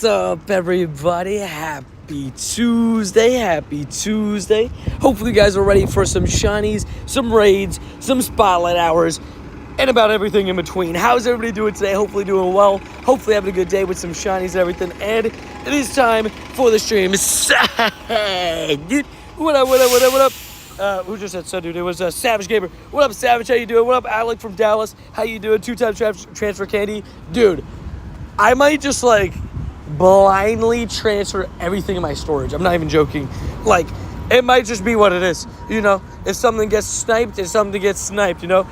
What's up, everybody? Happy Tuesday. Happy Tuesday. Hopefully you guys are ready for some shinies, some raids, some spotlight hours, and about everything in between. How's everybody doing today? Hopefully doing well. Hopefully having a good day with some shinies and everything. And it is time for the stream. Dude, what up? Who just said so, dude? It was Savage Gamer. What up, Savage? How you doing? What up, Alec from Dallas? How you doing? Two-time transfer candy. Dude, I might just, blindly transfer everything in my storage. I'm not even joking. It might just be what it is. You know, if something gets sniped, I don't know.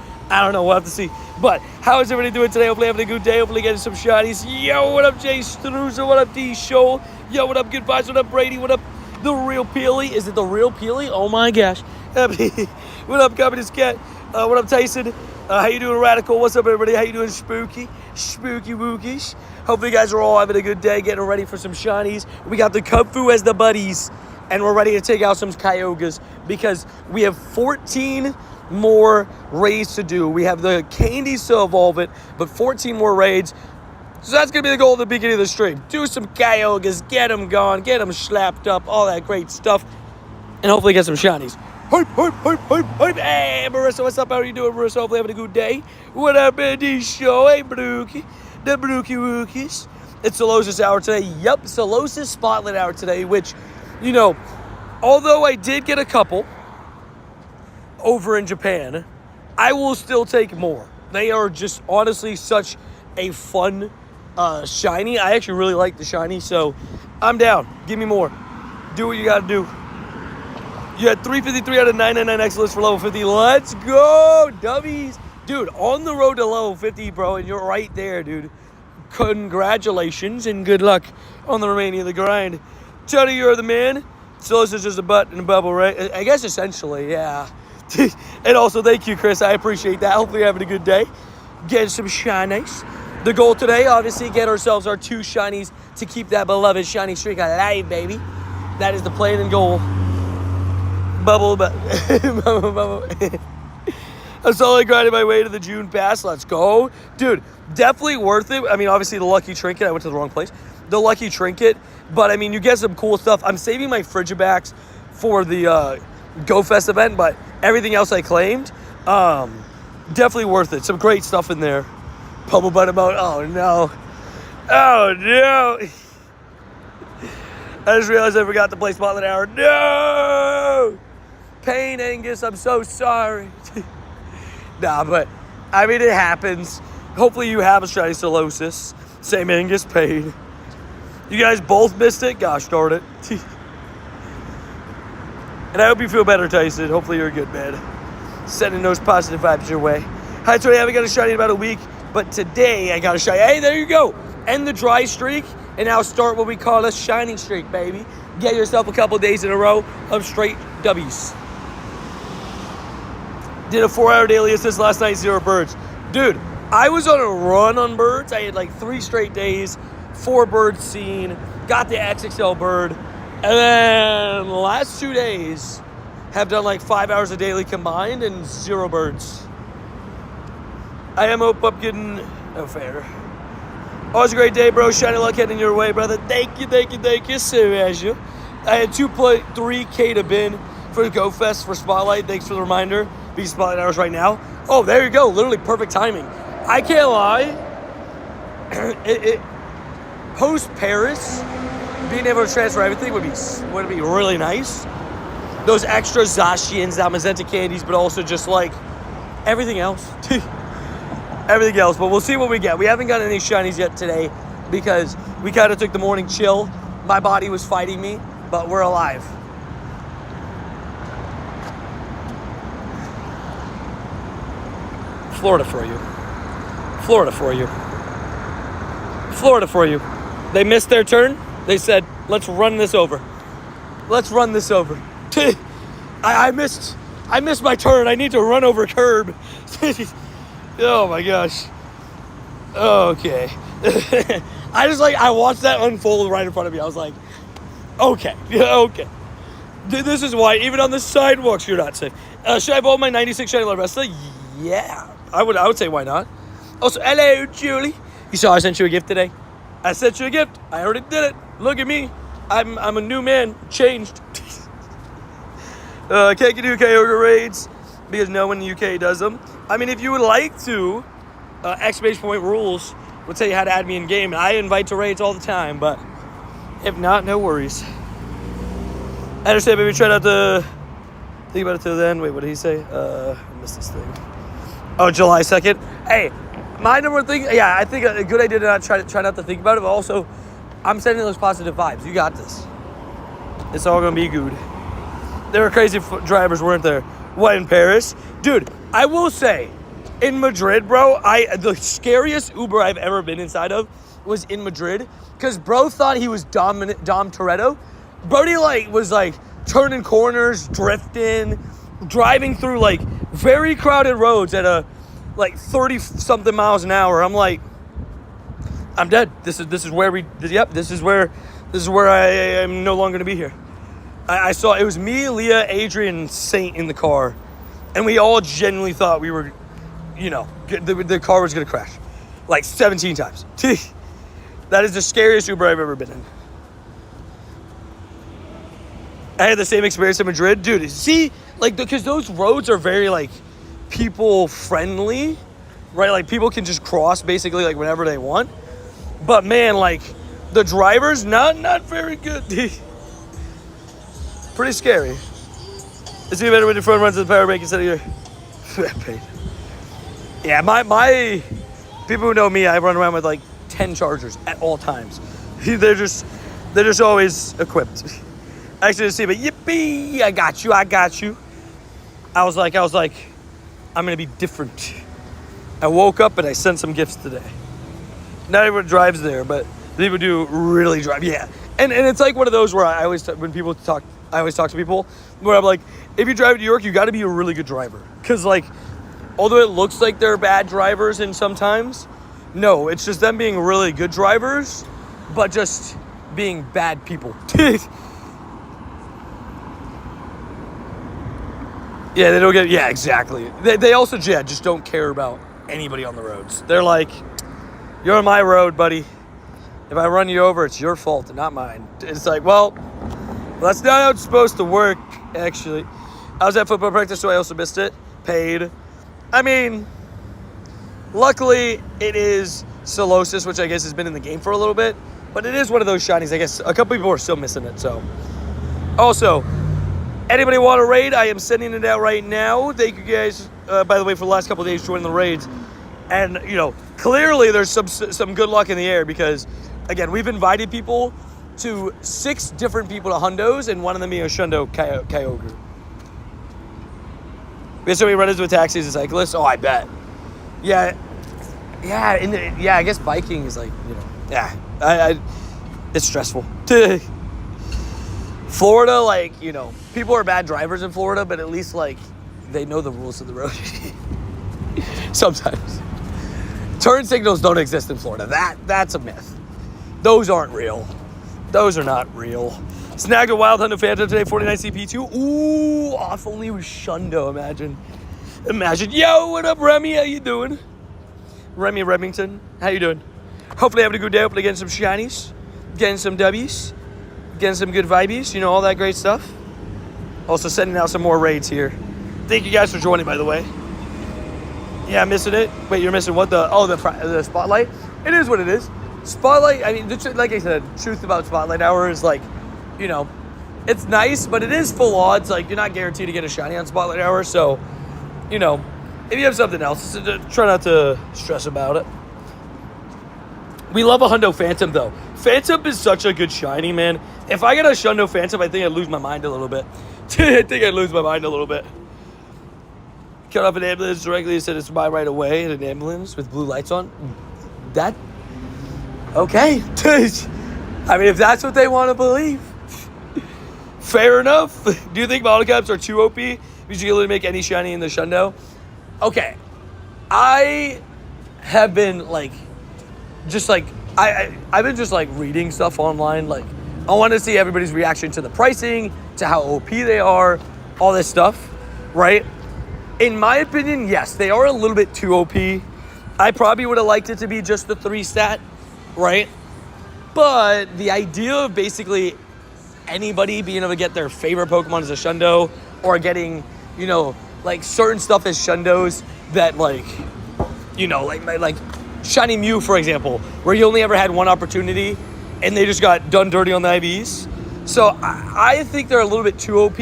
We'll have to see. But how is everybody doing today? Hopefully having a good day. Hopefully getting some shinies. Yo, what up, Jay Struzer? What up, D Show? Yo, what up, Good Vibes? What up, Brady? What up, The Real Peely? Is it The Real Peely? Oh, my gosh. What up, Communist Cat? What up, Tyson? How you doing, Radical? What's up, everybody? How you doing, Spooky? Spooky Wookies. Hopefully you guys are all having a good day, getting ready for some shinies. We got the Kung Fu as the buddies, and we're ready to take out some Kyogres because we have 14 more raids to do. We have the candies to evolve it, but 14 more raids. So that's going to be the goal at the beginning of the stream. Do some Kyogres, get them gone, get them slapped up, all that great stuff, and hopefully get some shinies. Hype. Hey, Marissa, what's up? How are you doing, Marissa? Hopefully having a good day. What up, Andy Show? Hey, Brookie. The Brookie Wookies. It's Solosis hour today. Yep, Solosis Spotlight hour today, which, although I did get a couple over in Japan, I will still take more. They are just honestly such a fun shiny. I actually really like the shiny, so I'm down. Give me more. Do what you got to do. You had 353 out of 999 excellence for level 50. Let's go, Dubbies. Dude, on the road to level 50, bro, and you're right there, dude. Congratulations and good luck on the remaining of the grind. Tony, you're the man. So this is just a butt and a bubble, right? I guess essentially, yeah. And also, thank you, Chris. I appreciate that. Hopefully you're having a good day. Get some shinies. The goal today, obviously, get ourselves our 2 shinies to keep that beloved shiny streak alive, baby. That is the plan and goal. Bubble. I'm slowly grinding my way to the June pass. Let's go. Dude, definitely worth it. I mean, obviously, the lucky trinket. I went to the wrong place. The lucky trinket. But, I mean, you get some cool stuff. I'm saving my Frigibacks for the Go Fest event, but everything else I claimed, definitely worth it. Some great stuff in there. Bubble butt mode. Oh, no. Oh, no. I just realized I forgot to play Spotlight Hour. No! Pain, Angus, I'm so sorry. Nah, but, I mean, it happens. Hopefully you have a shiny Solosis. Same Angus, pain. You guys both missed it? Gosh darn it. And I hope you feel better, Tyson. Hopefully you're a good man. Sending those positive vibes your way. Hi, Tony. I haven't got a shiny in about a week, but today I got a shiny. Hey, there you go. End the dry streak, and now start what we call a shining streak, baby. Get yourself a couple days in a row of straight W's. Did a 4-hour daily assist last night, 0 birds. Dude, I was on a run on birds. I had 3 straight days, 4 birds seen, got the XXL bird, and then the last 2 days have done 5 hours a daily combined and 0 birds. I am up getting no fair. Always a great day, bro. Shiny luck heading your way, brother. Thank you, Sergio. I had 2.3K to bin for the Go Fest for Spotlight. Thanks for the reminder. Be Spotlight hours right now. Oh, there you go. Literally perfect timing. I can't lie. Post Paris, being able to transfer everything would be really nice. Those extra Zacians, that Magenta candies, but also just everything else. Everything else, but we'll see what we get. We haven't got any shinies yet today because we kind of took the morning chill. My body was fighting me, but we're alive. Florida for you. They missed their turn. They said, let's run this over. I missed my turn. I need to run over curb. Oh my gosh. Okay. I watched that unfold right in front of me. I was like, okay. This is why even on the sidewalks you're not safe. Should I have all my 96 shiny level wrestler? Yeah. I would say why not. Also, hello, Julie. You saw I sent you a gift today? I sent you a gift. I already did it. Look at me. I'm a new man. Changed. Can't do Kyogre raids because no one in the UK does them. I mean, if you would like to, exclamation point rules will tell you how to add me in game. And I invite to raids all the time, but if not, no worries. I understand. Maybe try not to think about it till then. Wait, what did he say? I missed this thing. Oh, July 2nd. Hey, my number one thing. Yeah, I think a good idea to not try not to think about it, but also, I'm sending those positive vibes. You got this. It's all gonna be good. There were crazy drivers, weren't there? What, in Paris? Dude, I will say, in Madrid, bro, the scariest Uber I've ever been inside of was in Madrid. Because bro thought he was Dom Toretto. Brody, was, turning corners, drifting, driving through, very crowded roads at a, 30-something miles an hour. I'm like, I'm dead. This is where this is where I am no longer going to be here. I saw, it was me, Leah, Adrian, and Saint in the car. And we all genuinely thought we were, the car was going to crash. 17 times. That is the scariest Uber I've ever been in. I had the same experience in Madrid. Dude, see, because those roads are very, people-friendly, right? People can just cross, basically, whenever they want. But, man, the drivers, not very good. Pretty scary. It's even better when your phone runs to the power bank instead of your paid. Yeah, my people who know me, I run around with 10 chargers at all times. They're just always equipped. Actually, to see, but yippee! I got you. I was like, I'm gonna be different. I woke up and I sent some gifts today. Not everyone drives there, but people do really drive. Yeah, and it's one of those where I always talk to people where I'm like, if you drive to New York, you got to be a really good driver. Because, although it looks like they're bad drivers and sometimes, no, it's just them being really good drivers, but just being bad people. Yeah, they don't get, yeah, exactly. They also, just don't care about anybody on the roads. They're like, you're on my road, buddy. If I run you over, it's your fault and not mine. It's well, that's not how it's supposed to work, actually. I was at football practice, so I also missed it. Paid. I mean, luckily, it is Solosis, which I guess has been in the game for a little bit. But it is one of those shinies. I guess a couple people are still missing it, so. Also, anybody want a raid? I am sending it out right now. Thank you guys, by the way, for the last couple of days joining the raids. And, clearly there's some good luck in the air because, again, we've invited people to 6 different people to hundos, and one of them being a shundo Kyogre. We had so many run-ins with taxis and cyclists. Oh, I bet. Yeah, I guess biking is it's stressful. Florida, people are bad drivers in Florida, but at least they know the rules of the road. Sometimes. Turn signals don't exist in Florida. That's a myth. Those aren't real. Those are not real. Snagged a Wild Hundo Phantom today, 49 CP2. Ooh, if only it was Shundo, imagine. Yo, what up, Remy? How you doing? Remy Remington, how you doing? Hopefully having a good day. Hopefully getting some shinies, getting some W's, getting some good vibes, all that great stuff. Also sending out some more raids here. Thank you guys for joining, by the way. Yeah, I'm missing it. Wait, you're missing what? The spotlight? It is what it is. Spotlight, I mean, like I said, truth about Spotlight Hour is it's nice, but it is full odds. You're not guaranteed to get a shiny on Spotlight Hour, so, if you have something else, try not to stress about it. We love a Hundo Phantom, though. Phantom is such a good shiny, man. If I get a Shundo Phantom, I think I'd lose my mind a little bit. Cut off an ambulance directly and said it's by right away in an ambulance with blue lights on. That... Okay. I mean, if that's what they want to believe. Fair enough. Do you think model caps are too OP? You should be able to make any shiny in the Shundo? Okay. I have been, I've been just, reading stuff online. I want to see everybody's reaction to the pricing, to how OP they are, all this stuff, right? In my opinion, yes, they are a little bit too OP. I probably would have liked it to be just the 3 stat, right? But the idea of basically anybody being able to get their favorite Pokemon as a Shundo, or getting, like certain stuff as Shundos that like Shiny Mew, for example, where you only ever had one opportunity and they just got done dirty on the IVs. So I think they're a little bit too OP,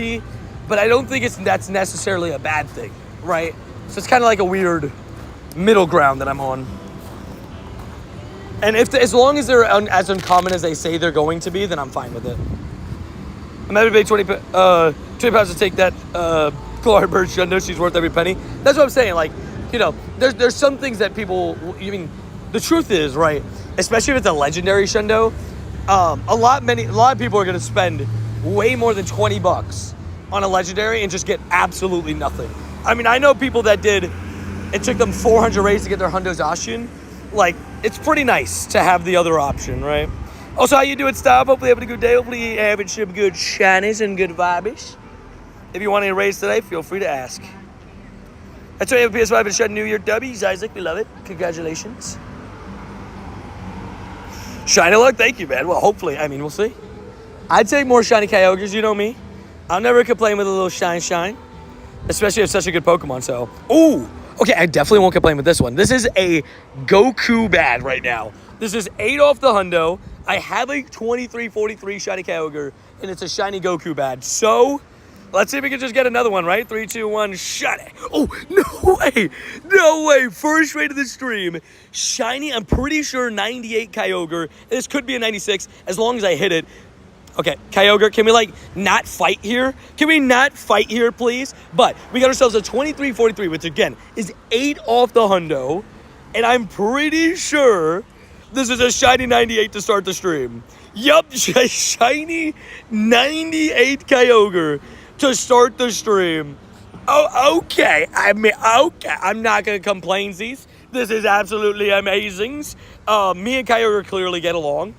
but I don't think that's necessarily a bad thing, right? So it's kind of like a weird middle ground that I'm on. And as long as they're as uncommon as they say they're going to be, then I'm fine with it. I'm happy to pay 20 pounds to take that Galarian Bird Shundo. She's worth every penny. That's what I'm saying. Like, there's some things that people, the truth is, right, especially if it's a legendary Shundo, a lot of people are going to spend way more than $20 on a legendary and just get absolutely nothing. I mean, I know people that it took them 400 raids to get their Hundo Zacian. Like, it's pretty nice to have the other option, right? Also, how you doing, Stop? Hopefully having a good day. Hopefully you're having some good shinies and good vibes. If you want any raids today, feel free to ask. That's why you have a PS5 and Shut New Year W's, Isaac. We love it. Congratulations. Shiny luck, thank you, man. Well, hopefully, we'll see. I'd take more shiny Kyogres, you know me. I'll never complain with a little shine. Especially if it's such a good Pokemon, so. Ooh, okay, I definitely won't complain with this one. This is a Goku bad right now. This is 8 off the Hundo. I have a 2343 shiny Kyogre, and it's a shiny Goku bad. So, let's see if we can just get another one, right? 3, 2, 1, shut it. Oh, no way. No way. First raid of the stream. Shiny, I'm pretty sure 98 Kyogre. This could be a 96 as long as I hit it. Okay, Kyogre, can we, not fight here? Can we not fight here, please? But we got ourselves a 2343, which, again, is 8 off the Hundo. And I'm pretty sure this is a shiny 98 to start the stream. Yup, shiny 98 Kyogre to start the stream. Oh, okay. Okay. I'm not going to complain, Z's. This is absolutely amazing. Me and Kyogre clearly get along.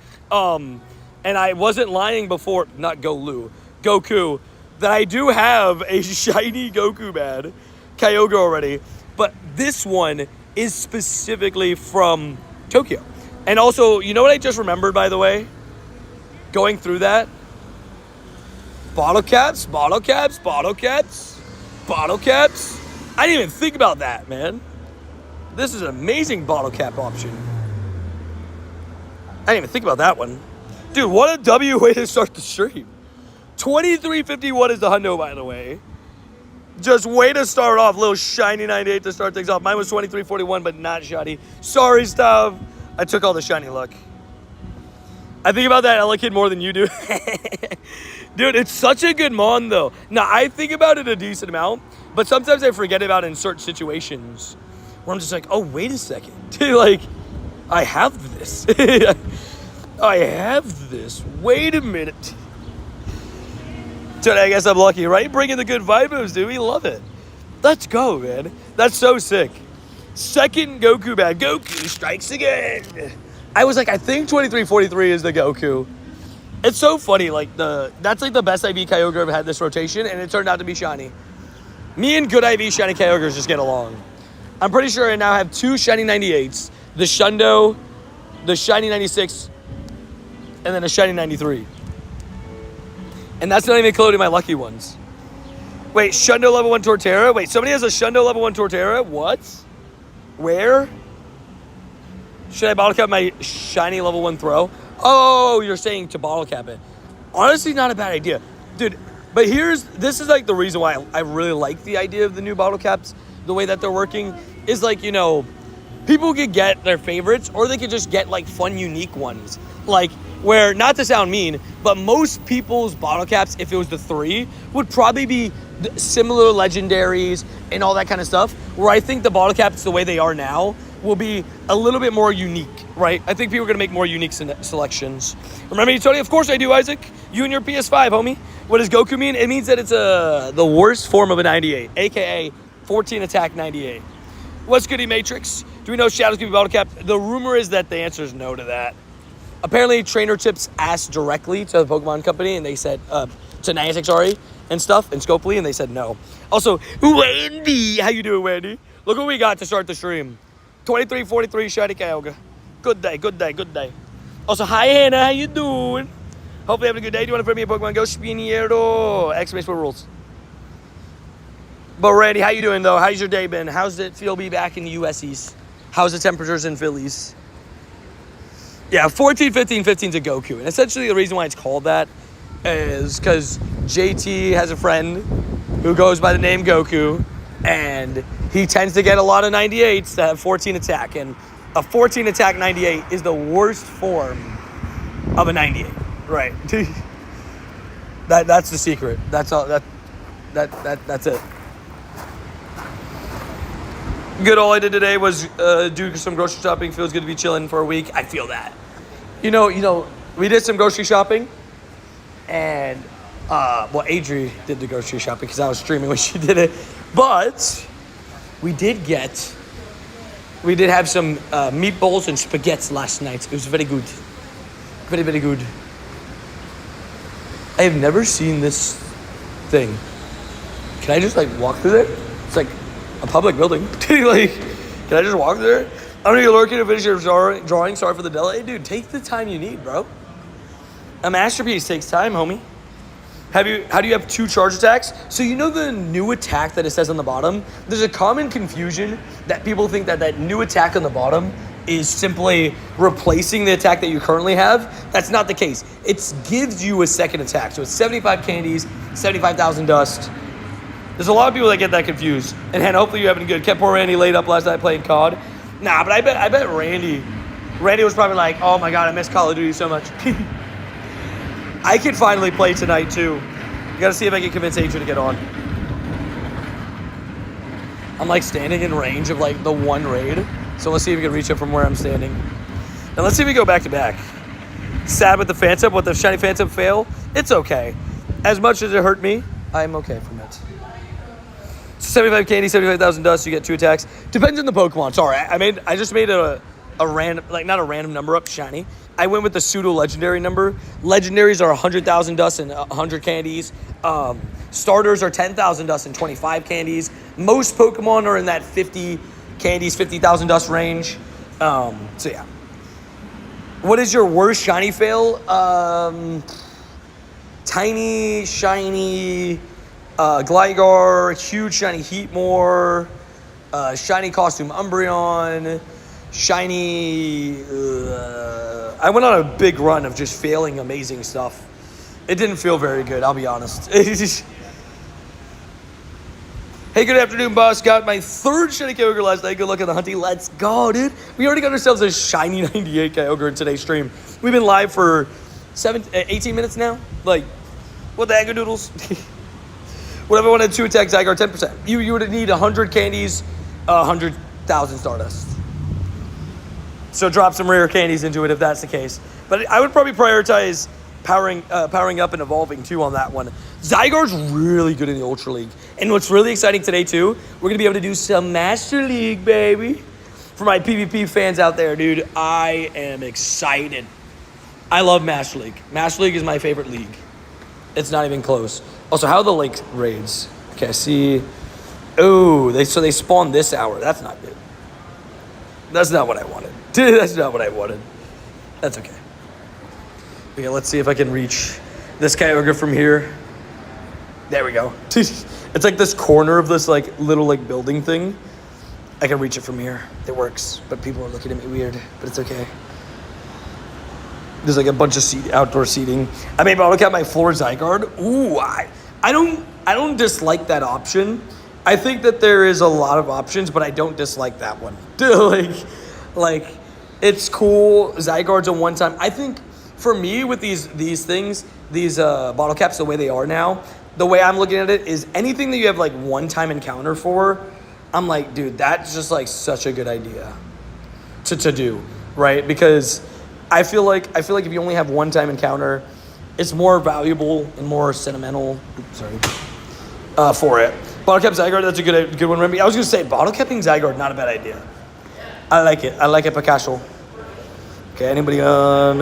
And I wasn't lying before, not Goku, that I do have a shiny Goku bad Kyogre already. But this one is specifically from Tokyo. And also, you know what I just remembered, by the way? Going through that? Bottle caps. I didn't even think about that, man. This is an amazing bottle cap option. I didn't even think about that one. Dude, what a W way to start the stream. 2351 is the Hundo, by the way. Just way to start off. Little shiny 98 to start things off. Mine was 2341, but not shiny. Sorry, Stav. I took all the shiny luck. I think about that Elekid more than you do. Dude, it's such a good mon, though. Now, I think about it a decent amount, but sometimes I forget about it in certain situations where I'm just like, oh, wait a second. Dude, I have this. I have this. Wait a minute. Dude, I guess I'm lucky, right? Bringing the good vibes, dude. We love it. Let's go, man. That's so sick. Second Goku bad. Goku strikes again. I was like, I think 2343 is the Goku. It's so funny. That's the best IV Kyogre I've had this rotation, and it turned out to be shiny. Me and good IV shiny Kyogres just get along. I'm pretty sure I now have 2 shiny 98s. The Shundo, the shiny 96, and then a shiny 93. And that's not even including my lucky ones. Wait, Shundo level 1 Torterra? Wait, somebody has a Shundo level 1 Torterra? What? Where? Should I bottle cap my shiny level 1 throw? Oh, you're saying to bottle cap it. Honestly, not a bad idea. Dude, but this is the reason why I really like the idea of the new bottle caps, the way that they're working, is people could get their favorites, or they could just get fun, unique ones. Where, not to sound mean, but most people's bottle caps, if it was the 3, would probably be similar legendaries and all that kind of stuff. Where I think the bottle caps, the way they are now, will be a little bit more unique, right? I think people are going to make more unique selections. Remember me, Tony? Of course I do, Isaac. You and your PS5, homie. What does Goku mean? It means that it's the worst form of a 98, a.k.a. 14 attack 98. What's goody, Matrix? Do we know Shadows can be bottle capped? The rumor is that the answer is no to that. Apparently, Trainer Chips asked directly to the Pokemon Company, and they said, to Niantic, sorry, and stuff, and Scopely, and they said no. Also, Wendy! How you doing, Wendy? Look what we got to start the stream. 2343 shiny Kyogre. Good day. Also, hi, Hannah. How you doing? Hopefully having a good day. Do you want to friend me a Pokemon Go? Spiniero. Exclamation point rules. But Randy, how you doing, though? How's your day been? How's it feel to be back in the US East? How's the temperatures in Phillies? Yeah, 14, 15, 15 to Goku. And essentially the reason why it's called that is because JT has a friend who goes by the name Goku, and he tends to get a lot of 98s that have 14 attack. And a 14 attack 98 is the worst form of a 98. Right. That's the secret. That's all. That's it. Good. All I did today was do some grocery shopping. Feels good to be chilling for a week. I feel that. You know, we did some grocery shopping, and Adri did the grocery shopping because I was streaming when she did it. But we did have some meatballs and spaghetti last night. It was very good. Very, very good. I have never seen this thing. Can I just walk through there? It's like a public building. Can I just walk there? I'm gonna be lurking to finish your drawing. Sorry for the delay. Dude, take the time you need, bro. A masterpiece takes time, homie. How do you have 2 charge attacks? So you know the new attack that it says on the bottom? There's a common confusion that people think that new attack on the bottom is simply replacing the attack that you currently have. That's not the case. It gives you a second attack. So it's 75 candies, 75,000 dust. There's a lot of people that get that confused. And hopefully you're having good. Kept poor Randy laid up last night playing COD. Nah, but I bet Randy was probably like, oh my God, I miss Call of Duty so much. I can finally play tonight too. You gotta see if I can convince Adrian to get on. I'm standing in range of the one raid. So let's see if we can reach it from where I'm standing. And let's see if we go back to back. Sad with the Phantom, with the shiny Phantom fail. It's okay. As much as it hurt me, I'm okay from it. 75 candy, 75,000 dust, you get 2 attacks. Depends on the Pokemon. Sorry, I just made a random, not a random number up, shiny. I went with the pseudo legendary number. Legendaries are 100,000 dust and 100 candies. Starters are 10,000 dust and 25 candies. Most Pokemon are in that 50 candies, 50,000 dust range. So yeah. What is your worst shiny fail? Tiny, shiny, Gligar, huge shiny Heatmore, shiny costume Umbreon, shiny... I went on a big run of just failing amazing stuff. It didn't feel very good, I'll be honest. Hey, good afternoon, boss. Got my 3rd shiny Kyogre last night. Good luck on the hunting. Let's go, dude. We already got ourselves a shiny 98 Kyogre in today's stream. We've been live for 18 minutes now. What the heck, noodles? What if I wanted to attack Zygarde 10%? You would need 100 candies, 100,000 Stardust. So drop some rare candies into it if that's the case. But I would probably prioritize powering up and evolving too on that one. Zygarde's really good in the Ultra League. And what's really exciting today too, we're gonna be able to do some Master League, baby. For my PvP fans out there, dude, I am excited. I love Master League. Master League is my favorite league. It's not even close. Also, how are the raids? Okay, I see. Oh, they spawned this hour. That's not good. That's not what I wanted. That's not what I wanted. That's okay. Okay, let's see if I can reach this Kyogre from here. There we go. It's this corner of this little building thing. I can reach it from here. It works, but people are looking at me weird, but it's okay. There's a bunch of outdoor seating. I mean, I'll look at my floor Zygarde. Ooh, I don't dislike that option. I think that there is a lot of options, but I don't dislike that one. It's cool. Zygarde's a one-time. I think for me with these things, these bottle caps, the way they are now, the way I'm looking at it is anything that you have one-time encounter for, I'm dude, that's just such a good idea to do, right? Because I feel like if you only have one-time encounter, it's more valuable and more sentimental. Oops, sorry. For it. Bottle cap Zygarde, that's a good one. Remember, I was gonna say bottle capping Zygarde, not a bad idea. I like it, Picasso. Okay, anybody on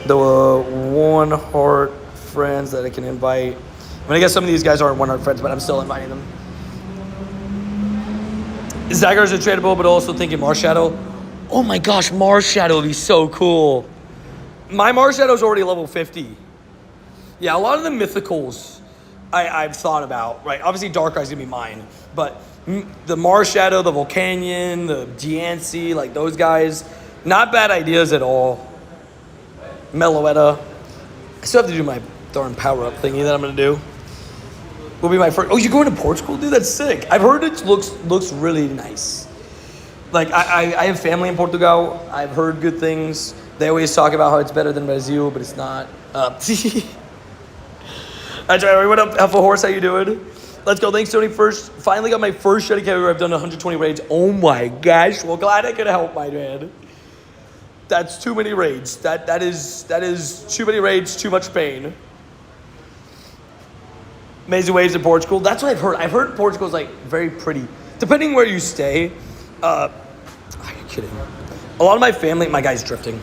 the One Heart friends that I can invite? I guess some of these guys aren't One Heart friends, but I'm still inviting them. Zygarde's untradeable, but also thinking Marshadow. Oh my gosh, Marshadow would be so cool. My Marshadow's already level 50. Yeah, a lot of the mythicals I've thought about, right? Obviously, Darkrai's gonna be mine, but the Marshadow, the Volcanion, the Diancie, like those guys, not bad ideas at all. Meloetta. I still have to do my darn power-up thingy that I'm gonna do. Will be my first. Oh, you're going to Portugal, dude? That's sick. I've heard it looks really nice. Like I have family in Portugal. I've heard good things. They always talk about how it's better than Brazil, but it's not. That's right. What up, Alpha Horse? How you doing? Let's go. Thanks, Tony. Finally got my first shiny Kyogre. I've done 120 raids. Oh my gosh. Well, glad I could help, my man. That's too many raids. That is too many raids. Too much pain. Amazing waves in Portugal. That's what I've heard. I've heard Portugal's like very pretty. Depending where you stay. Are you kidding? A lot of my family. My guy's drifting.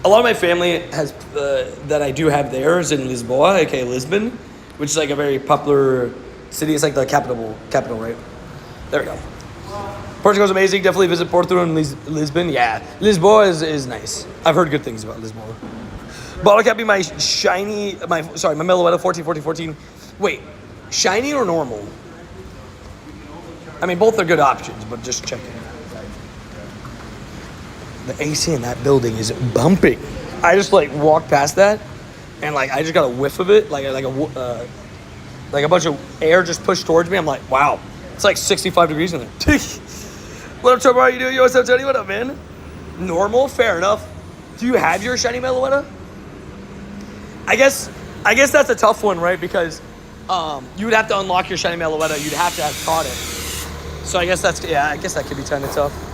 A lot of my family has that I do have there is in Lisboa, aka Lisbon, which is like a very popular city. It's like the capital, right? There we go. Portugal's amazing. Definitely visit Porto and Lisbon. Yeah, Lisboa is nice. I've heard good things about Lisboa. Bottle cap be my shiny, my Meloetta 14. Wait, shiny or normal? I mean, both are good options, but just checking. The AC in that building is bumping. I just like walked past that, and like I just got a whiff of it, like a bunch of air just pushed towards me. I'm like, wow, it's like 65 degrees in there. What up, Trevor? How you doing? Yo, what's up, Tony? What up, man? Normal, fair enough. Do you have your shiny Meloetta? I guess that's a tough one, right? Because you would have to unlock your shiny Meloetta. You'd have to have caught it. So I guess that could be kind of tough.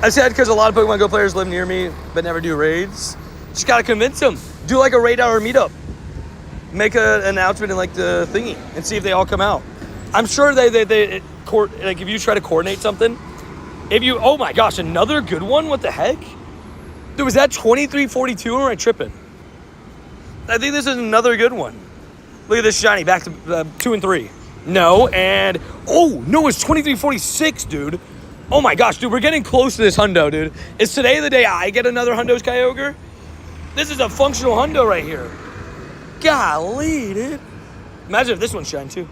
I said because a lot of Pokemon Go players live near me but never do raids. Just gotta convince them. Do like a raid hour meetup. Make an announcement in like the thingy and see if they all come out. I'm sure they like if you try to coordinate something. Oh my gosh, another good one. What the heck? Dude, was that 2342 or am I tripping? I think this is another good one. Look at this shiny. Back to 2 and 3. No, and oh no, it's 2346, dude. Oh my gosh, dude, we're getting close to this hundo, dude. Is today the day I get another hundo's Kyogre? This is a functional hundo right here. Golly, dude. Imagine if this one shined too.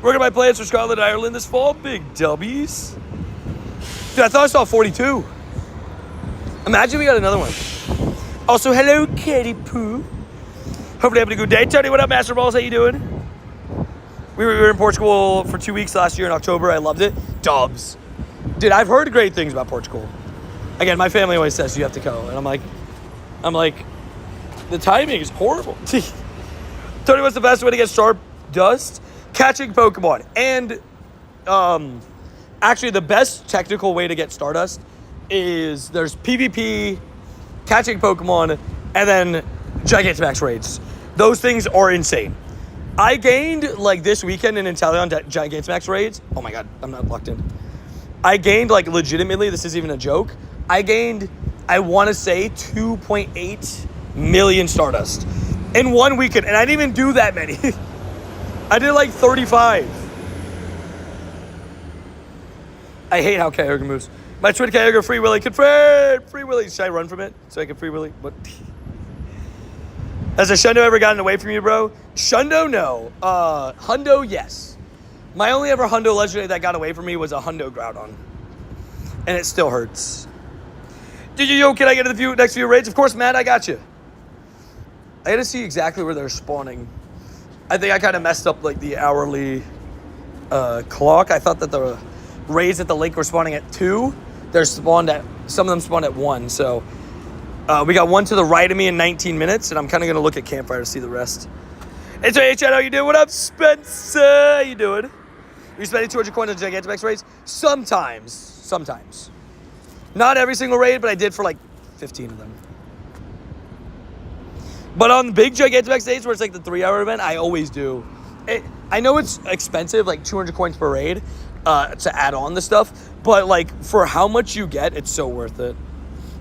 Working my plans for Scotland, Ireland this fall. Big W's. Dude, I thought I saw 42. Imagine we got another one. Also, hello, Katie Poo. Hopefully having a good day. Tony, what up, Master Balls? How you doing? We were in Portugal for 2 weeks last year in October. I loved it. Dubs. Dude, I've heard great things about Portugal. Again, my family always says you have to go. And I'm like, the timing is horrible. Tony, what's the best way to get Stardust? Catching Pokemon. And actually, the best technical way to get Stardust is there's PvP, catching Pokemon, and then Gigantamax raids. Those things are insane. I gained, like, this weekend in Inteleon Gigantamax raids. Oh, my God. I'm not locked in. I gained, like, legitimately, this is even a joke. I gained, I want to say, 2.8 million Stardust in 1 weekend. And I didn't even do that many. I did, like, 35. I hate how Kyogre moves. My twin Kyogre Free Willy confirmed. Free Willy. Should I run from it so I can Free Willy? What? Has a Shundo ever gotten away from you, bro? Shundo, no. Hundo, yes. My only ever Hundo legendary that got away from me was a Hundo Groudon. And it still hurts. Yo, can I get to the next few raids? Of course, Matt, I got you. I gotta see exactly where they're spawning. I think I kind of messed up, like, the hourly clock. I thought that the raids at the lake were spawning at 2. Some of them spawned at 1, so... we got one to the right of me in 19 minutes, and I'm kind of going to look at Campfire to see the rest. Hey, Chad, how you doing? What up, Spencer? How you doing? You spending 200 coins on Gigantamax raids? Sometimes. Not every single raid, but I did for like 15 of them. But on the big Gigantamax days where it's like the 3-hour event, I always do. I know it's expensive, like 200 coins per raid to add on the stuff, but like for how much you get, it's so worth it.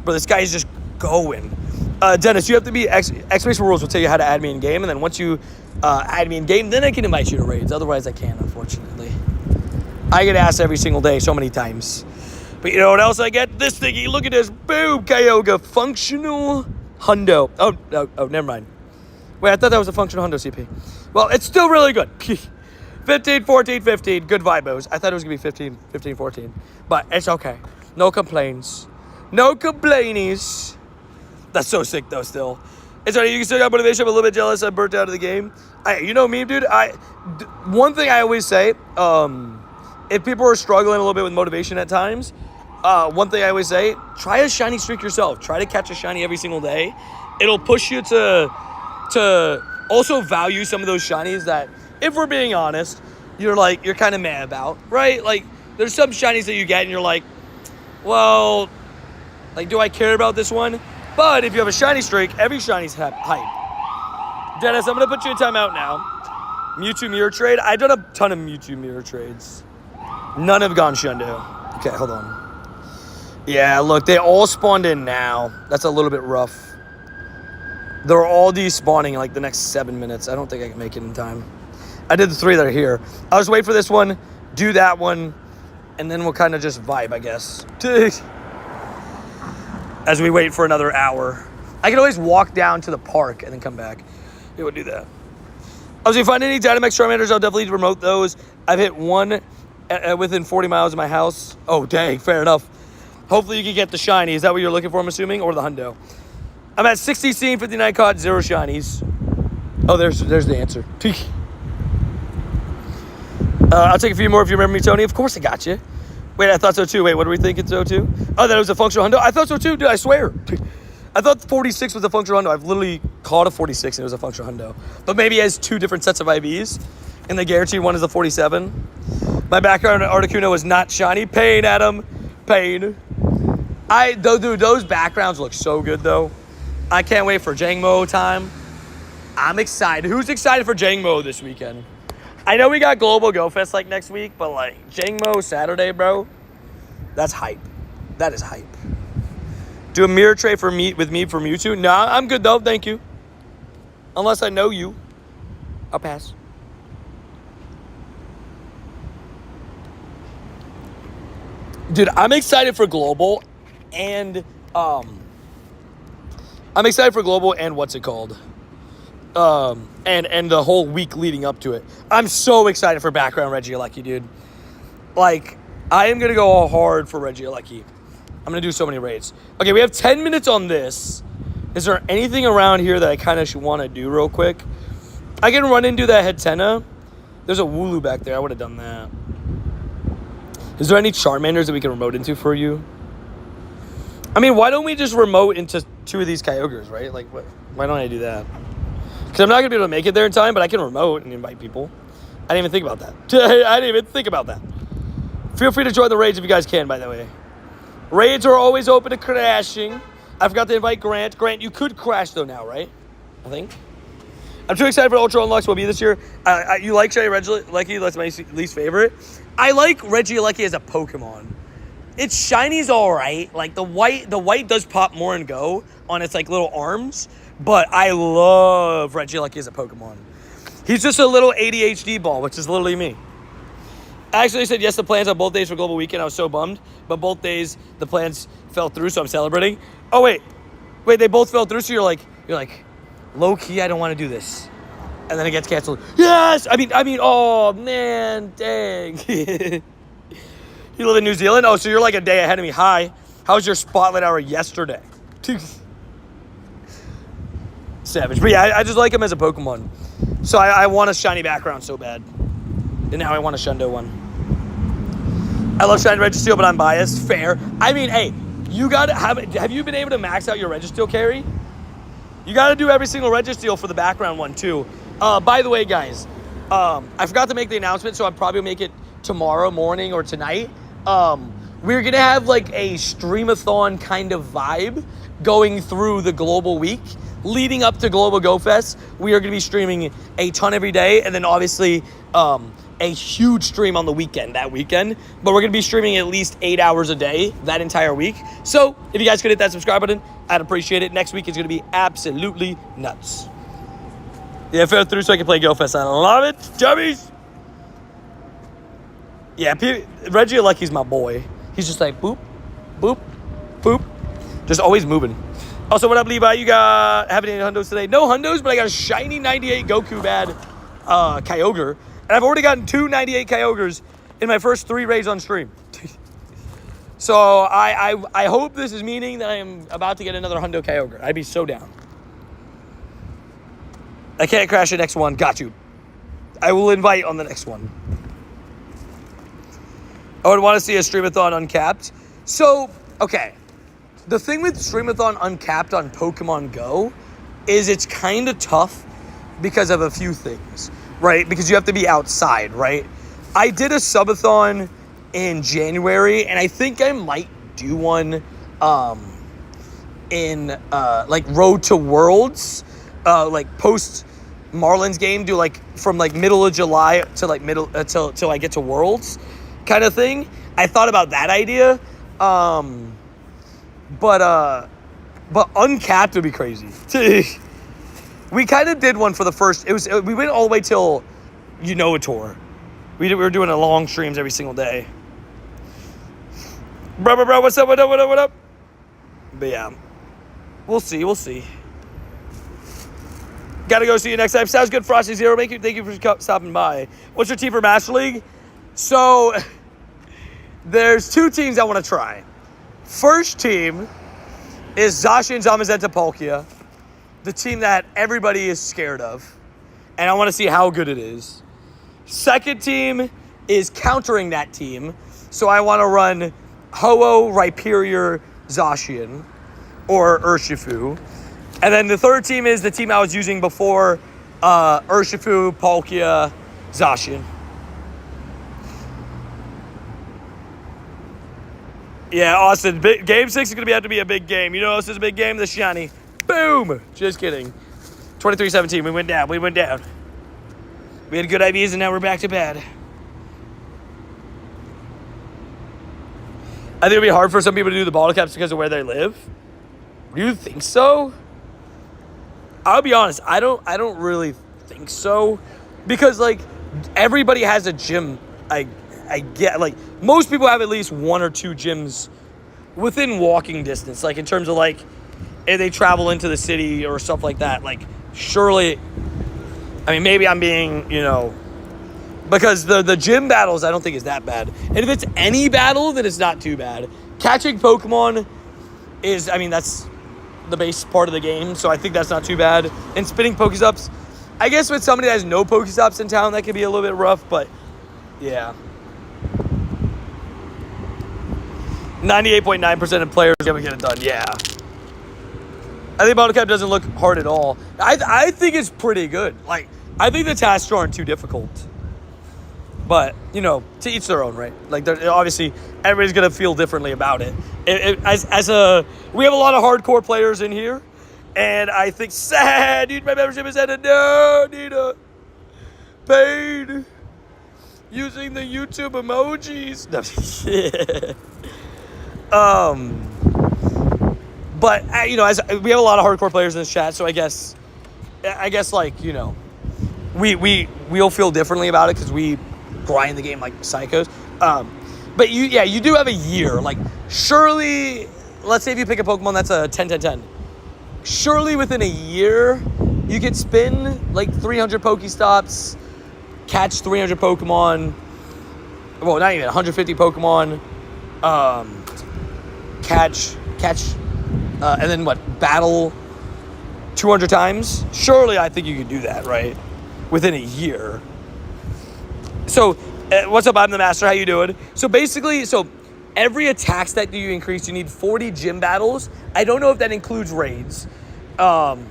But this guy's just going. Dennis, you have to be exclamation rules will tell you how to add me in game, and then once you add me in game, then I can invite you to raids. Otherwise, I can't, unfortunately. I get asked every single day, so many times. But you know what else I get? This thingy. Look at this. Boom, Kyogre, functional. Hundo. Oh, never mind. Wait, I thought that was a functional Hundo CP. Well, it's still really good. 15, 14, 15. Good vibos. I thought it was going to be 15, 15, 14. But it's okay. No complaints. No complainies. That's so sick, though, still. It's alright. You can still got motivation. I'm a little bit jealous. I burnt out of the game. You know me, dude. One thing I always say, if people are struggling a little bit with motivation at times, one thing I always say, try a shiny streak yourself. Try to catch a shiny every single day. It'll push you to also value some of those shinies that, if we're being honest, you're kind of mad about, right? Like, there's some shinies that you get and you're like, well, like, do I care about this one? But if you have a shiny streak, every shiny's hype. Dennis, I'm going to put you in timeout now. Mewtwo mirror trade. I've done a ton of Mewtwo mirror trades. None have gone Shundo. Okay, hold on. Yeah, look, they all spawned in now. That's a little bit rough. They're all despawning in like the next 7 minutes. I don't think I can make it in time. I did the 3 that are here. I'll just wait for this one, do that one, and then we'll kind of just vibe, I guess. As we wait for another hour. I can always walk down to the park and then come back. It would do that. If you find any Dynamax Charmanders, I'll definitely remote those. I've hit one within 40 miles of my house. Oh, dang, fair enough. Hopefully you can get the shiny. Is that what you're looking for, I'm assuming? Or the hundo? I'm at 60 scene, 59 caught, 0 shinies. Oh, there's the answer. I'll take a few more if you remember me, Tony. Of course I got you. Wait, I thought so too. Wait, what are we thinking so too? Oh, that was a functional hundo? I thought so too, dude, I swear. I thought 46 was a functional hundo. I've literally caught a 46 and it was a functional hundo. But maybe it has 2 different sets of IVs. And the guaranteed one is a 47. My background Articuno is not shiny. Pain, Adam. Pain. Dude, those backgrounds look so good, though. I can't wait for Jangmo time. I'm excited. Who's excited for Jangmo this weekend? I know we got Global Go Fest like next week, but like Jangmo Saturday, bro, that's hype. That is hype. Do a mirror tray for with me for Mewtwo? Nah, I'm good though, thank you. Unless I know you, I'll pass. Dude, I'm excited for Global and what's it called? And the whole week leading up to it. I'm so excited for background Regieleki, dude. Like, I am going to go all hard for Regieleki. I'm going to do so many raids. Okay, we have 10 minutes on this. Is there anything around here that I kind of should want to do real quick? I can run into that Hetena. There's a Wooloo back there. I would have done that. Is there any Charmanders that we can remote into for you? I mean, why don't we just remote into 2 of these Kyogres, right? Like, why don't I do that? Because I'm not going to be able to make it there in time, but I can remote and invite people. I didn't even think about that. I didn't even think about that. Feel free to join the raids if you guys can, by the way. Raids are always open to crashing. I forgot to invite Grant. Grant, you could crash, though, now, right? I think. I'm too excited for Ultra Unlocks will be this year. You like Shiny Regieleki? That's my least favorite. I like Regieleki as a Pokemon. Its shiny's all right. Like, the white does pop more and go on its, like, little arms. But I love Regieleki as a Pokemon. He's just a little ADHD ball, which is literally me. I actually said yes to plans on both days for Global Weekend. I was so bummed. But both days, the plans fell through, so I'm celebrating. Oh, wait. Wait, they both fell through, so you're like, low-key, I don't want to do this. And then it gets canceled. Yes! I mean, oh, man, dang. You live in New Zealand? Oh, so you're like a day ahead of me. Hi. How was your spotlight hour yesterday? Savage. But yeah, I just like him as a Pokemon. So I want a shiny background so bad. And now I want a Shundo one. I love shiny Registeel, but I'm biased. Fair. I mean, hey, you gotta have you been able to max out your Registeel carry? You gotta do every single Registeel for the background one too. By the way, guys, I forgot to make the announcement, so I'll probably make it tomorrow morning or tonight. We're gonna have like a streamathon kind of vibe going through the global week. Leading up to Global Go Fest, we are going to be streaming a ton every day, and then obviously a huge stream on the weekend, that weekend. But we're going to be streaming at least 8 hours a day that entire week. So if you guys could hit that subscribe button, I'd appreciate it. Next week is going to be absolutely nuts. Yeah, fell through so I can play Go Fest. I love it, chubbies. Yeah, Regieleki's my boy. He's just like boop, boop, boop, just always moving. Also, what up, Levi? You got having any hundos today? No hundos, but I got a shiny 98 Goku bad Kyogre. And I've already gotten 2 98 Kyogres in my first 3 raids on stream. So I hope this is meaning that I am about to get another hundo Kyogre. I'd be so down. I can't crash the next one. Got you. I will invite on the next one. I would want to see a Streamathon uncapped. So, okay. The thing with Streamathon uncapped on Pokemon Go is it's kind of tough because of a few things, right? Because you have to be outside, right? I did a subathon in January, and I think I might do one in like Road to Worlds, like post Marlins game, do like from like middle of July to like middle till I get to Worlds kind of thing. I thought about that idea, but uncapped would be crazy. We kind of did one for the first. We went all the way till a tour. We were doing a long streams every single day. Bro, what's up? What up? But yeah, we'll see. Gotta go see you next time. Sounds good, Frosty Zero. Thank you for stopping by. What's your team for Master League? So, there's 2 teams I want to try. First team is Zacian Zamazenta Palkia, the team that everybody is scared of, and I want to see how good it is. Second team is countering that team, so I want to run Ho-Oh, Rhyperior, Zacian, or Urshifu. And then the third team is the team I was using before, Urshifu, Palkia, Zacian. Yeah, Austin, Game 6 is going to have to be a big game. You know what else is a big game? The shiny. Boom! Just kidding. 23-17, we went down. We had good IVs, and now we're back to bad. I think it'll be hard for some people to do the bottle caps because of where they live. Do you think so? I'll be honest, I don't really think so. Because, like, everybody has a gym. I get, like, most people have at least 1 or 2 gyms within walking distance. Like, in terms of, like, if they travel into the city or stuff like that. Like, surely, I mean, maybe I'm being, because the gym battles I don't think is that bad. And if it's any battle, then it's not too bad. Catching Pokemon is, I mean, that's the base part of the game, so I think that's not too bad. And spinning Pokestops, I guess with somebody that has no Pokestops in town, that could be a little bit rough, but yeah. 98.9% of players are going to get it done, yeah. I think Bottle Cap doesn't look hard at all. I think it's pretty good. Like, I think the tasks aren't too difficult. But, to each their own, right? Like, obviously, everybody's going to feel differently about it. We have a lot of hardcore players in here. And I think, sad, dude, my membership is ended. No, Nina. Paid. Using the YouTube emojis. No, but, as we have a lot of hardcore players in this chat, so I guess like, we'll feel differently about it because we grind the game like psychos. But you do have a year. Like, surely, let's say if you pick a Pokemon that's a 10-10-10. Surely within a year, you could spin like 300 Pokestops, catch 300 Pokemon. Well, not even 150 Pokemon. Catch, and then battle 200 times? Surely I think you could do that, right? Within a year. So, what's up? I'm the Master. How you doing? So basically, every attack stat that you increase, you need 40 gym battles. I don't know if that includes raids. And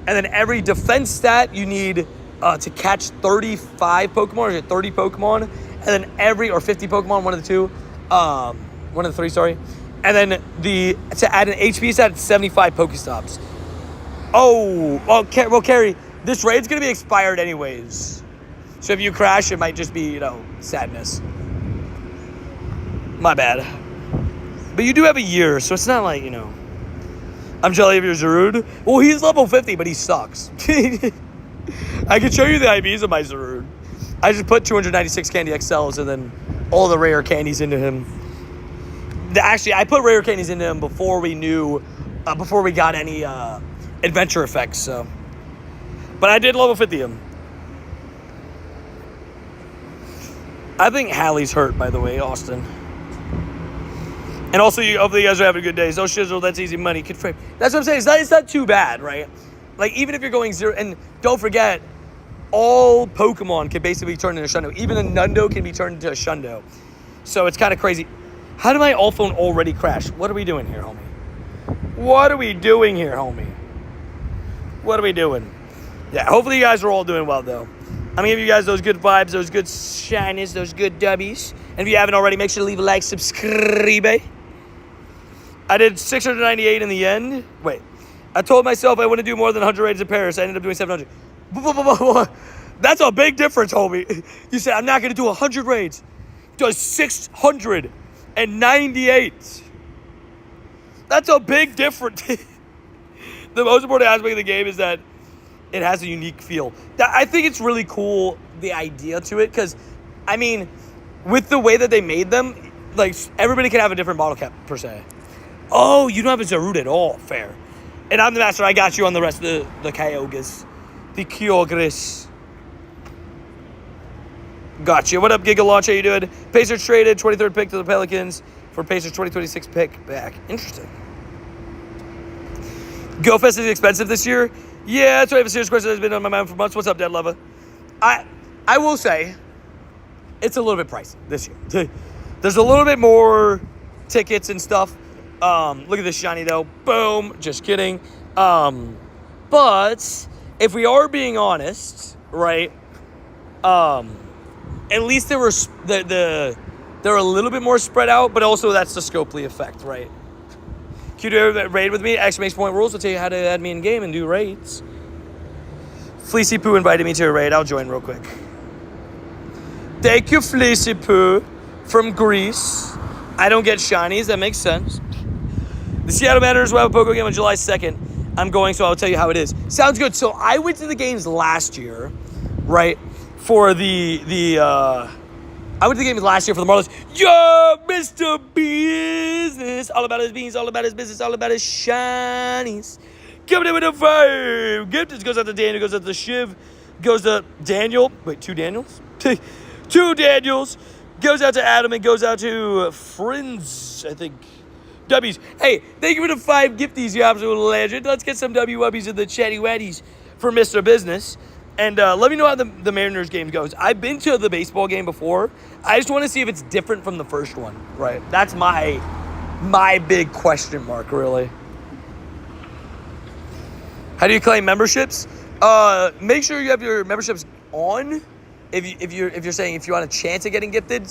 then every defense stat, you need to catch 35 Pokemon, or is it 30 Pokemon? And then or 50 Pokemon, one of the 3, sorry. And then to add an HP stat, it's 75 Pokestops. Well, Carrie, this raid's going to be expired anyways. So if you crash, it might just be, sadness. My bad. But you do have a year, so it's not like, I'm jelly of your Zarude. Well, he's level 50, but he sucks. I can show you the IVs of my Zarude. I just put 296 Candy XLs and then all the rare candies into him. Actually, I put rare candies into him before we knew before we got any adventure effects. So, but I did level 50 him. I think Hallie's hurt, by the way, Austin. And also, hopefully you guys are having a good day. So shizzle, that's easy money. Confirm. That's what I'm saying. It's not too bad, right? Like, even if you're going 0, and don't forget, all Pokemon can basically turn into a Shundo. Even a Nundo can be turned into a Shundo. So it's kind of crazy. How did my alt phone already crash? What are we doing here, homie? What are we doing here, homie? What are we doing? Yeah, hopefully you guys are all doing well, though. I'm going to give you guys those good vibes, those good shinies, those good W's. And if you haven't already, make sure to leave a like, subscribe. I did 698 in the end. Wait. I told myself I wouldn't do more than 100 raids in Paris. I ended up doing 700. That's a big difference, homie. You said, I'm not going to do 100 raids. You does 698. That's a big difference. The most important aspect of the game is that it has a unique feel. I think it's really cool, the idea to it, because, I mean, with the way that they made them, like, everybody can have a different bottle cap, per se. Oh, you don't have a Zarude at all. Fair. And I'm the master. I got you on the rest of the Kyogres. The Kyogres. Gotcha. What up, Giga Launch? How you doing? Pacers traded 23rd pick to the Pelicans for Pacers 2026 pick back. Interesting. GoFest is expensive this year. Yeah, that's why I have a serious question that's been on my mind for months. What's up, Dead Lover? I will say it's a little bit pricey this year. There's a little bit more tickets and stuff. Look at this shiny, though. Boom. Just kidding. But if we are being honest, right, at least they were they're a little bit more spread out, but also that's the Scopely effect, right? Can you do a raid with me? Exclamation point rules will tell you how to add me in game and do raids. Fleecy Poo invited me to a raid. I'll join real quick. Thank you, Fleecy Poo from Greece. I don't get shinies. That makes sense. The Seattle Mariners will have a Poké game on July 2nd. I'm going, so I'll tell you how it is. Sounds good. So I went to the games last year, right? For I went to the games last year for the Marlins. Yo, Mr. Business. All about his beans, all about his business, all about his shinies. Coming in with a 5. Gift goes out to Daniel, goes out to Shiv, goes to Daniel. Wait, 2 Daniels? 2 Daniels. Goes out to Adam and goes out to Friends, I think. W's. Hey, thank you for the 5 gifties, you absolute legend. Let's get some W-W's in the chatty waddies for Mr. Business. And let me know how the Mariners game goes. I've been to the baseball game before. I just want to see if it's different from the first one. Right. That's my big question mark, really. How do you claim memberships? Make sure you have your memberships on. If you're saying if you want a chance at getting gifted.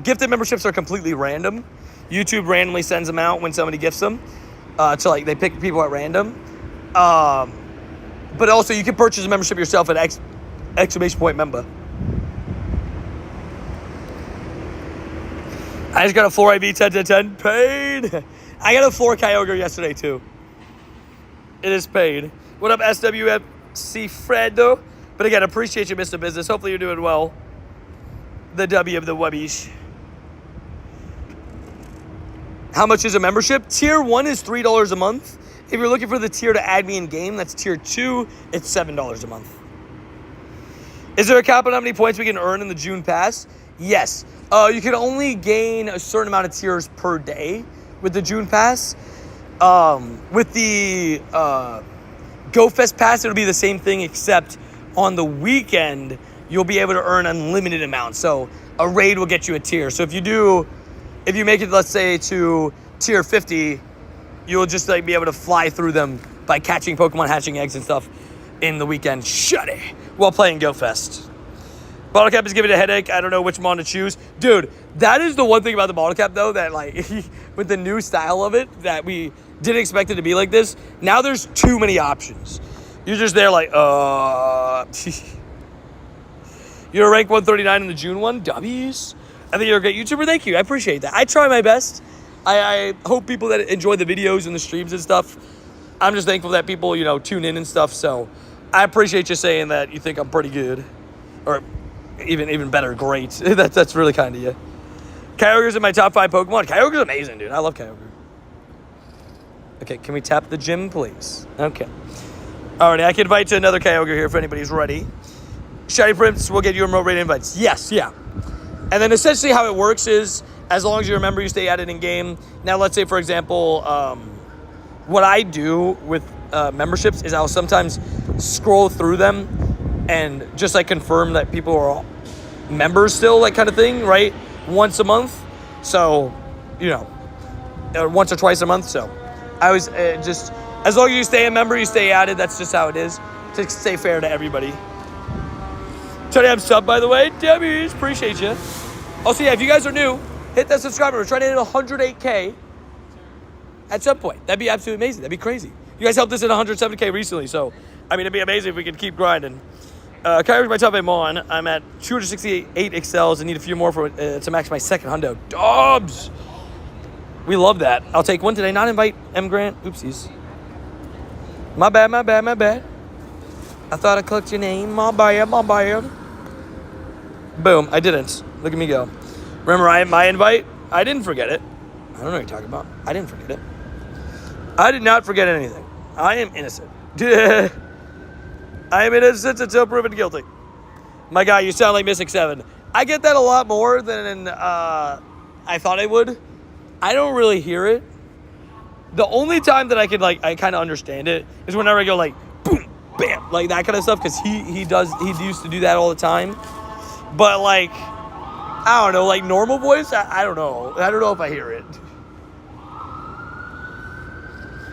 Gifted memberships are completely random. YouTube randomly sends them out when somebody gifts them. So like they pick people at random. But also, you can purchase a membership yourself at exclamation point member. I just got a 4 IV 10 to 10 paid. I got a 4 Kyogre yesterday, too. It is paid. What up, SWFC Fredo? But again, appreciate you, Mr. Business. Hopefully you're doing well. The W of the Wubbies. How much is a membership? Tier 1 is $3 a month. If you're looking for the tier to add me in game, that's tier 2. It's $7 a month. Is there a cap on how many points we can earn in the June pass? Yes. You can only gain a certain amount of tiers per day with the June pass. With the GoFest pass, it'll be the same thing, except on the weekend, you'll be able to earn unlimited amounts. So a raid will get you a tier. So if you make it, let's say, to tier 50, you'll just like be able to fly through them by catching Pokemon, hatching eggs and stuff in the weekend. Shuddy while playing GoFest. Bottle cap is giving a headache. I don't know which one to choose. Dude, that is the one thing about the bottle cap, though, that like with the new style of it, that we didn't expect it to be like this. Now there's too many options. You're just there like, You're a rank 139 in the June one. W's. I think you're a great YouTuber. Thank you. I appreciate that. I try my best. I hope people that enjoy the videos and the streams and stuff, I'm just thankful that people, tune in and stuff. So I appreciate you saying that you think I'm pretty good. Or even better, great. That's really kind of you. Kyogre's in my top 5 Pokemon. Kyogre's amazing, dude. I love Kyogre. Okay, can we tap the gym, please? Okay. Alrighty, I can invite to another Kyogre here if anybody's ready. Shiny Prince will get you remote raid invites. Yes, yeah. And then essentially how it works is, as long as you remember, you stay added in game. Now, let's say, for example, what I do with memberships is I'll sometimes scroll through them and just like confirm that people are members still, like kind of thing, right? Once a month. So, you know, once or twice a month. So I always just, as long as you stay a member, you stay added. That's just how it is, to stay fair to everybody. Tony, I'm sub, by the way. Debbie, appreciate you. Also, yeah, if you guys are new, hit that subscriber. We're trying to hit 108K at some point. That'd be absolutely amazing. That'd be crazy. You guys helped us hit 107K recently, so, I mean, it'd be amazing if we could keep grinding. Kyogre's my top 8 Mon. I'm at 268 excels and need a few more for to max my second hundo. Dobbs! We love that. I'll take one today. Not invite M. Grant. Oopsies. My bad, my bad, my bad. I thought I clicked your name. My bad, my bad. Boom. I didn't. Look at me go. Remember my invite? I didn't forget it. I don't know what you're talking about. I didn't forget it. I did not forget anything. I am innocent. I am innocent until proven guilty. My guy, you sound like Mystic 7. I get that a lot more than I thought I would. I don't really hear it. The only time that I could, like, I kind of understand it is whenever I go, like, boom, bam, like that kind of stuff, because he used to do that all the time. But, like, I don't know, like normal voice, I don't know. I don't know if I hear it.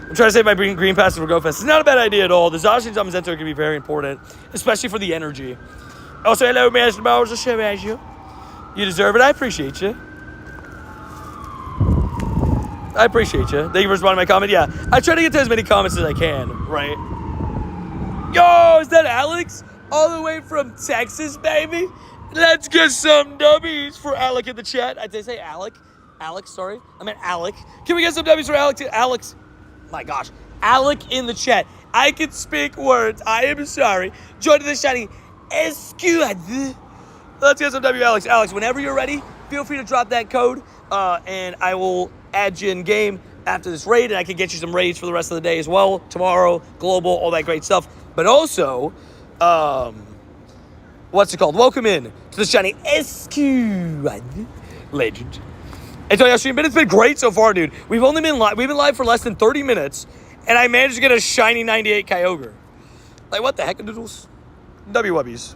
I'm trying to save my green pass for GoFest. It's not a bad idea at all. The Zacian Summons Enter can be very important, especially for the energy. Also, hello, Master Bowers. I'll show you. You deserve it. I appreciate you. I appreciate you. Thank you for responding to my comment. Yeah, I try to get to as many comments as I can, right? Yo, is that Alex? All the way from Texas, baby? Let's get some W's for Alec in the chat. Did I say Alec? Alex, sorry. I meant Alec. Can we get some W's for Alex? Alex. My gosh. Alec in the chat. I can speak words. I am sorry. Join the shiny Escud. Let's get some W, Alex. Alex, whenever you're ready, feel free to drop that code, and I will add you in game after this raid, and I can get you some raids for the rest of the day as well. Tomorrow, global, all that great stuff. But also, what's it called? Welcome in to the shiny Escud legend. And tell you how stream been. It's been great so far, dude. We've only been live. We've been live for less than 30 minutes, and I managed to get a shiny 98 Kyogre. Like, what the heck, doodles? W-Wubbies.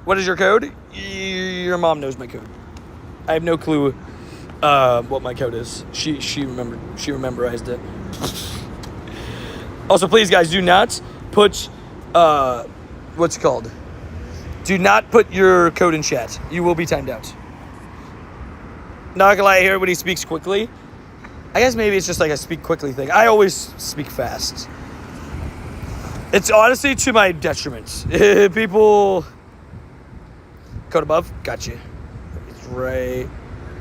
What is your code? Your mom knows my code. I have no clue what my code is. She memorized it. Also, please, guys, do not put what's it called? Do not put your code in chat. You will be timed out. Not gonna lie, here when he speaks quickly. I guess maybe it's just like a speak quickly thing. I always speak fast. It's honestly to my detriment. People. Code above. Got you. It's right.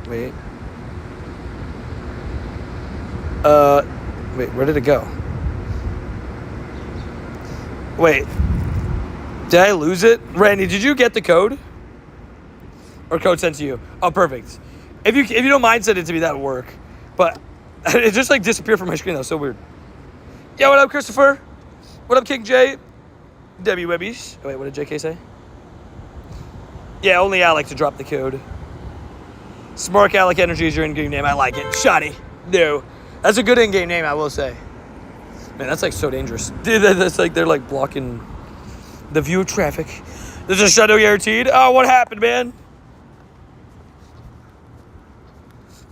Wait. Wait, where did it go? Wait. Did I lose it? Randy, did you get the code? Or code sent to you? Oh, perfect. If you don't mind, send it to me. That'll work. But it just like disappeared from my screen. That was so weird. Yeah, what up, Christopher? What up, King J? Debbie Webbies. Oh, wait, what did JK say? Yeah, only Alec to drop the code. Smart Alec Energy is your in-game name. I like it. Shoddy. No. That's a good in-game name, I will say. Man, that's like so dangerous. Dude, that's like they're like blocking the view of traffic. There's a shadow guaranteed. Oh, what happened, man?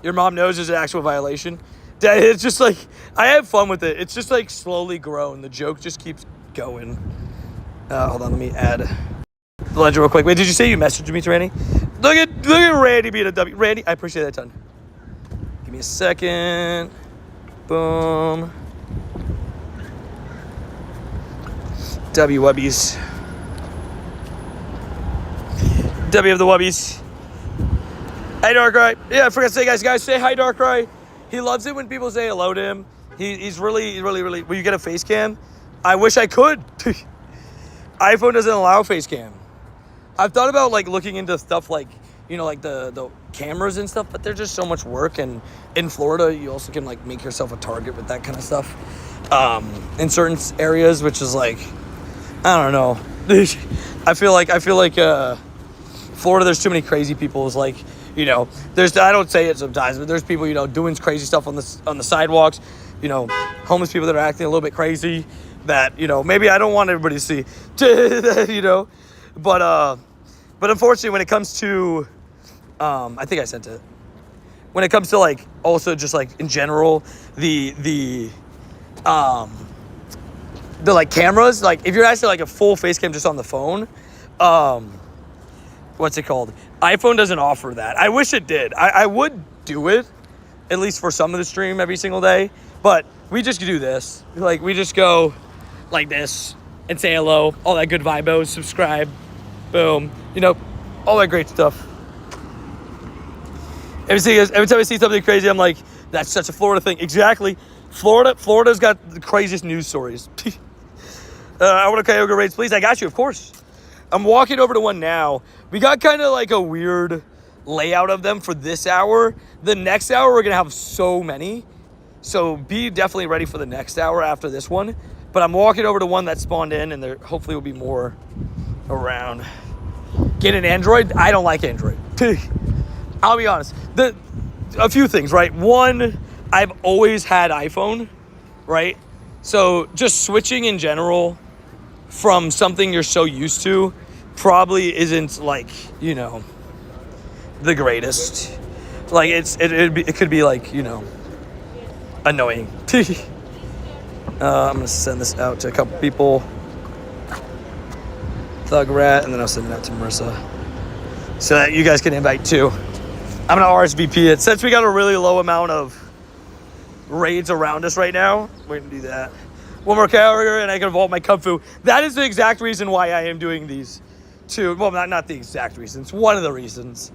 Your mom knows there's an actual violation. It's just like, I have fun with it. It's just like slowly grown. The joke just keeps going. Hold on, let me add the ledger real quick. Wait, did you say you messaged me to Randy? Look at Randy being a W. Randy, I appreciate that a ton. Give me a second. Boom. W Wubbies. W of the Wubbies. Hey, Darkrai. Yeah, I forgot to say, guys, say hi, Darkrai. He loves it when people say hello to him. He's really. Will you get a face cam? I wish I could. iPhone doesn't allow face cam. I've thought about like looking into stuff like, you know, like the cameras and stuff, but they're just so much work. And in Florida, you also can like make yourself a target with that kind of stuff in certain areas, which is like, I don't know. I feel like Florida, there's too many crazy people. It's like, you know, I don't say it sometimes, but there's people, you know, doing crazy stuff on the sidewalks, you know, homeless people that are acting a little bit crazy that, you know, maybe I don't want everybody to see, you know, but unfortunately when it comes to, I think I sent it, when it comes to like, also just like in general, the like cameras, like if you're actually like a full face cam just on the phone, what's it called? iPhone doesn't offer that. I wish it did. I would do it, at least for some of the stream every single day, but we just do this. Like we just go like this and say hello, all that good vibos, subscribe, boom, you know, all that great stuff. Every time I see something crazy, I'm like, that's such a Florida thing. Exactly. Florida's got the craziest news stories. I want a Kyogre raids, please. I got you, of course. I'm walking over to one now. We got kind of like a weird layout of them for this hour. The next hour, we're going to have so many. So be definitely ready for the next hour after this one. But I'm walking over to one that spawned in, and there hopefully will be more around. Get an Android? I don't like Android. I'll be honest. A few things, right? One, I've always had iPhone, right? So just switching in general from something you're so used to probably isn't like, you know, the greatest. Like it could be like, you know, annoying. I'm gonna send this out to a couple people. Thug Rat, and then I'll send it out to Marissa so that you guys can invite too. I'm gonna RSVP it. Since we got a really low amount of raids around us right now, we're gonna do that. One more Kyogre and I can evolve my Kung Fu. That is the exact reason why I am doing these two. Well, not the exact reason. It's one of the reasons.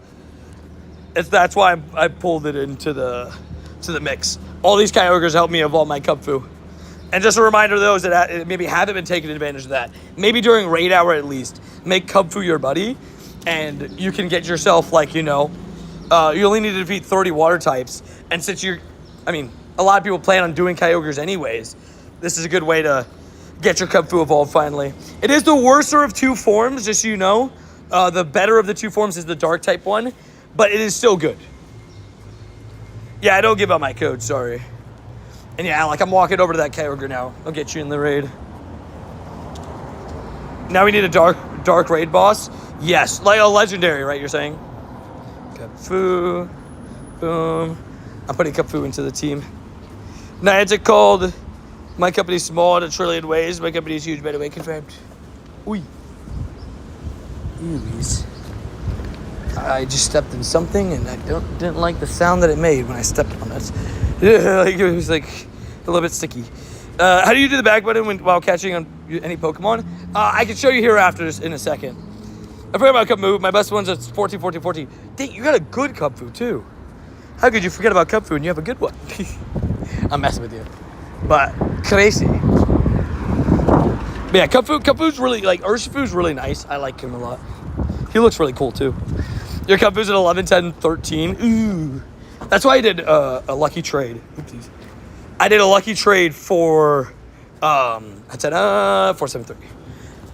That's why I pulled it into the mix. All these Kyogres help me evolve my Kung Fu. And just a reminder to those that maybe haven't been taking advantage of that. Maybe during raid hour at least, make Kung Fu your buddy, and you can get yourself like, you know, you only need to defeat 30 water types. And since a lot of people plan on doing Kyogres anyways, this is a good way to get your Kung Fu evolved finally. It is the worser of two forms, just so you know. The better of the two forms is the dark type one, but it is still good. Yeah, I don't give out my code, sorry. And yeah, like I'm walking over to that Kyogre now. I'll get you in the raid. Now we need a dark raid boss. Yes, like a legendary, right? You're saying? Kung Fu, boom. I'm putting Kung Fu into the team. Niantic called. My company's small in a trillion ways. My company's huge, by the way, confirmed. Ooh. Ooh-wees. I just stepped in something, and I didn't like the sound that it made when I stepped on it. Like it was like a little bit sticky. How do you do the back button while catching on any Pokemon? I can show you here after this in a second. I forgot about Kung Fu. My best one's at 14, 14, 14. Dang, you got a good Kung Fu too. How could you forget about Kung Fu and you have a good one? I'm messing with you. But crazy. But yeah, Kung Fu's really, like, Urshifu's really nice. I like him a lot. He looks really cool too. Your Kung Fu's at 11, 10, 13. Ooh. That's why I did a lucky trade. Oopsies. I did a lucky trade for, I said, 473.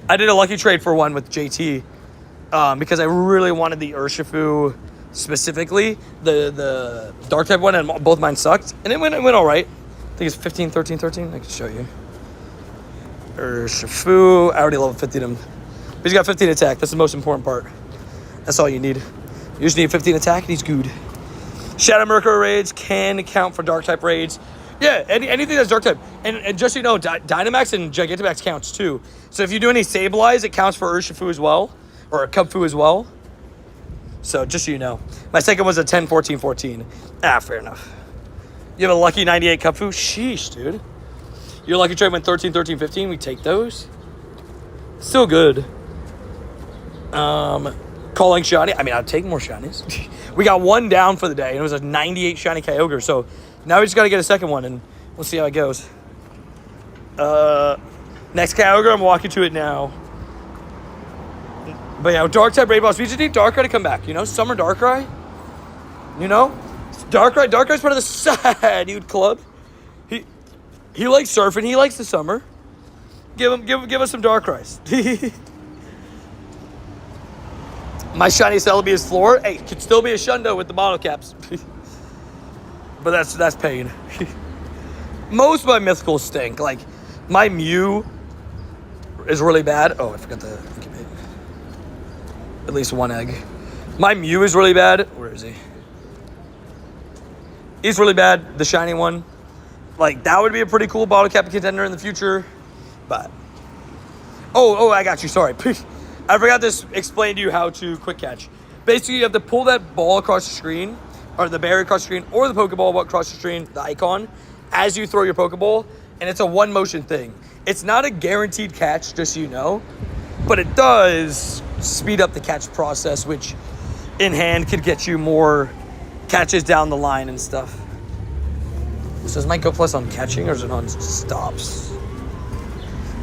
I did a lucky trade for one with JT because I really wanted the Urshifu specifically, the dark type one, and both mine sucked. And it went all right. I think it's 15, 13, 13. I can show you. Urshifu. I already level 50'd him. But he's got 15 attack. That's the most important part. That's all you need. You just need 15 attack and he's good. Shadow Mercury raids can count for dark type raids. Yeah, anything that's dark type. And just so you know, Dynamax and Gigantamax counts too. So if you do any Sableye, it counts for Urshifu as well. Or Kung Fu as well. So just so you know. My second was a 10, 14, 14. Fair enough. You have a lucky 98 Kung Fu? Sheesh, dude. Your lucky trade went 13, 13, 15. We take those. Still good. Calling shiny. I mean, I'll take more shinies. We got one down for the day, and it was a 98 shiny Kyogre. So now we just got to get a second one, and we'll see how it goes. Next Kyogre, I'm walking to it now. But yeah, Dark type Raid Boss. We just need Darkrai to come back, you know? Summer Darkrai. You know? Darkrai's part of the Sad Dude Club. He likes surfing. He likes the summer. Give us some Darkrai's. My shiny Celebi is floor. Hey, could still be a Shundo with the bottle caps. But that's pain. Most of my mythicals stink. Like, my Mew is really bad. Oh, I forgot to incubate. At least one egg. My Mew is really bad. Where is he? He's really bad. The shiny one. Like, that would be a pretty cool bottle cap contender in the future. But. Oh, I got you. Sorry. I forgot to explain to you how to quick catch. Basically, you have to pull that ball across the screen, or the berry across the screen, or the Pokeball across the screen, the icon, as you throw your Pokeball, and it's a one motion thing. It's not a guaranteed catch, just so you know, but it does speed up the catch process, which in hand could get you more catches down the line and stuff. So is my Go Plus on catching, or is it on stops?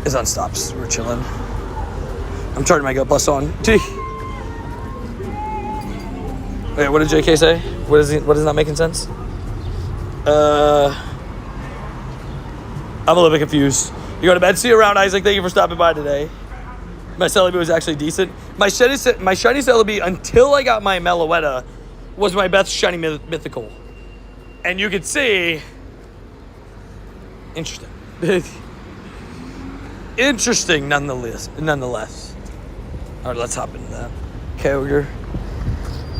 It's on stops. We're chilling. I'm turning my Go Plus on. Wait, what did JK say? What is not making sense? I'm a little bit confused. You go to bed, see you around, Isaac. Thank you for stopping by today. My Celebi was actually decent. My shiny Celebi, until I got my Meloetta, was my best shiny mythical. And you could see... Interesting. Interesting, nonetheless. All right, let's hop into that. Kyogre.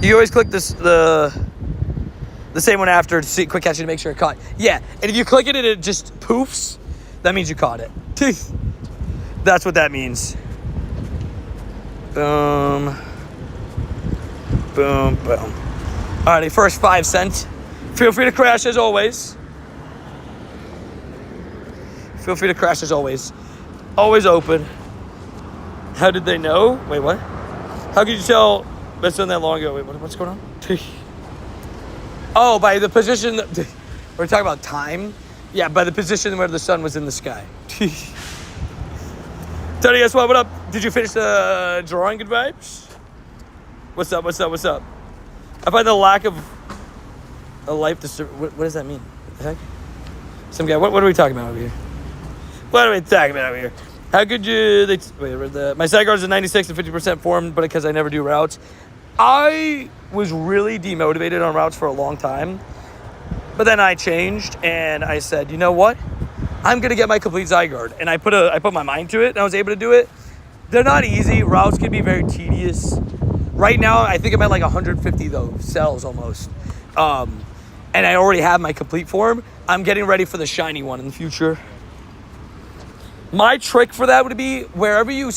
You always click the same one after to see quick catch to make sure it caught. Yeah, and if you click it and it just poofs, that means you caught it. That's what that means. Boom. Boom, boom. Alrighty, first 5 cents. Feel free to crash as always. Feel free to crash as always. Always open. How did they know? Wait, what? How could you tell that's done that long ago? Wait, what's going on? Oh, by the position. We're talking about time? Yeah, by the position where the sun was in the sky. Tony, guess what? What up? Did you finish the drawing? Good vibes? What's up? I find the lack of a life what does that mean? What the heck? Some guy. What are we talking about over here? How could you... my Zygarde is a 96 and 50% form, but because I never do routes. I was really demotivated on routes for a long time. But then I changed, and I said, you know what? I'm going to get my complete Zygarde. And I put my mind to it, and I was able to do it. They're not easy. Routes can be very tedious. Right now, I think I'm at like 150, though, cells almost. And I already have my complete form. I'm getting ready for the shiny one in the future. My trick for that would be, wherever you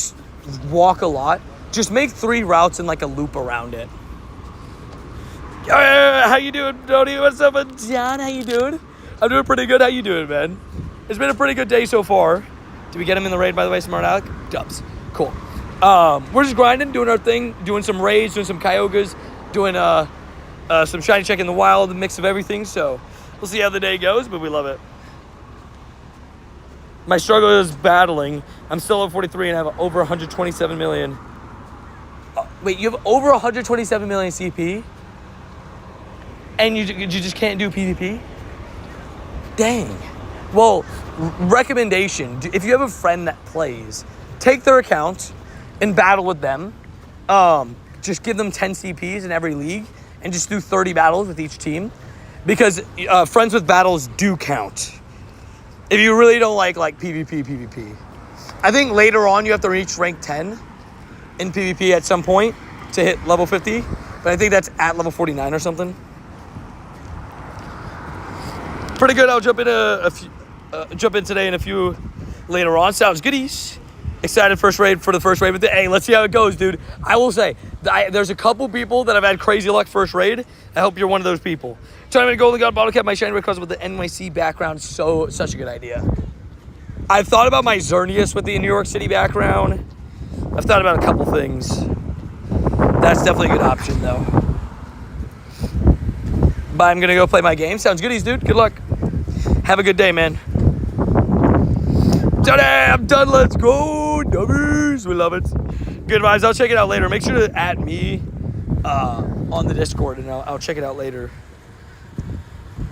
walk a lot, just make 3 routes in like a loop around it. How you doing, Tony? What's up, John? How you doing? I'm doing pretty good. How you doing, man? It's been a pretty good day so far. Did we get him in the raid, by the way, Smart Alec? Dubs. Cool. We're just grinding, doing our thing, doing some raids, doing some Kyogres, doing some shiny check in the wild, a mix of everything. So we'll see how the day goes, but we love it. My struggle is battling. I'm still at 43 and I have over 127 million. Wait, you have over 127 million CP? And you just can't do PvP? Dang. Well, recommendation. If you have a friend that plays, take their account and battle with them. Just give them 10 CPs in every league and just do 30 battles with each team. Because friends with battles do count. If you really don't like PvP. I think later on you have to reach rank 10 in PvP at some point to hit level 50. But I think that's at level 49 or something. Pretty good. I'll jump in today and a few later on. Sounds goodies. Excited for the first raid. But hey, let's see how it goes, dude. I will say, there's a couple people that have had crazy luck first raid. I hope you're one of those people. Tournament Golden God bottle cap my shiny red cards with the NYC background. Such a good idea. I've thought about my Xerneas with the New York City background. I've thought about a couple things. That's definitely a good option, though. But I'm going to go play my game. Sounds goodies, dude. Good luck. Have a good day, man. Today, I'm done. Let's go, dummies. We love it. Good vibes. I'll check it out later. Make sure to add me on the Discord, and I'll check it out later.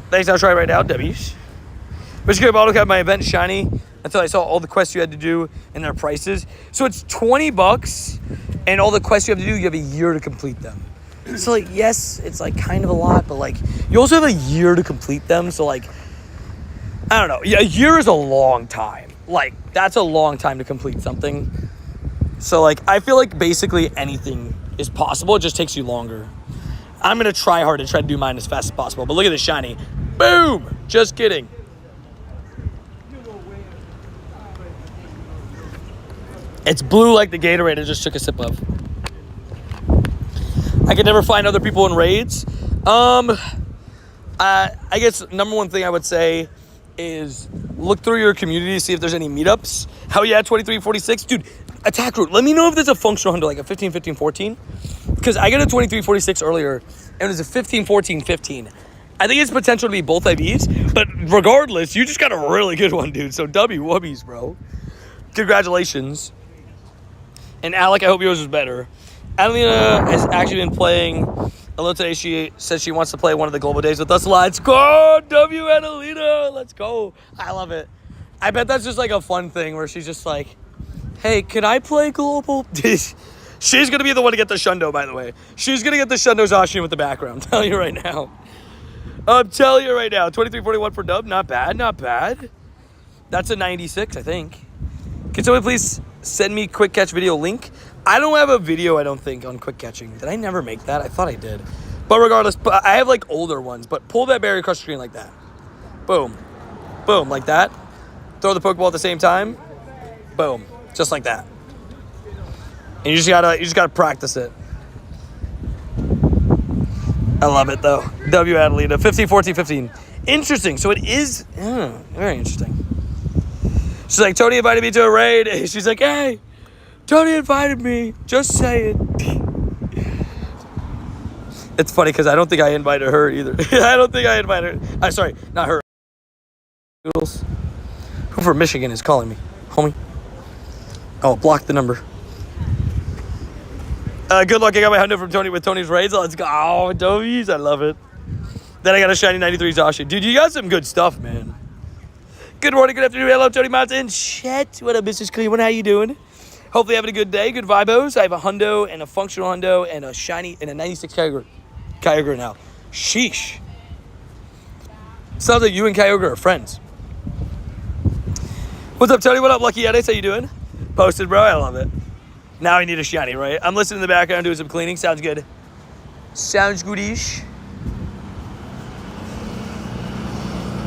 Thanks, I'll try it right now, W's. But you could bottle cap my event shiny until I saw all the quests you had to do and their prices. So it's $20, and all the quests you have to do, you have a year to complete them. So, like, yes, it's, like, kind of a lot, but, like, you also have a year to complete them. So, like, I don't know. Yeah, a year is a long time. Like, that's a long time to complete something. So, like, I feel like basically anything is possible. It just takes you longer. I'm going to try hard and try to do mine as fast as possible. But look at this shiny. Boom! Just kidding. It's blue like the Gatorade I just took a sip of. I can never find other people in raids. I guess number one thing I would say is look through your community to see if there's any meetups. Hell yeah, 2346. Dude, attack route. Let me know if there's a functional hundo, like a 15, 15, 14. Because I got a 2346 earlier, and it was a 15, 14, 15. I think it's potential to be both IVs, but regardless, you just got a really good one, dude. So W-wubbies, bro. Congratulations. And Alec, I hope yours was better. Adelina has actually been playing a little today. She says she wants to play one of the global days with us. Let's go, W Adelina. Let's go. I love it. I bet that's just like a fun thing where she's just like, hey, can I play global? She's going to be the one to get the Shundo, by the way. She's going to get the Shundo Zacian with the background. I'm telling you right now. I'm telling you right now. 2341 for dub. Not bad. Not bad. That's a 96, I think. Can someone please send me quick catch video link? I don't have a video, I don't think, on quick catching. Did I never make that? I thought I did. But regardless, I have like older ones. But pull that barrier across the screen like that. Boom. Boom, like that. Throw the Pokeball at the same time. Boom. Just like that. And you just gotta practice it. I love it though. W Adelina. 15, 14, 15. Interesting. So it is very interesting. She's like, Tony invited me to a raid. She's like, hey, Tony invited me. Just say it. It's funny because I don't think I invited her either. I don't think I invited her. I'm sorry, not her. Noodles. Who from Michigan is calling me? Homie. Oh, block the number. Good luck. I got my hundo from Tony with Tony's raids. Let's go. Oh, W's. I love it. Then I got a shiny 93 Zacian. Dude, you got some good stuff, man. Good morning, good afternoon. Hello, Tony Mountain and shit. What up, Mrs. Cleveland? How you doing? Hopefully having a good day. Good vibos. I have a hundo and a functional hundo and a shiny and a 96 Kyogre now. Sheesh. Sounds like you and Kyogre are friends. What's up, Tony? What up, Lucky Eddies? How you doing? Posted, bro. I love it. Now I need a shiny, right? I'm listening in the background, doing some cleaning. Sounds good. Sounds goodish.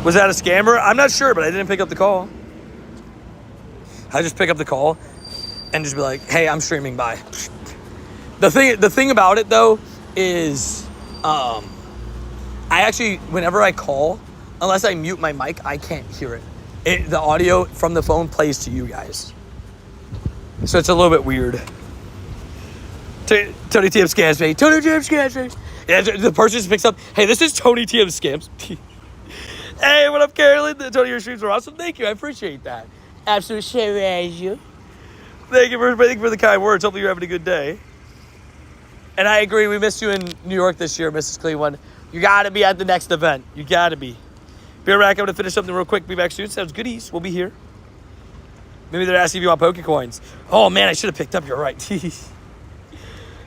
Was that a scammer? I'm not sure, but I didn't pick up the call. I just pick up the call and just be like, hey, I'm streaming, bye. The thing about it, though, is I actually, whenever I call, unless I mute my mic, I can't hear it. The audio from the phone plays to you guys. So it's a little bit weird. Tony TM scams me. Tony TM scams me. Yeah, the person just picks up, hey, this is Tony TM scams. Hey, what up, Carolyn? Tony, your streams are awesome. Thank you. I appreciate that. Absolute shit. Thank you for the kind words. Hopefully you're having a good day. And I agree. We missed you in New York this year, Mrs. Cleveland. You got to be at the next event. You got to be. Beer Rack, I'm going to finish something real quick. Be back soon. Sounds goodies. We'll be here. Maybe they're asking if you want Pokecoins. Oh, man, I should have picked up. You're right.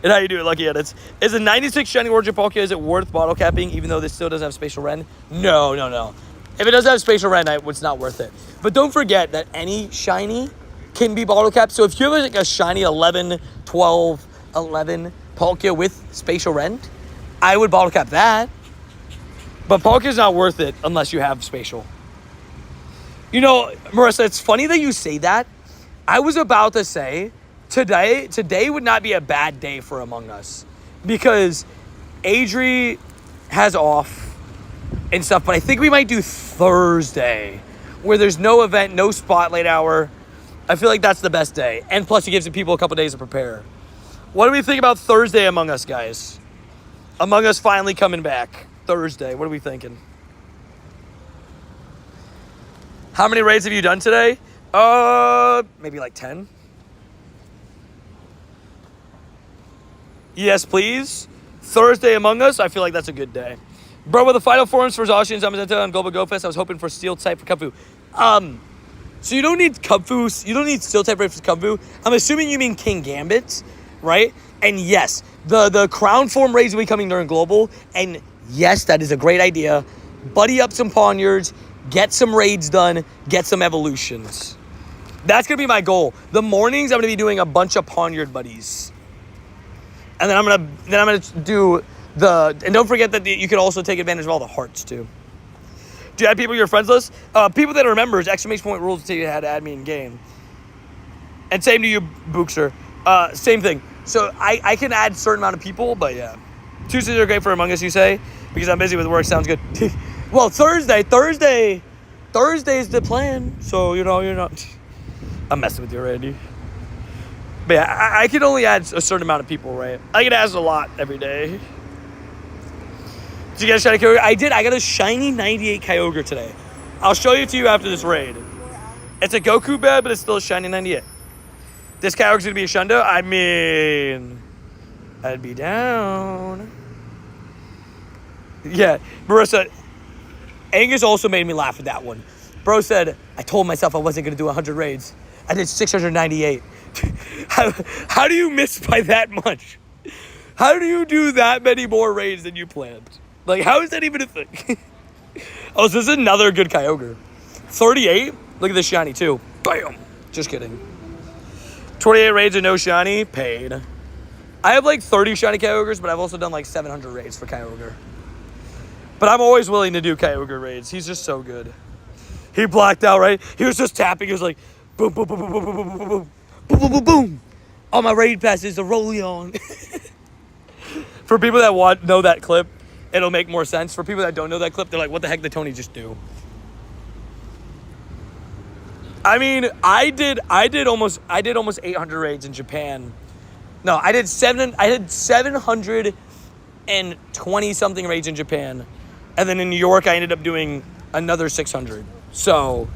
And how you doing, Lucky Edits? Is a 96 shiny origin Poke, is it worth bottle capping, even though this still doesn't have Spatial Ren? No. If it doesn't have Spatial Ren, it's not worth it. But don't forget that any shiny can be bottle capped. So if you have like a shiny 11, 12, 11 Poke with Spatial Ren, I would bottle cap that. But Poke is not worth it unless you have Spatial. You know, Marissa, it's funny that you say that. I was about to say, today would not be a bad day for Among Us. Because Adri has off and stuff, but I think we might do Thursday, where there's no event, no spotlight hour. I feel like that's the best day. And plus, it gives the people a couple days to prepare. What do we think about Thursday Among Us, guys? Among Us finally coming back. Thursday. What are we thinking? How many raids have you done today? Maybe like 10. Yes, please. Thursday Among Us, I feel like that's a good day. Bro, with the final forums for Zashi and Zamazenta on Global Go Fest, I was hoping for steel type for Kung Fu. So you don't need Kung Fu, you don't need steel type raid for Kung Fu. I'm assuming you mean King Gambit, right? And yes, the crown form raids will be coming during Global, and yes, that is a great idea. Buddy up some Pawniards, get some raids done, get some evolutions. That's gonna be my goal. The mornings, I'm gonna be doing a bunch of Pawniard buddies. And then I'm gonna do and don't forget that you can also take advantage of all the hearts too. Do you add people to your friends list? People that are members, exclamation point rules tell you how to add me in game. And same to you, Bookster. Same thing. So I can add a certain amount of people, but yeah. Tuesdays are great for Among Us, you say? Because I'm busy with work, sounds good. Well, Thursday's the plan. So, you're not... I'm messing with you, Randy. But yeah, I can only add a certain amount of people, right? I can add a lot every day. Did you get a shiny Kyogre? I did. I got a shiny 98 Kyogre today. I'll show it to you after this raid. It's a Goku bed, but it's still a shiny 98. This Kyogre's gonna be a Shundo? I mean, I'd be down. Yeah, Marissa, Angus also made me laugh with that one. Bro said, I told myself I wasn't gonna do 100 raids. I did 698. How do you miss by that much? How do you do that many more raids than you planned? Like, how is that even a thing? Oh, so this is another good Kyogre. 38? Look at this shiny, too. Bam! Just kidding. 28 raids and no shiny? Paid. I have, like, 30 shiny Kyogres, but I've also done, like, 700 raids for Kyogre. But I'm always willing to do Kyogre raids. He's just so good. He blacked out, right? He was just tapping. He was like, boom, boom, boom, boom, boom, boom, boom, boom, boom, boom, boom, boom, boom. All my raid passes are rolling on. For people that know that clip, it'll make more sense. For people that don't know that clip, they're like, what the heck did Tony just do? I mean, I did almost 800 raids in Japan. No, I did 720 something raids in Japan. And then in New York, I ended up doing another 600. So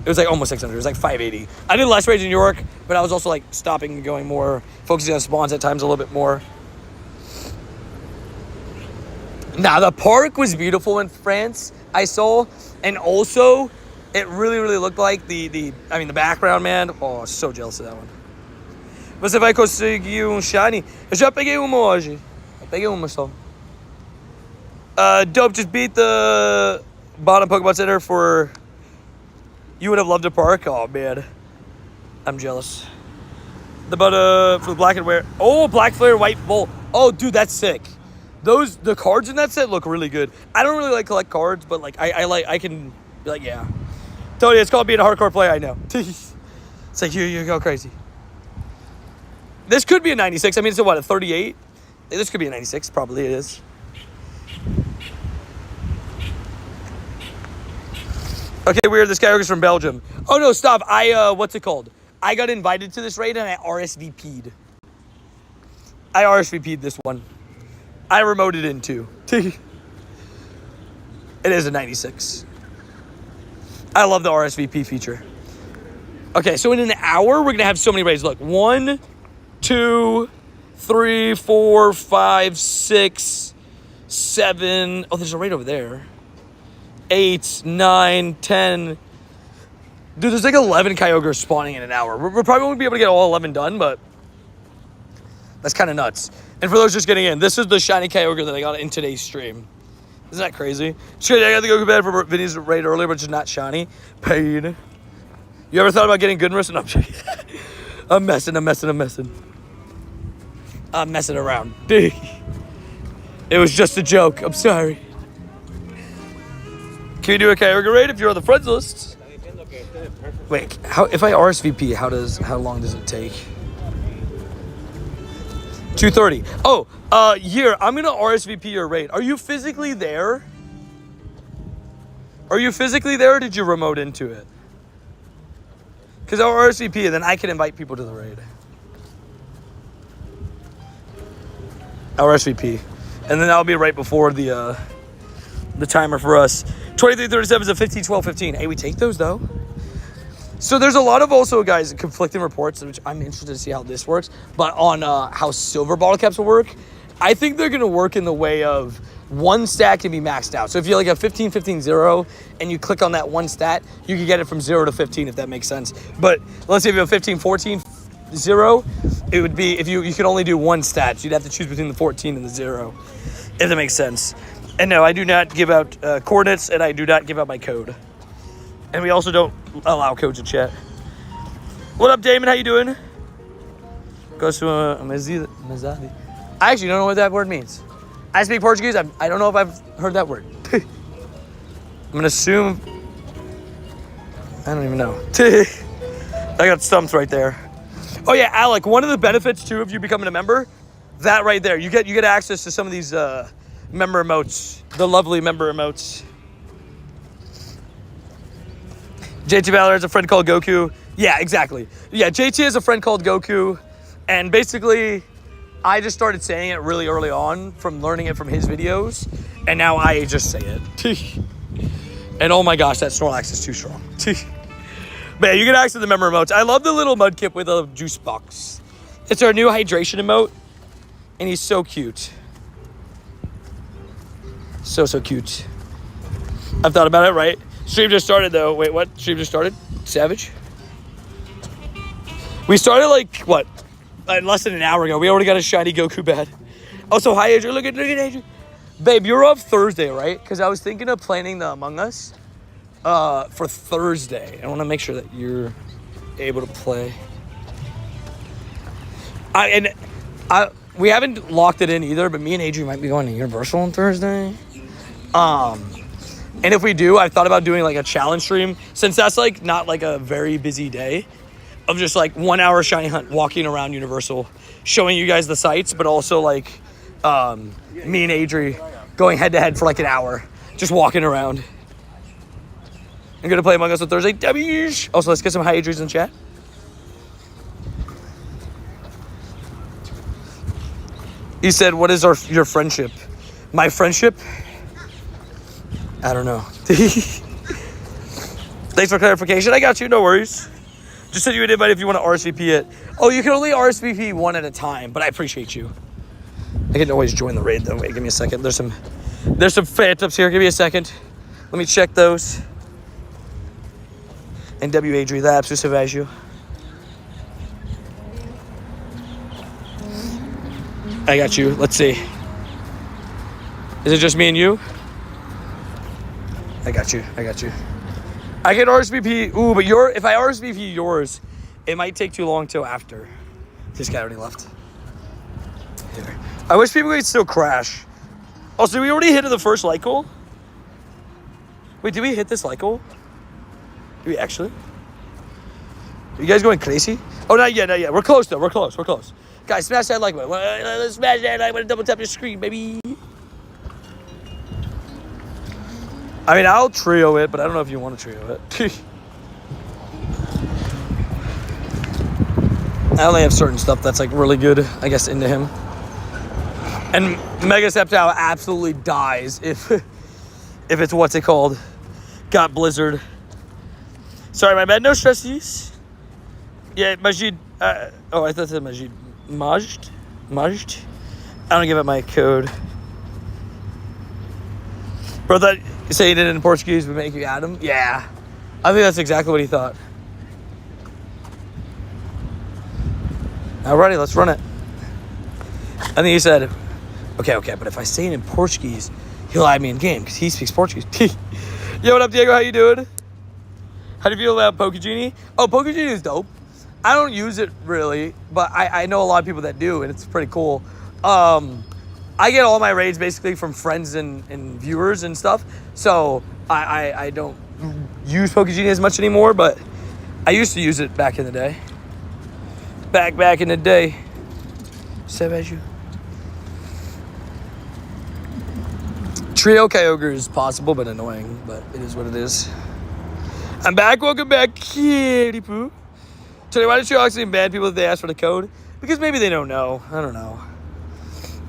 it was like almost 600. It was like 580. I did less raids in New York, but I was also like stopping and going more, focusing on spawns at times a little bit more. Now, the park was beautiful in France, I saw. And also, it really, really looked like the background, man. Oh, I was so jealous of that one. Você vai conseguir shiny? Eu já peguei uma hoje. Eu peguei uma só. Dope just beat the bottom Pokemon Center for... You would have loved a park? Oh, man. I'm jealous. For the black and wear. Oh, black flare, white bowl. Oh, dude, that's sick. The cards in that set look really good. I don't really like collect cards, but like I can be like, yeah. Tony, it's called being a hardcore player, I know. It's like you go crazy. This could be a 96. I mean, it's a 38? This could be a 96, probably it is. Okay, weird, this Kyogre's from Belgium. Oh no, stop. What's it called? I got invited to this raid and I RSVP'd. I RSVP'd this one. I remoted in too. It is a 96. I love the RSVP feature. Okay, so in an hour, we're going to have so many raids. Look, 1, 2, 3, 4, 5, 6, 7. Oh, there's a raid over there. 8, 9, 10. Dude, there's like 11 Kyogre spawning in an hour. We probably won't be able to get all 11 done, but that's kind of nuts. And for those just getting in, this is the shiny Kyogre that I got in today's stream. Isn't that crazy? I got the Goku bed for Vinny's raid earlier, but just not shiny. Pain. You ever thought about getting Goodness? No, I'm joking. I'm messing. I'm messing around. It was just a joke. I'm sorry. Can you do a Kyogre raid if you're on the friends list? Wait, if I RSVP, how long does it take? 2:30. Oh, I'm gonna RSVP your raid. Are you physically there? Or did you remote into it? Because I'll RSVP and then I can invite people to the raid. I'll RSVP. And then that'll be right before the timer for us. 23:37 is a 15:12:15. Hey, we take those though. So there's a lot of also, guys, conflicting reports, which I'm interested to see how this works, but on how silver bottle caps will work. I think they're going to work in the way of one stat can be maxed out. So if you're like a 15, 15, 0, and you click on that one stat, you can get it from 0 to 15, if that makes sense. But let's say if you have 15, 14, 0, it would be, if you can only do one stat, so you'd have to choose between the 14 and the 0, if that makes sense. And no, I do not give out coordinates, and I do not give out my code. And we also don't allow codes in chat. What up, Damon? How you doing? Goes to Mazadi. I actually don't know what that word means. I speak Portuguese. I don't know if I've heard that word. I'm gonna assume. I don't even know. I got stumped right there. Oh yeah, Alec. One of the benefits too of you becoming a member, that right there, you get access to some of these member emotes, the lovely member emotes. JT Valor has a friend called Goku. Yeah, exactly. Yeah, JT has a friend called Goku, and basically, I just started saying it really early on from learning it from his videos, and now I just say it. And oh my gosh, that Snorlax is too strong. Man, you get access to the member emotes. I love the little Mudkip with a juice box. It's our new hydration emote, and he's so cute. So cute. I've thought about it, right? Stream just started, though. Wait, what? Stream just started? Savage? We started, like, what? Less than an hour ago. We already got a shiny Goku bad. Also, hi, Adrian. Look at Adrian. Babe, you're off Thursday, right? Because I was thinking of planning the Among Us for Thursday. I want to make sure that you're able to play. We haven't locked it in either, but me and Adrian might be going to Universal on Thursday. And if we do, I've thought about doing like a challenge stream, since that's like not like a very busy day, of just like 1 hour shiny hunt walking around Universal, showing you guys the sights, but also like me and Adri going head to head for like an hour, just walking around. I'm gonna play Among Us on Thursday. W's. Also, let's get some high Adris in chat. He said, "What is your friendship?" My friendship? I don't know. Thanks for clarification. I got you. No worries. Just send you an invite if you want to RSVP it. Oh, you can only RSVP one at a time, but I appreciate you. I can always join the raid though. Wait, give me a second. There's some phantoms here. Give me a second. Let me check those. And W Adri Labs who survives you. I got you. Let's see. Is it just me and you? I got you. I can RSVP. Ooh, but if I RSVP yours, it might take too long till after. This guy already left. Here. I wish people could still crash. Oh, so we already hit the first light goal? Wait, did we hit this light goal? Did we actually? Are you guys going crazy? Oh, not yet. We're close though. We're close. Guys, smash that like button. Let's smash that like button. Double tap your screen, baby. I mean, I'll trio it, but I don't know if you want to trio it. I only have certain stuff that's like really good, I guess, into him. And Mega Sceptile absolutely dies if it's what's it called? Got Blizzard. Sorry, my bad. No stressies. Yeah, Majid. I thought it said Majid. Majd? I don't give up my code. Bro, that saying it in Portuguese would make you Adam? Yeah. I think that's exactly what he thought. Alrighty, let's run it. I think he said, okay, but if I say it in Portuguese, he'll add me in game because he speaks Portuguese. Yo, what up, Diego? How you doing? How do you feel about Pokegenie? Oh, Pokegenie is dope. I don't use it really, but I know a lot of people that do, and it's pretty cool. I get all my raids basically from friends and viewers and stuff, so I don't use Pokegenie as much anymore, but I used to use it back in the day. Back in the day. Savage. Trio Kyogre is possible, but annoying, but it is what it is. I'm back. Welcome back, kitty poo. Today, why did you actually ban people if they ask for the code? Because maybe they don't know. I don't know.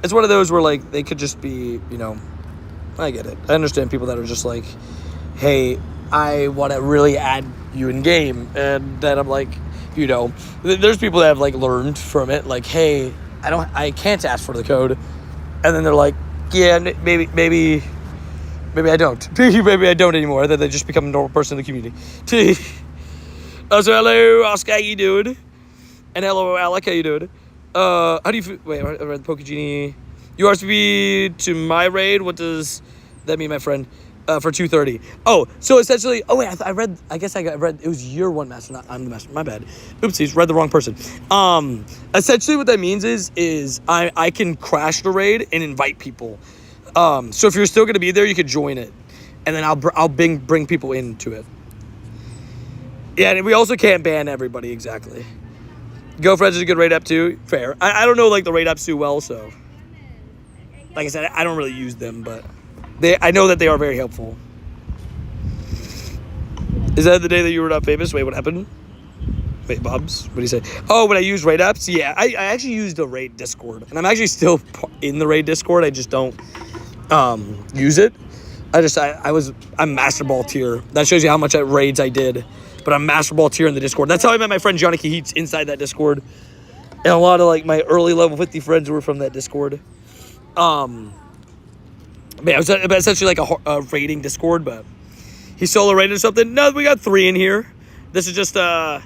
It's one of those where, like, they could just be, you know, I get it. I understand people that are just like, hey, I want to really add you in game. And then I'm like, you know, there's people that have, like, learned from it. Like, hey, I can't ask for the code. and then they're like, yeah, maybe I don't. Maybe I don't anymore. Then they just become a normal person in the community. So hello, Oscar, how you doing? And hello, Alec, how you doing? How do you feel? Wait, I read the Pokegenie. You RSVP to my raid. What does that mean, my friend? For 2:30. Oh, so essentially, oh wait, I read. I guess I read. It was year one master. Not I'm the master. My bad. Oopsies, read the wrong person. Essentially, what that means is I can crash the raid and invite people. So if you're still gonna be there, you could join it, and then I'll bring people into it. Yeah, and we also can't ban everybody exactly. GoFriends is a good raid app too. Fair. I don't know like the raid apps too well, so like I said, I don't really use them, but I know that they are very helpful. Is that the day that you were not famous? Wait, what happened? Wait, Bobs, what do you say? Oh, when I use raid apps? Yeah, I actually used a raid Discord, and I'm actually still in the raid Discord. I just don't use it. I'm Master Ball tier. That shows you how much raids I did. But I'm Master Ball tier in the Discord. That's how I met my friend Johnny Heats inside that Discord. And a lot of like my early level 50 friends were from that Discord. Man, it was essentially like a raiding Discord, but he solo raided or something. No, we got 3 in here. This is just a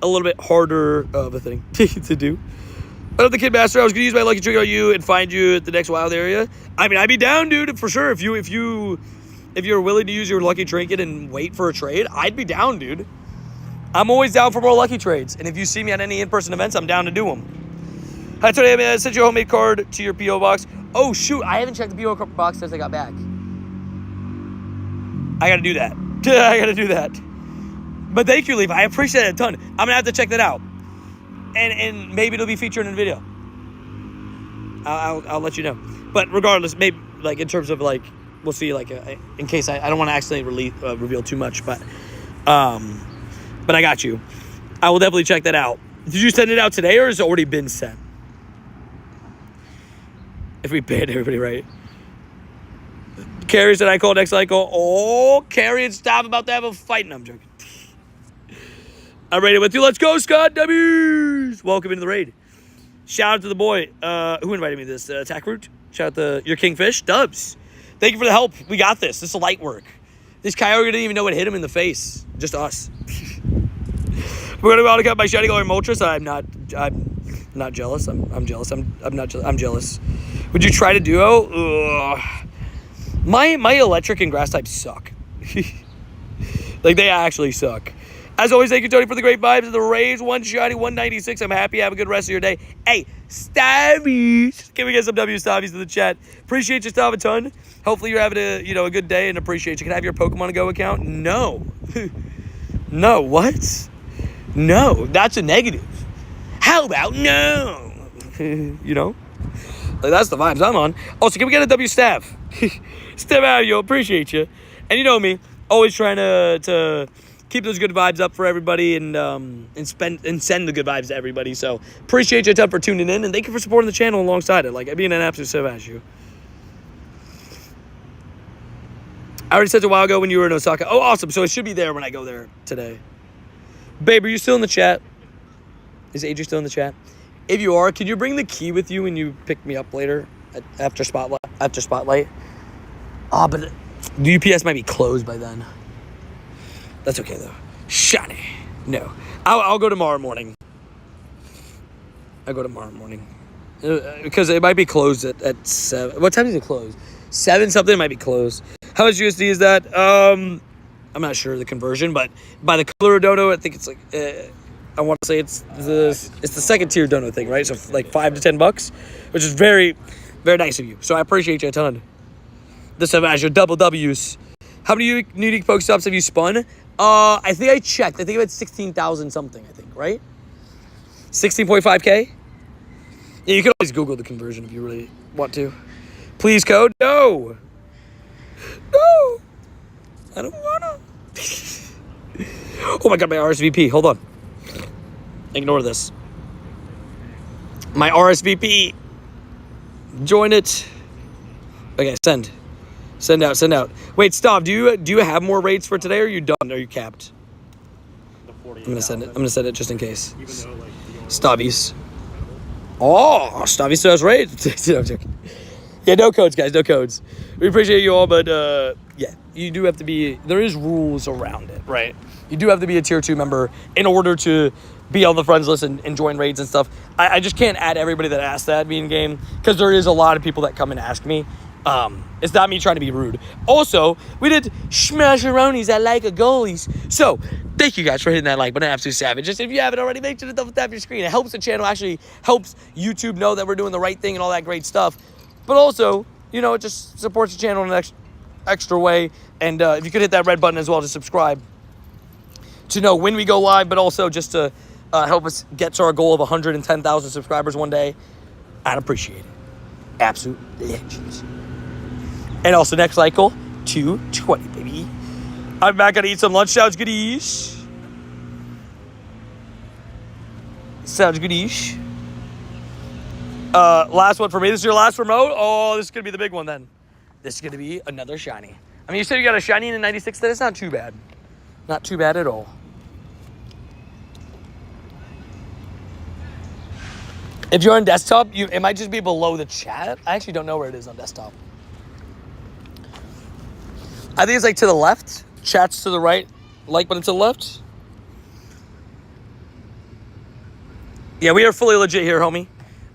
little bit harder of a thing to do. But I'm the Kid Master. I was gonna use my lucky trick on you and find you at the next wild area. I mean, I'd be down, dude, for sure. If you're willing to use your lucky trinket and wait for a trade, I'd be down, dude. I'm always down for more lucky trades. And if you see me at any in-person events, I'm down to do them. Hi, Tony. I sent you a homemade card to your P.O. box. Oh, shoot. I haven't checked the P.O. box since I got back. I got to do that. I got to do that. But thank you, Levi. I appreciate it a ton. I'm going to have to check that out. And maybe it'll be featured in a video. I'll let you know. But regardless, maybe like in terms of like, we'll see, like in case I don't want to accidentally reveal too much, but I got you. I will definitely check that out. Did you send it out today, or has it already been sent? If we banned everybody, right? Carrie said I called next cycle. Oh, Carrie and stop about to have a fight. No, I'm joking. I'm ready with you. Let's go, Scott W's. Welcome into the raid. Shout out to the boy who invited me to this. Tackroot. Shout out to your Kingfish. Dubs. Thank you for the help. We got this. This is light work. This Kyogre didn't even know what hit him in the face. Just us. We're gonna be able to cut my shiny going Moltres. I'm not jealous. I'm jealous. I'm jealous. Would you try to duo? Ugh. My electric and grass types suck. Like they actually suck. As always, thank you, Tony, for the great vibes of the raids. 1 shiny, 196. I'm happy. Have a good rest of your day. Hey, Stabbies. Can we get some W Stabbies in the chat? Appreciate you, Stav, a ton. Hopefully you're having a good day and appreciate you. Can I have your Pokemon Go account? No. No, what? No, that's a negative. How about no? Like that's the vibes I'm on. Also, can we get a W Staff? Step out, yo. Appreciate you. And you know me, always trying to keep those good vibes up for everybody and send the good vibes to everybody. So appreciate you a ton for tuning in, and thank you for supporting the channel alongside it. Like being an absolute savage, you. I already said a while ago when you were in Osaka. Oh, awesome. So it should be there when I go there today. Babe, are you still in the chat? Is Adri still in the chat? If you are, can you bring the key with you when you pick me up later after Spotlight? Oh, but the UPS might be closed by then. That's okay, though. Shiny. No. I'll go tomorrow morning. I'll go tomorrow morning. Because it might be closed at 7. What time does it close? 7 something might be closed. How much USD is that? I'm not sure the conversion, but by the cooler dono, I think it's like I want to say it's the second tier dono thing, right? So like $5 to $10, which is very, very nice of you. So I appreciate you a ton. The Savage, your double W's. How many unique Pokestops have you spun? I think I checked. I think it was 16,000 something. I think, right? 16.5K. Yeah, you can always Google the conversion if you really want to. Please code. No. No. I don't wanna. Oh my god, my RSVP. Hold on. Ignore this. My RSVP. Join it. Okay, send. Send out. Wait, stop. Do you have more rates for today, or are you done? Are you capped? I'm gonna send it just in case. Stabbies. Oh, Stabby still has rates. No, I'm joking. Yeah, no codes, guys. No codes. We appreciate you all, but yeah, you do have to be. There is rules around it, right? You do have to be a tier 2 member in order to be on the friends list and join raids and stuff. I just can't add everybody that asks that me in game because there is a lot of people that come and ask me. It's not me trying to be rude. Also, we did smasheronies that like a goalies. So, thank you guys for hitting that like button. Absolute savage. Just if you haven't already, make sure to double tap your screen. It helps the channel, actually helps YouTube know that we're doing the right thing and all that great stuff. But also, you know, it just supports the channel in an extra way. And if you could hit that red button as well to subscribe to know when we go live, but also just to help us get to our goal of 110,000 subscribers one day, I'd appreciate it. Absolute legends. And also next cycle, 220, baby. I'm back. Gotta eat some lunch. Sounds goodies. Sounds goodies. Last one for me. This is your last remote? Oh, this is gonna be the big one then. This is gonna be another shiny. I mean, you said you got a shiny in a 96 then. It's not too bad. Not too bad at all. If you're on desktop, it might just be below the chat. I actually don't know where it is on desktop. I think it's like to the left. Chat's to the right. Like button to the left. Yeah, we are fully legit here, homie.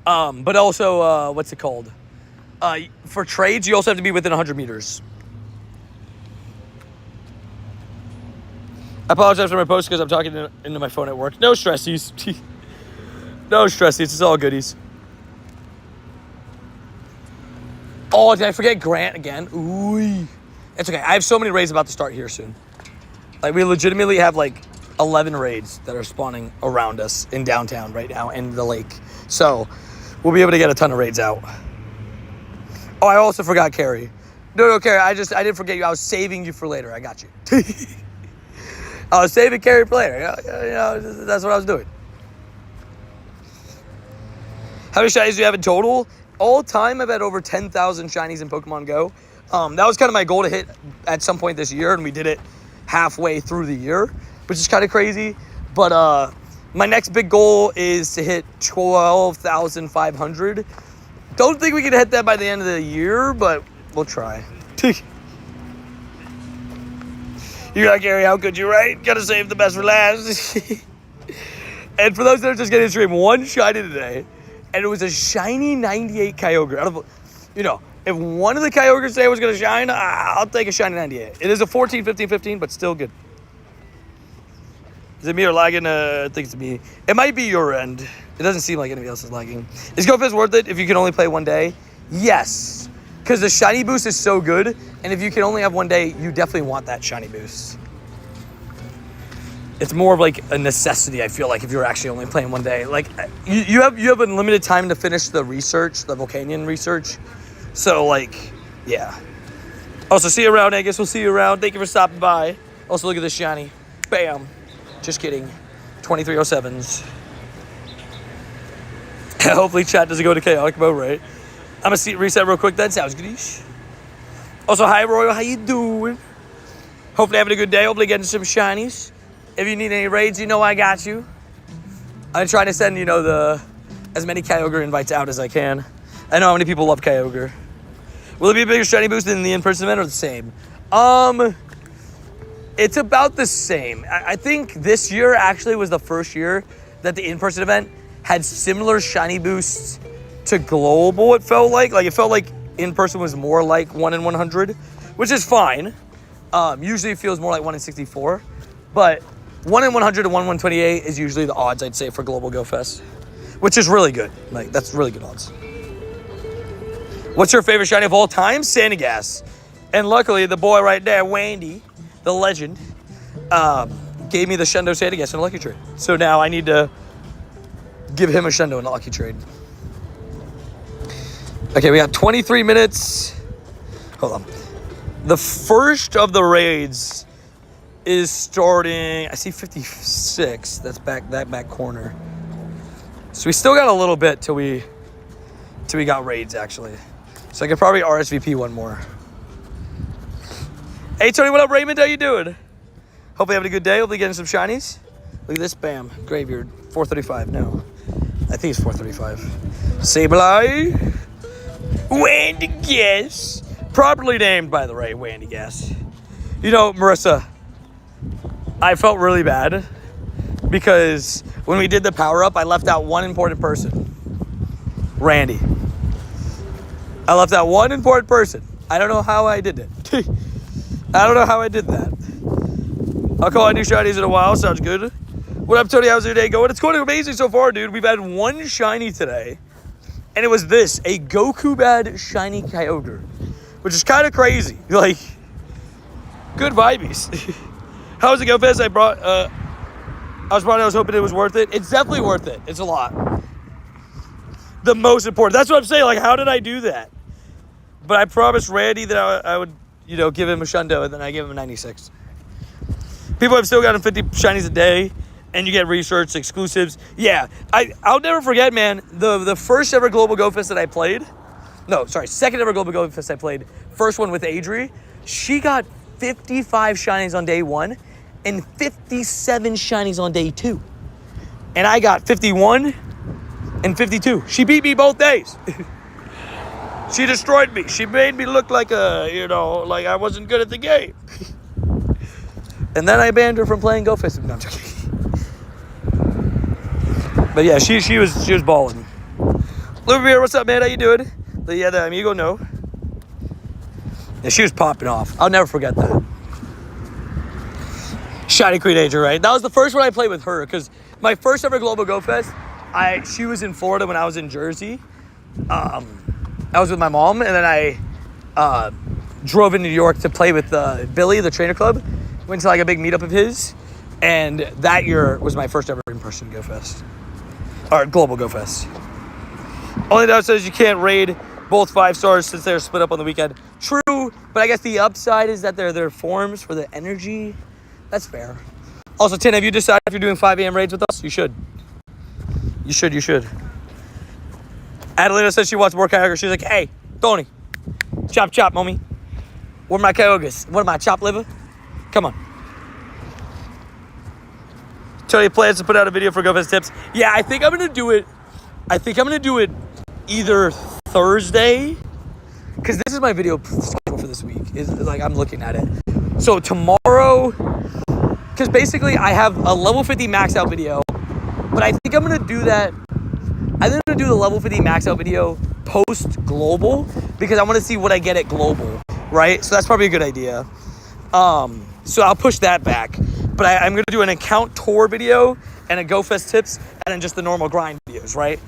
But also, what's it called? For trades, you also have to be within 100 meters. I apologize for my post because I'm talking into my phone at work. No stressies. No stressies. It's all goodies. Oh, did I forget Grant again? Ooh. It's okay. I have so many raids about to start here soon. Like, we legitimately have, like, 11 raids that are spawning around us in downtown right now in the lake. So, we'll be able to get a ton of raids out. Oh, I also forgot Carrie. No, Carrie. I didn't forget you. I was saving you for later. I got you. I was saving Carrie for later. You know, that's what I was doing. How many shinies do you have in total? All time, I've had over 10,000 shinies in Pokemon Go. That was kind of my goal to hit at some point this year, and we did it halfway through the year, which is kind of crazy. But my next big goal is to hit 12,500. Don't think we can hit that by the end of the year, but we'll try. You're like, Gary, how could you, right? Gotta save the best for last. And for those that are just getting stream, one shiny today, and it was a shiny 98 Kyogre. Out of, you know, if one of the Kyogres today was going to shine, I'll take a shiny 98. It is a 14, 15, 15, but still good. Is it me or lagging? I think it's me. It might be your end. It doesn't seem like anybody else is lagging. Is GoFest worth it if you can only play one day? Yes. Because the shiny boost is so good, and if you can only have one day, you definitely want that shiny boost. It's more of like a necessity, I feel like, if you're actually only playing one day. Like, you have unlimited time to finish the research, the Volcanion research. So, like, yeah. Also, see you around, I guess we'll see you around. Thank you for stopping by. Also, look at this shiny. Bam. Just kidding. 2307s. Hopefully chat doesn't go to chaotic mode, right? I'm gonna reset real quick then. Sounds good. Also, hi, Royal. How you doing? Hopefully having a good day. Hopefully getting some shinies. If you need any raids, you know I got you. I'm trying to send, you know, as many Kyogre invites out as I can. I know how many people love Kyogre. Will it be a bigger shiny boost than the in-person event or the same? It's about the same. I think this year actually was the first year that the in-person event had similar shiny boosts to global, it felt like. Like, it felt like in-person was more like 1 in 100, which is fine. Usually it feels more like 1 in 64. But 1 in 100 to 1 in 128 is usually the odds, I'd say, for Global Go Fest, which is really good. Like, that's really good odds. What's your favorite shiny of all time? Sandygast. And luckily, the boy right there, Wandy, the legend, gave me the Shundo Sandygast in a lucky trade. So now I need to give him a Shundo in a lucky trade. Okay, we got 23 minutes. Hold on. The first of the raids is starting. I see 56. That's that back corner. So we still got a little bit till we got raids, actually. So I could probably RSVP one more. Hey, Tony, what up, Raymond? How you doing? Hopefully having a good day. Hopefully getting some shinies. Look at this, bam. Graveyard. 435. No. I think it's 435. Sableye. Wendy Guess. Properly named, by the way, Wendy Guess. You know, Marissa, I felt really bad because when we did the power-up, I left out one important person. Randy. I left out one important person. I don't know how I did it. I don't know how I did that. I'll call out new shinies in a while. Sounds good. What up, Tony? How's your day going? It's going amazing so far, dude. We've had one shiny today. And it was this, a Goku Bad shiny Kyogre. Which is kind of crazy. Like, good vibes. How was it, GoFest? I was hoping it was worth it. It's definitely worth it. It's a lot. The most important. That's what I'm saying. Like, how did I do that? But I promised Randy that I would, you know, give him a shundo, and then I gave him a 96. People have still gotten 50 shinies a day, and you get research exclusives. Yeah, I'll never forget, man, the first ever Global Go Fest that I played. No, sorry, second ever Global Go Fest I played. First one with Adri. She got 55 shinies on day 1 and 57 shinies on day 2. And I got 51 and 52. She beat me both days. She destroyed me. She made me look like like I wasn't good at the game. And then I banned her from playing Go Fest. No, I'm joking. But yeah, she was balling. Lubeer, what's up, man? How you doing? The amigo, no. Yeah, she was popping off. I'll never forget that. Shiny Queen Angel, right? That was the first one I played with her, because my first ever Global Go Fest, she was in Florida when I was in Jersey. I was with my mom, and then I drove in New York to play with Billy, the trainer club. Went to like a big meetup of his, and that year was my first ever in-person Go Fest. Or Global Go Fest. Only doubt says you can't raid both 5 stars since they're split up on the weekend. True, but I guess the upside is that they're forms for the energy. That's fair. Also, Tin, have you decided if you're doing 5 a.m. raids with us? You should. You should. Adelina says she wants more Kyogre. She's like, hey, Tony, chop, mommy. Where my Kyogres? What am I, chop liver? Come on. Tony plans to put out a video for GoFest tips. Yeah, I think I'm going to do it either Thursday, because this is my video schedule for this week. Is like I'm looking at it. So tomorrow, because basically I have a level 50 max out video, but I think I'm going to do that. I think I'm going to do the level 50 max out video post global, because I want to see what I get at global, right? So that's probably a good idea. So I'll push that back. But I'm going to do an account tour video and a GoFest tips and then just the normal grind videos, right?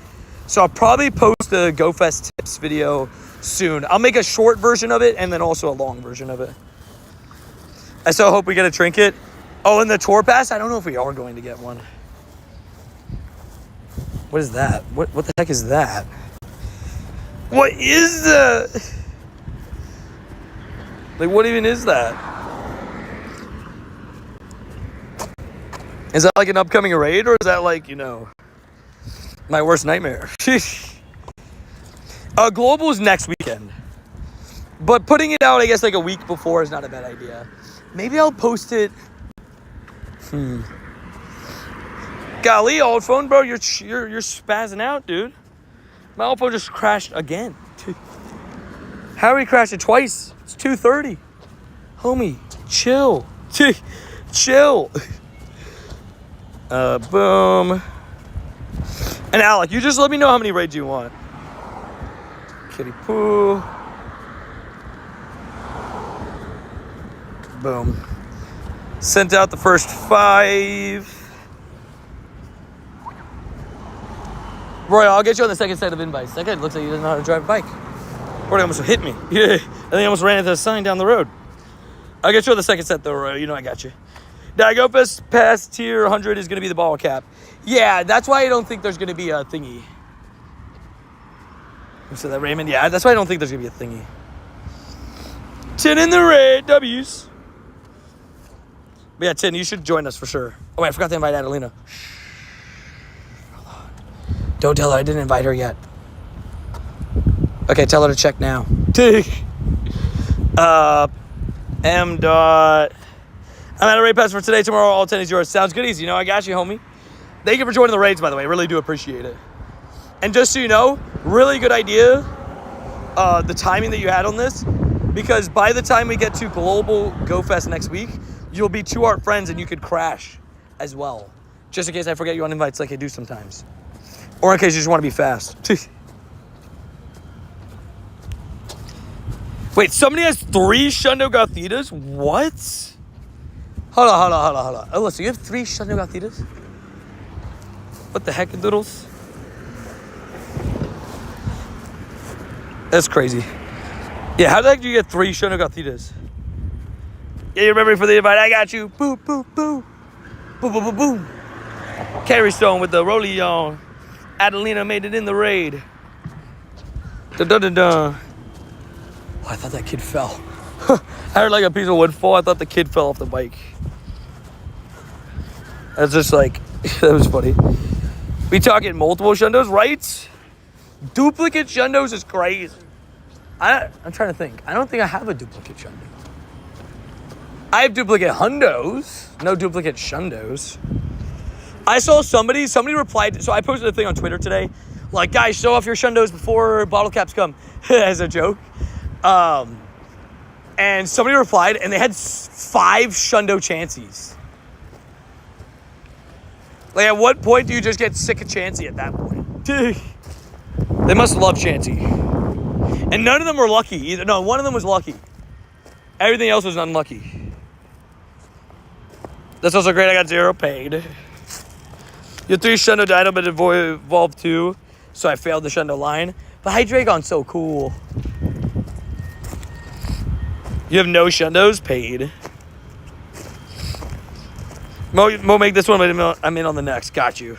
So I'll probably post the GoFest tips video soon. I'll make a short version of it and then also a long version of it. I so hope we get a trinket. Oh, and the tour pass? I don't know if we are going to get one. What is that? What the heck is that? What is that? Like, what even is that? Is that like an upcoming raid, or is that like, my worst nightmare? Global is next weekend. But putting it out, I guess, like a week before is not a bad idea. Maybe I'll post it. Golly, old phone, bro, you're spazzing out, dude. My old phone just crashed again. How did he crash it twice? It's 2:30. Homie, chill. Chill. Boom. And Alec, you just let me know how many raids you want. Kitty poo. Boom. Sent out the first 5. Roy, I'll get you on the second set of invites. That guy looks like he doesn't know how to drive a bike. Or he almost hit me. Yeah. And then he almost ran into a sign down the road. I'll get you on the second set though, Roy. You know I got you. Now, GoFest past tier 100 is going to be the ball cap. Yeah, that's why I don't think there's going to be a thingy. You said that, Raymond? Yeah, that's why I don't think there's going to be a thingy. 10 in the red, W's. But yeah, 10, you should join us for sure. Oh, wait, I forgot to invite Adelina. Hold on. Don't tell her I didn't invite her yet. Okay, tell her to check now. M. Dot. I'm at a raid pass for today, tomorrow, all 10 is yours. Sounds good, easy. I got you, homie. Thank you for joining the raids, by the way. Really do appreciate it. And just so you know, really good idea the timing that you had on this, because by the time we get to Global Go Fest next week, you'll be 2 art friends and you could crash as well. Just in case I forget you on invites like I do sometimes. Or in case you just want to be fast. Wait, somebody has 3 Shundo Gothittas? What? Hold on. Oh, listen, you have 3 Shundo Gothittas? What the heck, Doodles? That's crazy. Yeah, how the heck do you get 3 Shundo Gothittas? Yeah, you remember me for the invite? I got you. Boo, boo, boo. Boo, boo, boo, boo. Carry Stone with the rollie on. Adelina made it in the raid. Dun-dun-dun-dun. Oh, I thought that kid fell. I heard like a piece of wood fall. I thought the kid fell off the bike. That's just like, that was funny. We talking multiple Shundos, right? Duplicate Shundos is crazy. I'm trying to think. I don't think I have a duplicate Shundo. I have duplicate Hundos, no duplicate Shundos. I saw somebody replied, so I posted a thing on Twitter today, like, guys, show off your Shundos before bottle caps come, as a joke. And somebody replied, and they had 5 Shundo Chanseys. Like, at what point do you just get sick of Chansey at that point? They must love Chansey. And none of them were lucky either. No, one of them was lucky. Everything else was unlucky. That's also great. I got 0 paid. Your 3 Shundo Dino, but evolved 2, so I failed the Shundo line. But Hydreigon's so cool. You have no Shundos paid. Mo make this one, but I'm in on the next. Got you.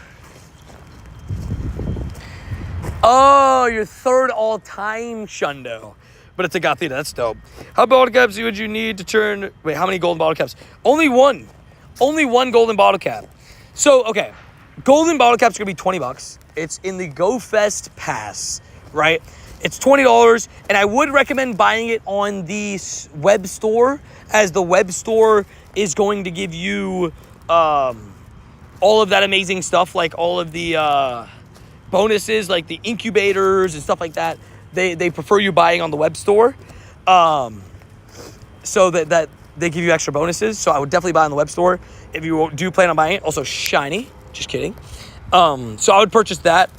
Oh, your 3rd all-time Shundo. But it's a Gothita. That's dope. How many bottle caps would you need to turn... Wait, how many golden bottle caps? Only 1. Only 1 golden bottle cap. So, okay. Golden bottle caps are going to be $20. It's in the Go Fest Pass, right? It's $20, and I would recommend buying it on the web store, as the web store is going to give you all of that amazing stuff, like all of the bonuses, like the incubators and stuff like that. They prefer you buying on the web store, so that they give you extra bonuses. So I would definitely buy on the web store if you do plan on buying it. Also shiny, just kidding. So I would purchase that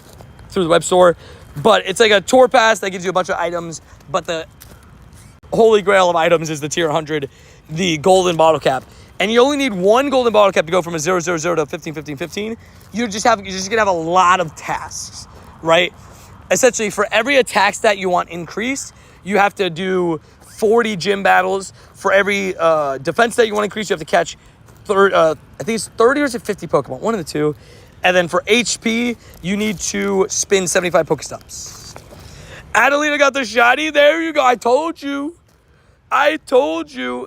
through the web store. But it's like a tour pass that gives you a bunch of items. But the holy grail of items is the tier 100, the golden bottle cap. And you only need 1 golden bottle cap to go from a 0, 0, 0 to 15, 15, 15. You're just going to have a lot of tasks, right? Essentially, for every attack stat you want increased, you have to do 40 gym battles. For every defense stat you want increased, you have to catch, I think it's 30 or is it 50 Pokemon? One of the 2. And then for HP, you need to spin 75 Pokestops. Adelina got the shiny. There you go. I told you.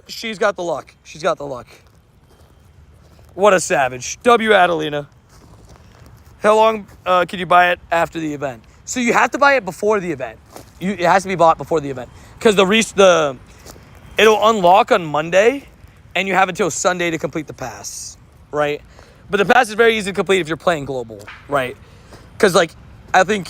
She's got the luck. She's got the luck. What a savage. W, Adelina. How long can you buy it after the event? So you have to buy it before the event. It has to be bought before the event. Because it'll unlock on Monday, and you have until Sunday to complete the pass, right? But the pass is very easy to complete if you're playing global, right? Because, like, I think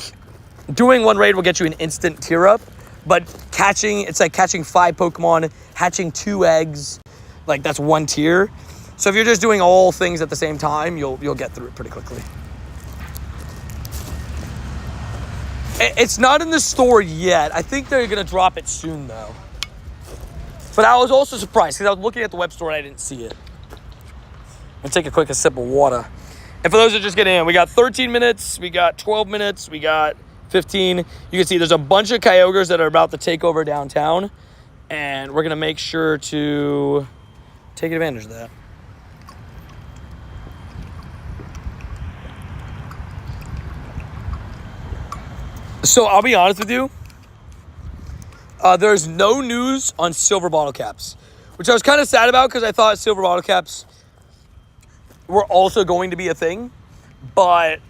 doing 1 raid will get you an instant tier up, but it's like catching 5 Pokemon, hatching 2 eggs, like, that's 1 tier. So if you're just doing all things at the same time, you'll get through it pretty quickly. It's not in the store yet. I think they're going to drop it soon, though. But I was also surprised, because I was looking at the web store and I didn't see it. I'm going to take a quick sip of water. And for those that are just getting in, we got 13 minutes, we got 12 minutes, we got 15. You can see there's a bunch of Kyogres that are about to take over downtown. And we're going to make sure to take advantage of that. So I'll be honest with you. There's no news on silver bottle caps, which I was kind of sad about because I thought silver bottle caps were also going to be a thing, but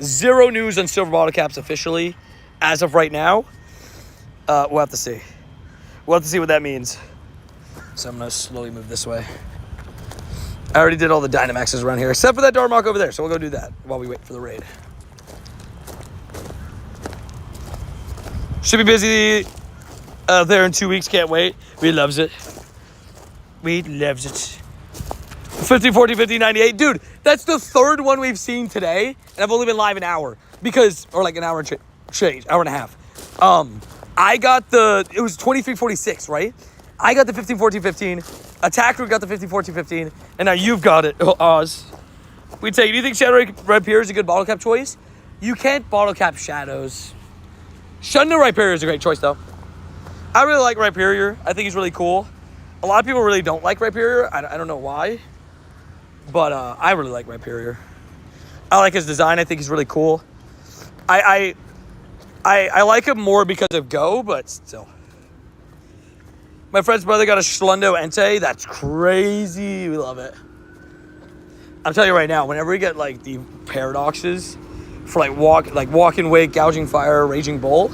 0 news on silver bottle caps officially as of right now. We'll have to see. We'll have to see what that means. So I'm going to slowly move this way. I already did all the Dynamaxes around here, except for that Darmok over there, so we'll go do that while we wait for the raid. Should be busy there in 2 weeks. Can't wait. We loves it. We loves it. 50, 40, 50, 98. Dude, that's the third one we've seen today. And I've only been live an hour. Or like an hour and change. Hour and a half. I got it was 23, 46, right? I got the 15, 14, 15. Attacker got the 15, 14, 15. And now you've got it, Oz. We take, do you think Shadow Rhyperior is a good bottle cap choice? You can't bottle cap shadows. Shundo Rhyperior is a great choice, though. I really like Rhyperior. I think he's really cool. A lot of people really don't like Rhyperior. I don't know why. But I really like Rhyperior. I like his design. I think he's really cool. I like him more because of Go, but still. My friend's brother got a Schlundo Entei. That's crazy. We love it. I'm telling you right now, whenever we get like the paradoxes for like Walking Wake, Gouging Fire, Raging Bolt,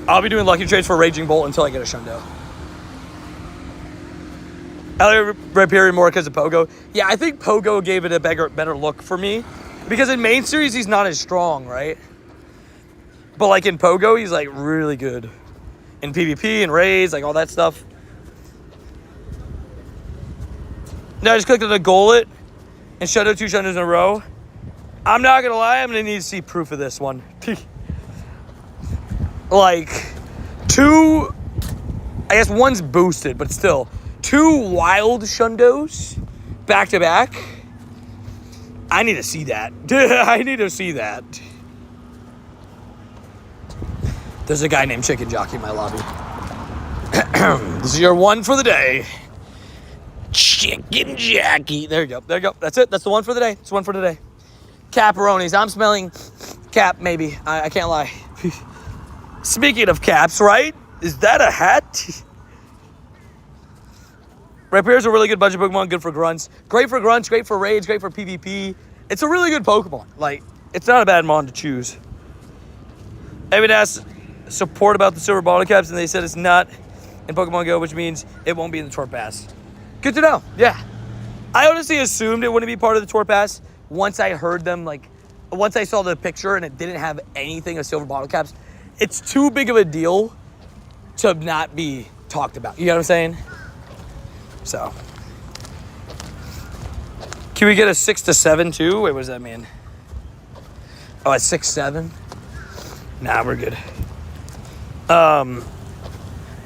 I'll be doing lucky trades for Raging Bolt until I get a Shundo. I like Rhyperior more because of Pogo. Yeah, I think Pogo gave it a better look for me. Because in main series, he's not as strong, right? But like in Pogo, he's like really good. In PvP and raids, like all that stuff. Now I just clicked on the Golet and Shundo 2 Shundos in a row. I'm not going to lie, I'm going to need to see proof of this one. Like, 2, I guess one's boosted, but still. 2 wild Shundos back to back. I need to see that. I need to see that. There's a guy named Chicken Jockey in my lobby. This is your one for the day. Chicken Jockey. There you go. There you go. That's it. That's the one for the day. It's one for today. Caparonis. I'm smelling cap, maybe. I can't lie. Speaking of caps, right? Is that a hat? Rhyperior's a really good budget Pokemon. Good for grunts. Great for grunts. Great for raids. Great for PvP. It's a really good Pokemon. Like, it's not a bad mon to choose. Evan asked support about the silver bottle caps, and they said it's not in Pokemon Go, which means it won't be in the Tour Pass. Good to know. Yeah. I honestly assumed it wouldn't be part of the Tour Pass once I heard them, like, once I saw the picture and it didn't have anything of silver bottle caps. It's too big of a deal to not be talked about. You know what I'm saying? So. Can we get a 6 to 7 too? Wait, what does that mean? Oh, it's 6-7? Nah, we're good.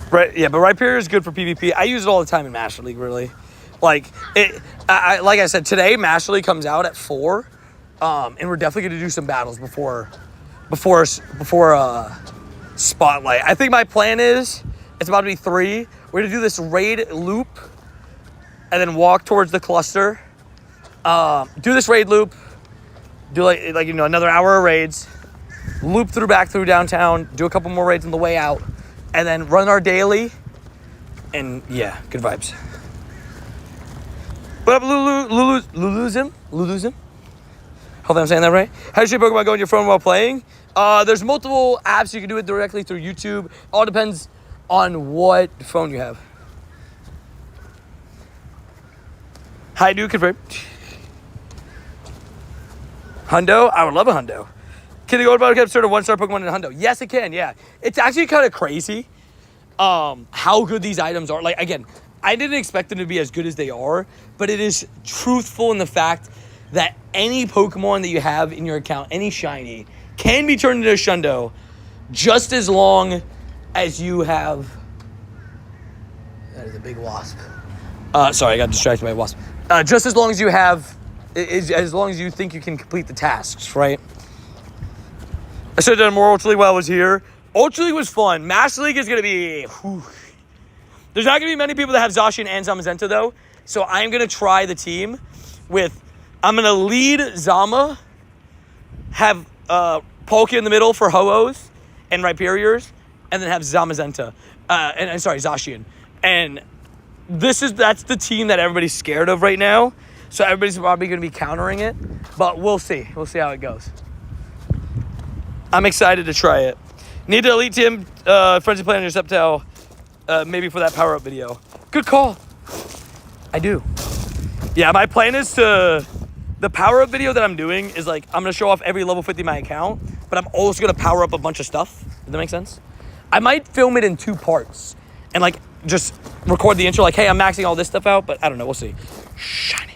Right, yeah, but Rhyperior is good for PvP. I use it all the time in Master League, really. Like like I said, today Master League comes out at 4, and we're definitely gonna do some battles before Spotlight. I think my plan is it's about to be 3. We're gonna do this raid loop, and then walk towards the cluster. Do this raid loop. Do like another hour of raids. Loop back through downtown. Do a couple more raids on the way out. And then run our daily. And yeah, good vibes. What up, Luluzim? Hopefully I'm saying that right. How does your Pokemon go on your phone while playing? There's multiple apps. You can do it directly through YouTube. All depends on what phone you have. Hi, do confirm. Hundo? I would love a Hundo. Can the Gold Battle Cap sort of 1-star Pokemon in Hundo? Yes, it can, yeah. It's actually kind of crazy how good these items are. Like, again, I didn't expect them to be as good as they are, but it is truthful in the fact that any Pokemon that you have in your account, any shiny, can be turned into a Shundo just as long as you have... That is a big wasp. Sorry, I got distracted by a wasp. Just as long as you have... As long as you think you can complete the tasks, right? I should have done more Ultra League while I was here. Ultra League was fun. Master League is going to be... Whew. There's not going to be many people that have Zacian and Zamazenta, though. So I'm going to try the team with... I'm going to lead Zama, have Polka in the middle for Ho-Ohs and Rhyperiors, and then have Zamazenta. Zacian. And that's the team that everybody's scared of right now. So everybody's probably going to be countering it. But we'll see. We'll see how it goes. I'm excited to try it. Need to elite team Frenzy Plan your Sceptile maybe for that power-up video. Good call. I do. Yeah, my plan is to... The power-up video that I'm doing is like, I'm going to show off every level 50 in my account, but I'm also going to power up a bunch of stuff. Does that make sense? I might film it in 2 parts and like just record the intro like, hey, I'm maxing all this stuff out, but I don't know. We'll see. Shiny.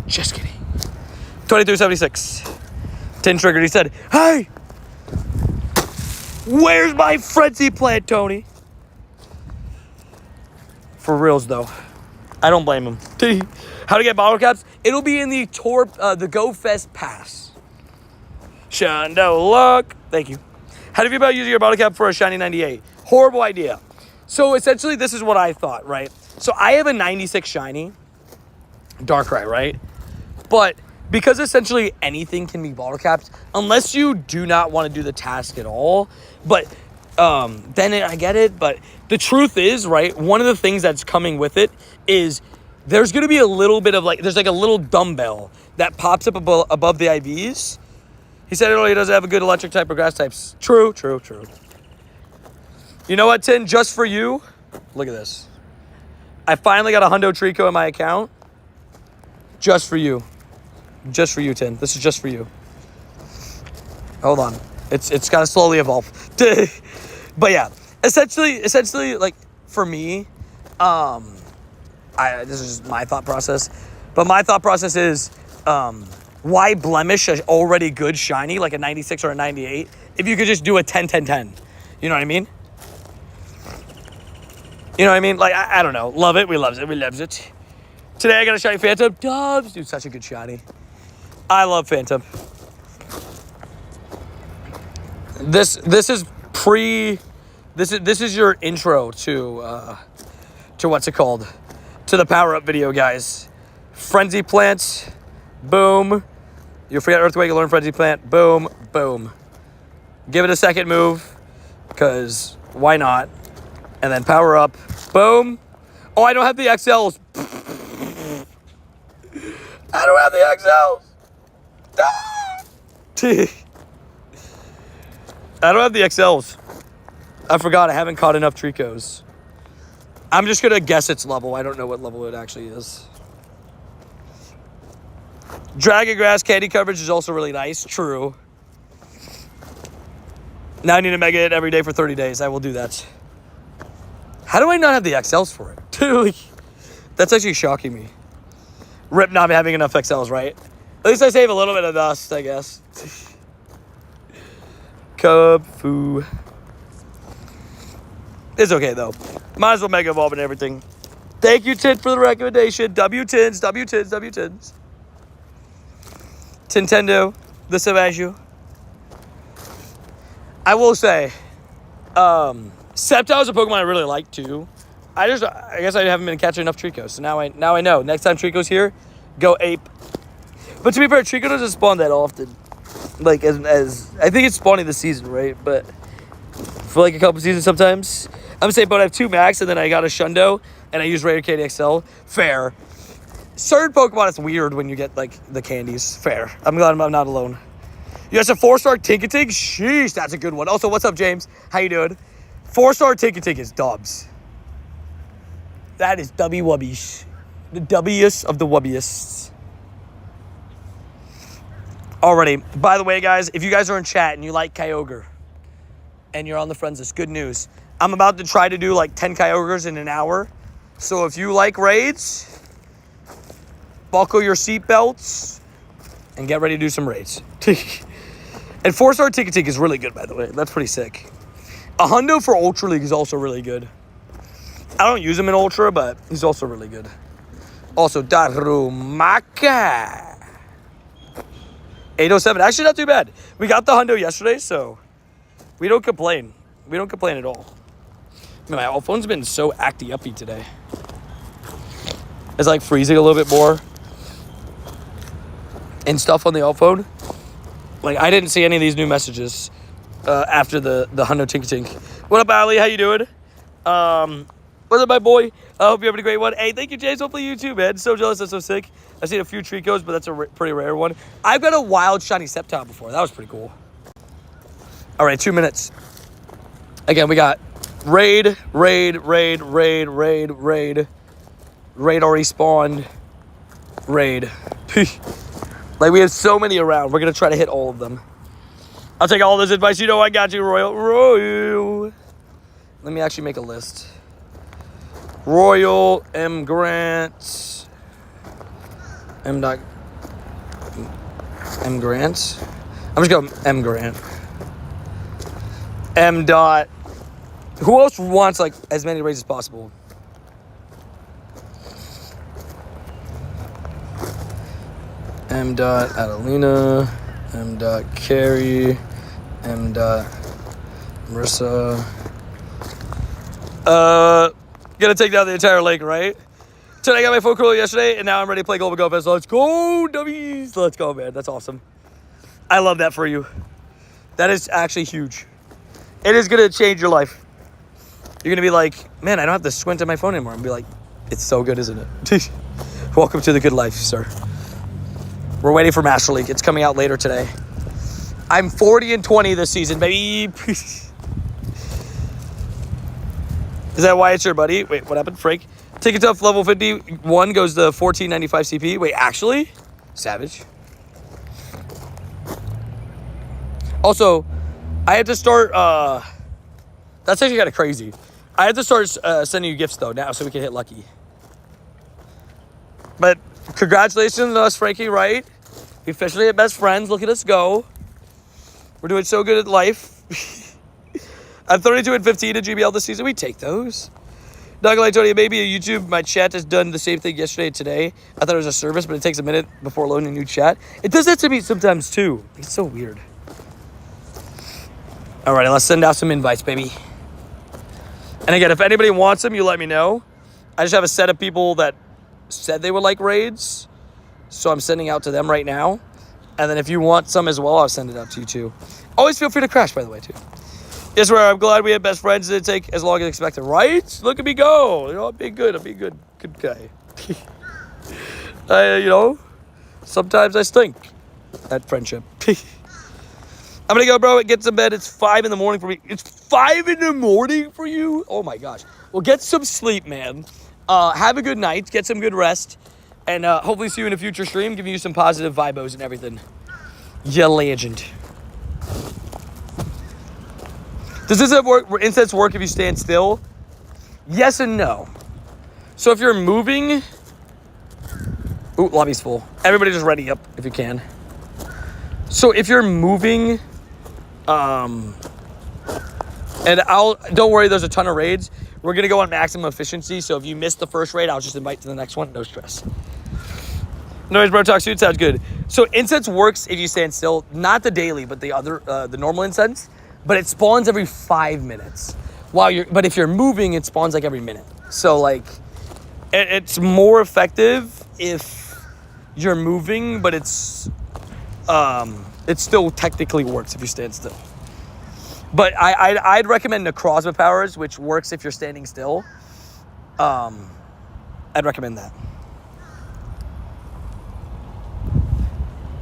Just kidding. 2376. Tin triggered. He said, hey, where's my frenzy plant, Tony? For reals, though. I don't blame him. How to get bottle caps? It'll be in the the Go Fest Pass. Shundo luck. Thank you. How do you feel about using your bottle cap for a shiny 98? Horrible idea. So essentially, this is what I thought, right? So I have a 96 shiny Darkrai, right? But because essentially anything can be bottle capped, unless you do not want to do the task at all. But then I get it. But the truth is, right, one of the things that's coming with it is there's going to be a little bit of there's like a little dumbbell that pops up above the IVs. He said earlier he doesn't have a good electric type or grass types. True. You know what, Tin? Just for you, look at this. I finally got a Hundo Trico in my account. Just for you. Just for you, Tin. This is just for you. Hold on. It's got to slowly evolve. But yeah, essentially, like, for me, this is my thought process. But my thought process is, why blemish an already good shiny, like a 96 or a 98, if you could just do a 10-10-10? You know what I mean? You know what I mean? Like, I don't know. Love it. We loves it. Today I got a shiny Phantom. Dubs. Dude, such a good shiny. I love Phantom. This is this is your intro to what's it called? To the power-up video, guys. Frenzy Plant. Boom. You forget Earthquake, you learn Frenzy Plant. Boom. Boom. Give it a second move. Because why not? And then power up. Boom. Oh, I don't have the XLs. I don't have the XLs. Ah! I don't have the XLs. I forgot. I haven't caught enough Tricos. I'm just going to guess its level. I don't know what level it actually is. Dragon Grass candy coverage is also really nice. True. Now I need to mega it every day for 30 days. I will do that. How do I not have the XLs for it? Dude, that's actually shocking me. Rip not having enough XLs, right? At least I save a little bit of dust, I guess. Cub foo. It's okay, though. Might as well mega evolve and everything. Thank you, Tin, for the recommendation. W-Tins. Nintendo, the Savage. I will say, Sceptile is a Pokemon I really like too. I guess I haven't been catching enough Tricos, so now I know. Next time Trico's here, go ape. But to be fair, Trico doesn't spawn that often. Like as I think it's spawning this season, right? But for like a couple seasons sometimes. I'm saying, but I have 2 max, and then I got a Shundo, and I use Raider Candy XL. Fair. Certain Pokemon, it's weird when you get like the candies. Fair. I'm glad I'm not alone. Yes, a 4-star Tinkatink. Sheesh, that's a good one. Also, what's up, James? How you doing? 4-star Tinkatink is dubs. That is W-Wubbies. The W's of the Wubbiest. Alrighty. By the way, guys, if you guys are in chat and you like Kyogre and you're on the friends list, good news. I'm about to try to do like 10 Kyogres in an hour. So if you like raids, buckle your seatbelts and get ready to do some raids. And 4-star Tinkatink is really good, by the way. That's pretty sick. A Hundo for Ultra League is also really good. I don't use him in Ultra, but he's also really good. Also, Darumaka. 807. Actually, not too bad. We got the Hundo yesterday, so we don't complain. We don't complain at all. Man, my phone's been so acty-uppy today. It's like freezing a little bit more and stuff on the alt phone. Like, I didn't see any of these new messages after the Hundo Tinkatink. What up, Ali? How you doing? What's up, my boy? I hope you're having a great one. Hey, thank you, James. Hopefully you too, man. So jealous. That's so sick. I've seen a few Tricos, but that's a pretty rare one. I've got a wild shiny Sceptile before. That was pretty cool. All right, 2 minutes. Again, we got raid already spawned. Raid. Like, we have so many around. We're going to try to hit all of them. I'll take all this advice. You know I got you, Royal. Let me actually make a list. Royal, M. Grant, M. Grant. I'm just going M. Grant. M. Dot. Who else wants like as many raids as possible? M. Dot Adelina, M. Dot Carrie, M. Dot Marissa. Gonna take down the entire lake, right? Today I got my phone call yesterday, and now I'm ready to play Global Go Fest. Let's go, W's. Let's go, man. That's awesome. I love that for you. That is actually huge. It is gonna change your life. You're gonna be like, man, I don't have to squint at my phone anymore. I'm gonna be like, it's so good, isn't it? Welcome to the good life, sir. We're waiting for Master League. It's coming out later today. I'm 40-20 this season, baby. Is that why it's your buddy? Wait, what happened, Frank? Ticket Tough level 51 goes to 1495 CP. Wait, actually? Savage. Also, I had to start, that's actually kind of crazy. I had to start sending you gifts, though, now, so we can hit lucky. But congratulations to us, Frankie, right? We officially hit best friends. Look at us go. We're doing so good at life. I'm 32-15 at GBL this season. We take those. Not gonna lie, Tony, maybe a YouTube, my chat has done the same thing yesterday and today. I thought it was a service, but it takes a minute before loading a new chat. It does that to me sometimes, too. It's so weird. All right, let's send out some invites, baby. And again, if anybody wants them, you let me know. I just have a set of people that said they would like raids, so I'm sending out to them right now. And then if you want some as well, I'll send it out to you, too. Always feel free to crash, by the way, too. Yes, I'm glad we had best friends. It didn't take as long as expected, right? Look at me go. You know, I'm being good. I'm being good. Good guy. You know, sometimes I stink at friendship. I'm going to go, bro. Get some bed. It's 5 in the morning for me. It's 5 in the morning for you? Oh, my gosh. Well, get some sleep, man. Have a good night. Get some good rest. And hopefully see you in a future stream, giving you some positive vibos and everything. You legend. Does this incense work if you stand still? Yes and no. So if you're moving... Ooh, lobby's full. Everybody just ready up if you can. So if you're moving... And don't worry, there's a ton of raids. We're going to go on maximum efficiency. So if you missed the first raid, I'll just invite to the next one. No stress. No worries, bro. Talk soon. Sounds good. So incense works if you stand still. Not the daily, but the normal incense. But it spawns every 5 minutes. But if you're moving, it spawns like every minute. So like, it's more effective if you're moving, but it still technically works if you stand still. But I'd recommend Necrozma Powers, which works if you're standing still. I'd recommend that.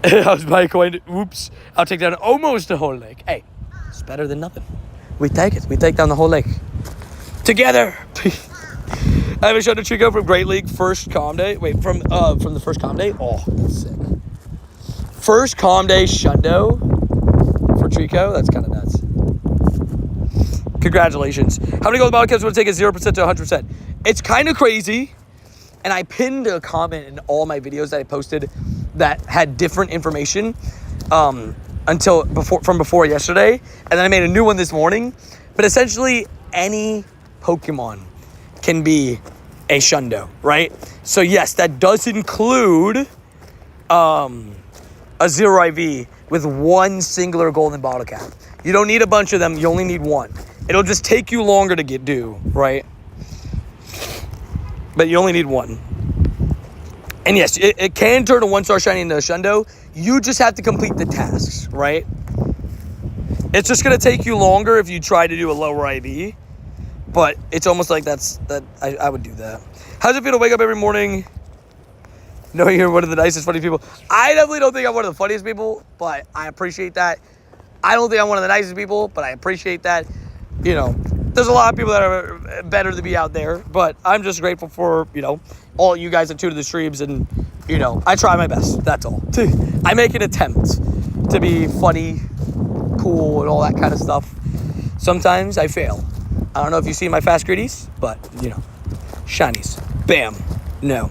I was buying a coin. Oops. I'll take down almost the whole lake. Hey. It's better than nothing. We take it. We take down the whole lake. Together. I have a shout to Chico from Great League first calm day. Wait, from the first calm day? Oh, that's sick. First calm day shundo for Trico. That's kind of nuts. Congratulations. How many gold bottle caps would it take a 0% to 100%? It's kind of crazy. And I pinned a comment in all my videos that I posted that had different information. From before yesterday, and then I made a new one this morning. But essentially, any Pokemon can be a Shundo, right? So yes, that does include a 0 IV with one singular golden bottle cap. You don't need a bunch of them. You only need one. It'll just take you longer to get due, right? But you only need one. And yes, it can turn a 1-star shiny into a Shundo. You just have to complete the tasks, right? It's just going to take you longer if you try to do a lower IV. But it's almost like I would do that. How does it feel to wake up every morning knowing you're one of the nicest, funny people? I definitely don't think I'm one of the funniest people, but I appreciate that. I don't think I'm one of the nicest people, but I appreciate that. You know, there's a lot of people that are better to be out there, but I'm just grateful for, you know, all you guys that tune to the streams, and, you know, I try my best. That's all. I make an attempt to be funny, cool, and all that kind of stuff. Sometimes I fail, I don't know if you see my fast greedies, but, you know, shinies. Bam. No.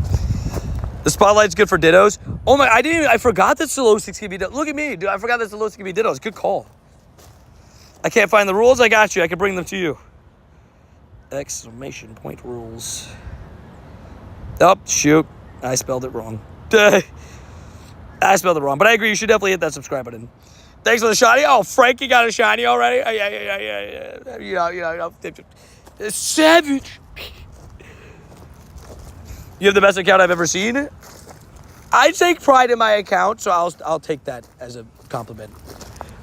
The spotlight's good for dittos. Oh my, I forgot that Solosis can be dittos. Look at me, dude. I forgot that Solosis can be dittos. Good call. I can't find the rules. I got you. I can bring them to you. Exclamation point rules. Oh, shoot. I spelled it wrong. I spelled it wrong, but I agree. You should definitely hit that subscribe button. Thanks for the shiny. Oh, Frankie got a shiny already. Yeah. Savage. You have the best account I've ever seen. I take pride in my account, so I'll take that as a compliment.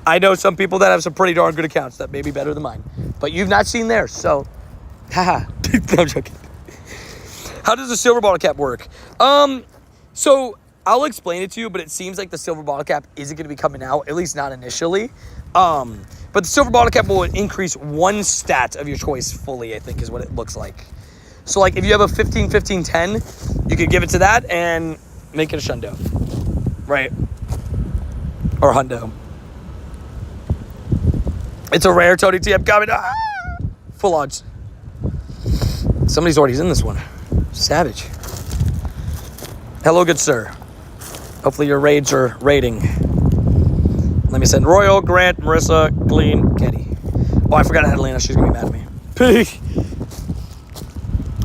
I know some people that have some pretty darn good accounts that may be better than mine, but you've not seen theirs, so haha. No, I'm joking. How does the silver bottle cap work? So I'll explain it to you, but it seems like the silver bottle cap isn't going to be coming out, at least not initially. But the silver bottle cap will increase one stat of your choice fully, I think is what it looks like. So like if you have a 15, 15, 10, you could give it to that and make it a shundo, right? Or hundo. It's a rare Tony TM coming. Ah! Full odds. Somebody's already in this one. Savage. Hello, good sir. Hopefully your raids are raiding. Let me send Royal, Grant, Marissa, Glean, Kenny. Oh, I forgot Adelina. She's going to be mad at me.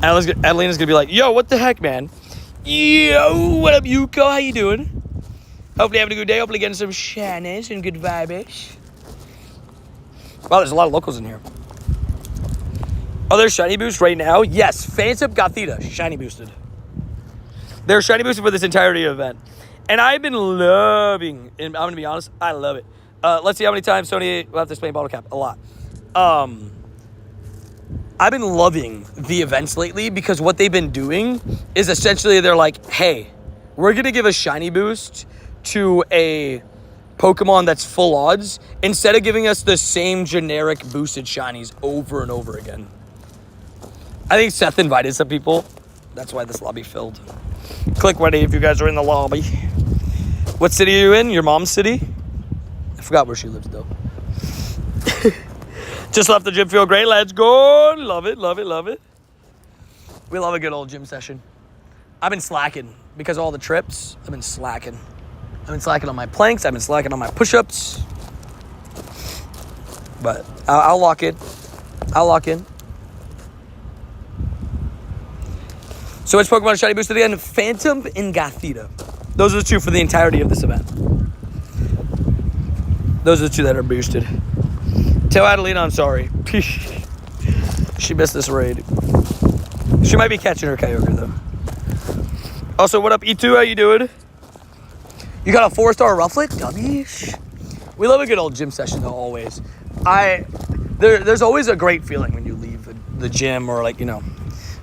Adelina's going to be like, yo, what the heck, man? Yo, what up, Yuko? How you doing? Hopefully having a good day. Hopefully getting some shinies and good vibes. Wow, there's a lot of locals in here. Oh, there's shiny boost right now? Yes, Phantom Gothita, shiny boosted. They're shiny boosted for this entirety of the event. And I've been loving, and I'm going to be honest, I love it. Let's see how many times Sony will have to explain bottle cap. A lot. I've been loving the events lately because what they've been doing is essentially they're like, hey, we're going to give a shiny boost to a Pokemon that's full odds instead of giving us the same generic boosted shinies over and over again. I think Seth invited some people. That's why this lobby filled. Click ready if you guys are in the lobby. What city are you in? Your mom's city? I forgot where she lives though. Just left the gym, feel great. Let's go. Love it, love it, love it. We love a good old gym session. I've been slacking because of all the trips. I've been slacking. I've been slacking on my planks. I've been slacking on my push-ups. But I'll lock in. I'll lock in. So which Pokemon shiny boosted again? Phantom and Gothita. Those are the two for the entirety of this event. Those are the two that are boosted. Tell Adelina I'm sorry. She missed this raid. She might be catching her Kyogre though. Also, what up E2? How you doing? You got a 4-star Rufflet? W's. We love a good old gym session though, always. There's always a great feeling when you leave the gym or like, you know,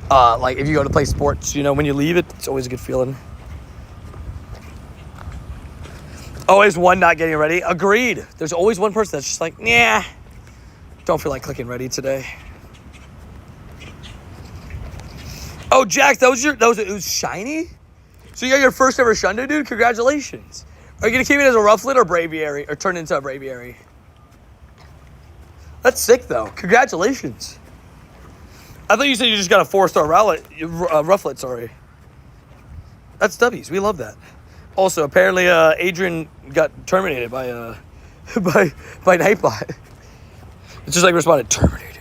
like if you go to play sports, you know, when you leave it, it's always a good feeling. Always one not getting ready. Agreed. There's always one person that's just like, yeah, don't feel like clicking ready today. Oh, Jax, it was shiny? So you got your first ever Shundo, dude? Congratulations. Are you going to keep it as a Rufflet or Braviary? Or turn it into a Braviary? That's sick, though. Congratulations. I thought you said you just got a 4-star Rufflet, sorry. That's W's. We love that. Also, apparently, Adrian got terminated by Nightbot. It's just like responded, terminated.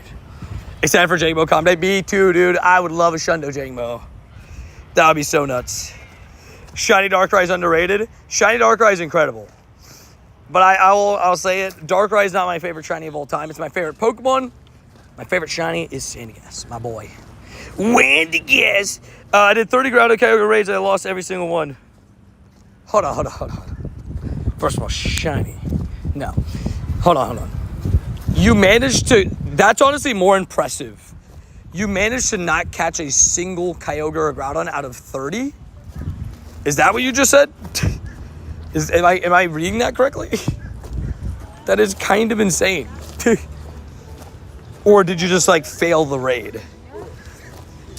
Except for Jangmo Combat. Me too, dude. I would love a Shundo Jangmo. That would be so nuts. Shiny Darkrai is underrated. Shiny Darkrai is incredible. But I'll say it. Darkrai is not my favorite shiny of all time. It's my favorite Pokemon. My favorite shiny is Sandygast, my boy. Sandygast. I did 30 ground Kyogre raids. I lost every single one. Hold on. First of all, shiny. No. Hold on. You managed to... That's honestly more impressive. You managed to not catch a single Kyogre or Groudon out of 30? Is that what you just said? Am I reading that correctly? That is kind of insane. Or did you just like fail the raid?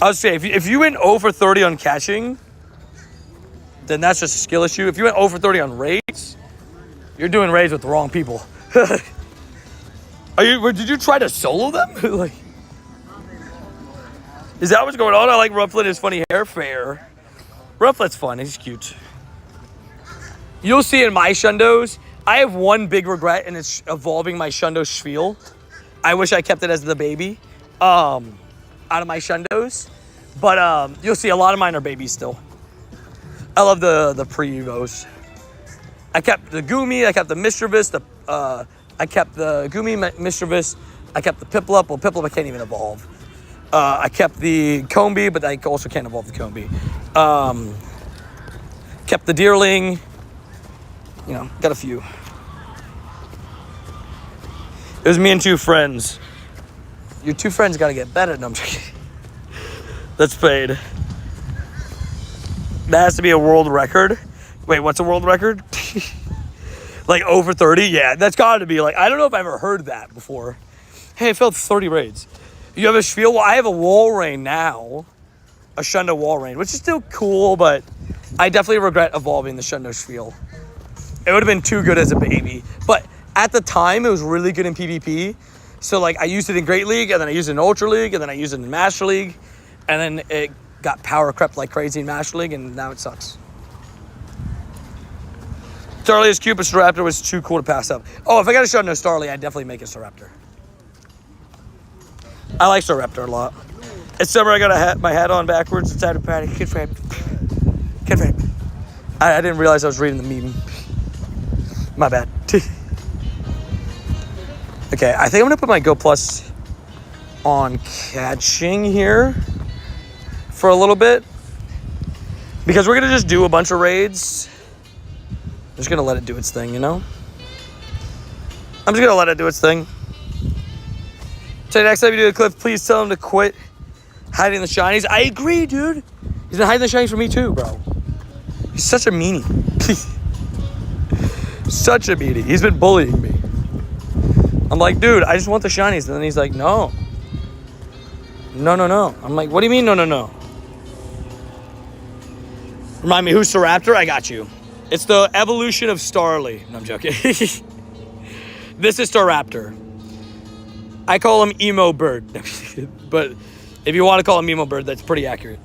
I would say if you went 0 for 30 on catching, then that's just a skill issue. If you went 0 for 30 on raids, you're doing raids with the wrong people. Did you try to solo them? Like, Is that what's going on? I like Rufflet, his funny hair. Fair. Rufflet's fun. He's cute. You'll see in my Shundos, I have one big regret, and it's evolving my Shundo Spiel. I wish I kept it as the baby out of my Shundos. But you'll see a lot of mine are babies still. I love the pre-evos. I kept the Gumi, I kept the Mischievous, I kept the Gumi, Mischievous, I kept the Piplup. Well, Piplup I can't even evolve. I kept the Combee, but I also can't evolve the Combee. Kept the Deerling. You know, got a few. It was me and 2 friends. Your 2 friends got to get better. No, I'm joking. That's paid. That has to be a world record. Wait, what's a world record? Like over 30? Yeah, that's got to be like, I don't know if I've ever heard that before. Hey, I failed 30 raids. You have a Spiel? Well, I have a wall rain now. A Shundo wall rain, which is still cool, but I definitely regret evolving the Shundo Spiel. It would have been too good as a baby. But at the time, it was really good in PvP. So, like, I used it in Great League, and then I used it in Ultra League, and then I used it in Master League. And then it got power crept like crazy in Master League, and now it sucks. Starly is cute, but Staraptor was too cool to pass up. Oh, if I got a Shundo Starly, I'd definitely make a Staraptor. I like Staraptor a lot. It's summer, I got my hat on backwards. It's out of patty. Kid frame. Kid frame. I didn't realize I was reading the meme. My bad. Okay, I think I'm gonna put my Go Plus on catching here for a little bit. Because we're gonna just do a bunch of raids. I'm just gonna let it do its thing, you know? I'm just gonna let it do its thing. So next time you do the clip, please tell him to quit hiding the shinies. I agree, dude. He's been hiding the shinies for me too, bro. He's such a meanie. Such a meanie. He's been bullying me. I'm like, dude, I just want the shinies. And then he's like, no. No, no, no. I'm like, what do you mean, no, no, no? Remind me, who's Staraptor? I got you. It's the evolution of Starly. No, I'm joking. This is Staraptor. I call him Emo Bird. But if you want to call him Emo Bird, that's pretty accurate.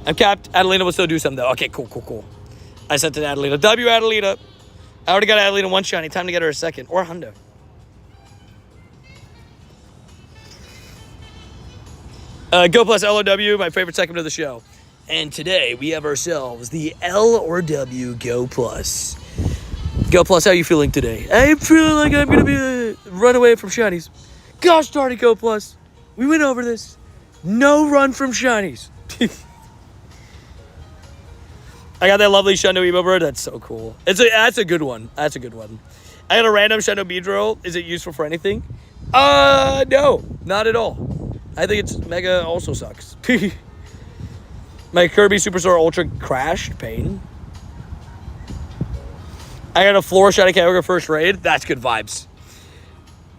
I'm capped. Adelina will still do something, though. Okay, cool, cool, cool. I sent it to Adelina. W, Adelina. I already got Adelina 1 shiny. Time to get her a second. Or a hundo. Go Plus LOW, my favorite segment of the show. And today, we have ourselves the L or W Go Plus. Go Plus, how are you feeling today? I'm feeling like I'm going to be run away from shinies. Gosh darn it, Go Plus. We went over this. No run from shinies. I got that lovely Shundo Emo Bird. That's so cool. That's a good one. That's a good one. I got a random Shundo Beedrill. Is it useful for anything? No. Not at all. I think it's Mega also sucks. My Kirby Superstar Ultra crashed. Pain. I got a Floor Shiny Kyogre first raid. That's good vibes.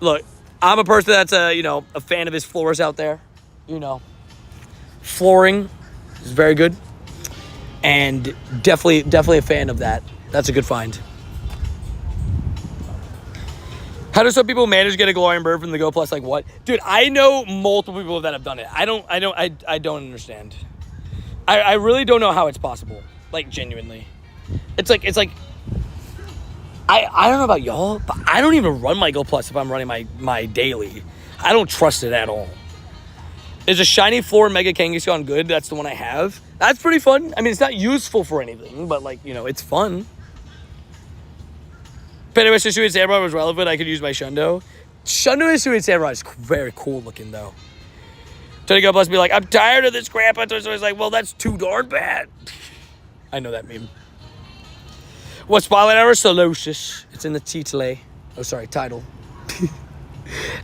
Look, I'm a person that's a fan of his floors out there. You know. Flooring is very good. And definitely a fan of that. That's a good find. How do some people manage to get a Glorian Bird from the Go Plus? Like what? Dude, I know multiple people that have done it. I don't understand. I really don't know how it's possible. Like genuinely. It's like I don't know about y'all, but I don't even run my Go Plus if I'm running my daily. I don't trust it at all. Is a shiny floor Mega Kangaskhan good? That's the one I have. That's pretty fun. I mean, it's not useful for anything, but it's fun. Pennywise Hisuian Samurai was relevant. I could use my Shundo. Shundo Hisuian Samurai is very cool looking, though. Tony Go Plus be like, I'm tired of this crap. So it's like, well, that's too darn bad. I know that meme. What Spotlight Hour? Solosis. It's in the title. Oh, sorry, title.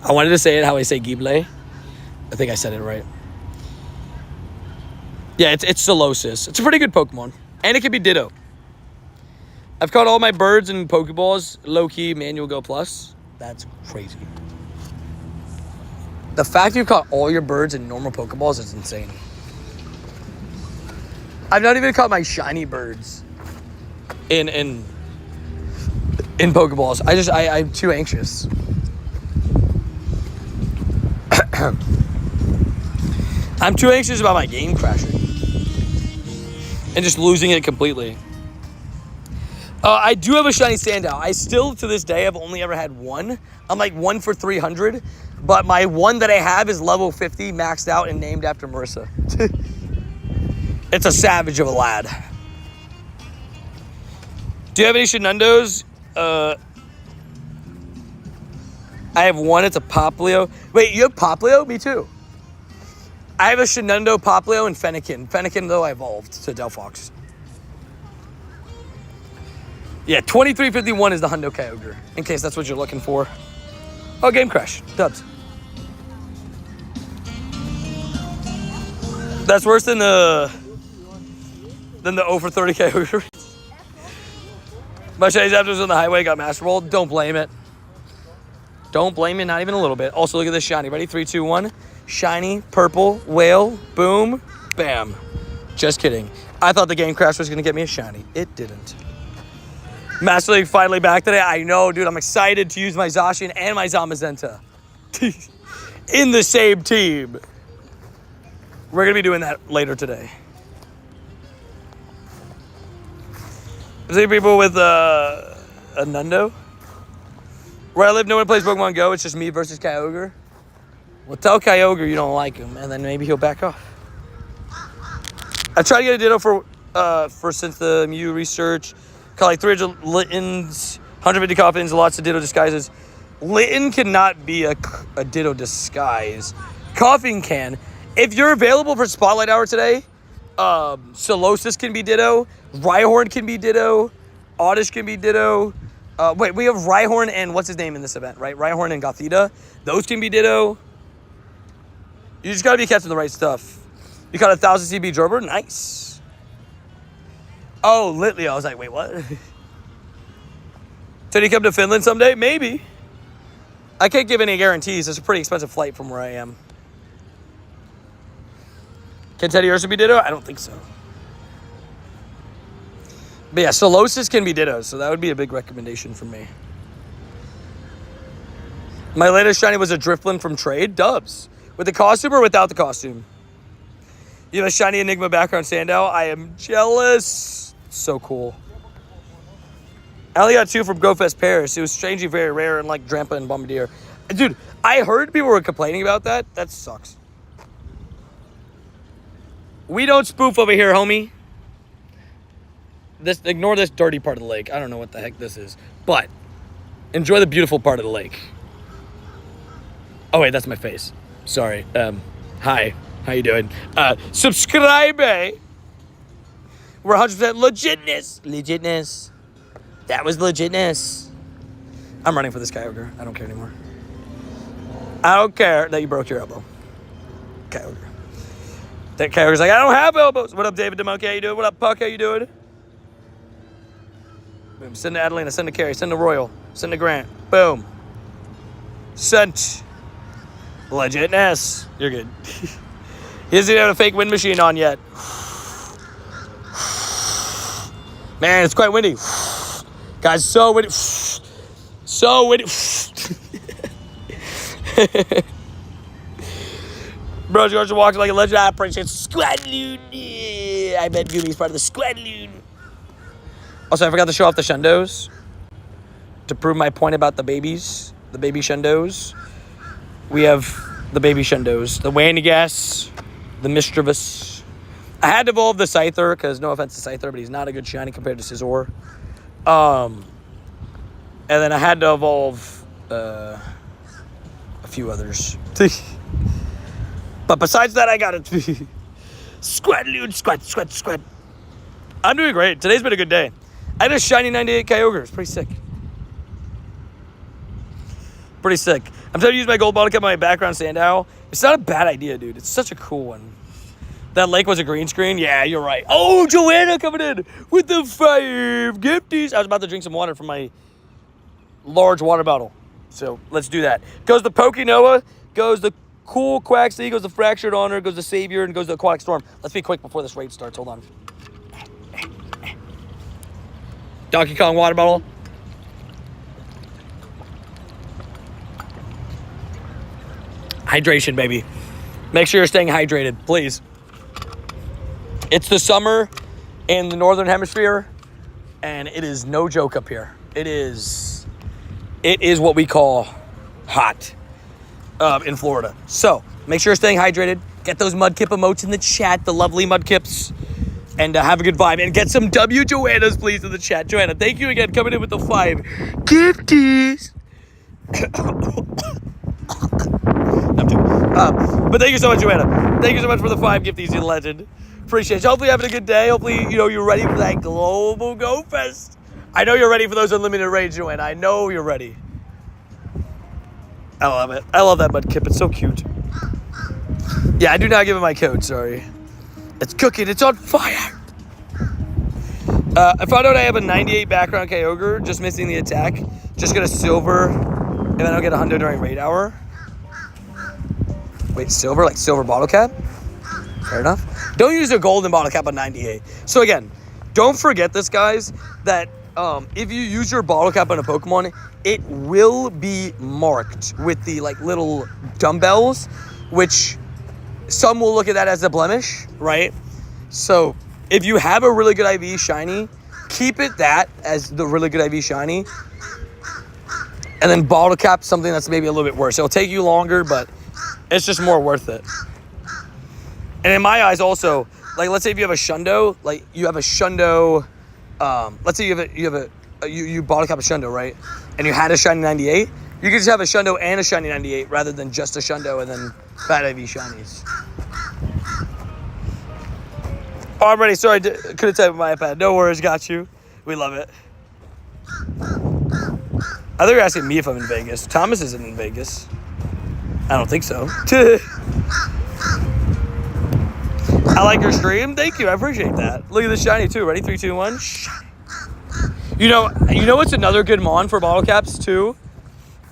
I wanted to say it how I say Gible. I think I said it right. Yeah, it's Solosis. It's a pretty good Pokemon. And it can be Ditto. I've caught all my birds in Pokeballs. Low-key, manual Go Plus. That's crazy. The fact you've caught all your birds in normal Pokeballs is insane. I've not even caught my shiny birds in Pokeballs. I'm too anxious. I'm too anxious about my game crashing and just losing it completely. I do have a shiny standout. I still, to this day, have only ever had one. I'm like 1 for 300, but my one that I have is level 50, maxed out, and named after Marissa. It's a savage of a lad. Do you have any Shenandos? I have one. It's a Poplio. Wait, you have Poplio? Me too. I have a Shenando, Poplio, and Fennekin. Fennekin, though, I evolved to Delphox. Yeah, 2351 is the Hundo Kyogre, in case that's what you're looking for. Oh, game crash. Dubs. That's worse than the 0 for 30 Kyogre. My shinies after was on the highway, got Master Ball. Don't blame it. Don't blame it, not even a little bit. Also, look at this shiny. Ready? 3, 2, 1. Shiny, purple, whale, boom, bam. Just kidding. I thought the game crash was going to get me a shiny. It didn't. Master League finally back today. I know, dude. I'm excited to use my Zacian and my Zamazenta in the same team. We're going to be doing that later today. Is there people with a Nundo? Where I live, no one plays Pokemon Go. It's just me versus Kyogre. Well, tell Kyogre you don't like him, and then maybe he'll back off. I tried to get a Ditto for since the Mew research. Caught like 300 Littens, 150 Coffins, lots of Ditto disguises. Litten cannot be a Ditto disguise. Coffin can. If you're available for Spotlight Hour today, Solosis can be Ditto. Rhyhorn can be Ditto. Oddish can be Ditto. Wait, we have Rhyhorn and what's his name in this event, right? Rhyhorn and Gothita. Those can be Ditto. You just gotta be catching the right stuff. You caught 1,000 CB Gerber. Nice. Oh, Litleo. I was like, wait, what? Did he come to Finland someday? Maybe. I can't give any guarantees. It's a pretty expensive flight from where I am. Can Teddy Ursa be Ditto? I don't think so. But yeah, Solosis can be Ditto, so that would be a big recommendation for me. My latest shiny was a Drifblim from Trade. Dubs. With the costume or without the costume? You have a shiny Enigma background standout. I am jealous. So cool. I only got 2 from GoFest Paris. It was strangely very rare and like Drampa and Bombardier. Dude, I heard people were complaining about that. That sucks. We don't spoof over here, homie. Ignore this dirty part of the lake. I don't know what the heck this is. But enjoy the beautiful part of the lake. Oh, wait, that's my face. Sorry. Hi. How you doing? Subscribe, eh? We're 100% legitness. Legitness. That was legitness. I'm running for this Kyogre. I don't care anymore. I don't care that you broke your elbow. Kyogre. That Kyogre's like, I don't have elbows. What up, David DeMonkey? How you doing? What up, Puck? How you doing? Boom. Send to Adelina. Send to Carrie. Send to Royal. Send to Grant. Boom. Sent. Legitness. You're good. He doesn't even have a fake wind machine on yet. Man, it's quite windy. Guys, so windy. So windy. Bro, George walks like a legend. I appreciate Squadloon. I bet Goomy's part of the Squadloon. Also, I forgot to show off the Shendos. To prove my point about the babies. The baby Shendos. We have the baby Shendos. The Wanigas. The Mischievous. I had to evolve the Scyther, because no offense to Scyther, but he's not a good shiny compared to Scizor. And then I had to evolve a few others. But besides that, I got it. Squadloon, squad. I'm doing great. Today's been a good day. I had a shiny 98 Kyogre. It's pretty sick. Pretty sick. I'm trying to use my gold ball to get my background standout. It's not a bad idea, dude. It's such a cool one. That lake was a green screen? Yeah, you're right. Oh, Joanna coming in with the 5 gifties. I was about to drink some water from my large water bottle. So let's do that. Goes the Pokenoa, goes the Cool Quaxley, goes the Fractured Honor, goes the Savior, and goes the Aquatic Storm. Let's be quick before this raid starts. Hold on. Donkey Kong water bottle. Hydration, baby. Make sure you're staying hydrated, please. It's the summer in the Northern Hemisphere, and it is no joke up here. It is what we call hot in Florida. So make sure you're staying hydrated. Get those Mudkip emotes in the chat, the lovely Mudkips, and have a good vibe. And get some W Joannas, please, in the chat. Joanna, thank you again, coming in with the 5 gifties. But thank you so much, Joanna. Thank you so much for the 5 gifties, you legend. Appreciate you. Hopefully you're having a good day. Hopefully, you're ready for that global Go Fest. I know you're ready for those unlimited raids, Joanna. I know you're ready. I love it. I love that Mudkip. It's so cute. Yeah, I do not give it my code, sorry. It's cooking. It's on fire. I found out I have a 98 background Kyogre, just missing the attack. Just get a silver, and then I'll get a 100 during raid hour. Wait, silver? Like silver bottle cap? Fair enough. Don't use a golden bottle cap on 98. So again, don't forget this, guys, that if you use your bottle cap on a Pokemon, it will be marked with the little dumbbells, which some will look at that as a blemish, right? So if you have a really good IV shiny, keep it that as the really good IV shiny, and then bottle cap something that's maybe a little bit worse. It'll take you longer, but it's just more worth it. And in my eyes also, let's say if you have a Shundo, let's say you bottle cap a Shundo, right? And you had a shiny 98, you could just have a Shundo and a shiny 98 rather than just a Shundo and then bad IV shinies. Oh, I'm ready. Sorry, couldn't type with my iPad. No worries, got you. We love it. I think you're asking me if I'm in Vegas. Thomas isn't in Vegas. I don't think so. I like your stream. Thank you. I appreciate that. Look at the shiny too. Ready? 3, 2, 1. Shiny. You know what's another good mon for bottle caps too?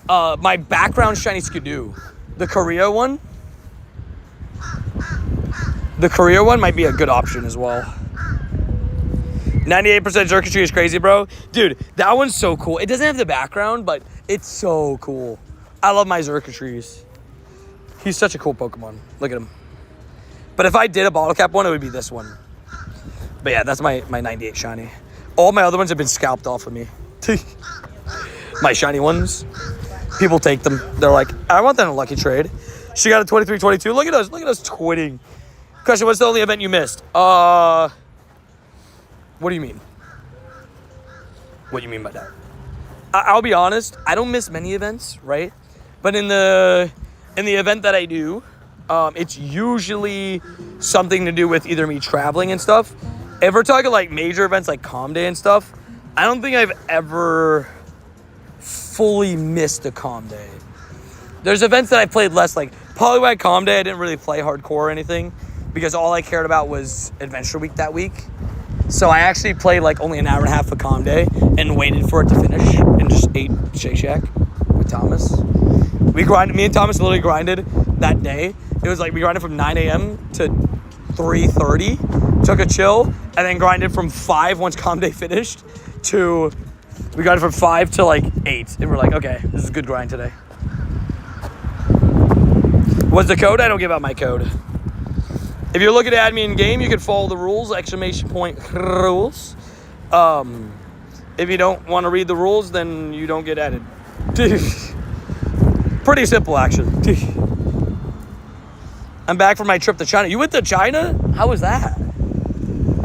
My background shiny Skidoo. The Korea one. The Korea one might be a good option as well. 98% Xerkatry is crazy, bro. Dude, that one's so cool. It doesn't have the background, but it's so cool. I love my Xerkatries. He's such a cool Pokemon. Look at him. But if I did a bottle cap one, it would be this one. But yeah, that's my 98 shiny. All my other ones have been scalped off of me. My shiny ones. People take them. They're like, I want that in a lucky trade. She got a 23-22. Look at us twitting. Question, what's the only event you missed? What do you mean? What do you mean by that? I'll be honest, I don't miss many events, right? But in the event that I do, it's usually something to do with either me traveling and stuff. If we're talking major events like Calm Day and stuff, I don't think I've ever fully missed a Calm Day. There's events that I played less, like Poliwag Calm Day, I didn't really play hardcore or anything because all I cared about was Adventure Week that week. So I actually played only an hour and a half of Calm Day and waited for it to finish and just ate Shake Shack with Thomas. Me and Thomas literally grinded that day. It was we grinded from 9 a.m. to 3:30, took a chill, and then grinded from 5 once Calm Day finished we grinded from 5 to 8. And we're like, okay, this is a good grind today. What's the code? I don't give out my code. If you're looking to add me in game, you can follow the rules, ! Rules. If you don't want to read the rules, then you don't get added. Pretty simple, actually. I'm back from my trip to China. You went to China? How was that?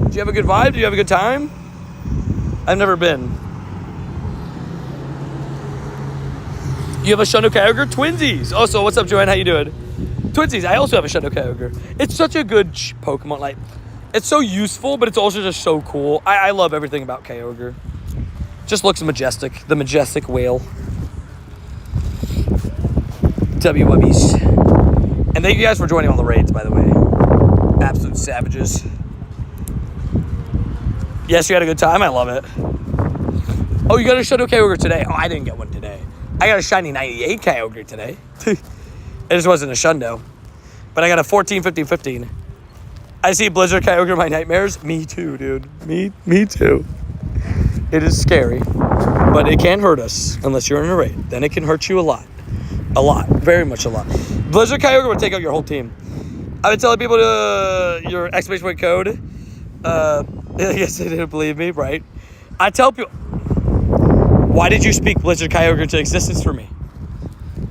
Did you have a good vibe? Did you have a good time? I've never been. You have a Shundo Kyogre? Twinsies! Also, what's up, Joanne? How you doing? Twinsies, I also have a Shundo Kyogre. It's such a good Pokemon. It's so useful, but it's also just so cool. I love everything about Kyogre. Just looks majestic. The majestic whale. W-Wubbies. And thank you guys for joining all the raids, by the way. Absolute savages. Yes, you had a good time? I love it. Oh, you got a Shundo Kyogre today? Oh, I didn't get one today. I got a shiny 98 Kyogre today. It just wasn't a Shundo. But I got a 14, 15, 15. I see Blizzard Kyogre in my nightmares. Me too, dude. Me too. It is scary. But it can't hurt us unless you're in a raid. Then it can hurt you a lot. A lot. Very much a lot. Blizzard Kyogre would take out your whole team. I've been telling people your exclamation point code. I guess they didn't believe me, right? I tell people, why did you speak Blizzard Kyogre into existence for me?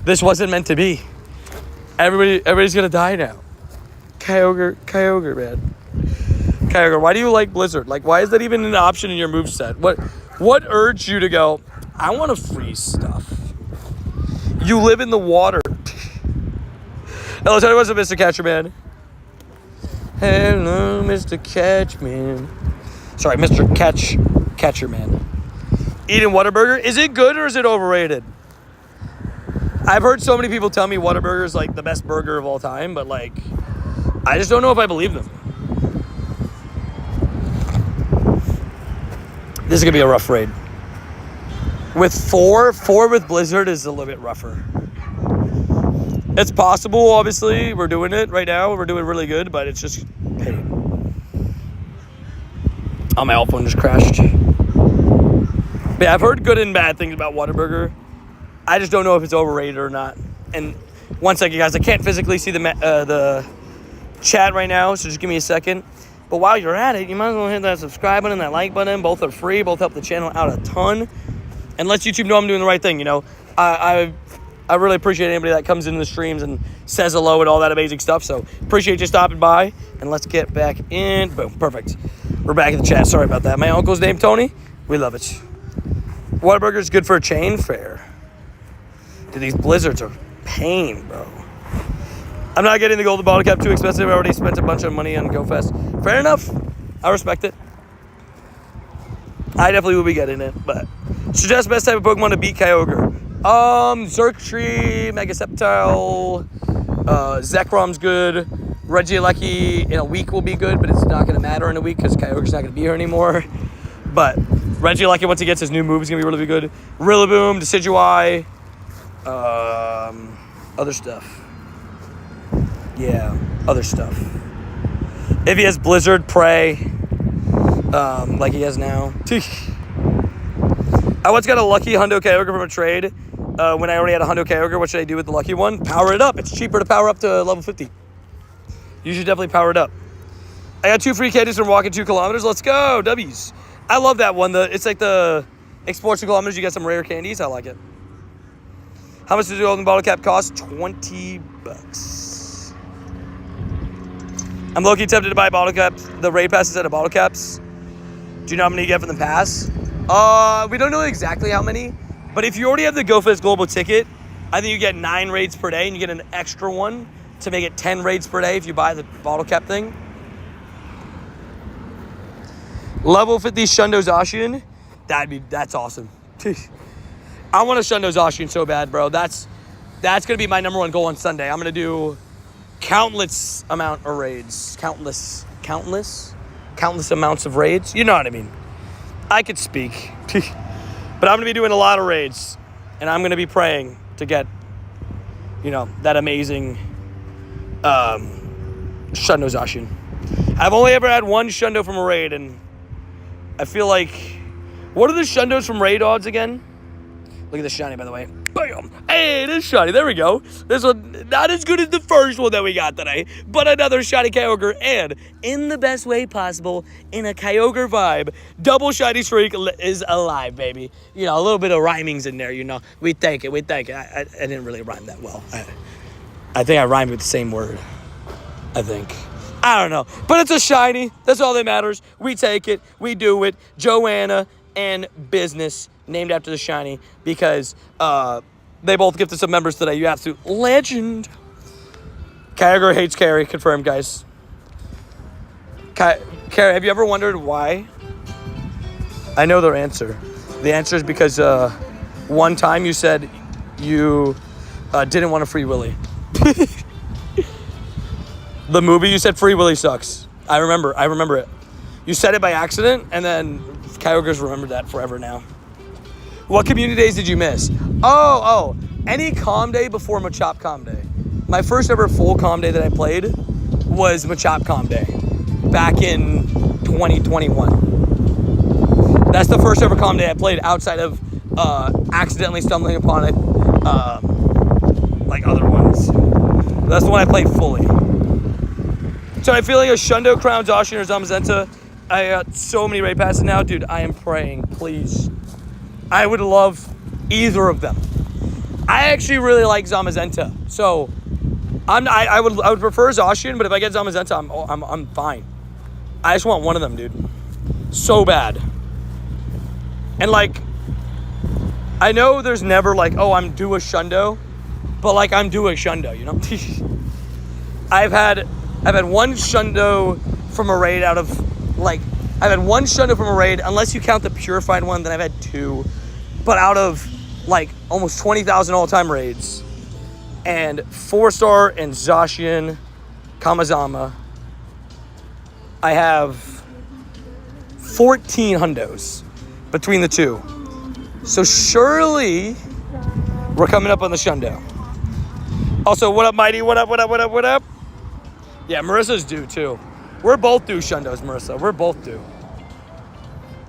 This wasn't meant to be. Everybody's gonna die now. Kyogre, man. Kyogre, why do you like Blizzard? Like, why is that even an option in your moveset? What urged you to go, I want to freeze stuff? You live in the water. Hello, tell me what's up, Mr. Catcherman. Hello, Mr. Catchman. Sorry, Mr. Catcherman. Eating Whataburger, is it good or is it overrated? I've heard so many people tell me Whataburger is like the best burger of all time, but like, I just don't know if I believe them. This is gonna be a rough raid. With four with Blizzard is a little bit rougher. It's possible, obviously. We're doing it right now. We're doing really good, but it's just pain. Oh, my alt phone just crashed. But yeah, I've heard good and bad things about Whataburger. I just don't know if it's overrated or not. And one second, guys. I can't physically see the chat right now, so just give me a second. But while you're at it, you might as well hit that subscribe button, that like button. Both are free. Both help the channel out a ton. And lets YouTube know I'm doing the right thing, you know. I really appreciate anybody that comes into the streams and says hello and all that amazing stuff. So appreciate you stopping by. And let's get back in. Boom. Perfect. We're back in the chat. Sorry about that. My uncle's named Tony. We love it. Whataburger's good for a chain fair. Dude, these Blizzards are pain, bro. I'm not getting the golden bottle cap, too expensive. I already spent a bunch of money on GoFest. Fair enough. I respect it. I definitely will be getting it, but suggest best type of Pokemon to beat Kyogre. Xurkitree, Mega Sceptile, Zekrom's good. Regieleki in a week will be good, but it's not going to matter in a week because Kyogre's not going to be here anymore. But Regieleki, once he gets his new move, is going to be really good. Rillaboom, Decidueye, other stuff. Yeah, other stuff. If he has Blizzard, Prey, like he has now. I once got a lucky Hundo Kyogre from a trade. When I already had a Hundo Kyogre, what should I do with the lucky one? Power it up. It's cheaper to power up to level 50. You should definitely power it up. I got 2 free candies from walking 2 kilometers. Let's go, W's. I love that one. It's like the explore 2 kilometers. You get some rare candies. I like it. How much does the golden bottle cap cost? $20. I'm low-key tempted to buy bottle caps. The raid passes at a bottle caps. Do you know how many you get from the pass? We don't know exactly how many, but if you already have the GoFest Global ticket, I think you get 9 raids per day, and you get an extra one to make it 10 raids per day if you buy the bottle cap thing. Level 50 Shundo Zacian. That's awesome. I want a Shundo Zacian so bad, bro. That's gonna be my number 1 goal on Sunday. I'm gonna do countless amount of raids. Countless amounts of raids. You know what I mean. I could speak. But I'm going to be doing a lot of raids. And I'm going to be praying to get, you know, that amazing Shundo Zacian. I've only ever had 1 Shundo from a raid. And I feel like... What are the Shundos from raid odds again? Look at this shiny, by the way. Bam! Hey, it is shiny. There we go. This one, not as good as the first one that we got today, but another shiny Kyogre, and in the best way possible, in a Kyogre vibe, double shiny streak is alive, baby. You know, a little bit of rhyming's in there, you know. We thank it. I didn't really rhyme that well. I think I rhymed with the same word. I think. I don't know. But it's a shiny. That's all that matters. We take it. We do it. Joanna and Business, named after the shiny, because they both gifted some members today. You absolute legend. Kyogre hates Carrie. Confirmed, guys. Carrie, have you ever wondered why? I know their answer. The answer is because one time you said you didn't want a Free Willy. The movie, you said Free Willy sucks. I remember it. You said it by accident, and then Kyogre's remembered that forever now. What community days did you miss? Oh, any Calm Day before Machop Calm Day. My first ever full Calm Day that I played was Machop Calm Day back in 2021. That's the first ever Calm Day I played outside of accidentally stumbling upon it, like other ones. That's the one I played fully. So I feel like a Shundo, Crown, Zacian, or Zamazenta. I got so many raid passes now, dude. I am praying, please. I would love either of them. I actually really like Zamazenta, so I would prefer Zacian, but if I get Zamazenta, I'm fine. I just want one of them, dude, so bad. And like, I know there's never like, oh, I'm due a Shundo, but like I'm due a Shundo, you know. I've had one Shundo from a raid out of like. I've had one Shundo from a raid, unless you count the purified one, then I've had 2. But out of, like, almost 20,000 all-time raids, and 4-star and Zacian, Kamazama, I have 14 hundos between the two. So surely, we're coming up on the Shundo. Also, what up, Mighty? What up, what up, what up, what up? Yeah, Marissa's due, too. We're both due Shundos, Marissa. We're both due.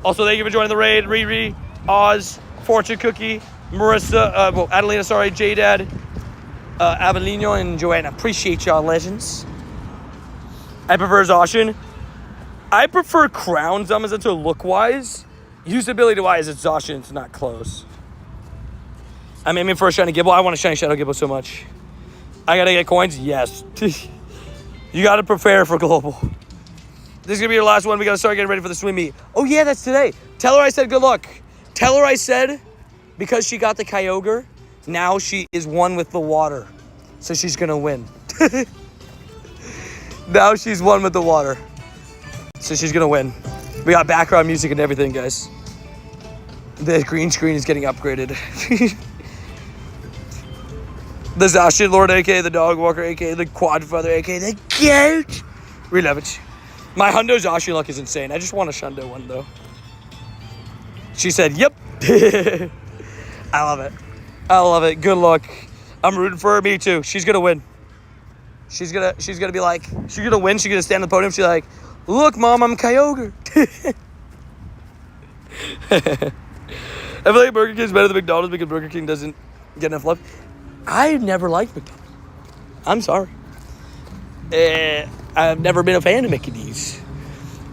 Also, thank you for joining the raid. Riri, Oz, Fortune Cookie, Marissa, Adelina, sorry, J-Dad, Avelino, and Joanna. Appreciate y'all, legends. I prefer Zacian. I prefer Crown Zamazenta look-wise. Usability-wise, it's Zacian. It's not close. I'm aiming for a shiny Gibble. I want a shiny Shadow Gibble so much. I gotta get coins? Yes. You gotta prepare for global. This is gonna be your last one. We gotta start getting ready for the swim meet. Oh yeah, that's today. Tell her I said good luck. Tell her I said, because she got the Kyogre, now she is one with the water. So she's gonna win. Now she's one with the water. So she's gonna win. We got background music and everything, guys. The green screen is getting upgraded. The Zacian Lord, aka the Dog Walker, aka the Quad Father, aka the Goat. We love it. My Hundo Zacian luck is insane. I just want a Shundo one, though. She said, yep. I love it. I love it. Good luck. I'm rooting for her. Me too. She's going to win. She's gonna be like, she's going to win. She's going to stand on the podium. She's like, look, Mom, I'm Kyogre. I feel like Burger King's better than McDonald's because Burger King doesn't get enough love. I never liked McDonald's. I'm sorry. I've never been a fan of Mickey D's.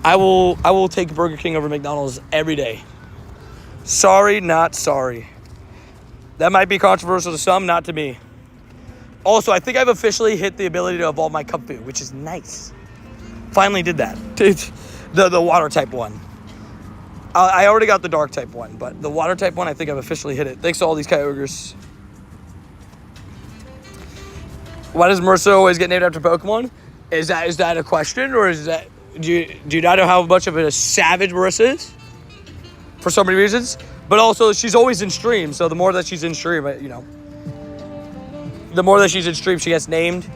I will take Burger King over McDonald's every day. Sorry, not sorry. That might be controversial to some, not to me. Also, I think I've officially hit the ability to evolve my Kung Fu, which is nice. Finally did that. The water type one. I already got the dark type one, but the water type one, I think I've officially hit it. Thanks to all these Kyogres. Why does Marissa always get named after Pokemon? Is that a question, or is that do you not know how much of a savage Marissa is? For so many reasons, but also she's always in stream. So the more that she's in stream, you know, the more that she's in stream, she gets named.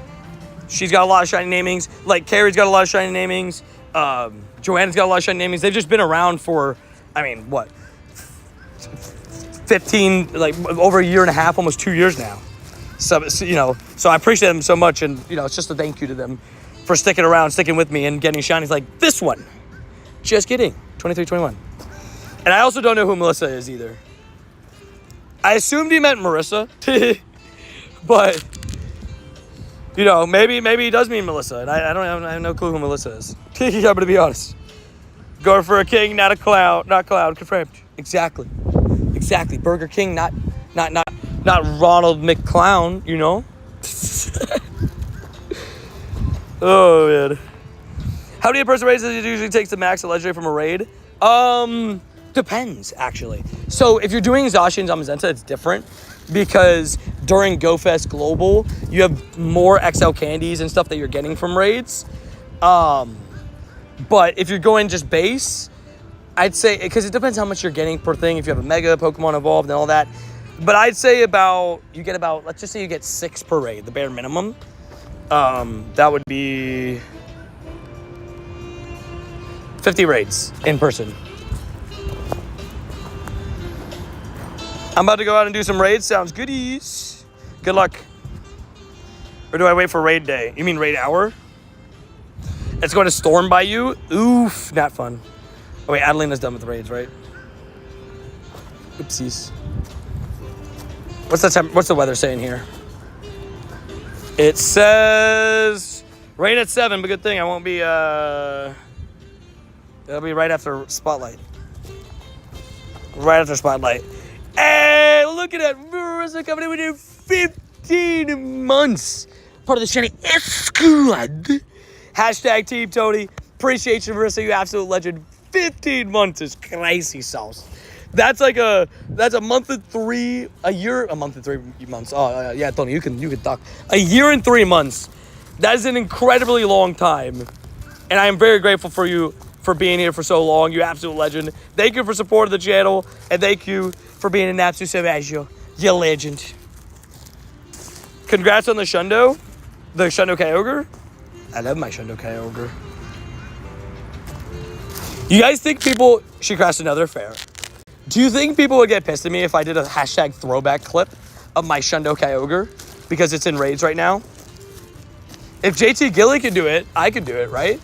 She's got a lot of shiny namings. Like Carrie's got a lot of shiny namings. Joanna's got a lot of shiny namings. They've just been around for, I mean, what, 15, like over a year and a half, almost 2 years now. So, you know, so I appreciate them so much, and you know, it's just a thank you to them for sticking around, sticking with me, and getting shinies like this one. Just kidding, 23-21. And I also don't know who Melissa is either. I assumed he meant Marissa, but you know, maybe he does mean Melissa, and I have no clue who Melissa is. I'm gonna be honest. Go for a king, not a clown, not clown. Confirmed. Exactly. Burger King, not Ronald McClown, you know? Oh, man. How many person raids does it usually take to max a legendary from a raid? Depends, actually. So if you're doing Zacian Zamazenta, it's different because during GoFest Global, you have more XL candies and stuff that you're getting from raids. But if you're going just base, I'd say, because it depends how much you're getting per thing, if you have a Mega Pokemon evolved and all that. But I'd say let's just say you get 6 per raid, the bare minimum. That would be 50 raids in person. I'm about to go out and do some raids. Sounds goodies. Good luck. Or do I wait for raid day? You mean raid hour? It's going to storm by you? Oof, not fun. Oh wait, Adelina's done with the raids, right? Oopsies. What's the weather saying here? It says Rain at 7, but good thing I won't be, it'll be right after Spotlight. Right after Spotlight. Hey, look at that. Marissa coming in with 15 months. Part of the shiny squad. Hashtag Team Tony. Appreciate you, Marissa. You absolute legend. 15 months is crazy sauce. That's like that's a month and 3, a year, a month and 3 months. Oh, yeah, Tony, you can talk. A year and 3 months. That is an incredibly long time. And I am very grateful for you for being here for so long. You absolute legend. Thank you for supporting the channel. And thank you for being an absolute savage. You legend. Congrats on the Shundo. The Shundo Kyogre. I love my Shundo Kyogre. You guys think people should crash another fair? Do you think people would get pissed at me if I did a hashtag throwback clip of my Shundo Kyogre? Because it's in raids right now? If JT Gilly can do it, I can do it, right?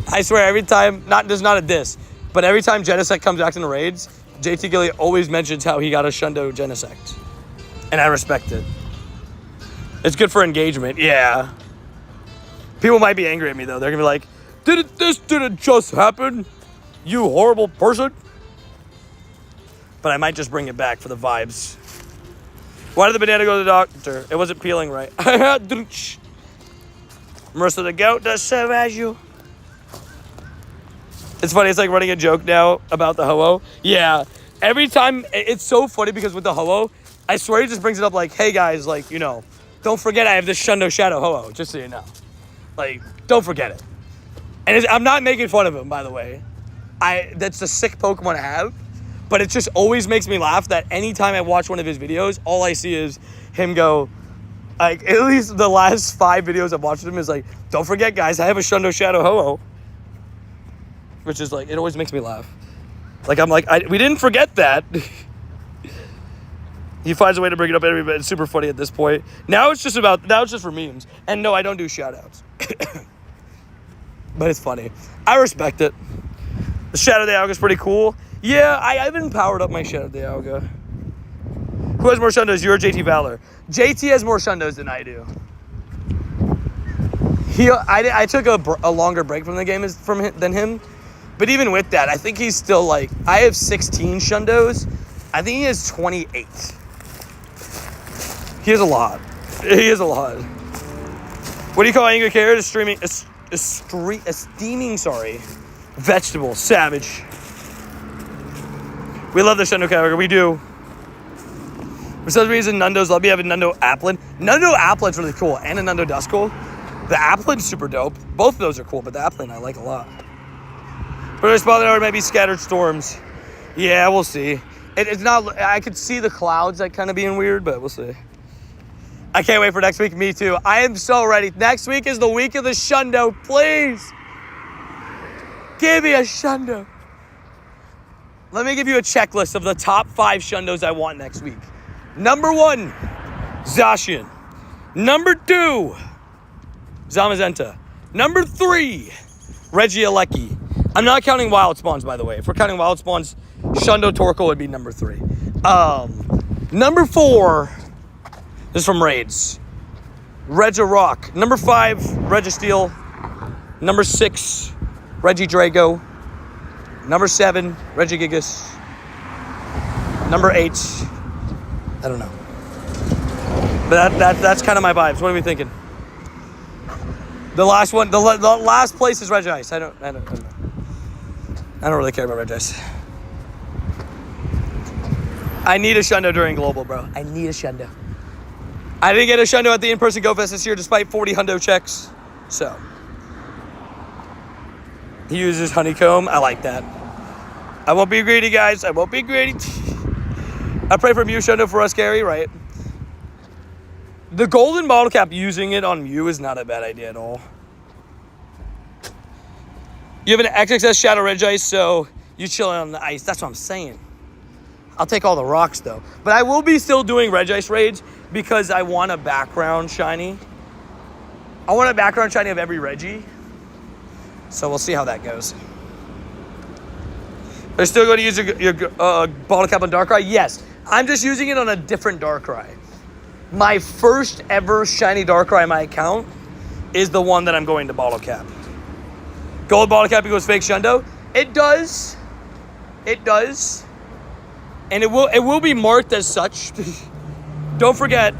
I swear, every time, there's not a diss, but every time Genesect comes back in the raids, JT Gilly always mentions how he got a Shundo Genesect. And I respect it. It's good for engagement, yeah. People might be angry at me, though. They're going to be like, this didn't just happen, you horrible person. But I might just bring it back for the vibes. Why did the banana go to the doctor? It wasn't peeling right. Marissa the goat does savage you. It's funny, it's like running a joke now about the Ho-Oh. Yeah, every time, it's so funny because with the Ho-Oh, I swear he just brings it up like, hey guys, like, you know, don't forget I have this Shundo Shadow Ho-Oh, just so you know. Like, don't forget it. And I'm not making fun of him, by the way. That's a sick Pokemon to have. But it just always makes me laugh that anytime I watch one of his videos, all I see is him go, like, at least the last 5 videos I've watched him is like, don't forget, guys, I have a Shundo Shadow Ho-Oh. Which is like, it always makes me laugh. Like, I'm like, we didn't forget that. He finds a way to bring it up every bit. It's super funny at this point. Now it's just for memes. And no, I don't do shout-outs. But it's funny. I respect it. The Shadow Dialga is pretty cool. Yeah, I haven't powered up my Shadow Dialga. Who has more Shundos? You or JT Valor? JT has more Shundos than I do. I took a longer break from the game than him. But even with that, I think he's still like... I have 16 Shundos. I think he has 28. He has a lot. He has a lot. What do you call angry carrot? Steaming, vegetable. Savage. We love the Shundo Kyogre. We do. For some reason, Nundo's love me having Nundo Applin. Nundo Applin's really cool. And a Nundo Duskull. The Applin's super dope. Both of those are cool, but the Applin I like a lot. But I spot that might be scattered storms. Yeah, we'll see. It's not... I could see the clouds like kind of being weird, but we'll see. I can't wait for next week. Me too. I am so ready. Next week is the week of the Shundo. Please. Give me a Shundo. Let me give you a checklist of the top 5 Shundos I want next week. Number 1, Zacian. Number 2, Zamazenta. Number 3, Regieleki. I'm not counting wild spawns, by the way. If we're counting wild spawns, Shundo Torkoal would be number 3. Number 4, this is from Raids. Regirock. Number 5, Registeel. Number 6, Regidrago. Number 7, Regigigas. Number 8, I don't know. But that's kind of my vibes. What are we thinking? The last one, the last place is Regice. I don't really care about Regice. I need a Shundo during Global, bro. I need a Shundo. I didn't get a Shundo at the in-person Go Fest this year despite 40 hundo checks. So. He uses honeycomb. I like that. I won't be greedy, guys. I won't be greedy. I pray for Mew Shundo for us, Gary, right? The golden bottle cap, using it on Mew is not a bad idea at all. You have an XXS Shadow Regice, so you chilling on the ice. That's what I'm saying. I'll take all the rocks, though. But I will be still doing Regice raids because I want a background shiny. I want a background shiny of every Reggie. So we'll see how that goes. Are you still going to use your bottle cap on Darkrai? Yes. I'm just using it on a different Darkrai. My first ever shiny Darkrai in my account is the one that I'm going to bottle cap. Gold bottle cap equals fake Shundo. It does. It does. And it will be marked as such. Don't forget,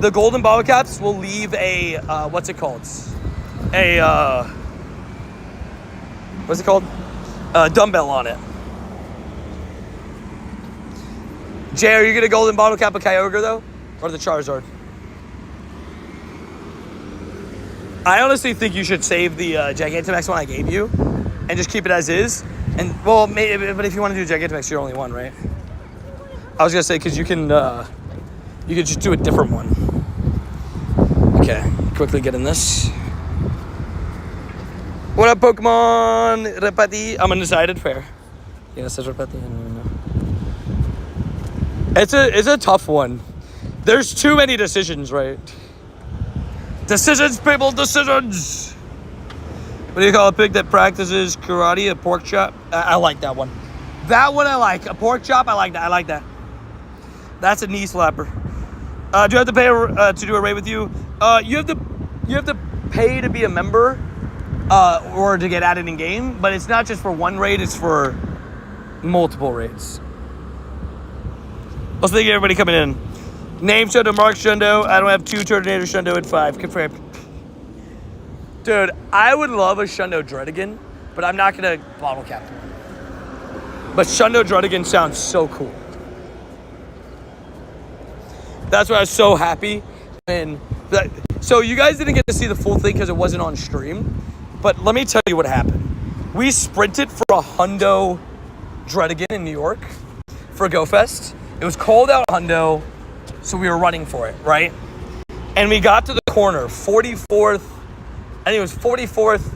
the golden bottle caps will leave a, what's it called? What's it called? A dumbbell on it. Jay, are you going to golden bottle cap a Kyogre, though? Or the Charizard? I honestly think you should save the Gigantamax one I gave you and just keep it as is. And, well, maybe, but if you want to do Gigantamax, you're only one, right? I was going to say, because you can just do a different one. Okay, quickly get in this. What up, Pokemon? Repati. I'm undecided. Fair. Yeah, it says Repati. I don't know. It's a tough one. There's too many decisions, right? Decisions, people, decisions. What do you call a pig that practices karate? A pork chop? I like that one. That one I like. A pork chop, I like that. I like that. That's a knee slapper. Do you have to pay to do a raid with you? You have to pay to be a member, or to get added in game. But it's not just for one raid; it's for multiple raids. Let's thank everybody coming in. Name Shundo, Mark Shundo. I don't have 2 Turtonator Shundo and 5. Confirmed. Dude, I would love a Shundo Dredigan, but I'm not gonna bottle cap one. But Shundo Dredigan sounds so cool. That's why I was so happy. So you guys didn't get to see the full thing because it wasn't on stream. But let me tell you what happened. We sprinted for a Hundo Dredigan in New York for GoFest. It was called out Hundo, so we were running for it, right? And we got to the corner, 44th, I think it was 44th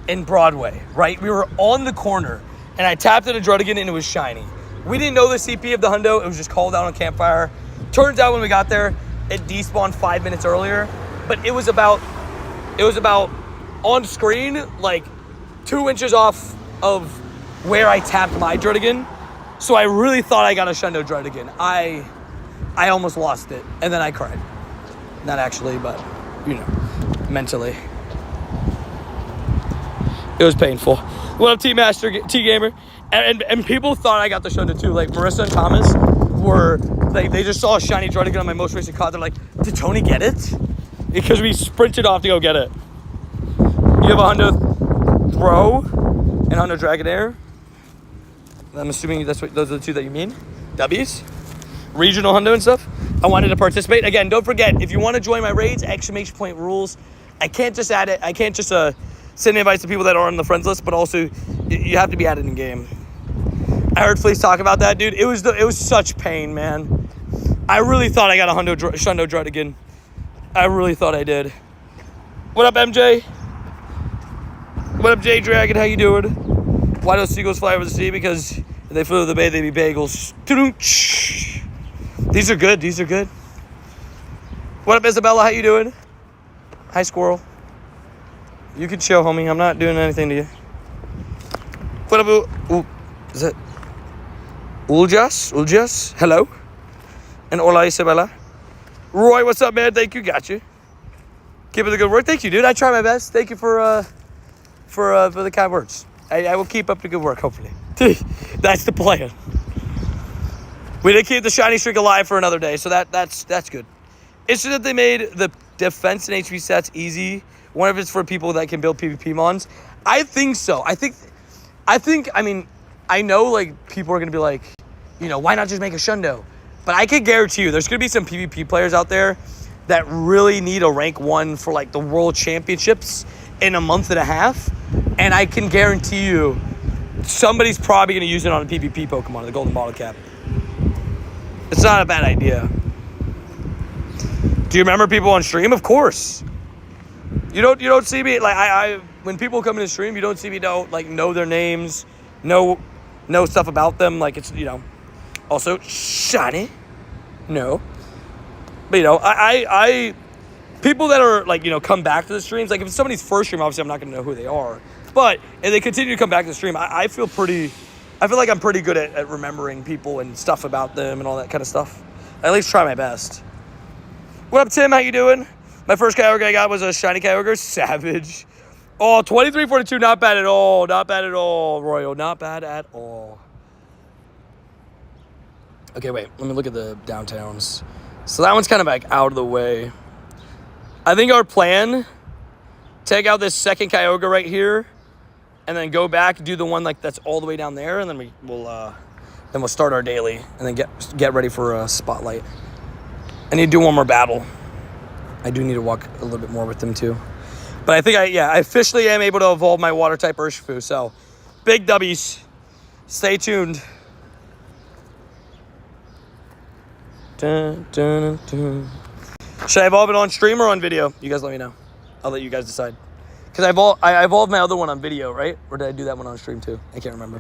in Broadway, right? We were on the corner, and I tapped in a Dredigan, and it was shiny. We didn't know the CP of the Hundo. It was just called out on Campfire. Turns out when we got there, it despawned 5 minutes earlier, but it was about on screen, like 2 inches off of where I tapped my Dredigan. So I really thought I got a Shundo Dredigan. I almost lost it, and then I cried. Not actually, but, you know, mentally. It was painful. What up, T-Master, T-Gamer? And people thought I got the Shundo too. Like, Marissa and Thomas were, like, they just saw a shiny Dredigan on my most recent COD. They're like, did Tony get it? Because we sprinted off to go get it. You have a Hundo Throw and Hundo Dragonair. I'm assuming those are the 2 that you mean. W's. Regional Hundo and stuff. I wanted to participate. Again, don't forget, if you want to join my raids, exclamation point rules. I can't just add it. I can't just send invites to people that are on the friends list, but also you have to be added in game. I heard Fleece talk about that, dude. It was such pain, man. I really thought I got a Shundo Dredigan. I really thought I did. What up, MJ? What up, J Dragon? How you doing? Why do seagulls fly over the sea? Because if they flew over the bay, they'd be bagels. These are good. These are good. What up, Isabella? How you doing? Hi, squirrel. You can chill, homie. I'm not doing anything to you. What up? Ooh, is that Uljas? Uljas? Hello. And hola, Isabella. Roy, what's up, man? Thank you. Got you. Keep it the good work. Thank you, dude. I try my best. Thank you for the kind words. I will keep up the good work, hopefully. That's the plan. We did keep the shiny streak alive for another day, so that's good. It's just that they made the defense and HP sets easy. One of it's for people that can build PvP mons. I think so. I mean, I know, like, people are going to be like, you know, why not just make a Shundo? But I can guarantee you there's going to be some PvP players out there that really need a rank 1 for, like, the World Championships in a month and a half. And I can guarantee you somebody's probably going to use it on a PvP Pokemon, the Golden Bottle Cap. It's not a bad idea. Do you remember people on stream? Of course. You don't see me, like, I when people come into stream, you don't see me know their names, know stuff about them, like, it's, you know. Also, shiny. No. But, you know, I people that are, like, you know, come back to the streams, like, if it's somebody's first stream, obviously I'm not going to know who they are. But if they continue to come back to the stream, I feel like I'm pretty good at remembering people and stuff about them and all that kind of stuff. I at least try my best. What up, Tim? How you doing? My first Kyogre I got was a shiny Kyogre. Savage. Oh, 2342. Not bad at all. Not bad at all, Royal. Not bad at all. Okay, wait. Let me look at the downtowns. So that one's kind of like out of the way. I think our plan, take out this second Kyogre right here, and then go back, do the one like that's all the way down there, and then we'll start our daily, and then get ready for a spotlight. I need to do one more battle. I do need to walk a little bit more with them too. But I think I officially am able to evolve my water type Urshifu. So big W's. Stay tuned. Dun, dun, dun. Should I evolve it on stream or on video? You guys let me know. I'll let you guys decide. Because I evolved my other one on video, right? Or did I do that one on stream too? I can't remember.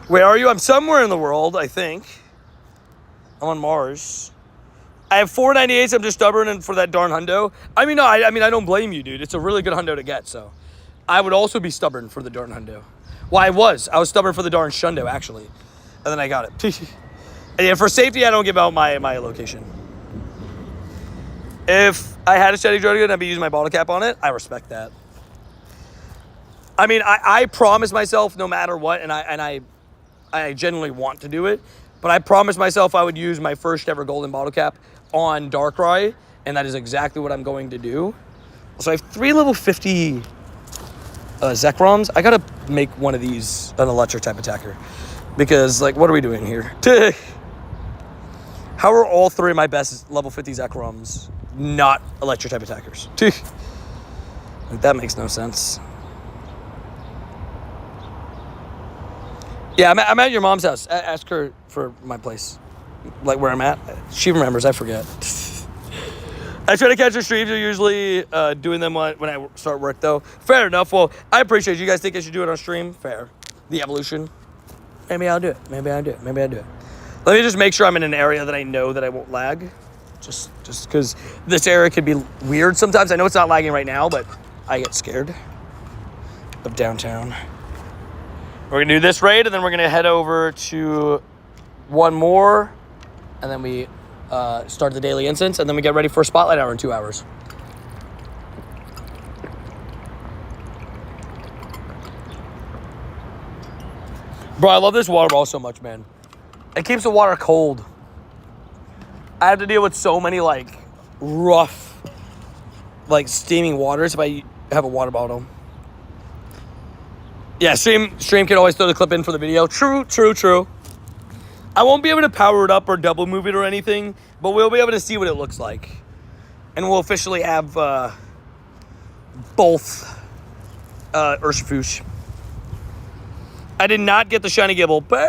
Where are you? I'm somewhere in the world, I think. I'm on Mars. I have 498s. I'm just stubborn and for that darn hundo. I mean, no, I don't blame you, dude. It's a really good hundo to get, so. I would also be stubborn for the darn hundo. Well, I was stubborn for the darn shundo, actually. And then I got it. And yeah, for safety, I don't give out my location. If I had a shiny Drogon and I'd be using my bottle cap on it, I respect that. I mean, I promise myself no matter what, and I genuinely want to do it, but I promised myself I would use my first ever golden bottle cap on Darkrai, and that is exactly what I'm going to do. So I have 3 level 50 Zekroms. I gotta make one of these an electric type attacker. Because, like, what are we doing here? How are all 3 of my best level 50 Zekroms not electric type attackers? Like, that makes no sense. Yeah, I'm at your mom's house. Ask her for my place. Like, where I'm at. She remembers. I forget. I try to catch her streams. I'm usually doing them when I start work, though. Fair enough. Well, I appreciate you guys think I should do it on stream. Fair. The evolution. Maybe I'll do it. Maybe I'll do it. Maybe I'll do it. Let me just make sure I'm in an area that I know that I won't lag. Just because this area could be weird sometimes. I know it's not lagging right now, but I get scared of downtown. We're going to do this raid, and then we're going to head over to one more, and then we start the daily instance, and then we get ready for a spotlight hour in 2 hours. Bro, I love this water ball so much, man. It keeps the water cold. I have to deal with so many, like, rough, like, steaming waters if I have a water bottle. Yeah, stream can always throw the clip in for the video. True. I won't be able to power it up or double move it or anything, but we'll be able to see what it looks like. And we'll officially have both Urshifu's. I did not get the shiny Gibble. Pain.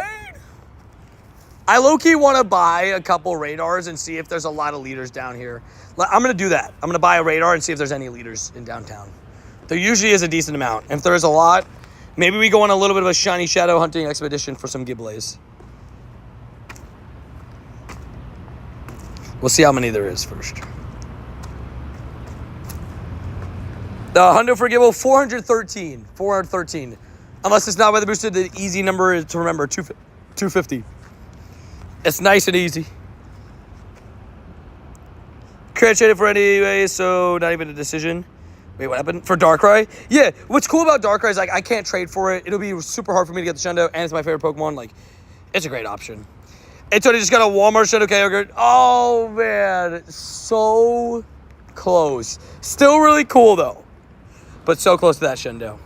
I low-key want to buy a couple radars and see if there's a lot of leaders down here. I'm going to do that. I'm going to buy a radar and see if there's any leaders in downtown. There usually is a decent amount. If there's a lot, maybe we go on a little bit of a shiny shadow hunting expedition for some Gibbles. We'll see how many there is first. The hundo for Gibble, 413. 413. Unless it's not weather boosted, the easy number is to remember, 250. It's nice and easy. Can't trade it for anyway, so not even a decision. Wait, what happened? For Darkrai? Yeah, what's cool about Darkrai is, like, I can't trade for it. It'll be super hard for me to get the Shundo, and it's my favorite Pokemon. Like, it's a great option. And Tony just got a Walmart Shundo Kyogre. Oh, man. So close. Still really cool, though. But so close to that Shundo.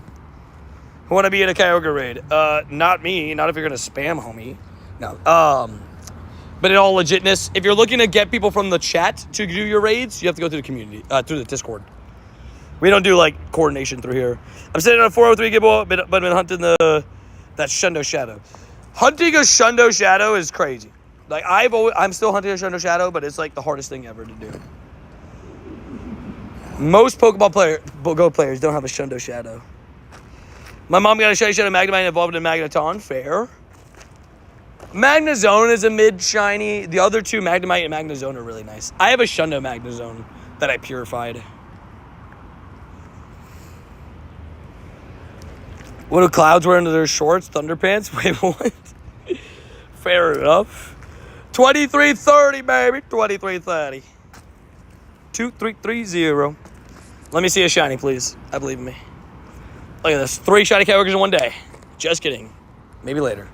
Who want to be in a Kyogre raid? Not me. Not if you're going to spam, homie. No. But in all legitness, if you're looking to get people from the chat to do your raids, you have to go through the community, through the Discord. We don't do, like, coordination through here. I'm sitting on a 403 Gibble, but I've been hunting that Shundo Shadow. Hunting a Shundo Shadow is crazy. Like, I'm still hunting a Shundo Shadow, but it's, like, the hardest thing ever to do. Most Pokemon Go players don't have a Shundo Shadow. My mom got a shiny Shadow Magnemite and evolved in Magneton. Fair. Magnezone is a mid-shiny. The other two, Magnemite and Magnezone, are really nice. I have a Shundo Magnezone that I purified. What do clouds wear under their shorts? Thunder pants? Wait, what? Fair enough. 2330, baby. 2330. 2330. Let me see a shiny, please. I believe in me. Look at this. 3 shiny Kyogres in one day. Just kidding. Maybe later.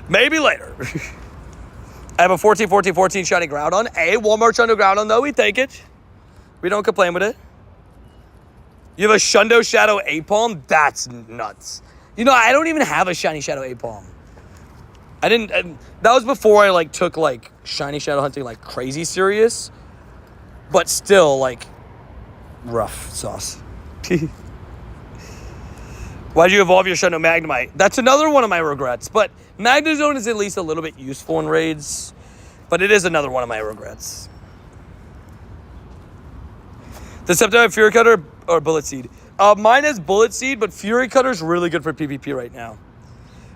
Maybe later. I have a 14 shiny Groudon. A Walmart Shundo Groudon, though. We take it. We don't complain with it. You have a Shundo Shadow Apalm? That's nuts. You know, I don't even have a shiny Shadow Apalm. That was before I, like, took, like, shiny shadow hunting, like, crazy serious. But still, like, rough sauce. Why'd you evolve your Shundo Magnemite? That's another one of my regrets. But Magnezone is at least a little bit useful in raids. But it is another one of my regrets. Does Sceptile have Fury Cutter or Bullet Seed? Mine has Bullet Seed, but Fury Cutter is really good for PvP right now.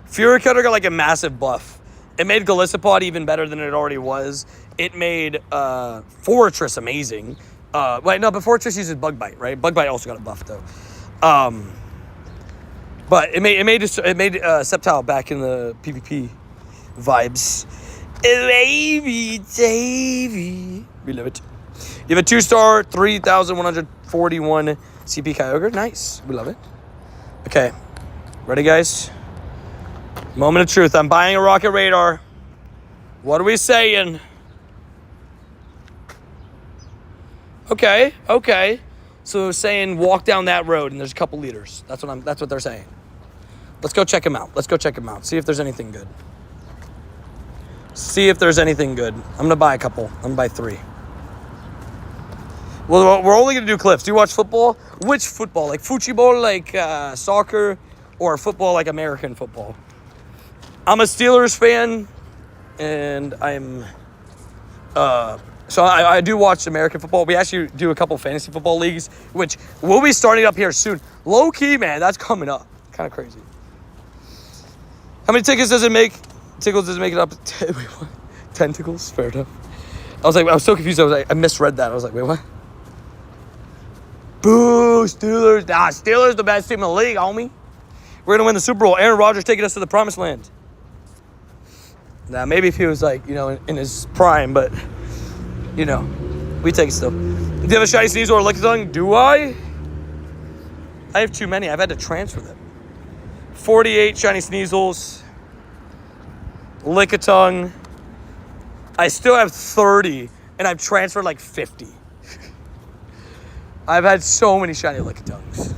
Fury Cutter got like a massive buff. It made Golisopod even better than it already was. It made Fortress amazing. Wait, no, but Fortress uses Bug Bite, right? Bug Bite also got a buff though. But it made Sceptile back in the PvP vibes. Davey. We love it. You have a 2-star, 3,141 CP Kyogre. Nice. We love it. Okay. Ready, guys? Moment of truth. I'm buying a rocket radar. What are we saying? Okay. So saying walk down that road and there's a couple leaders. That's what they're saying. Let's go check them out. See if there's anything good. I'm gonna buy a couple. I'm gonna buy 3. Well, we're only gonna do clips. Do you watch football? Which football? Like football, like soccer, or football like American football? I'm a Steelers fan, and I'm so I do watch American football. We actually do a couple fantasy football leagues, which we'll be starting up here soon. Low key, man, that's coming up. Kind of crazy. How many tickets does it make? Tickles does it make it up? 10 tickles? Fair enough. I was so confused. I misread that. I was like, wait, what? Boo, Steelers. Nah, Steelers the best team in the league, homie. We're gonna win the Super Bowl. Aaron Rodgers taking us to the promised land. Now, maybe if he was like, in his prime, but, we take it still. Do you have a shiny Sneasel or Lickitung? Do I? I have too many. I've had to transfer them. 48 shiny Sneasels. Lickitung. I still have 30, and I've transferred like 50. I've had so many shiny Lickitungs.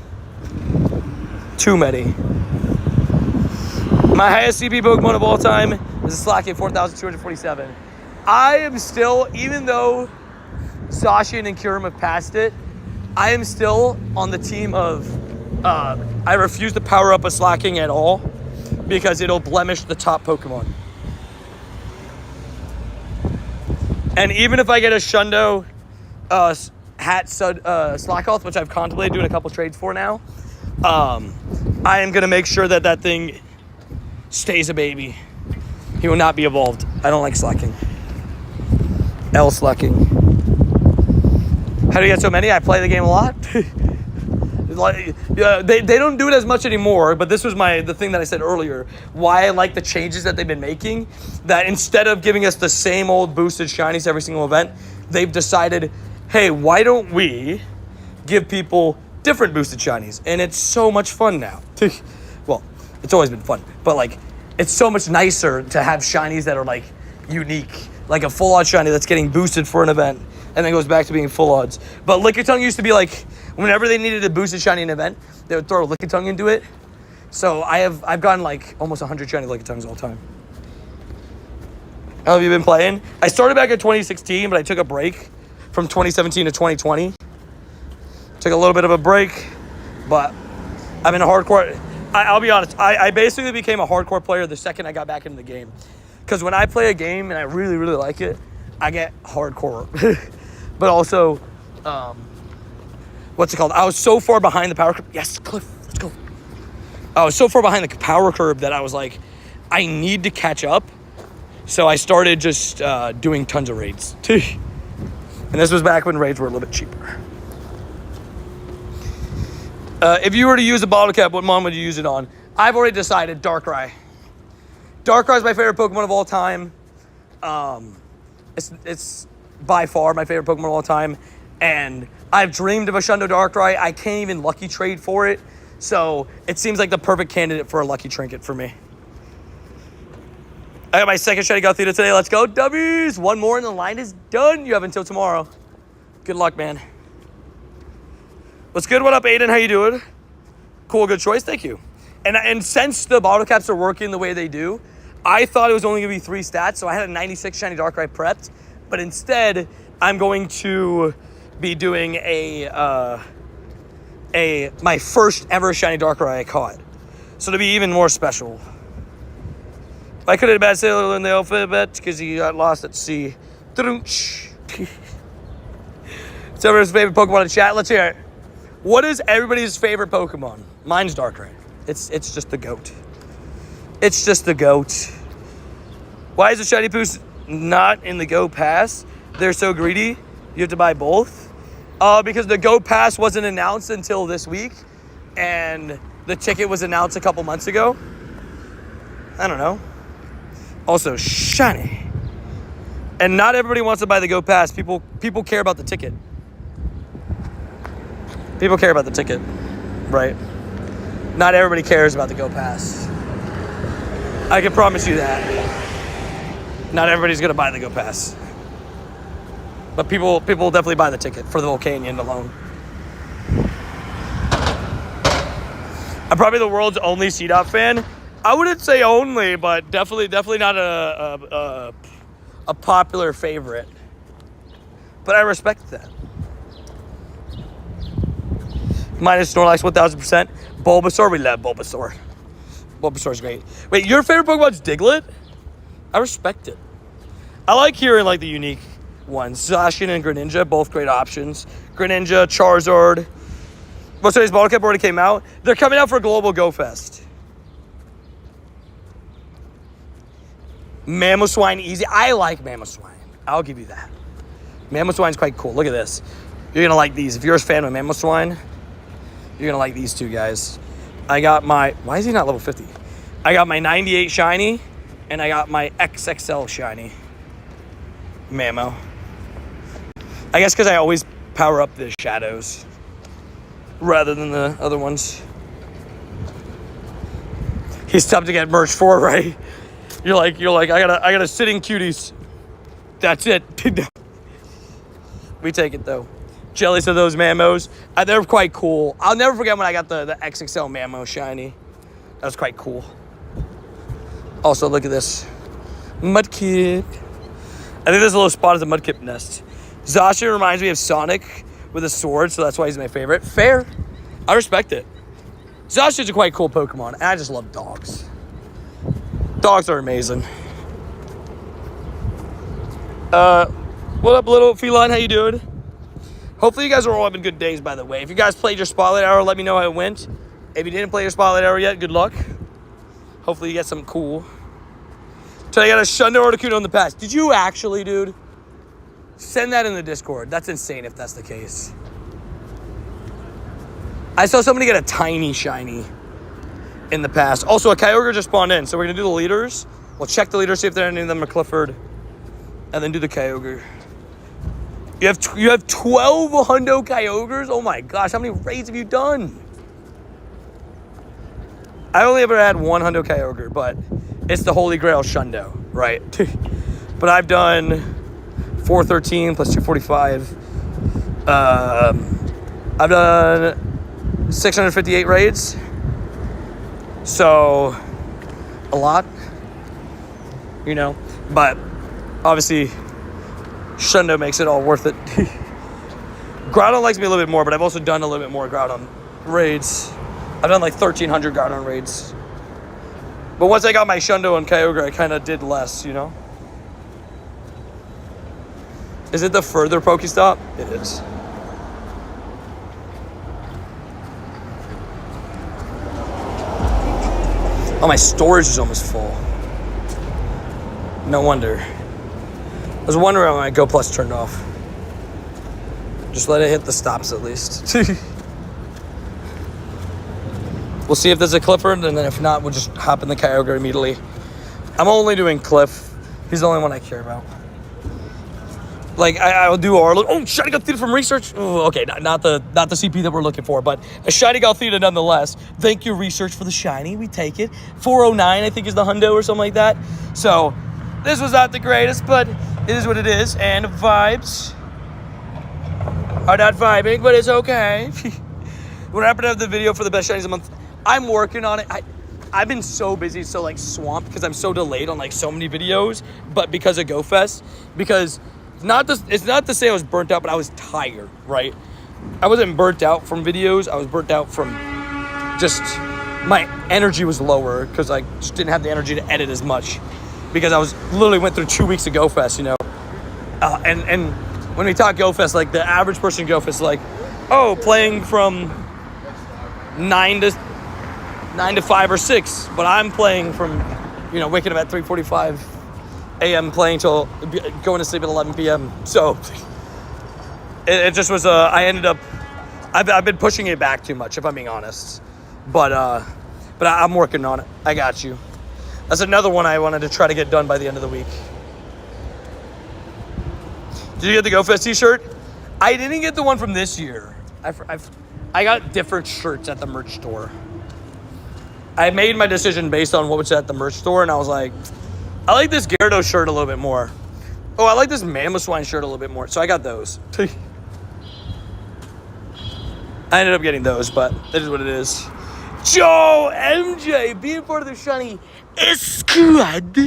Too many. My highest CP Pokemon of all time is a Slaking 4,247. I am still, even though Zacian and Kyurem have passed it, I am still on the team of, I refuse to power up a Slaking at all because it'll blemish the top Pokemon. And even if I get a Shundo Slackoth, which I've contemplated doing a couple trades for now, I am going to make sure that thing stays a baby. He will not be evolved. I don't like Slacking. Slacking. How do you get so many? I play the game a lot. They don't do it as much anymore, but this was the thing that I said earlier, why I like the changes that they've been making, that instead of giving us the same old boosted shinies every single event, they've decided, hey, why don't we give people different boosted shinies? And it's so much fun now. Well, it's always been fun, but like, it's so much nicer to have shinies that are like unique, like a full odd shiny that's getting boosted for an event and then goes back to being full odds. But Lickitung used to be like, whenever they needed a boosted shiny in an event, they would throw a Lickitung into it. So I've gotten like almost 100 shiny Lickitungs all the time. How have you been playing? I started back in 2016, but I took a break from 2017 to 2020. Took a little bit of a break, but I've been a hardcore. I'll be honest, I basically became a hardcore player the second I got back into the game. Because when I play a game and I really, really like it, I get hardcore. But also, what's it called? I was so far behind the power curve. Yes, Cliff, let's go. I was so far behind the power curve that I was like, I need to catch up. So I started just doing tons of raids. And this was back when raids were a little bit cheaper. If you were to use a bottle cap, what mon would you use it on? I've already decided Darkrai. Darkrai is my favorite Pokemon of all time. It's by far my favorite Pokemon of all time. And I've dreamed of a Shundo Darkrai. I can't even lucky trade for it. So it seems like the perfect candidate for a lucky trinket for me. I got my second shiny Gothita today. Let's go, W's. One more and the line is done. You have until tomorrow. Good luck, man. What's good? What up, Aiden? How you doing? Cool, good choice. Thank you. And since the bottle caps are working the way they do, I thought it was only going to be 3 stats, so I had a 96 shiny Darkrai prepped. But instead, I'm going to be doing my first ever shiny Darkrai I caught. So to be even more special. I could have bad sailor in the alphabet because he got lost at sea. What's everyone's favorite Pokemon in chat? Let's hear it. What is everybody's favorite Pokemon? Mine's Darkrai. It's just the GOAT. It's just the GOAT. Why is the shiny Boost not in the Go Pass? They're so greedy. You have to buy both. Because the Go Pass wasn't announced until this week, and the ticket was announced a couple months ago. I don't know. Also, shiny. And not everybody wants to buy the Go Pass. People care about the ticket. People care about the ticket, right? Not everybody cares about the Go Pass. I can promise you that. Not everybody's gonna buy the Go Pass. But people will definitely buy the ticket for the Volcanion alone. I'm probably the world's only C-Dot fan. I wouldn't say only, but definitely not a popular favorite. But I respect that. Mine is Snorlax 1000%. Bulbasaur, we love Bulbasaur. Bulbasaur's great. Wait, your favorite Pokemon's Diglett? I respect it. I like hearing like the unique ones. Zacian and Greninja, both great options. Greninja, Charizard. What's today's bottle cap already came out? They're coming out for Global Go Fest. Mamoswine easy. I like Mamoswine. I'll give you that. Mamoswine's quite cool. Look at this. You're going to like these. If you're a fan of Mamoswine, you're going to like these two guys. I got my... Why is he not level 50? I got my 98 shiny, and I got my XXL shiny. Mamo. I guess because I always power up the shadows rather than the other ones. He's tough to get merch for, right? You're like, I got a sitting cuties. That's it. We take it though. Jealous of those Mamos. They're quite cool. I'll never forget when I got the XXL Mamo shiny. That was quite cool. Also, look at this. Mudkip. I think there's a little spot as a Mudkip nest. Zacian reminds me of Sonic with a sword, so that's why he's my favorite. Fair. I respect it. Zacian's a quite cool Pokemon, and I just love dogs. Dogs are amazing. What up, little feline? How you doing? Hopefully you guys are all having good days, by the way. If you guys played your Spotlight Hour, let me know how it went. If you didn't play your Spotlight Hour yet, good luck. Hopefully you get something cool. So I got a Shundo Articuno in the past. Did you actually, dude? Send that in the Discord. That's insane if that's the case. I saw somebody get a tiny shiny in the past. Also, a Kyogre just spawned in, so we're going to do the leaders. We'll check the leaders, see if there are any of them are Clifford, and then do the Kyogre. You have 12 hundo Kyogres? Oh my gosh, how many raids have you done? I only ever had one hundo Kyogre, but it's the Holy Grail Shundo, right? But I've done 413 plus 245. I've done 658 raids. So, a lot, you know, but obviously Shundo makes it all worth it. Groudon likes me a little bit more, but I've also done a little bit more Groudon raids. I've done like 1,300 Groudon raids. But once I got my Shundo and Kyogre, I kind of did less, you know? Is it the further Pokestop? It is. Oh, my storage is almost full. No wonder. I was wondering why my Go Plus turned off. Just let it hit the stops at least. We'll see if there's a Clifford, and then if not, we'll just hop in the Kyogre immediately. I'm only doing Cliff. He's the only one I care about. Like I'll do our look. Oh, shiny Gothita from research. Oh, okay, not the CP that we're looking for, but a shiny Gothita nonetheless. Thank you, research, for the shiny. We take it. 409, I think, is the hundo or something like that. So this was not the greatest, but it is what it is. And vibes are not vibing, but it's okay. We're wrapping up the video for the best shinies of the month. I'm working on it. I've been so busy, so like swamped because I'm so delayed on like so many videos, but because of GoFest, because it's not to say I was burnt out, but I was tired, right? I wasn't burnt out from videos. I was burnt out from just my energy was lower because I just didn't have the energy to edit as much because I was literally went through 2 weeks of GoFest, you know? And when we talk GoFest, like the average person in GoFest is like, oh, playing from 9 to 5 or 6, but I'm playing from, you know, waking up at 3:45 a.m. playing till going to sleep at 11 p.m. So it just was I ended up I've been pushing it back too much, if I'm being honest, but I'm working on it. I got you. That's another one I wanted to try to get done by the end of the week. Did you get the GoFest t-shirt? I didn't get the one from this year. I got different shirts at the merch store. I made my decision based on what was at the merch store, and I was like, I like this Gyarados shirt a little bit more. Oh, I like this Mamoswine shirt a little bit more. So I got those. I ended up getting those, but it is what it is. Joe MJ being part of the shiny squad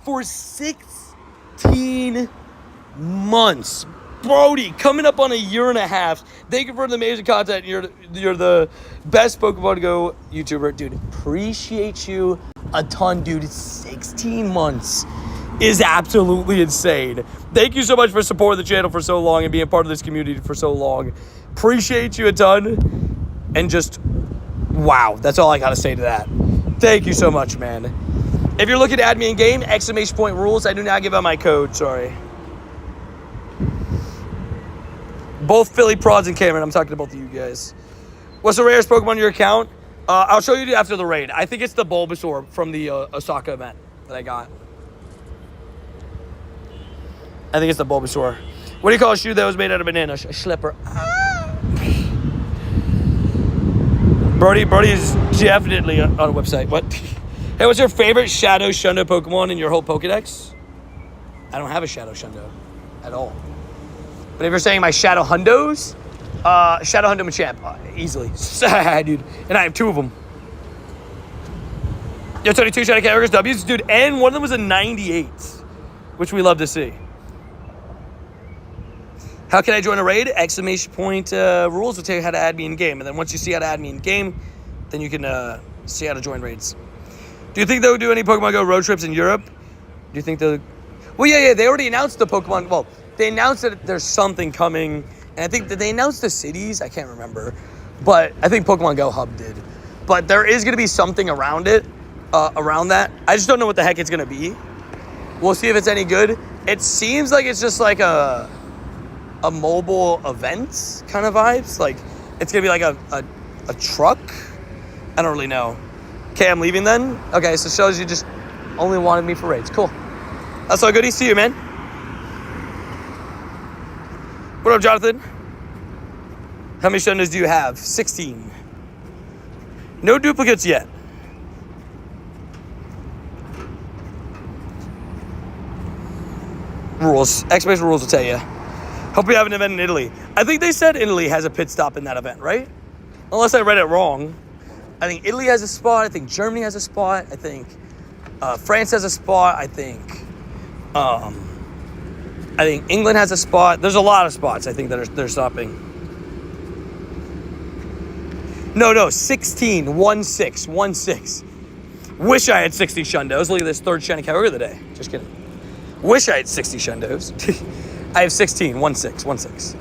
for 16 months. Brody, coming up on a year and a half. Thank you for the amazing content. You're the best Pokemon Go YouTuber. Dude, appreciate you a ton, dude. 16 months is absolutely insane. Thank you so much for supporting the channel for so long and being part of this community for so long. Appreciate you a ton. And just, wow. That's all I got to say to that. Thank you so much, man. If you're looking to add me in game, ! Rules. I do not give out my code, sorry. Both Philly Prods and Cameron. I'm talking to both of you guys. What's the rarest Pokemon in your account? I'll show you after the raid. I think it's the Bulbasaur from the Osaka event that I got. I think it's the Bulbasaur. What do you call a shoe that was made out of banana? A slipper. Ah. Brody is definitely on a website. What? Hey, what's your favorite Shadow Shundo Pokemon in your whole Pokedex? I don't have a Shadow Shundo at all. But if you're saying my Shadow Hundos, Shadow Hundo Machamp, easily. Dude. And I have 2 of them. Yo, 22 Shadow Kyogre's W's, dude, and one of them was a 98, which we love to see. How can I join a raid? ! Rules will tell you how to add me in game. And then once you see how to add me in game, then you can see how to join raids. Do you think they'll do any Pokemon Go road trips in Europe? Do you think they'll... Well, yeah, they already announced the Pokemon... Well, they announced that there's something coming, and I think that they announced the cities. I can't remember, but I think Pokemon Go Hub did. But there is going to be something around it, around that. I just don't know what the heck it's going to be. We'll see if it's any good. It seems like it's just like a mobile event kind of vibes. Like it's going to be like a truck. I don't really know. Okay, I'm leaving then. Okay, so it shows you just only wanted me for raids. Cool. That's all good. See you, man. What up, Jonathan? How many Shundos do you have? 16. No duplicates yet. Rules. Expedition rules will tell you. Hope we have an event in Italy. I think they said Italy has a pit stop in that event, right? Unless I read it wrong. I think Italy has a spot. I think Germany has a spot. I think France has a spot. I think England has a spot. There's a lot of spots, I think, that they're stopping. No, 16. 16. Wish I had 60 Shundos. Look at this third shiny Kyogre of the day. Just kidding. Wish I had 60 Shundos. I have 16. 16.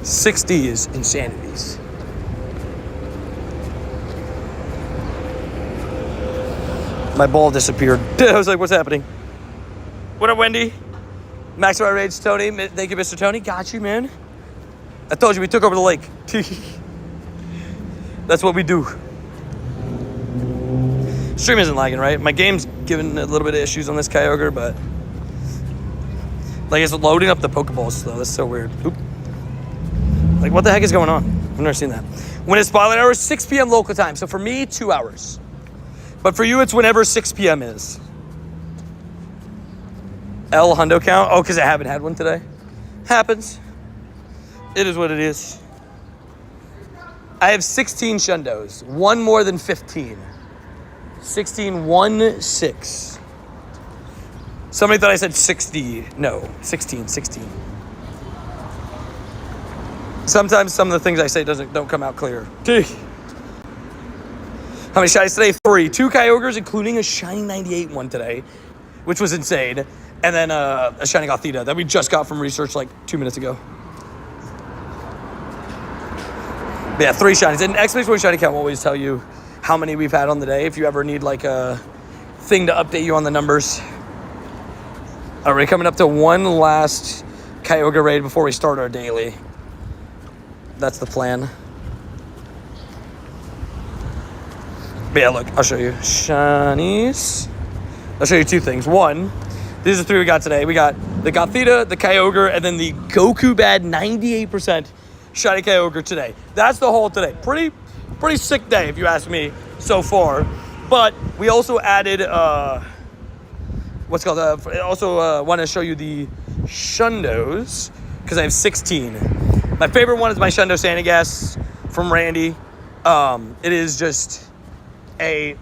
60 is insanities. My ball disappeared. I was like, what's happening? What up, Wendy? Maximize Rage, Tony. Thank you, Mr. Tony. Got you, man. I told you we took over the lake. That's what we do. Stream isn't lagging, right? My game's giving a little bit of issues on this Kyogre, but Like, it's loading up the Pokeballs slow. That's so weird. Oop. Like, what the heck is going on? I've never seen that. When it's Spotlight Hour, 6 p.m. local time. So for me, 2 hours. But for you, it's whenever 6 p.m. is. L hundo count? Oh, because I haven't had one today. Happens. It is what it is. I have 16 shundos. One more than 15. 16, 1, 6. Somebody thought I said 60. No, 16. Sometimes some of the things I say don't come out clear. How many shinies today? 3. 2 Kyogres, including a shiny 98 one today, which was insane. And then a shiny Gothita that we just got from research like 2 minutes ago. But yeah, 3 shinies. And exclamation shiny count will always tell you how many we've had on the day if you ever need like a thing to update you on the numbers. All right, coming up to one last Kyogre raid before we start our daily. That's the plan. But yeah, look, I'll show you. Shinies. I'll show you 2 things. One, these are 3 we got today. We got the Gothita, the Kyogre, and then the Goku Bad 98% shiny Kyogre today. That's the haul today. Pretty sick day, if you ask me, so far. But we also added, want to show you the shundos, because I have 16. My favorite one is my Shundo Sandygast from Randy. It is just a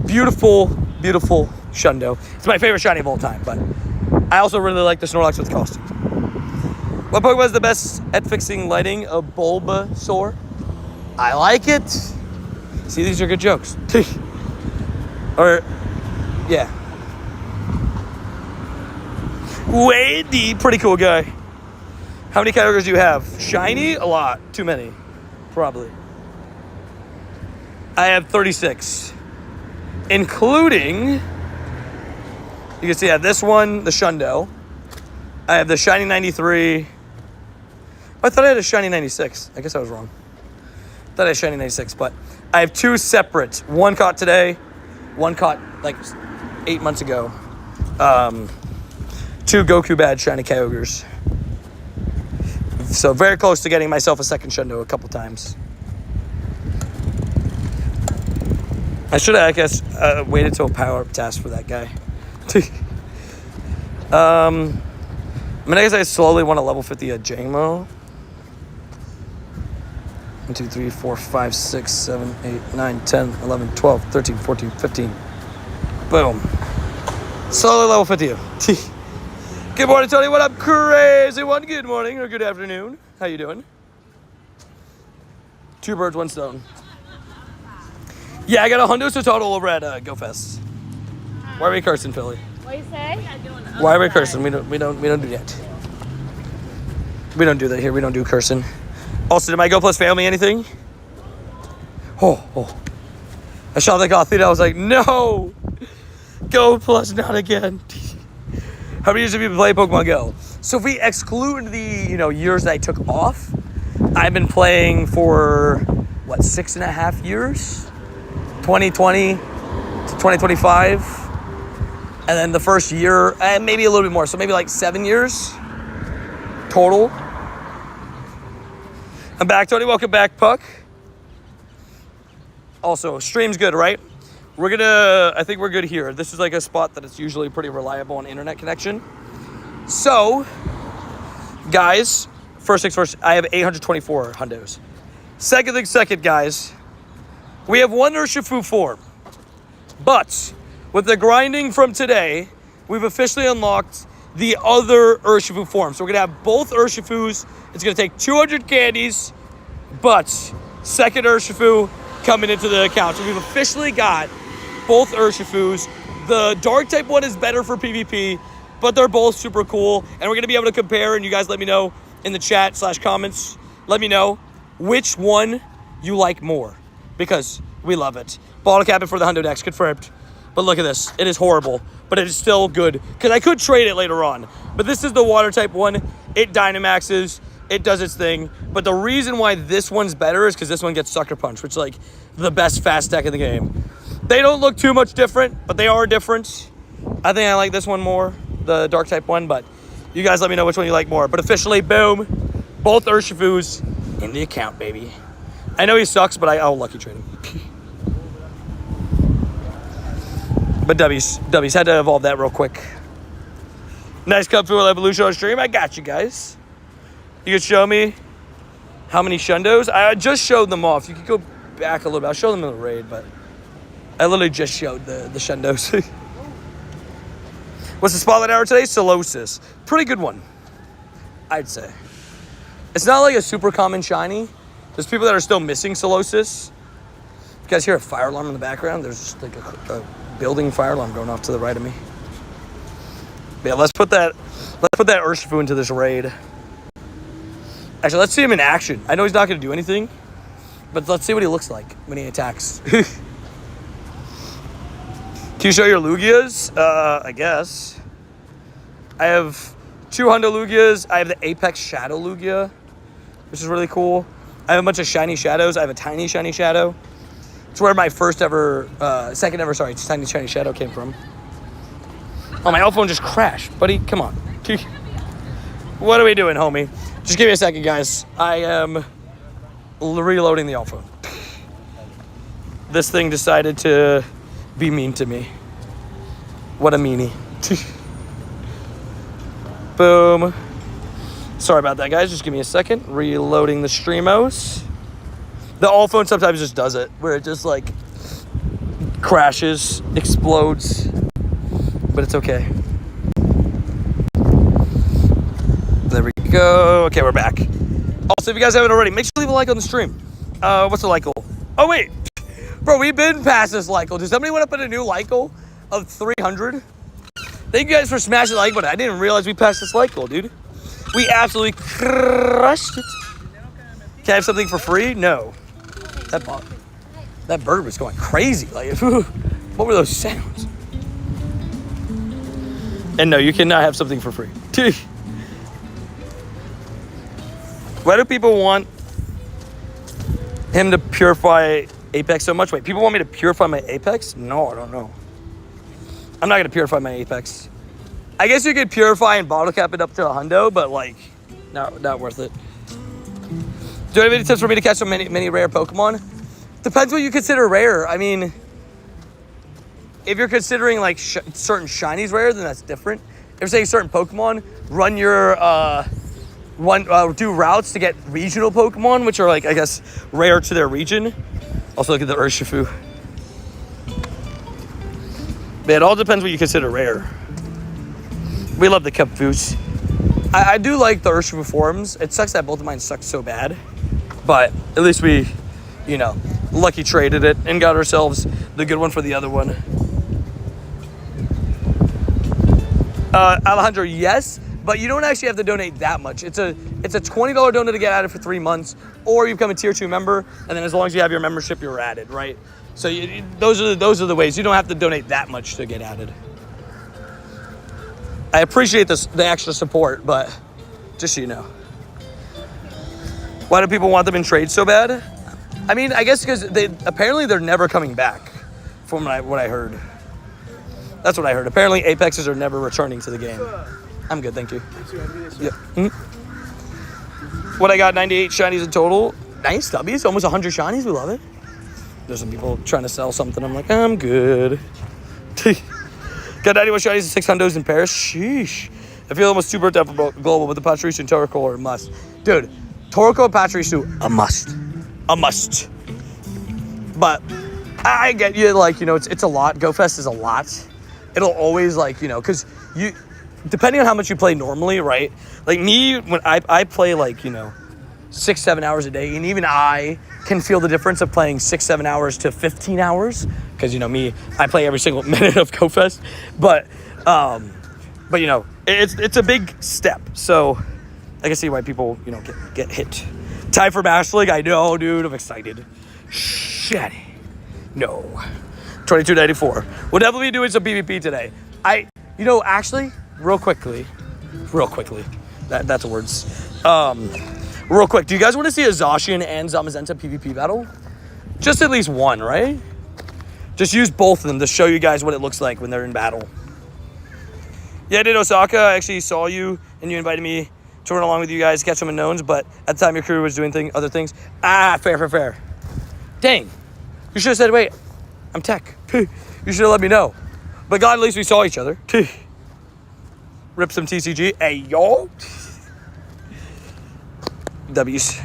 beautiful, beautiful Shundo. It's my favorite shiny of all time, but I also really like the Snorlax with costume. What Pokemon is the best at fixing lighting? A Bulbasaur. I like it. See, these are good jokes. Or, yeah. Wendy, pretty cool guy. How many Kyogres do you have? Shiny? A lot. Too many. Probably. I have 36. Including, you can see I have this one, the Shundo. I have the shiny 93. I thought I had a shiny 96. I guess I was wrong. I thought I had a shiny 96, but I have 2 separate. One caught today. One caught like 8 months ago. 2 Goku Bad shiny Kyogres. So very close to getting myself a second Shundo a couple times. I should have, I guess, waited till a power-up task for that guy. I mean, I guess I slowly want to level 50 a JMO. 1, 2, 3, 4, 5, 6, 7, 8, 9, 10, 11, 12, 13, 14, 15. Boom. Slowly level 50 you. Good morning, Tony. What up, crazy one? Good morning or good afternoon. How you doing? 2 birds, 1 stone. Yeah, I got a hundo total over at GoFest. Why are we cursing, Philly? What you say? Why are we cursing? We don't do that. We don't do that here. We don't do cursing. Also, did my Go Plus fail me anything? Oh. I shot the Gothita. I was like, no! Go Plus, not again. How many years have you been playing Pokemon Go? So if we exclude the, years that I took off, I've been playing for, 6.5 years? 2020 to 2025. And then the first year, maybe a little bit more. So maybe like 7 years total. I'm back, Tony. Welcome back, Puck. Also, stream's good, right? I think we're good here. This is like a spot that it's usually pretty reliable on internet connection. So, guys, first things first, I have 824 hundos. Second thing second, guys, we have 1 Urshifu form. But with the grinding from today, we've officially unlocked the other Urshifu form. So we're going to have both Urshifus. It's going to take 200 candies, but second Urshifu coming into the account. So we've officially got both Urshifus. The dark type one is better for PvP, but they're both super cool. And we're going to be able to compare, and you guys let me know in the chat / comments. Let me know which one you like more, because we love it. Bottle capping for the Hundo Dex, confirmed. But look at this. It is horrible, but it is still good, because I could trade it later on. But this is the water type one. It Dynamaxes. It does its thing. But the reason why this one's better is because this one gets Sucker Punch, which is like the best fast deck in the game. They don't look too much different, but they are different. I think I like this one more, the dark type one, but You guys let me know which one you like more. But officially, boom, both Urshifus in the account, baby. I know he sucks, but I'll lucky trade him. But W's had to evolve that real quick. Nice Kung Fu Evolution on stream. I got you guys. You could show me how many Shundos? I just showed them off. You could go back a little bit. I'll show them in the raid, but I literally just showed the Shundos. What's the spotlight hour today? Solosis. Pretty good one, I'd say. It's not like a super common shiny. There's people that are still missing Solosis. You guys hear a fire alarm in the background? There's just like a building fire alarm going off to the right of me. But yeah, let's put that Urshifu into this raid. Actually, let's see him in action. I know he's not going to do anything, but let's see what he looks like when he attacks. Can you show your Lugias? I guess. I have 2 Hundo Lugias. I have the Apex Shadow Lugia, which is really cool. I have a bunch of shiny shadows. I have a tiny shiny shadow. It's where my second ever tiny shiny shadow came from. Oh, my phone just crashed. Buddy, come on. What are we doing, homie? Just give me a second, guys. I am reloading the phone. This thing decided to be mean to me. What a meanie. Boom. Sorry about that, guys. Just give me a second. Reloading the streamos. The all phone sometimes just does it, where it just like crashes, explodes, but it's okay. There we go. Okay, we're back. Also, if you guys haven't already, make sure to leave a like on the stream. What's the like goal? Oh wait, bro, we've been past this like goal. Did somebody want to put a new like goal of 300? Thank you guys for smashing the like button. I didn't realize we passed this like goal, dude. We absolutely crushed it. Can I have something for free? No. That bird was going crazy. Like, what were those sounds? And no, you cannot have something for free. Why do people want him to purify Apex so much? Wait, people want me to purify my Apex? No, I don't know. I'm not going to purify my Apex. I guess you could purify and bottle cap it up to a hundo, but like, not worth it. Do you have any tips for me to catch some many rare Pokemon? Depends what you consider rare. I mean, if you're considering like certain shinies rare, then that's different. If you're saying certain Pokemon, run your do routes to get regional Pokemon, which are like, I guess, rare to their region. Also look at the Urshifu. But it all depends what you consider rare. We love the Cupfoos. I do like the Urshifu forms. It sucks that both of mine suck so bad. But at least we, lucky traded it and got ourselves the good one for the other one. Alejandro, yes, but you don't actually have to donate that much. It's a $20 donate to get added for 3 months, or you become a tier 2 member, and then as long as you have your membership, you're added, right? So those are the ways. You don't have to donate that much to get added. I appreciate the extra support, but just so you know. Why do people want them in trade so bad? I mean, I guess because they're never coming back, from what I heard. That's what I heard. Apparently, Apexes are never returning to the game. I'm good, thank you. Yep. What I got, 98 shinies in total. Nice stubbies, almost 100 shinies. We love it. There's some people trying to sell something. I'm like, I'm good. Got 91 shinies and 6 hundos in Paris. Sheesh. I feel almost too burnt out for global, but the Pachirisu and Torkoal are a must. Dude, Torkoal and Pachirisu, a must. A must. But I get you, like, it's a lot. GoFest is a lot. It'll always, like, because depending on how much you play normally, right? Like me, when I play, like, 6-7 hours a day, and even I can feel the difference of playing 6-7 hours to 15 hours. Because, me, I play every single minute of GoFest. But it's a big step. So I can see why people, get hit. Time for Master League. I know, dude. I'm excited. Shit. No. 2294. We'll definitely be doing some PvP today. Actually, real quickly. That's words. Real quick. Do you guys want to see a Zacian and Zamazenta PvP battle? Just at least one, right? Just use both of them to show you guys what it looks like when they're in battle. Yeah, I did Osaka. I actually saw you and you invited me to run along with you guys, catch some unknowns, but at the time your crew was doing other things. Fair. Dang. You should have said, wait, I'm tech. You should have let me know. But God, at least we saw each other. Rip some TCG. Hey, yo. W's.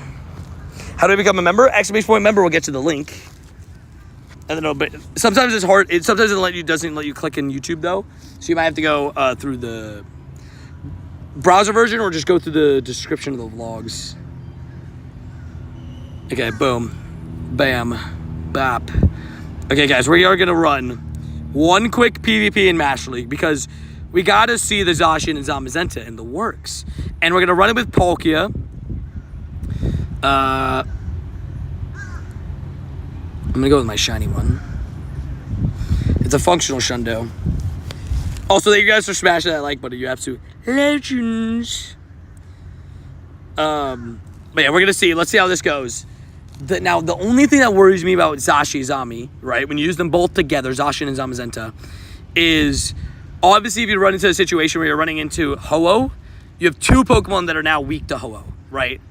How do I become a member? ! member will get you the link. I don't know, but sometimes it's hard. Sometimes it doesn't let you click in YouTube, though. So you might have to go through the browser version or just go through the description of the vlogs. Okay, boom. Bam. Bap. Okay, guys, we are going to run one quick PvP in Master League because we got to see the Zacian and Zamazenta in the works. And we're going to run it with Palkia. I'm going to go with my shiny one. It's a functional Shundo. Also, thank you guys for smashing that like button. You absolute legends. But yeah, we're going to see. Let's see how this goes. Now, the only thing that worries me about Zashi Zami, right, when you use them both together, Zacian and Zamazenta, is obviously if you run into a situation where you're running into Ho-Oh, you have two Pokemon that are now weak to Ho-Oh, right?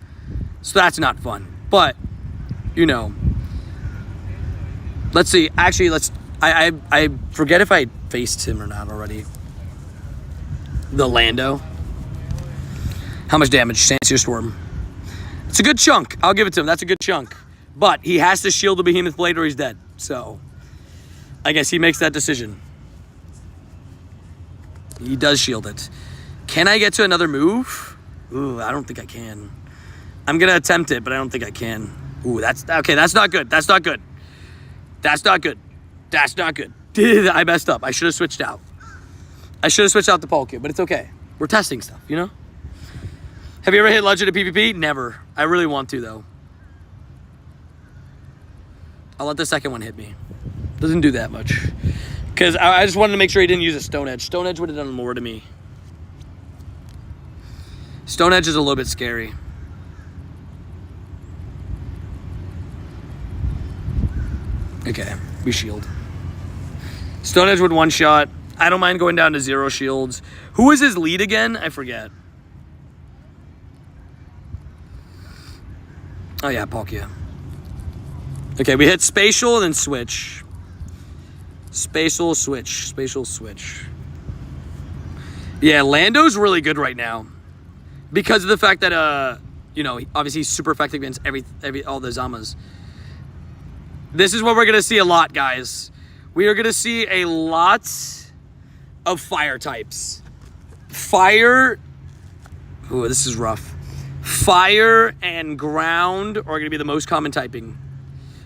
So that's not fun. But, you know, let's see. Actually, I forget if I faced him or not already. The Lando. How much damage? Sancier Storm. It's a good chunk. I'll give it to him. That's a good chunk. But he has to shield the Behemoth Blade or he's dead. So, I guess he makes that decision. He does shield it. Can I get to another move? Ooh, I don't think I can. I'm going to attempt it, but I don't think I can. Ooh, that's not good. That's not good. That's not good. I messed up. I should have switched out. I should have switched out the Palkia, but it's okay. We're testing stuff, you know? Have you ever hit Legend of PvP? Never. I really want to, though. I'll let the second one hit me. Doesn't do that much. Because I just wanted to make sure he didn't use a Stone Edge. Stone Edge would have done more to me. Stone Edge is a little bit scary. Okay, we shield. Stone Edge would one-shot. I don't mind going down to 0 shields. Who was his lead again? I forget. Oh, yeah, Palkia. Okay, we hit Spatial and then Switch. Spatial, Switch. Yeah, Lando's really good right now. Because of the fact that, you know, obviously he's super effective against all the Zamas. This is what we're going to see a lot, guys. We are going to see a lot of fire types. Fire. Ooh, this is rough. Fire and ground are going to be the most common typing.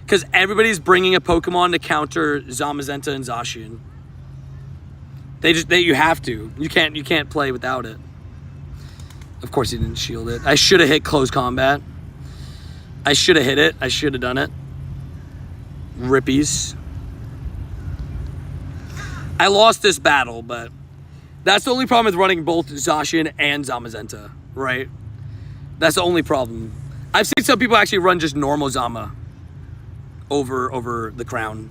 Because everybody's bringing a Pokemon to counter Zamazenta and Zacian. You have to. You can't play without it. Of course he didn't shield it. I should have hit close combat. I should have hit it. I should have done it. Rippies. I lost this battle, but that's the only problem with running both Zacian and Zamazenta, right? That's the only problem. I've seen some people actually run just normal Zama over the crown.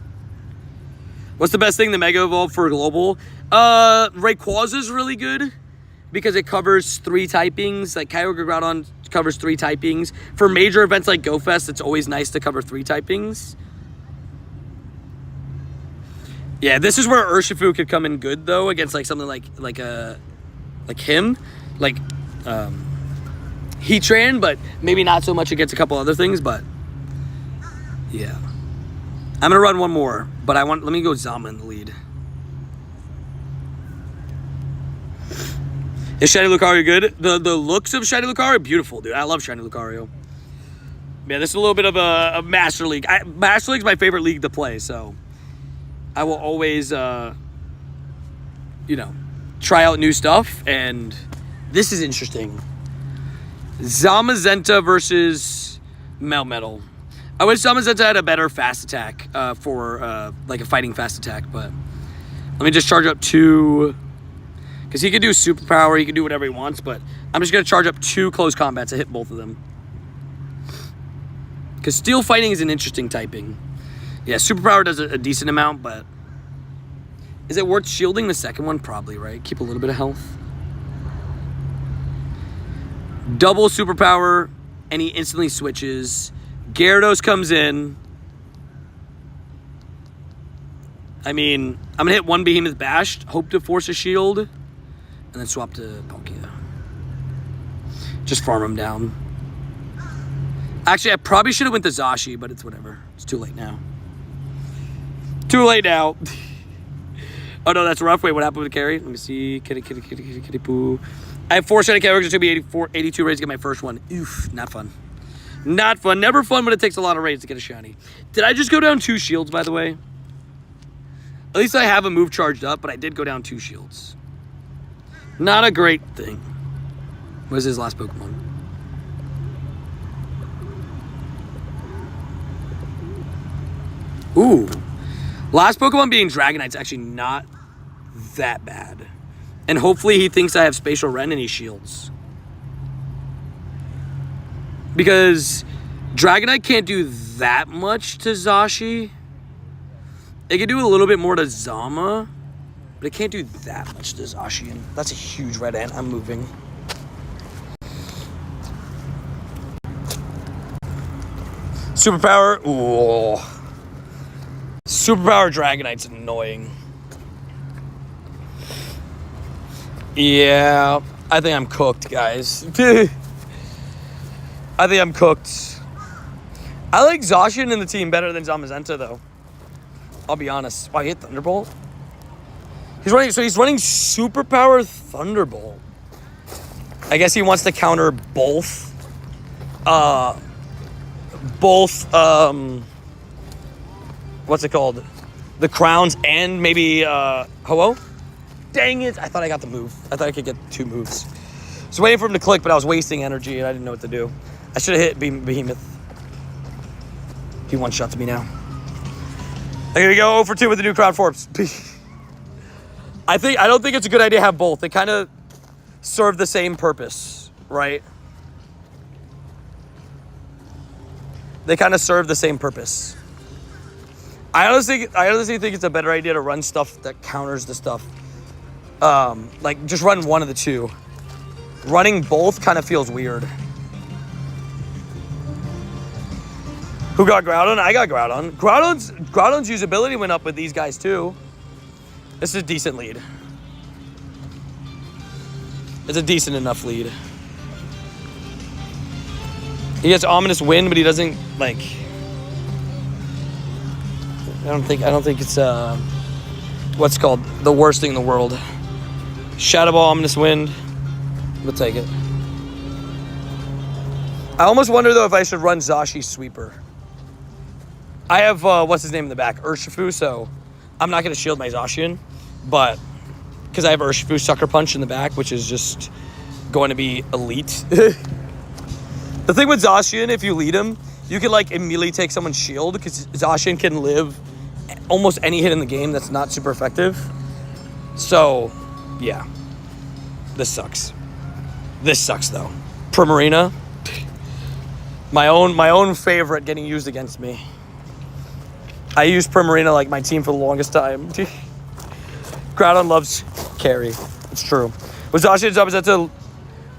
What's the best thing? The Mega Evolve for Global? Rayquaza is really good because it covers 3 typings. Like Kyogre Groudon covers 3 typings. For major events like GoFest, it's always nice to cover 3 typings. Yeah, this is where Urshifu could come in good though against like something like him, like Heatran, but maybe not so much against a couple other things. But yeah, I'm gonna run one more, but let me go Zama in the lead. Is Shiny Lucario good? The looks of Shiny Lucario are beautiful, dude. I love Shiny Lucario. Yeah, this is a little bit of a Master League. Master League's my favorite league to play, so I will always, you know, try out new stuff. And this is interesting. Zamazenta versus Melmetal. I wish Zamazenta had a better fast attack for like a fighting fast attack, but let me just charge up 2, because he can do superpower, he can do whatever he wants, but I'm just going to charge up 2 close combats to hit both of them. Because steel fighting is an interesting typing. Yeah, superpower does a decent amount, but is it worth shielding the second one? Probably, right? Keep a little bit of health. Double superpower, and he instantly switches. Gyarados comes in. I mean, I'm going to hit one Behemoth Bashed, hope to force a shield, and then swap to Palkia. Just farm him down. Actually, I probably should have went to Zashi, but it's whatever. It's too late now. Too late now. Oh, no, that's rough. Wait, what happened with the carry? Let me see. Kitty, poo. I have 4 shiny characters. It should be 82 raids to get my first one. Oof, not fun. Not fun. Never fun, but it takes a lot of raids to get a shiny. Did I just go down 2 shields, by the way? At least I have a move charged up, but I did go down 2 shields. Not a great thing. What is his last Pokemon? Ooh. Last Pokemon being Dragonite's actually not that bad. And hopefully he thinks I have Spatial Rend and he shields. Because Dragonite can't do that much to Zashi. It can do a little bit more to Zama. But it can't do that much to Zashi. And that's a huge red ant. I'm moving. Superpower. Ooh. Superpower Dragonite's annoying. Yeah, I think I'm cooked, guys. I think I'm cooked. I like Zacian in the team better than Zamazenta, though. I'll be honest. Wow, he hit Thunderbolt? He's running Superpower Thunderbolt. I guess he wants to counter both. What's it called? The crowns and maybe Ho-Oh? Dang it. I thought I got the move. I thought I could get 2 moves. I was waiting for him to click, but I was wasting energy and I didn't know what to do. I should have hit Behemoth. He one-shots me now. I'm going to go 0 for 2 with the new Crown Forbes. I don't think it's a good idea to have both. They kind of serve the same purpose, right? They kind of serve the same purpose. I honestly think it's a better idea to run stuff that counters the stuff. Like, just run one of the 2. Running both kind of feels weird. Who got Groudon? I got Groudon. Groudon's usability went up with these guys, too. This is a decent lead. It's a decent enough lead. He gets Ominous Wind, but he doesn't, like... I don't think it's what's called the worst thing in the world. Shadow Ball, Ominous Wind. We'll take it. I almost wonder though if I should run Zashi Sweeper. I have what's his name in the back, Urshifu, so I'm not gonna shield my Zacian, but because I have Urshifu Sucker Punch in the back, which is just going to be elite. The thing with Zacian, if you lead him, you can like immediately take someone's shield because Zacian can live almost any hit in the game that's not super effective. So, yeah. This sucks. This sucks though. Primarina. My own favorite getting used against me. I used Primarina like my team for the longest time. Groudon loves carry. It's true. Was Zacian's job is that to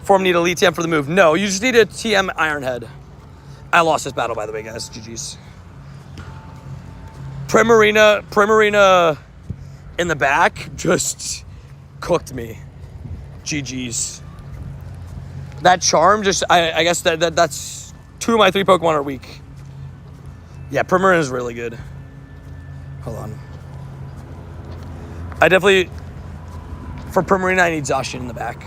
form need a lead TM for the move? No, you just need a TM Iron Head. I lost this battle, by the way, guys. GG's. Primarina in the back just cooked me. GG's. That charm just, I guess that's 2 of my 3 Pokemon are weak. Yeah, Primarina is really good. Hold on. I definitely, for Primarina, I need Zacian in the back.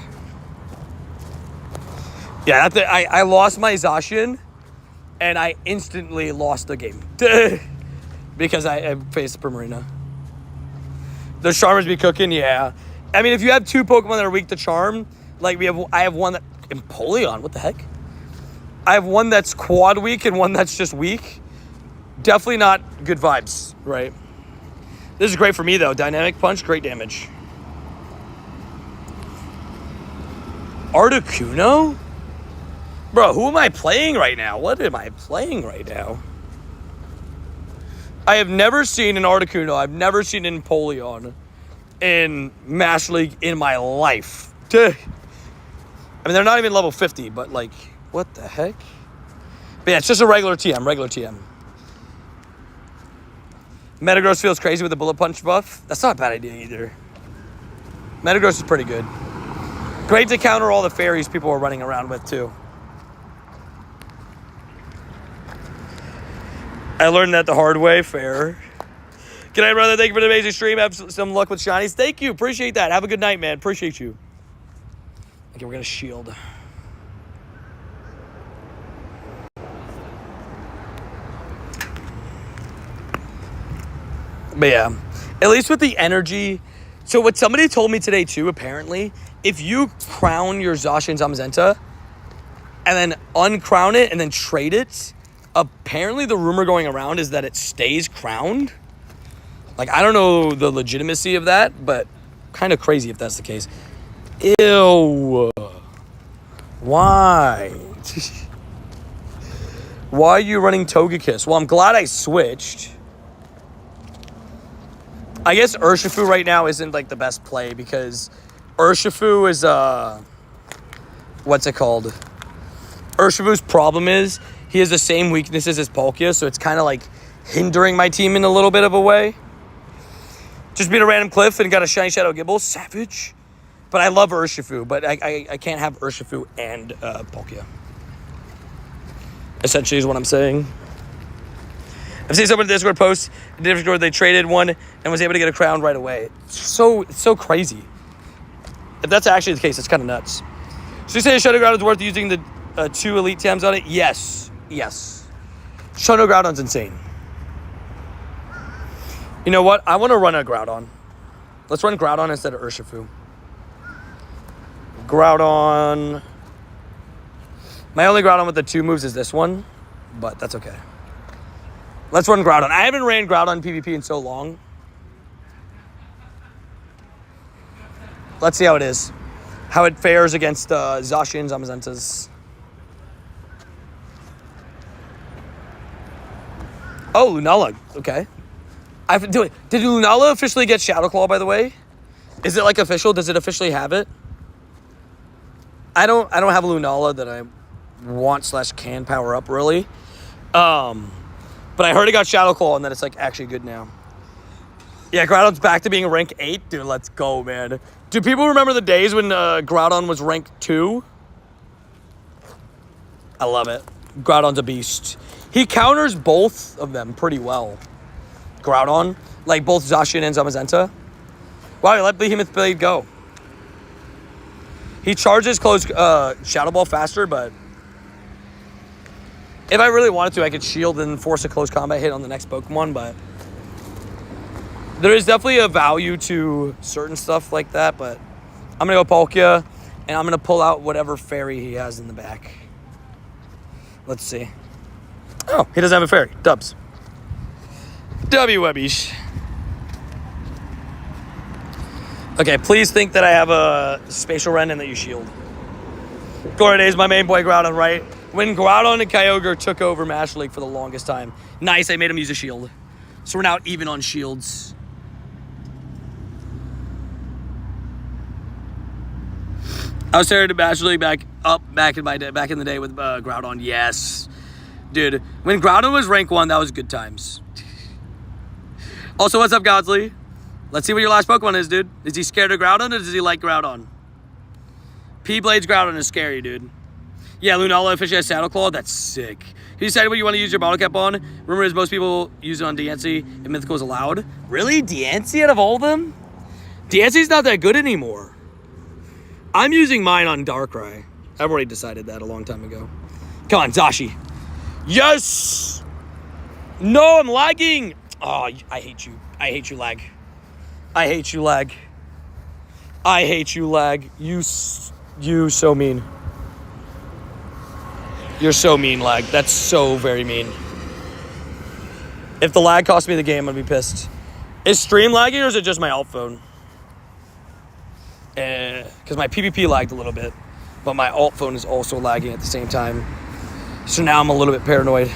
Yeah, I lost my Zacian. And I instantly lost the game. Because I faced Primarina. The Charmers be cooking, yeah. I mean, if you have 2 Pokemon that are weak to Charm, like I have one that... Empoleon, what the heck? I have one that's quad weak and one that's just weak. Definitely not good vibes, right? This is great for me, though. Dynamic Punch, great damage. Articuno? Bro, who am I playing right now? What am I playing right now? I have never seen an Articuno. I've never seen an Empoleon in Master League in my life. I I mean, they're not even level 50, but like, what the heck? But yeah, it's just a regular TM. Metagross feels crazy with the Bullet Punch buff. That's not a bad idea either. Metagross is pretty good. Great to counter all the fairies people are running around with too. I learned that the hard way. Fair. Good night, brother. Thank you for the amazing stream. Have some luck with shinies. Thank you. Appreciate that. Have a good night, man. Appreciate you. Okay, we're going to shield. But yeah, at least with the energy. So what somebody told me today too, apparently, if you crown your Zacian Zamazenta and then uncrown it and then trade it, apparently the rumor going around is that it stays crowned. Like, I don't know the legitimacy of that, but kind of crazy if that's the case. Ew. Why? Why are you running Togekiss? Well, I'm glad I switched. I guess Urshifu right now isn't, like, the best play because Urshifu is, what's it called? Urshifu's problem is he has the same weaknesses as Palkia, so it's kind of, like, hindering my team in a little bit of a way. Just beat a random cliff and got a Shiny Shadow Gible. Savage. But I love Urshifu, but I can't have Urshifu and Palkia. Essentially is what I'm saying. I've seen someone in the Discord post in the Discord they traded one and was able to get a crown right away. It's so crazy. If that's actually the case, it's kind of nuts. So you say Shadow Groudon's worth using the 2 Elite TMs on it? Yes. Shadow Groudon's insane. You know what? I want to run a Groudon. Let's run Groudon instead of Urshifu. Groudon. My only Groudon with the 2 moves is this one, but that's okay. Let's run Groudon. I haven't ran Groudon PvP in so long. Let's see how it is. How it fares against Zacian Zamazentas. Oh, Lunala. Okay. Did Lunala officially get Shadow Claw, by the way? Is it like official? Does it officially have it? I don't have a Lunala that I want/can power up really. But I heard it got Shadow Claw and that it's like actually good now. Yeah, Groudon's back to being rank 8. Dude, let's go, man. Do people remember the days when Groudon was rank 2? I love it. Groudon's a beast. He counters both of them pretty well. Groudon, like both Zacian and Zamazenta. Wow, he let Behemoth Blade go. He charges close Shadow Ball faster, but if I really wanted to, I could shield and force a close combat hit on the next Pokemon, but there is definitely a value to certain stuff like that, but I'm going to go Palkia, and I'm going to pull out whatever fairy he has in the back. Let's see. Oh, he doesn't have a fairy. Dubs. W-Webbies. Okay, please think that I have a Spatial Rend and that you shield. Glory Days, my main boy Groudon, right? When Groudon and Kyogre took over Master League for the longest time. Nice, I made him use a shield. So we're now even on shields. I was started to Master League back in the day with Groudon. Yes. Dude, when Groudon was rank 1, that was good times. Also, what's up, Godsley? Let's see what your last Pokemon is, dude. Is he scared of Groudon or does he like Groudon? P-Blade's Groudon is scary, dude. Yeah, Lunala officially has Shadow Claw. That's sick. Can you decide what you want to use your bottle cap on? Rumor is most people use it on Diancie and Mythical is allowed. Really? Diancie out of all of them? Diancie's not that good anymore. I'm using mine on Darkrai. I've already decided that a long time ago. Come on, Zashi. Yes! No, I'm lagging! Oh, I hate you. I hate you, lag. I hate you, lag. I hate you, lag. You so mean. You're so mean, lag. That's so very mean. If the lag cost me the game, I'd be pissed. Is stream lagging or is it just my alt phone? Because my PvP lagged a little bit, but my alt phone is also lagging at the same time. So now I'm a little bit paranoid.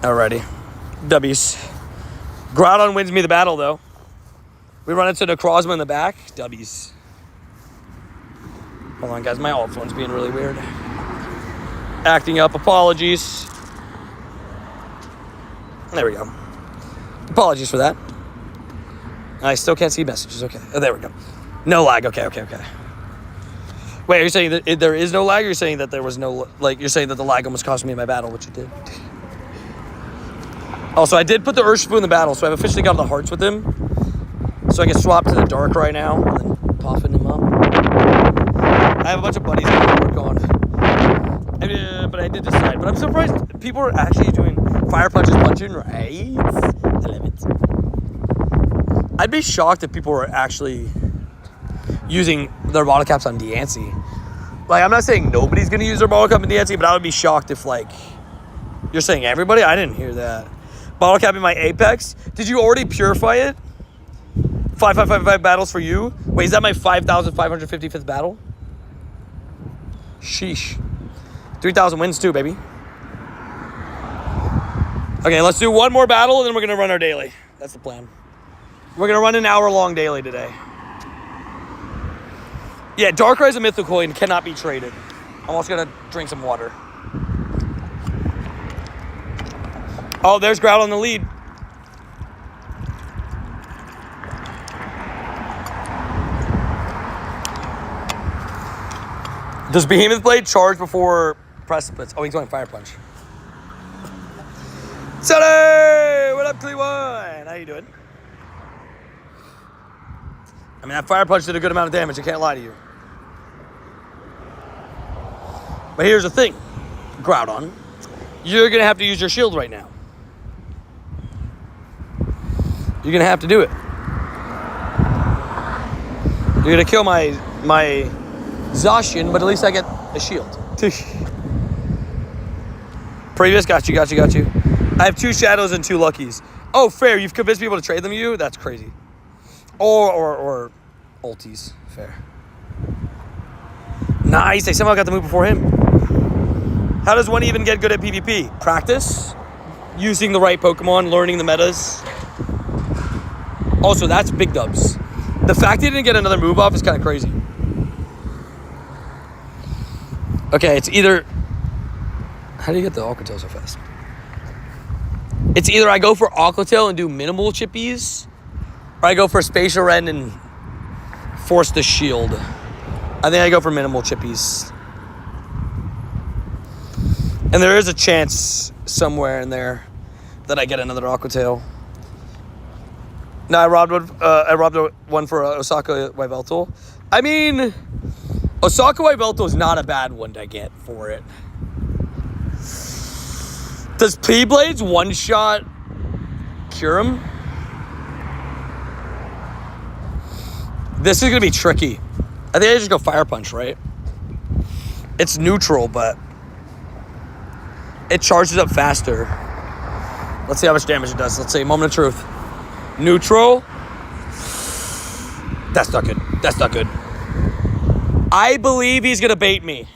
Alrighty. W's. Groudon wins me the battle, though. We run into Necrozma in the back. W's. Hold on, guys. My alt phone's being really weird. Acting up. Apologies. There we go. Apologies for that. I still can't see messages. Okay. Oh, there we go. No lag. Okay. Wait, are you saying that there is no lag? Or you're saying that there was no... Like, you're saying that the lag almost cost me my battle, which it did. Also, I did put the Urshifu in the battle, so I've officially got the hearts with him. So I can swap to the dark right now and then puffing him up. I have a bunch of buddies I can work on. But I did decide. But I'm surprised people are actually doing Fire Punch is punching, right? I love it. I'd be shocked if people were actually using their bottle caps on Deancey. Like, I'm not saying nobody's going to use their bottle cap in Deancey, but I would be shocked if, like, you're saying everybody? I didn't hear that. Bottle cap in my Apex? Did you already purify it? 5 battles for you? Wait, is that my 5,555th battle? Sheesh. 3,000 wins too, baby. Okay, let's do one more battle and then we're going to run our daily. That's the plan. We're going to run an hour-long daily today. Yeah, Darkrai's a mythical and cannot be traded. I'm also going to drink some water. Oh, there's Growl in the lead. Does Behemoth Blade charge before Precipice? Oh, he's going Fire Punch. Sonny! What up, Cleveland? How you doing? I mean, that Fire Punch did a good amount of damage. I can't lie to you. But here's the thing. Groudon, you're going to have to use your shield right now. You're going to have to do it. You're going to kill my Zacian, but at least I get a shield. Previous, got you. I have 2 Shadows and 2 Luckies. Oh, fair. You've convinced people to trade them to you? That's crazy. Or ulties. Fair. Nice. I somehow got the move before him. How does one even get good at PvP? Practice. Using the right Pokemon. Learning the metas. Also, that's big dubs. The fact he didn't get another move off is kind of crazy. Okay, it's either... How do you get the Aqua Tail so fast? It's either I go for Aqua Tail and do minimal chippies, or I go for Spatial Rend and force the shield. I think I go for minimal chippies. And there is a chance somewhere in there that I get another Aqua Tail. No, I robbed one for Osaka Yveltal. I mean, Osaka Yveltal is not a bad one to get for it. Does P-Blades one-shot cure him? This is going to be tricky. I think I just go Fire Punch, right? It's neutral, but it charges up faster. Let's see how much damage it does. Let's see. Moment of truth. Neutral. That's not good. That's not good. I believe he's going to bait me.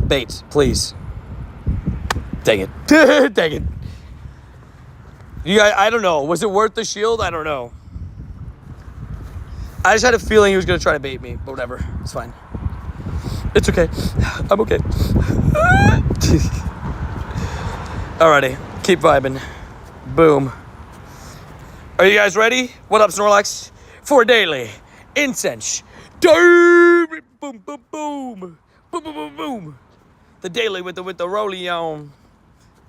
Bait, please. Dang it. Dang it. You guys, I don't know. Was it worth the shield? I don't know. I just had a feeling he was going to try to bait me. But whatever. It's fine. It's okay. I'm okay. Alrighty. Keep vibing. Boom. Are you guys ready? What up, Snorlax? For daily incense. Boom, boom, boom. Boom, boom, boom, boom. The daily with the rollie on.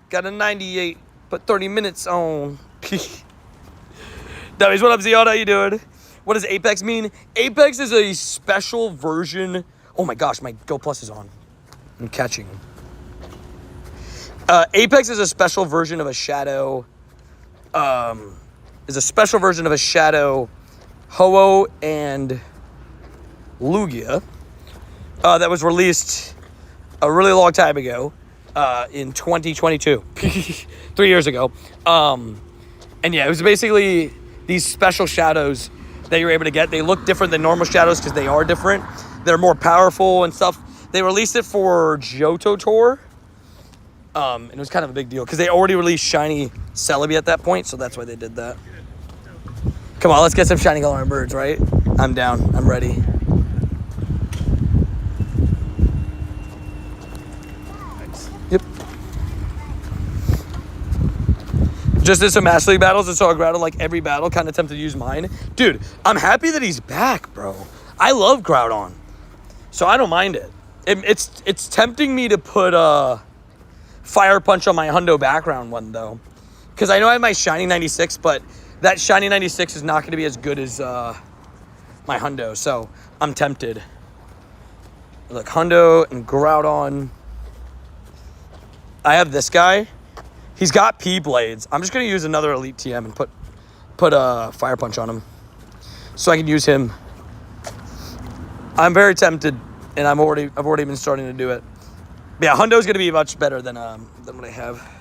Got a 98. Put 30 minutes on. Dummies, what up, Zion? How you doing? What does Apex mean? Apex is a special version. Oh my gosh, my Go Plus is on. I'm catching. Apex is a special version of a Shadow. Is a special version of a Shadow Ho-Oh and Lugia that was released a really long time ago in 2022, 3 years ago. And yeah, it was basically these special shadows that you're able to get. They look different than normal shadows because they are different. They're more powerful and stuff. They released it for Johto Tour. And it was kind of a big deal because they already released Shiny Celebi at that point, so that's why they did that. Come on, let's get some shiny Galarian birds, right? I'm down. I'm ready. Yep. Just did some Master League battles and saw a Groudon like every battle. Kind of tempted to use mine. Dude, I'm happy that he's back, bro. I love Groudon. So I don't mind it. It's tempting me to put Fire Punch on my Hundo background one, though. Because I know I have my Shiny 96, but that Shiny 96 is not going to be as good as my Hundo. So I'm tempted. Look, Hundo and Groudon. I have this guy. He's got P-Blades. I'm just going to use another Elite TM and put a Fire Punch on him. So I can use him. I'm very tempted, and I've already been starting to do it. But yeah, Hundo's going to be much better than what I have.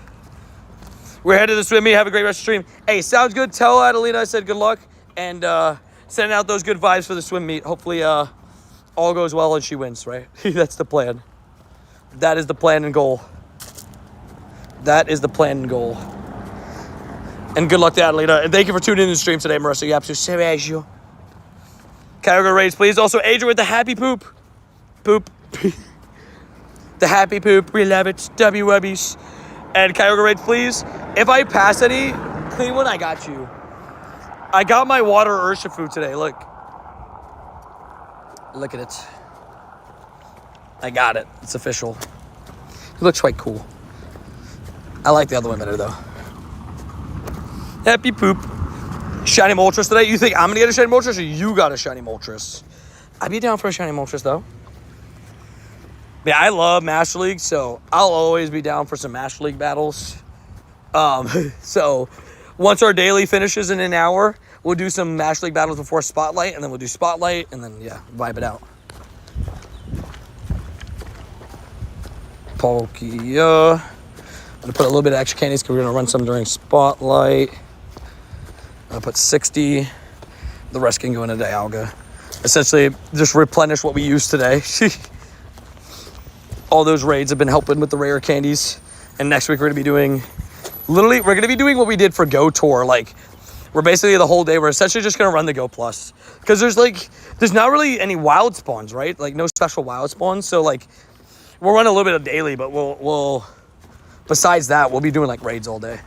We're headed to the swim meet. Have a great rest of the stream. Hey, sounds good. Tell Adelina I said good luck. And sending out those good vibes for the swim meet. Hopefully all goes well and she wins, right? That's the plan. That is the plan and goal. That is the plan and goal. And good luck to Adelina. And thank you for tuning in to the stream today, Marissa. You absolute savage. Kyogre raids, please. Also, Adrian with the happy poop. Poop. The happy poop. We love it. W-wubbies. And Kyogre raids, please. If I pass any, clean one, I got you. I got my water Urshifu today. Look. Look at it. I got it. It's official. It looks quite cool. I like the other one better, though. Happy poop. Shiny Moltres today. You think I'm going to get a Shiny Moltres or you got a Shiny Moltres? I'd be down for a Shiny Moltres, though. Yeah, I love Master League, so I'll always be down for some Master League battles. So once our daily finishes in an hour, we'll do some Master League battles before Spotlight, and then we'll do Spotlight, and then, yeah, vibe it out. Palkia. I'm going to put a little bit of extra candies because we're going to run some during Spotlight. I'll put 60. The rest can go into Dialga. Essentially, just replenish what we used today. All those raids have been helping with the rare candies. And next week we're going to be doing... Literally, we're going to be doing what we did for Go Tour. Like, we're basically the whole day, we're essentially just going to run the Go Plus. Because there's not really any wild spawns, right? Like, no special wild spawns. So, like, we'll run a little bit of daily, but we'll besides that, we'll be doing, like, raids all day.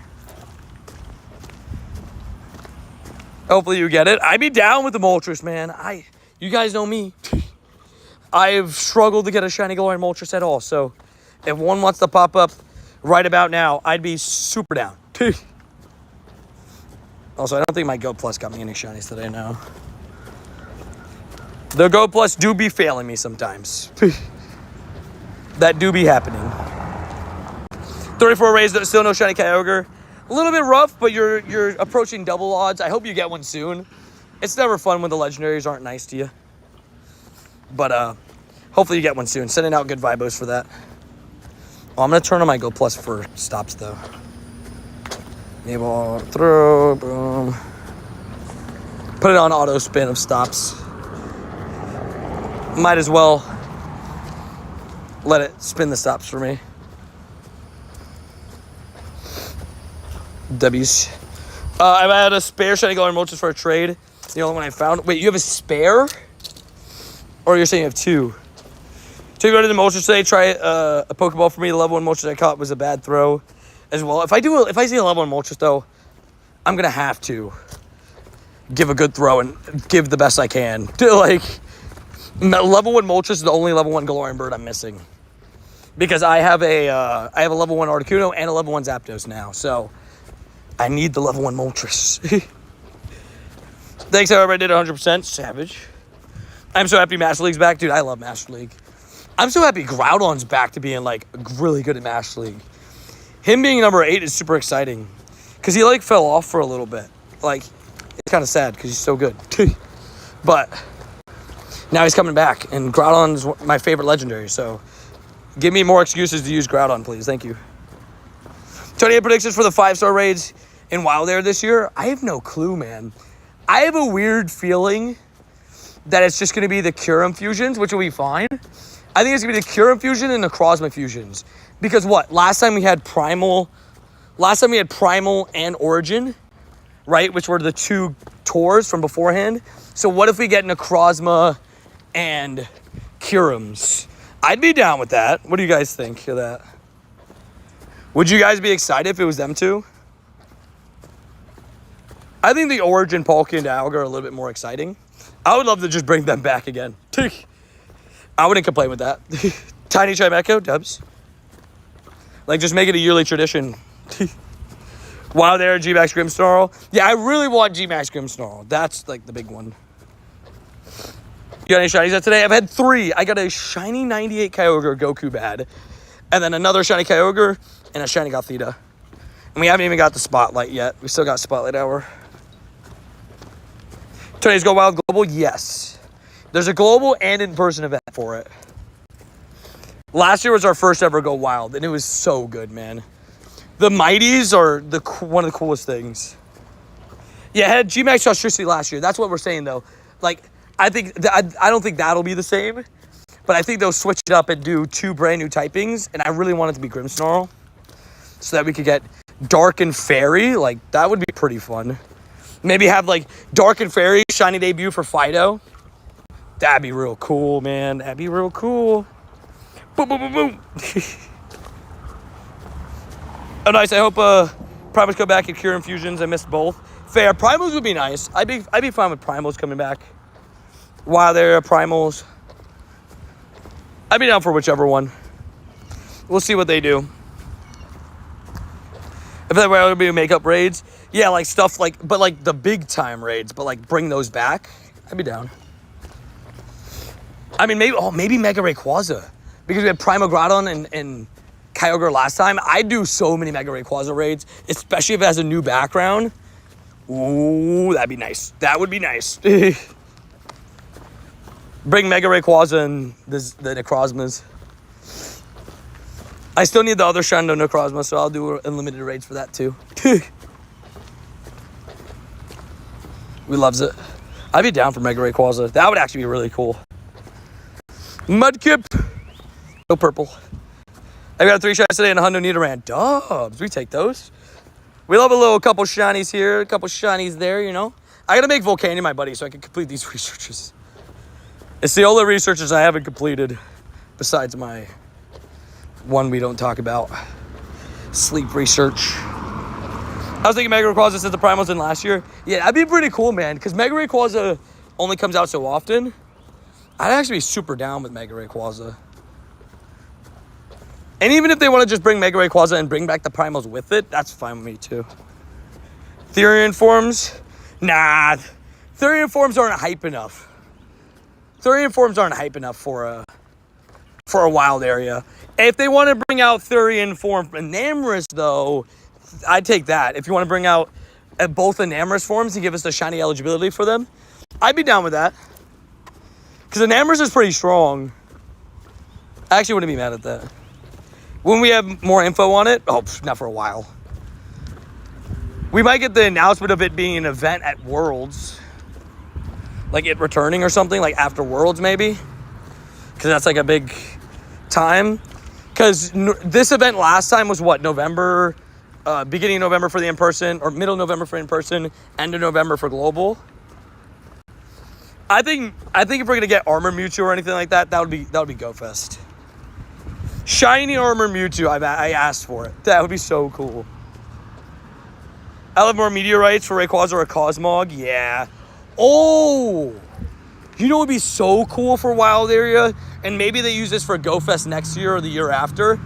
Hopefully you get it. I'd be down with the Moltres, man. You guys know me. I've struggled to get a Shiny Galarian Moltres at all. So if one wants to pop up right about now, I'd be super down. Also, I don't think my Go Plus got me any shinies today, no. The Go Plus do be failing me sometimes. That do be happening. 34 raids, still no shiny Kyogre. A little bit rough, but you're approaching double odds. I hope you get one soon. It's never fun when the legendaries aren't nice to you. But hopefully you get one soon. Sending out good vibos for that. Oh, I'm going to turn on my Go Plus for stops, though. Enable, throw, boom. Put it on auto spin of stops. Might as well let it spin the stops for me. W's. I've had a spare Shiny Galarian Moltres for a trade. The only one I found. Wait, you have a spare? Or you're saying you have two? So you go to the Moltres today, try a Pokeball for me. The level 1 Moltres I caught was a bad throw as well. If I see a level 1 Moltres, though, I'm going to have to give a good throw and give the best I can. Like, level 1 Moltres is the only level 1 Galarian bird I'm missing. Because I have a level 1 Articuno and a level 1 Zapdos now. So I need the level 1 Moltres. Thanks, however, I did 100%. Savage. I'm so happy Master League's back. Dude, I love Master League. I'm so happy Groudon's back to being, like, really good at Master League. Him being number 8 is super exciting. Because he, like, fell off for a little bit. Like, it's kind of sad because he's so good. But now he's coming back. And Groudon's my favorite legendary. So give me more excuses to use Groudon, please. Thank you. 28 predictions for the 5-star raids in Wild Air this year. I have no clue, man. I have a weird feeling that it's just going to be the Kyurem fusions, which will be fine. I think it's going to be the Kyurem fusion and the Necrozma fusions. Because what? Last time we had Primal and Origin, right? Which were the two tours from beforehand. So what if we get Necrozma and Curums? I'd be down with that. What do you guys think of that? Would you guys be excited if it was them two? I think the Origin, Palkia, and Dialga are a little bit more exciting. I would love to just bring them back again. I wouldn't complain with that. Tiny Chimecho, dubs. Like, just make it a yearly tradition. Wow there, G-Max Grimmsnarl. Yeah, I really want G-Max Grimmsnarl. That's, like, the big one. You got any shinies out today? I've had 3. I got a shiny 98 Kyogre Goku Bad. And then another shiny Kyogre and a shiny Gothita. And we haven't even got the Spotlight yet. We still got Spotlight Hour. Today's Go Wild Global? Yes. There's a global and in-person event for it. Last year was our first ever Go Wild, and it was so good, man. The Mighties are one of the coolest things. Yeah, I had G-Max Toxtricity last year. That's what we're saying, though. Like, I don't think that'll be the same, but I think they'll switch it up and do 2 brand new typings, and I really want it to be Grimmsnarl so that we could get Dark and Fairy. Like, that would be pretty fun. Maybe have, like, Dark and Fairy shiny debut for Fido. That'd be real cool, man. That'd be real cool. Boom, boom, boom, boom. Oh, nice. I hope Primals come back and Cure Infusions. I missed both. Fair. Primals would be nice. I'd be fine with Primals coming back. While they're Primals, I'd be down for whichever one. We'll see what they do. If that way, it would be makeup raids. Yeah, like stuff like, but like the big time raids, but like bring those back. I'd be down. I mean, maybe Mega Rayquaza. Because we had Primo Groudon and Kyogre last time. I'd do so many Mega Rayquaza raids, especially if it has a new background. Ooh, that'd be nice. That would be nice. Bring Mega Rayquaza and the Necrozmas. I still need the other Shundo Necrozma, so I'll do unlimited raids for that too. We loves it. I'd be down for Mega Rayquaza. That would actually be really cool. Mudkip. No purple. I got 3 shots today and a Hundo Nidoran. Dubs. We take those. We love a little couple shinies here, a couple shinies there, you know. I got to make Volcanion my buddy so I can complete these researches. It's the only researches I haven't completed besides my one we don't talk about. Sleep research. I was thinking Mega Rayquaza since the Primals in last year. Yeah, that'd be pretty cool, man. Because Mega Rayquaza only comes out so often. I'd actually be super down with Mega Rayquaza. And even if they want to just bring Mega Rayquaza and bring back the Primals with it, that's fine with me too. Therian forms? Nah. Therian forms aren't hype enough. Therian forms aren't hype enough for a wild area. If they want to bring out Therian form Enamorus, though, I'd take that. If you want to bring out both Enamorus forms and give us the shiny eligibility for them, I'd be down with that. Because Enamorus is pretty strong. I actually wouldn't be mad at that. When we have more info on it, not for a while. We might get the announcement of it being an event at Worlds. Like it returning or something, like after Worlds maybe. Because that's like a big time. Because this event last time was what, November? Beginning of November for the in-person, or middle of November for in-person, end of November for global. I think if we're gonna get Armor Mewtwo or anything like that, that would be GoFest. Shiny Armor Mewtwo, I asked for it. That would be so cool. I'll have more meteorites for Rayquaza or Cosmog. Yeah. Oh! You know what would be so cool for Wild Area? And maybe they use this for GoFest next year or the year after.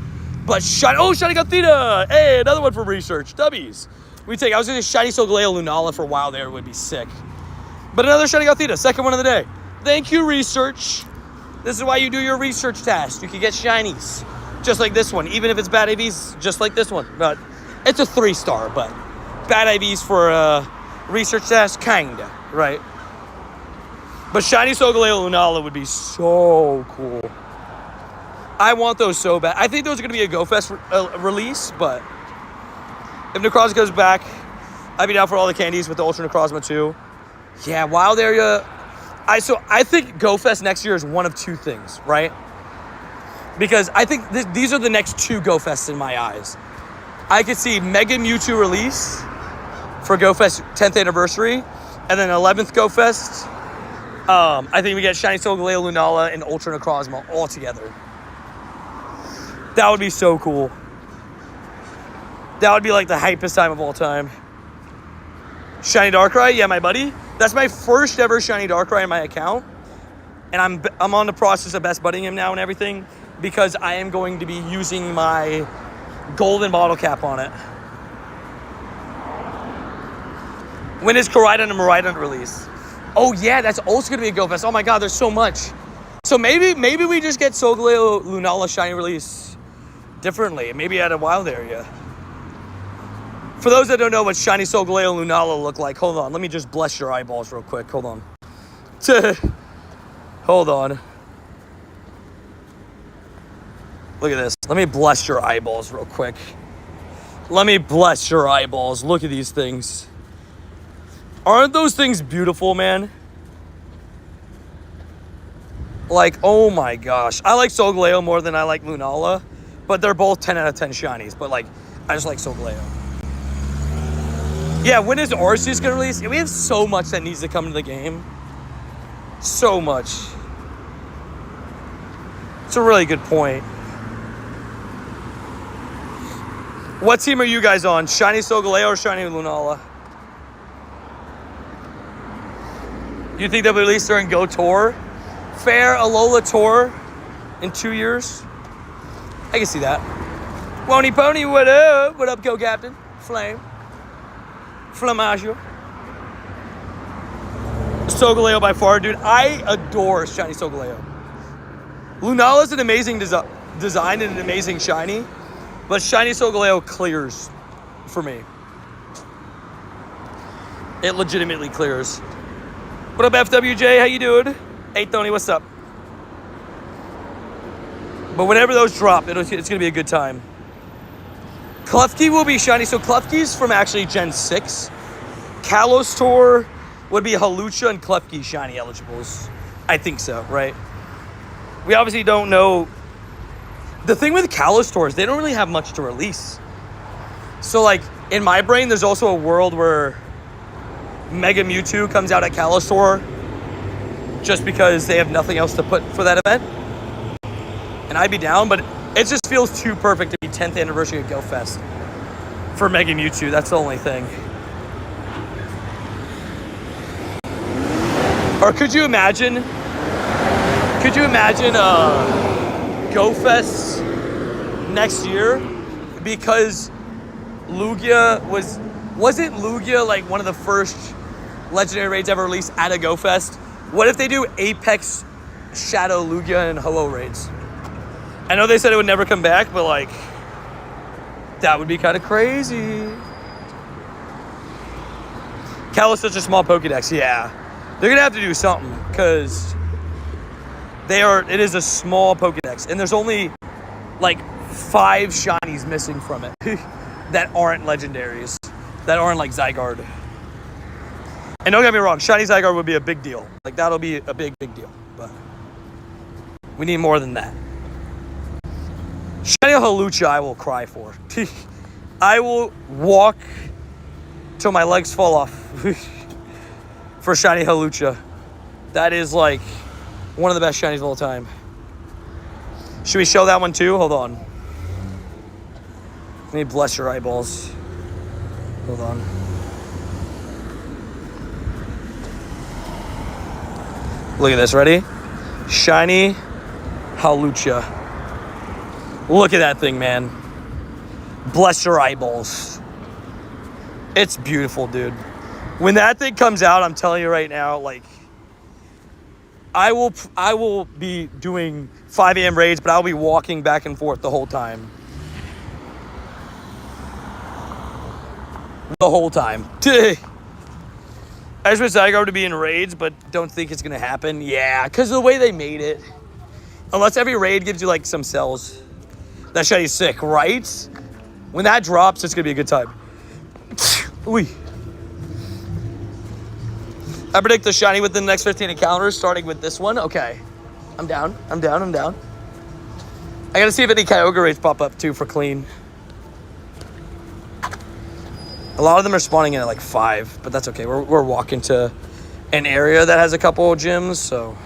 But Shiny Gothita! Hey, another one for research. Dubbies. I was going to say Shiny Solgaleo Lunala for Wild Area would be sick. But another Shiny Gothita, second one of the day. Thank you, research. This is why you do your research test. You can get shinies. Just like this one. Even if it's bad IVs, just like this one. But it's a 3-star, but bad IVs for a research test, kinda, right? But Shiny Solgaleo Lunala would be so cool. I want those so bad. I think those are going to be a GoFest release, but if Necrozma goes back, I'd be down for all the candies with the Ultra Necrozma too. Yeah, Wild Area. I think GoFest next year is one of 2 things, right? Because I think these are the next 2 GoFests in my eyes. I could see Mega Mewtwo release for GoFest 10th anniversary, And then 11th Go Fest, I think we get Shiny Solgaleo, Lunala, and Ultra Necrozma all together. That would be so cool. That would be like the hypest time of all time. Shiny Darkrai, yeah, my buddy. That's my first ever Shiny Darkrai in my account. And I'm on the process of best budding him now and everything because I am going to be using my golden bottle cap on it. When is Koraidon and Miraidon release? Oh yeah, that's also gonna be a Go Fest. Oh my god, there's so much. So maybe we just get Solgaleo Lunala Shiny release differently. Maybe at a wild area. For those that don't know what Shiny Solgaleo Lunala look like, hold on. Let me just bless your eyeballs real quick. Hold on. Hold on. Look at this. Let me bless your eyeballs real quick. Let me bless your eyeballs. Look at these things. Aren't those things beautiful, man? Like, oh my gosh. I like Solgaleo more than I like Lunala, but they're both 10 out of 10 shinies. But like, I just like Solgaleo. Yeah, when is Arceus gonna release? We have so much that needs to come to the game. So much. It's a really good point. What team are you guys on? Shiny Solgaleo or Shiny Lunala? You think they'll be released during Go Tour? Fair Alola Tour in 2 years? I can see that. Wony Pony, what up? What up, Go Captain? Flame. Flamaggio. Solgaleo by far, dude. I adore Shiny Solgaleo. Lunala is an amazing design and an amazing shiny, but Shiny Solgaleo clears for me. It legitimately clears. What up, FWJ? How you doing? Hey, Tony, what's up? But whenever those drop, it's going to be a good time. Klefki will be shiny. So Klefki's from actually Gen 6. Kalos Tour would be Halucha and Klefki shiny eligibles. I think so, right? We obviously don't know. The thing with Kalos Tour is they don't really have much to release. So, like, in my brain, there's also a world where Mega Mewtwo comes out at Kalos Tour just because they have nothing else to put for that event. And I'd be down, but it just feels too perfect to be 10th anniversary of Go Fest for Mega Mewtwo. That's the only thing. Or could you imagine Go Fest next year? Because Lugia wasn't Lugia like one of the first legendary raids ever released at a Go Fest? What if they do Apex, Shadow, Lugia, and Ho-Oh raids? I know they said it would never come back, but like, that would be kind of crazy. Cal is such a small Pokedex, yeah. They're gonna have to do something, because it is a small Pokedex, and there's only like 5 shinies missing from it that aren't legendaries, that aren't like Zygarde. And don't get me wrong, shiny Zygarde would be a big deal. Like, that'll be a big deal, but we need more than that. Shiny Halucha I will cry for. I will walk till my legs fall off for Shiny Halucha. That is like one of the best shinies of all time. Should we show that one too? Hold on. Let me bless your eyeballs. Hold on. Look at this, ready? Shiny Halucha. Look at that thing, man. Bless your eyeballs. It's beautiful, dude. When that thing comes out, I'm telling you right now, like, I will be doing 5 a.m. raids, but I'll be walking back and forth the whole time. The whole time. I just wish Zygarde to be in raids, but don't think it's going to happen. Yeah, because of the way they made it. Unless every raid gives you, like, some cells. That shiny's sick, right? When that drops, it's going to be a good time. Ooh. I predict the shiny within the next 15 encounters, starting with this one. Okay. I'm down. I got to see if any Kyogre raids pop up, too, for clean. A lot of them are spawning in at like 5, but that's okay. We're walking to an area that has a couple of gyms, so.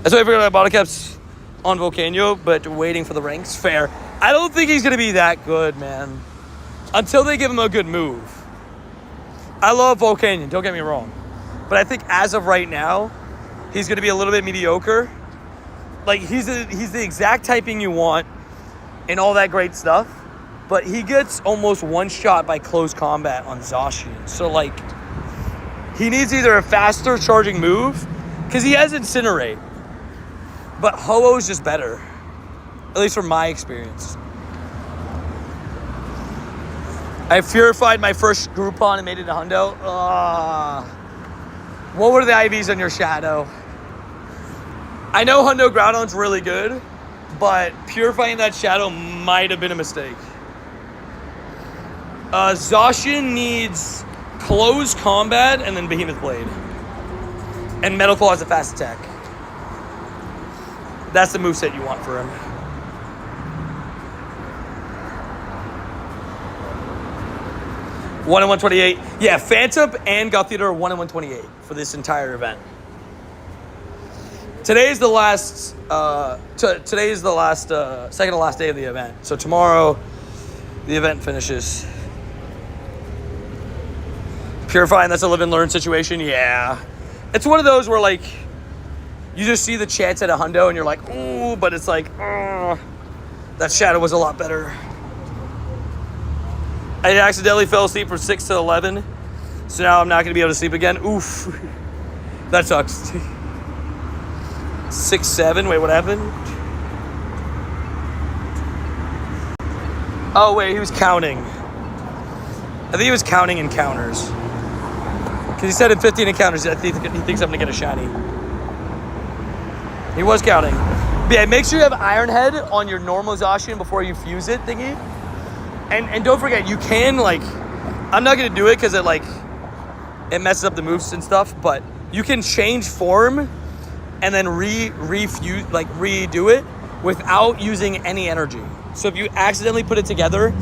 That's why I figured out bottle caps on Volcano, but waiting for the ranks. Fair. I don't think he's going to be that good, man. Until they give him a good move. I love Volcano, don't get me wrong. But I think as of right now, he's going to be a little bit mediocre. Like, he's the exact typing you want and all that great stuff. But he gets almost one shot by close combat on Zacian. So, like, he needs either a faster charging move, because he has Incinerate. But Ho-Oh's just better. At least from my experience. I purified my first Groupon and made it a hundo. What were the IVs on your Shadow? I know Hundo Groudon's really good, but purifying that Shadow might have been a mistake. Zacian needs close combat and then Behemoth Blade. And Metal Claw has a fast attack. That's the moveset you want for him. One in 128. Yeah, Phantom and Gothita are 1 in 128 for this entire event. Today is the last. Today is the last, second to last day of the event. So tomorrow, the event finishes. Purifying, that's a live and learn situation. Yeah, it's one of those where like you just see the chance at a hundo and you're like, ooh, but it's like, that Shadow was a lot better. I accidentally fell asleep from 6 to 11, so now I'm not going to be able to sleep again. Oof. That sucks. 6, 7, wait, what happened? Oh, wait, he was counting. I think he was counting encounters. Because he said in 15 encounters, I think he thinks I'm going to get a shiny. He was counting. But yeah, make sure you have Iron Head on your normal Zacian before you fuse it thingy. And don't forget, you can, like, I'm not going to do it because it messes up the moves and stuff, but you can change form and then redo it without using any energy. So if you accidentally put it together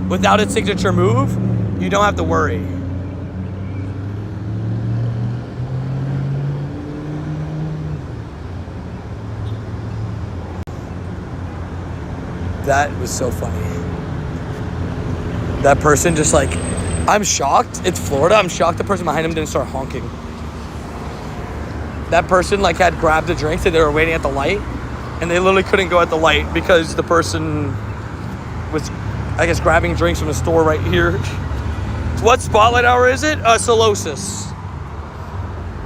without its signature move, you don't have to worry. That was so funny. That person just like, I'm shocked. It's Florida. I'm shocked the person behind him didn't start honking. That person like had grabbed a drink and they were waiting at the light and they literally couldn't go at the light because the person was, I guess, grabbing drinks from a store right here. What spotlight hour is it? Solosis.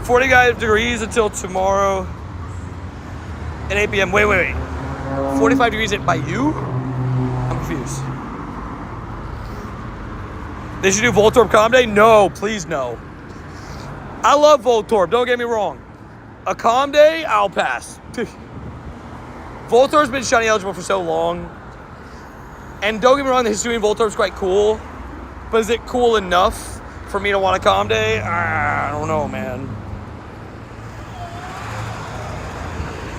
45 degrees until tomorrow at 8 p.m. Wait. 45 degrees by you? I'm confused. They should do Voltorb Calm Day? No, please no. I love Voltorb, don't get me wrong. A Calm Day, I'll pass. Voltorb's been shiny eligible for so long. And don't get me wrong, the history of Voltorb's quite cool. But is it cool enough for me to want a Calm Day? I don't know, man.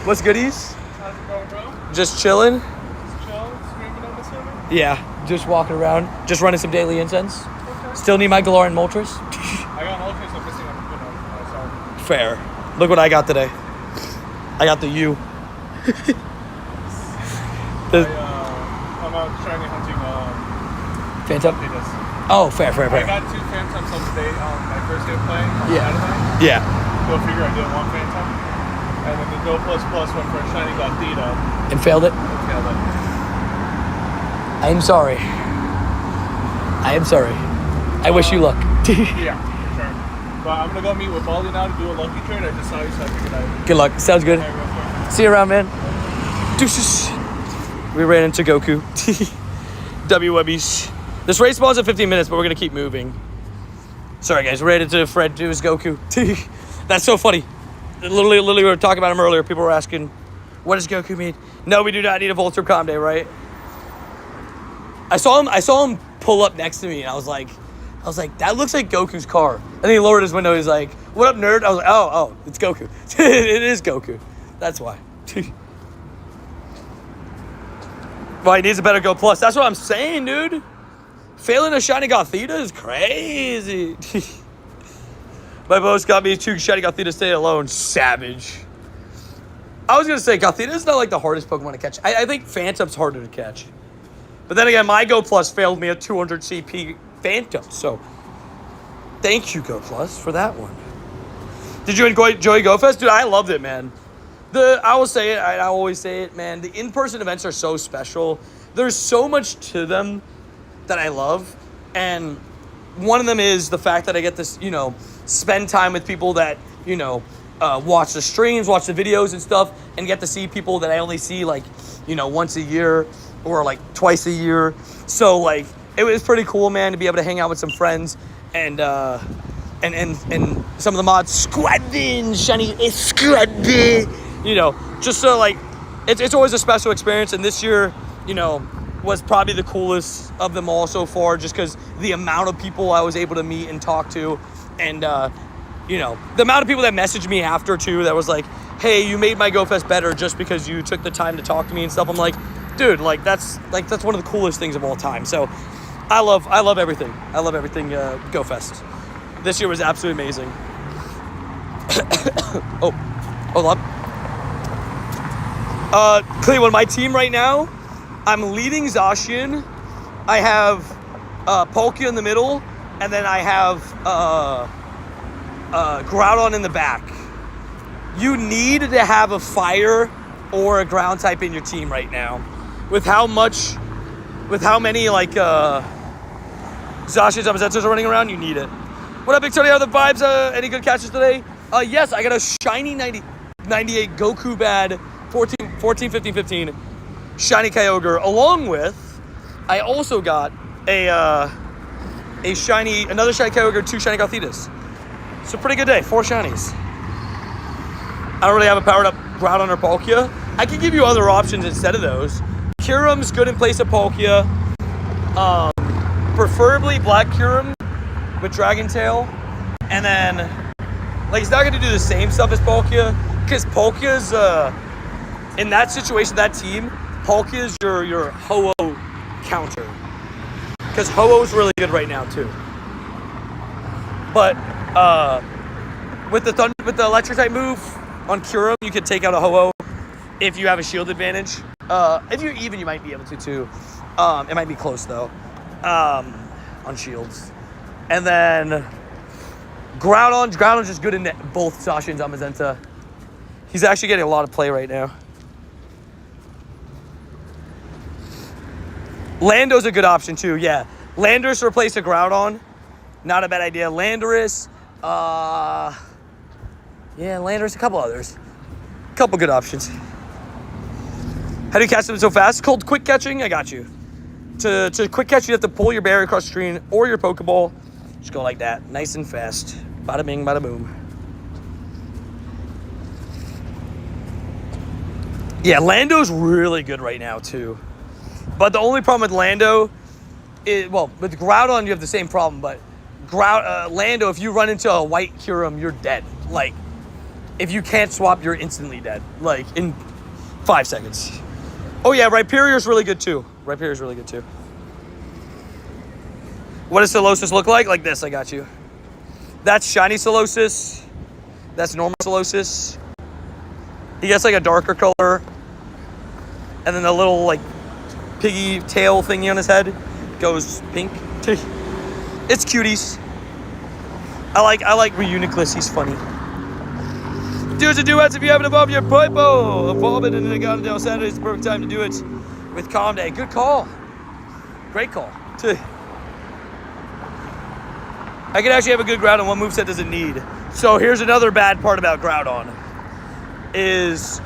What's goodies? How's it going, bro? Just chilling? Just chilling? Screaming on the server? Yeah, just walking around. Just running some daily incense. Okay. Still need my Galarian Moltres. I got Moltres, I'm missing on the Fair. Look what I got today. I got the U. I'm out shiny hunting Phantom? Adidas. Oh, fair. I got 2 Phantoms on today on my first day of playing. Yeah. Go figure, I didn't want Phantom. And then the Go Plus Plus went for a shiny Gothita. And failed it? Failed it. I am sorry. I wish you luck. Yeah, for sure. But I'm gonna go meet with Baldy now to do a lucky trade. I just saw you, so I figured I'd... Good luck. Sounds good. Right, real quick. See you around, man. Deuces. We ran into Goku. WWs. This race spawns in 15 minutes, but we're going to keep moving. Sorry, guys. We ran into Fred do his Goku. That's so funny. Literally, we were talking about him earlier. People were asking, what does Goku mean? No, we do not need a Voltorb Calm Day, right? I saw him pull up next to me, and I was like, that looks like Goku's car. And then he lowered his window. He's like, what up, nerd? I was like, oh, it's Goku. It is Goku. That's why. Well, he needs a better Go Plus. That's what I'm saying, dude. Failing a shiny Gothita is crazy. My boss got me 2 shiny Gothita, stay alone. Savage. I was going to say, Gothita is not like the hardest Pokemon to catch. I think Phantom's harder to catch. But then again, my Go Plus failed me at 200 CP Phantom. So, thank you, Go Plus, for that one. Did you enjoy Go Fest? Dude, I loved it, man. I will say it, I always say it, man. The in-person events are so special. There's so much to them that I love. And one of them is the fact that I get this, spend time with people that, watch the streams, watch the videos and stuff, and get to see people that I only see, once a year or, twice a year. So, it was pretty cool, man, to be able to hang out with some friends and some of the mods, Squadron, Shiny Squadron, just so, it's always a special experience. And this year, was probably the coolest of them all so far, just because the amount of people I was able to meet and talk to, and, the amount of people that messaged me after, too, that was like, hey, you made my Go Fest better just because you took the time to talk to me and stuff. I'm like, dude, that's one of the coolest things of all time. So I love everything. I love everything Go Fest. This year was absolutely amazing. Oh, hold on. Cleveland, my team right now, I'm leading Zacian. I have Palkia in the middle, and then I have Groudon in the back. You need to have a fire or a ground type in your team right now. With how many Zacians and Mazentas are running around, you need it. What up, Big Tony? How are the vibes? Any good catches today? Yes, I got a shiny 98 Goku Bad 14, 15, 15 shiny Kyogre, along with I also got another shiny Kyogre, 2 shiny Gothitans. It's a pretty good day, 4 shinies. I don't really have a powered up Groudon or Palkia. I can give you other options instead of those. Kyurem's good in place of Palkia. Preferably Black Kyurem with Dragon Tail. And then, he's not going to do the same stuff as Palkia, because Palkia's, in that situation, that team, Palkia's your Ho-Oh counter. Because Ho-Oh's really good right now, too. But, with the electric type move on Kyurem, you can take out a Ho-Oh if you have a shield advantage. If you're even, you might be able to too. It might be close though, on shields. And then Groudon's just good in both Zacian and Zamazenta. He's actually getting a lot of play right now. Lando's a good option too, yeah. Landorus to replace a Groudon, not a bad idea. Landorus, Landorus, a couple others. Couple good options. How do you catch them so fast? Cold quick catching, I got you. To quick catch, you have to pull your berry across the screen or your Pokeball. Just go like that, nice and fast. Bada bing, bada boom. Yeah, Lando's really good right now too. But the only problem with Lando is, with Groudon you have the same problem, but Lando, if you run into a white Kyurem, you're dead. If you can't swap, you're instantly dead. In 5 seconds. Oh yeah, Rhyperior's really good too. What does Solosis look like? Like this, I got you. That's shiny Solosis. That's normal Solosis. He gets a darker color. And then the little piggy tail thingy on his head goes pink. It's cuties. I like Reuniclus, he's funny. Dudes and duets, if you haven't evolved your Poipo, evolve it into the Gothita on Saturday. It's the perfect time to do it with Calm Day. Good call. Great call. I can actually have a good Groudon. One moveset does it need. So here's another bad part about Groudon. Is,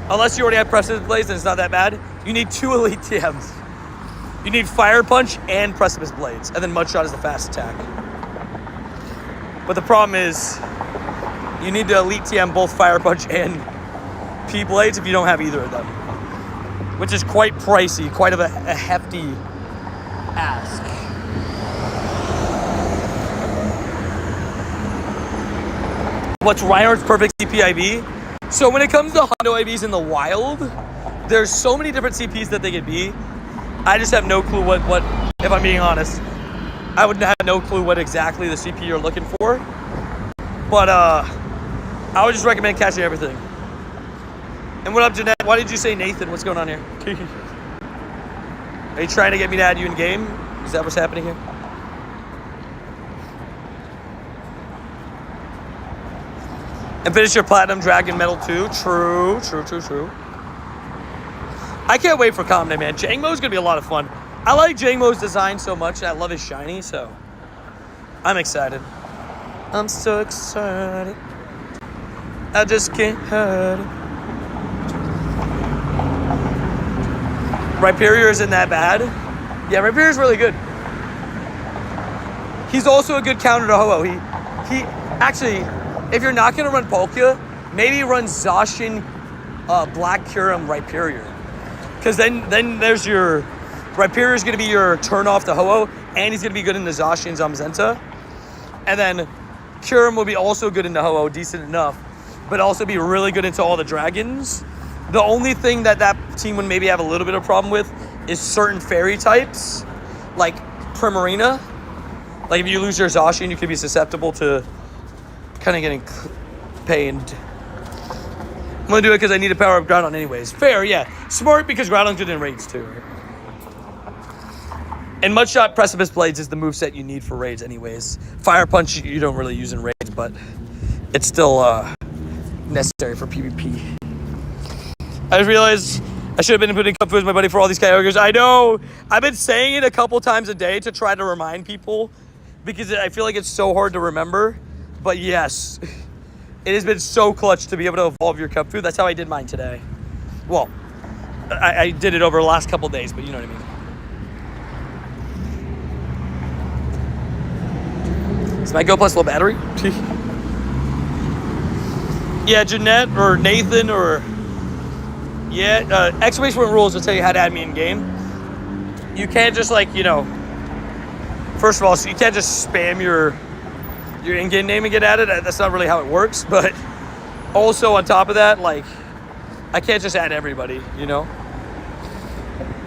unless you already have Precipice Blades and it's not that bad, you need 2 Elite TMs. You need Fire Punch and Precipice Blades. And then Mudshot is the fast attack. But the problem is, you need to Elite TM both Fire Punch and P-Blades if you don't have either of them. Which is quite pricey, quite of a hefty ask. What's Reinhardt's perfect CP IV? So when it comes to Hondo IVs in the wild, there's so many different CPs that they could be. I just have no clue what, if I'm being honest. I would have no clue what exactly the CP you're looking for. But I would just recommend catching everything. And what up, Jeanette? Why did you say Nathan? What's going on here? Are you trying to get me to add you in game? Is that what's happening here? And finish your Platinum Dragon Medal too. True. I can't wait for Common Day, man. Jangmo's gonna be a lot of fun. I like Jangmo's design so much, and I love his shiny, so I'm excited. I'm so excited. I just can't hide it. Rhyperior isn't that bad. Yeah, Rhyperior's really good. He's also a good counter to Ho-Oh. He actually, if you're not gonna run Palkia, maybe run Zacian, Black Kyurem, Rhyperior. Because then there's your Rhyperior's gonna be your turn off to Ho-Oh, and he's gonna be good in the Zacian Zamazenta. And then Kyurem will be also good into Ho-Oh, decent enough, but also be really good into all the dragons. The only thing that team would maybe have a little bit of problem with is certain fairy types, like Primarina. Like if you lose your Zacian, you could be susceptible to kind of getting pained. I'm gonna do it because I need to power up Groudon anyways. Fair, yeah. Smart because Groudon's good in raids too, right? And Mudshot Precipice Blades is the moveset you need for raids anyways. Fire Punch you don't really use in raids, but it's still necessary for PvP. I just realized I should have been putting Kung Fu as my buddy for all these Kyogres. I know! I've been saying it a couple times a day to try to remind people because I feel like it's so hard to remember. But yes, it has been so clutch to be able to evolve your Kung Fu. That's how I did mine today. Well, I did it over the last couple days, but you know what I mean. Is my Go Plus low battery? Yeah, Jeanette or Nathan or... Yeah, exclamation point rules will tell you how to add me in game. You can't just first of all, so you can't just spam your in-game name and get added. That's not really how it works. But also on top of that, I can't just add everybody, you know.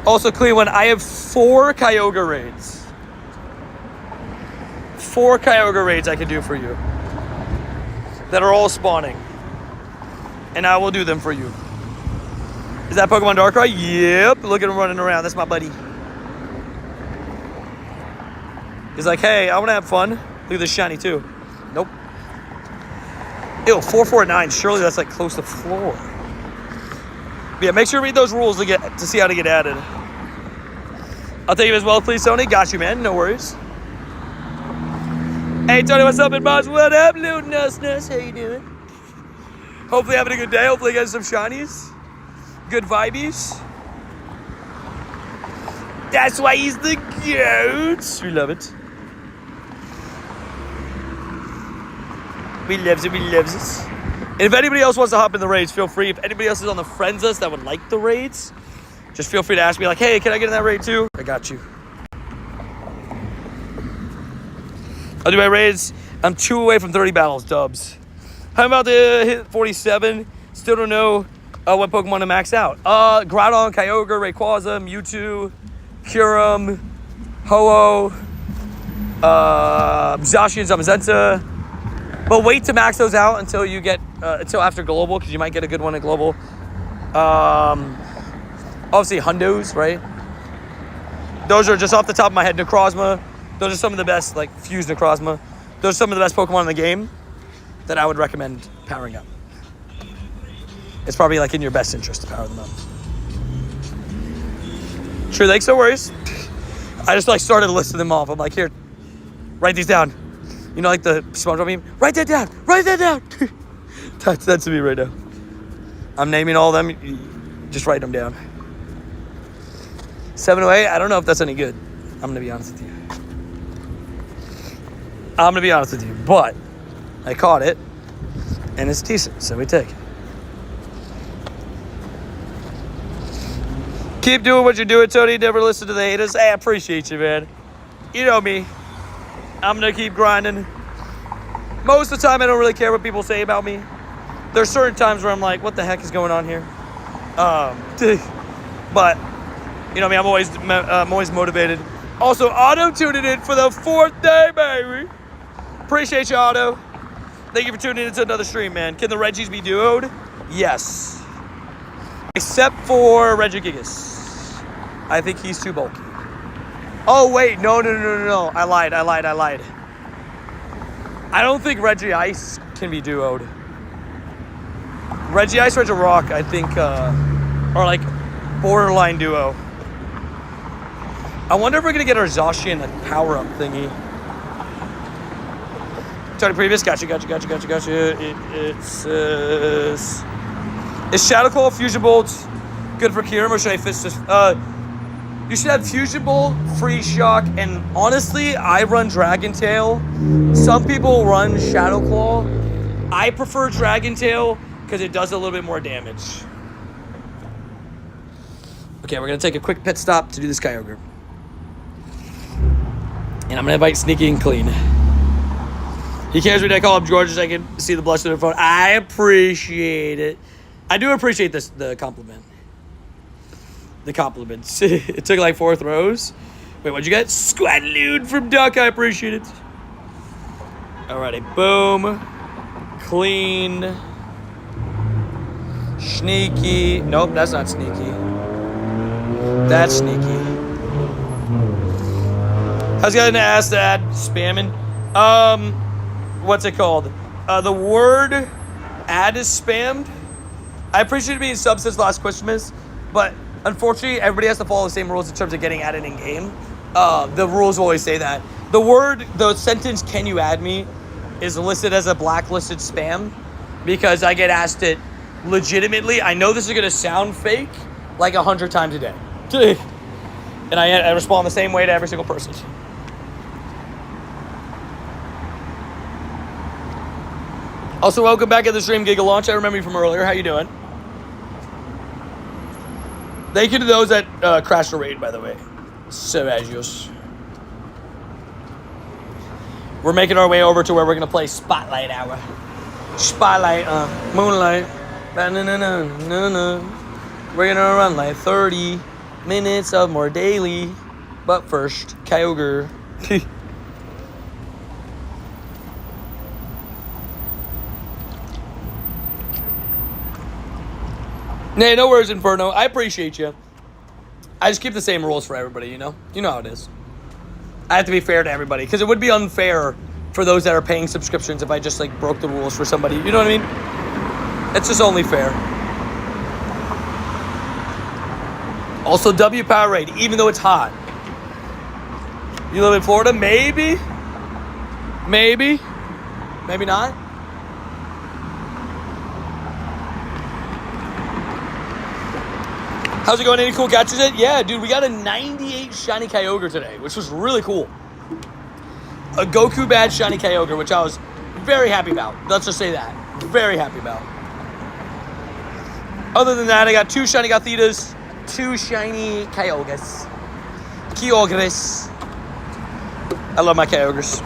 Also, Cleveland, I have 4 Kyogre raids. 4 Kyogre raids I can do for you that are all spawning, and I will do them for you. Is that Pokemon Darkrai? Yep. Look at him running around. That's my buddy. He's like, hey, I want to have fun. Look at this shiny, too. Nope. Ew, 449. Surely that's, close to floor. But yeah, make sure to read those rules to see how to get added. I'll take it as well, please, Tony. Got you, man. No worries. Hey, Tony, what's up, in boss? What up, little nuss? How you doing? Hopefully having a good day. Hopefully getting some shinies. Good vibes. That's why he's the GOAT. We love it. We loves it. And if anybody else wants to hop in the raids, feel free. If anybody else is on the friends list that would like the raids, just feel free to ask me, hey, can I get in that raid too? I got you. I'll do my raids. I'm 2 away from 30 battles, dubs. How about to hit 47? Still don't know what Pokemon to max out. Groudon, Kyogre, Rayquaza, Mewtwo, Kyurem, Ho-Oh, Zacian, Zamazenta. But wait to max those out until you get until after Global, because you might get a good one at Global. Obviously Hundos, right? Those are just off the top of my head. Necrozma. Those are some of the best, Fused Necrozma. Those are some of the best Pokemon in the game that I would recommend powering up. It's probably in your best interest to power them up. True Lakes, no worries. I just started listing them off. I'm here, write these down. You know, the SpongeBob meme? Write that down. That's me right now. I'm naming all of them. Just write them down. 708, I don't know if that's any good. I'm going to be honest with you. But I caught it, and it's decent, so we take it. Keep doing what you're doing, Tony. Never listen to the haters. Hey, I appreciate you, man. You know me. I'm going to keep grinding. Most of the time, I don't really care what people say about me. There's certain times where I'm like, what the heck is going on here? But You know me, I'm always motivated. Also, Otto tuning in for the 4th day, baby. Appreciate you, Otto. Thank you for tuning into another stream, man. Can the Reggies be duoed? Yes. Except for Regigigas. I think he's too bulky. Oh, wait. No. I lied. I don't think Regice can be duoed. Regice, Regirock, I think, are like borderline duo. I wonder if we're going to get our Zacian power-up thingy. Tony previous, gotcha. It's is Shadow Claw Fusion Bolt good for Kyurem, or should I fist this? You should have Fusion Bolt, Freeze Shock, and honestly, I run Dragon Tail. Some people run Shadow Claw. I prefer Dragon Tail because it does a little bit more damage. Okay, we're gonna take a quick pit stop to do this Kyogre. And I'm gonna invite Sneaky and Clean. He cares when I call him George so I can see the blush on their phone. I appreciate it. I do appreciate this, the compliment. The compliments. It took like 4 throws. Wait, what'd you get? Squadloon from Duck. I appreciate it. Alrighty, boom. Clean. Sneaky. Nope, that's not sneaky. That's sneaky. How's going to ask that? Spamming. What's it called? The word ad is spammed. I appreciate it being sub since last Christmas, but unfortunately, everybody has to follow the same rules in terms of getting added in game. The rules always say that. The sentence, "Can you add me?" is listed as a blacklisted spam because I get asked it legitimately. I know this is going to sound fake like 100 times a day. And I respond the same way to every single person. Also, welcome back at the stream, Giga Launch. I remember you from earlier. How you doing? Thank you to those that crashed the raid, by the way. Savagios. We're making our way over to where we're going to play Spotlight Hour. Spotlight, Moonlight. Na-na-na-na-na-na. We're going to run like 30 minutes of more daily. But first, Kyogre. Nah, no worries, Inferno. I appreciate you. I just keep the same rules for everybody, you know? You know how it is. I have to be fair to everybody, because it would be unfair for those that are paying subscriptions if I just, like, broke the rules for somebody. You know what I mean? It's just only fair. Also, W Powerade, even though it's hot. You live in Florida? Maybe. Maybe. Maybe not. How's it going? Any cool catches yet? Yeah, dude, we got a 98 shiny Kyogre today, which was really cool. A Goku badge shiny Kyogre, which I was very happy about. Let's just say that. Very happy about. Other than that, I got 2 shiny Gothittas, 2 shiny Kyogres. Kyogres. I love my Kyogres.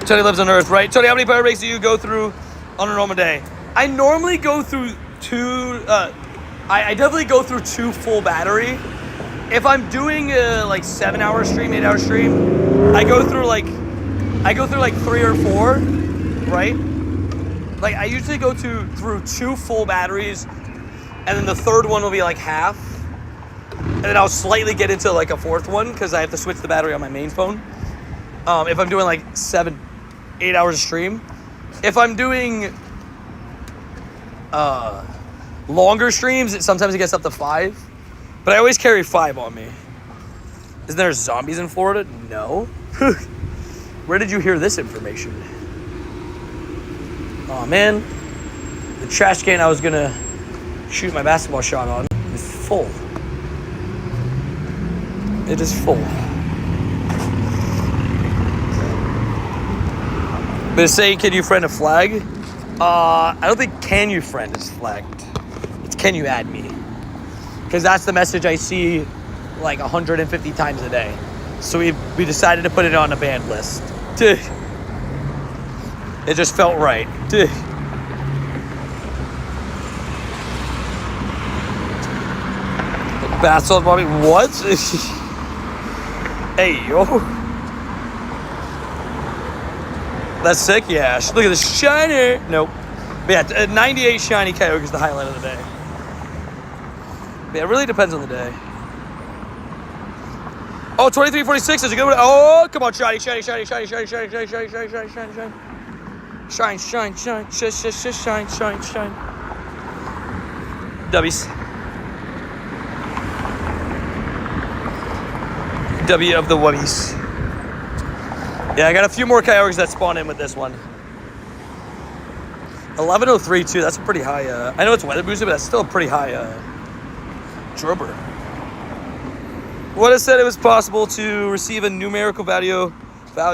Tony lives on Earth, right? Tony, how many power breaks do you go through on a normal day? I normally go through 2... I definitely go through 2 full battery. If I'm doing a like 7-hour stream, 8-hour stream, I go through like 3 or 4, right? Like I usually go through 2 full batteries, and then the third one will be like half, and then I'll slightly get into like a 4th one because I have to switch the battery on my main phone. If I'm doing like 7, 8 hours of stream, if I'm doing longer streams, sometimes it gets up to 5. But I always carry 5 on me. Isn't there zombies in Florida? No. Where did you hear this information? Oh man. The trash can I was gonna shoot my basketball shot on is full. It is full. But it's saying, can you friend a flag? I don't think can you friend is flagged. Can you add me? Because that's the message I see like 150 times a day. So we decided to put it on a banned list. It just felt right. Bath salt, Bobby. What? Hey, yo. That's sick, yeah. Look at this shiny. Nope. But yeah, 98 shiny Kyogre is the highlight of the day. But yeah, it really depends on the day. Oh, 2346 is a good one. Oh, come on, shiny, shiny, shiny, shiny, shiny, shiny, shiny, shiny, shiny, shiny, shiny, shiny. Shine, shine, shine, shine, shine, shine. W's. W of the wubbies. Yeah, I got a few more Kyogres that spawn in with this one. 1103 too. That's a pretty high. I know it's weather boosted, but that's still a pretty high Drober. What it said it was possible to receive a numerical value that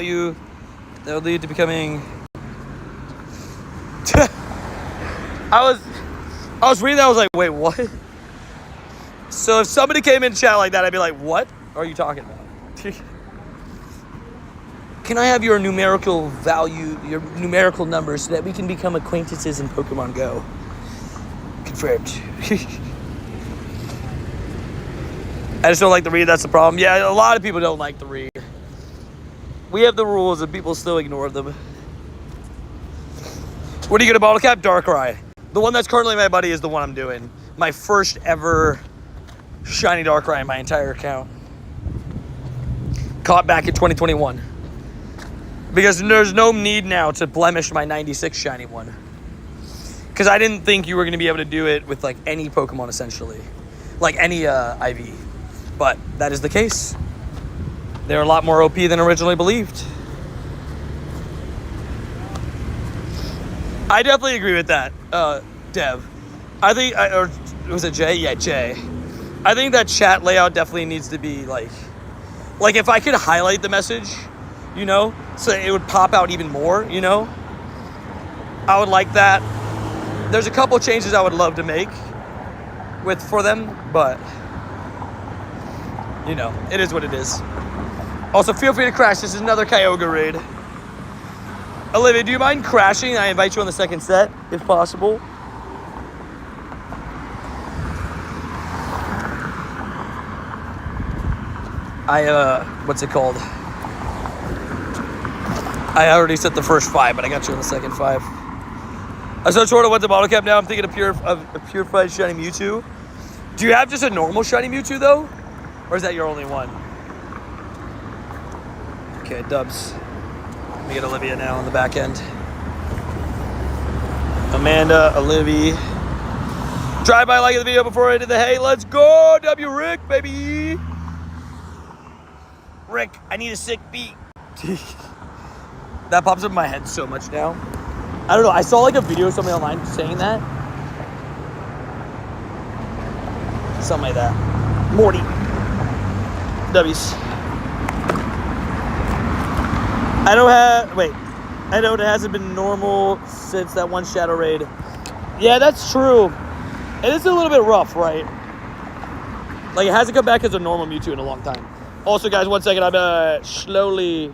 would lead to becoming. I was reading that. I was like, wait, what? So if somebody came in chat like that, I'd be like, what are you talking about? Can I have your numerical value, your numerical numbers, so that we can become acquaintances in Pokemon Go? Confirmed. I just don't like to read, that's the problem. Yeah, a lot of people don't like to read. We have the rules and people still ignore them. What are you gonna bottle cap? Darkrai. The one that's currently my buddy is the one I'm doing. My first ever shiny Darkrai in my entire account. Caught back in 2021. Because there's no need now to blemish my 96 shiny one. Because I didn't think you were going to be able to do it with like any Pokemon essentially. Like any IV. But that is the case. They're a lot more OP than originally believed. I definitely agree with that, Dev. I think, or was it Jay? Yeah, Jay. I think that chat layout definitely needs to be like if I could highlight the message, you know, so it would pop out even more, you know, I would like that. There's a couple changes I would love to make for them, but you know, it is what it is. Also, feel free to crash. This is another Kyogre raid. Olivia, do you mind crashing? I invite you on the second set, if possible. What's it called? I already set the first 5, but I got you on the second 5. I so short of what's the bottle cap now. I'm thinking of purified shiny Mewtwo. Do you have just a normal shiny Mewtwo though? Or is that your only one? Okay, dubs. Let me get Olivia now on the back end. Amanda, Olivia. Drive by like the video before I did the hey, let's go! W Rick, baby! Rick, I need a sick beat. That pops up in my head so much now. I don't know, I saw like a video of somebody online saying that. Something like that. Morty. W's. I know it hasn't been normal since that one Shadow Raid. Yeah, that's true. It is a little bit rough, right? Like, it hasn't come back as a normal Mewtwo in a long time. Also, guys, 1 second. I'm slowly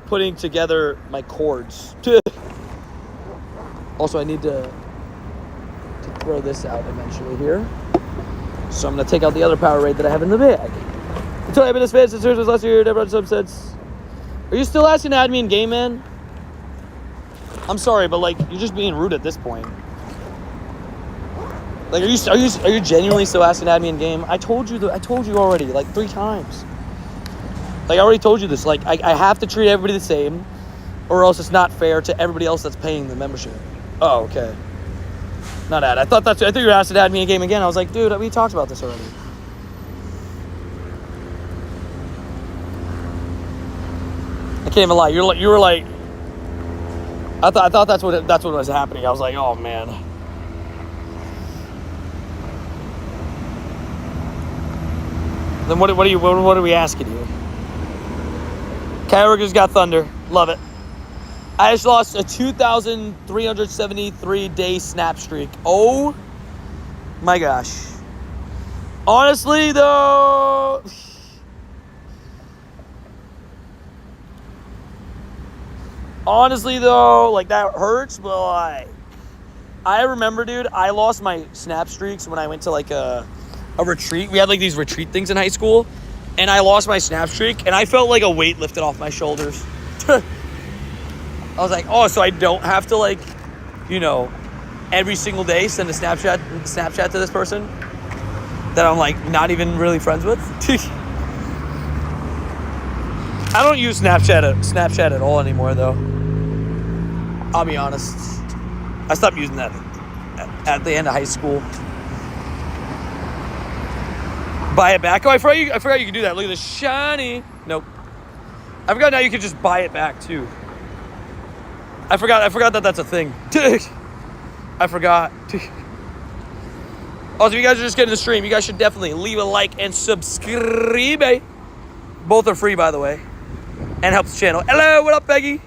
putting together my cords. Also, I need to throw this out eventually here. So I'm going to take out the other Power Raid that I have in the bag. Until I've been a fan since Thursday last year, never had subsets. Are you still asking to add me in game, man? I'm sorry, but like, you're just being rude at this point. Like, are you genuinely still asking to add me in game? I told you already, like 3 times. Like, I already told you this. Like, I have to treat everybody the same, or else it's not fair to everybody else that's paying the membership. Oh, okay. Not add. I thought you were asking to add me in game again. I was like, dude, we talked about this already. I can't even lie. You were like, I thought that's what was happening. I was like, oh man. Then what are we asking you? Kyogre's got thunder. Love it. I just lost a 2,373 day snap streak. Oh my gosh. Honestly though, like that hurts, but like, I remember, dude, I lost my snap streaks when I went to like a retreat. We had like these retreat things in high school, and I lost my snap streak, and I felt like a weight lifted off my shoulders. I was like, oh, so I don't have to like, you know, every single day send a Snapchat to this person that I'm like not even really friends with. I don't use Snapchat at all anymore though. I'll be honest. I stopped using that at the end of high school. Buy it back. Oh, I forgot you could do that. Look at this shiny. Nope. I forgot now you can just buy it back too. I forgot that that's a thing. I forgot. Also, if you guys are just getting the stream, you guys should definitely leave a like and subscribe. Both are free, by the way, and helps the channel. Hello, what up, Peggy?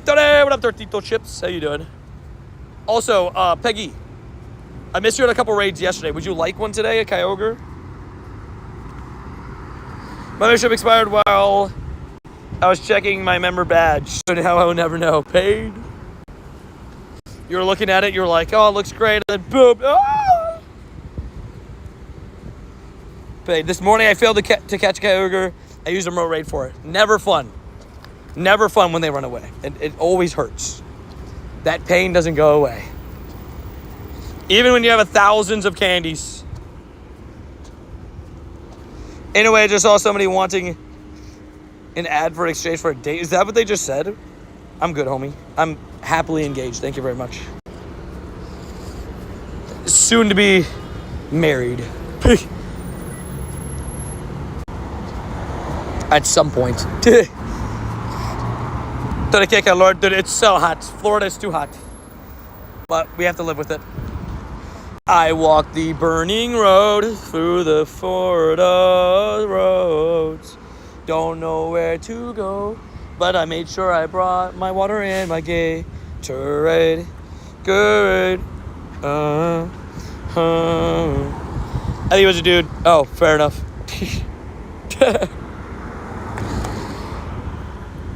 Today, what up, Tortito Chips? How you doing? Also, Peggy, I missed you at a couple raids yesterday. Would you like one today, a Kyogre? My membership expired while I was checking my member badge, so now I will never know. Paid. You were looking at it, you were like, oh, it looks great, and then boom. Ah! Paid. This morning I failed to catch Kyogre. I used a remote raid for it. Never fun. Never fun when they run away. It always hurts. That pain doesn't go away. Even when you have thousands of candies. Anyway, I just saw somebody wanting an ad for an exchange for a date. Is that what they just said? I'm good, homie. I'm happily engaged. Thank you very much. Soon to be married. At some point. Dude, Lord, dude, it's so hot. Florida is too hot. But we have to live with it. I walked the burning road through the Florida roads. Don't know where to go, but I made sure I brought my water and my Gatorade. Good. I think it was a dude. Oh, fair enough.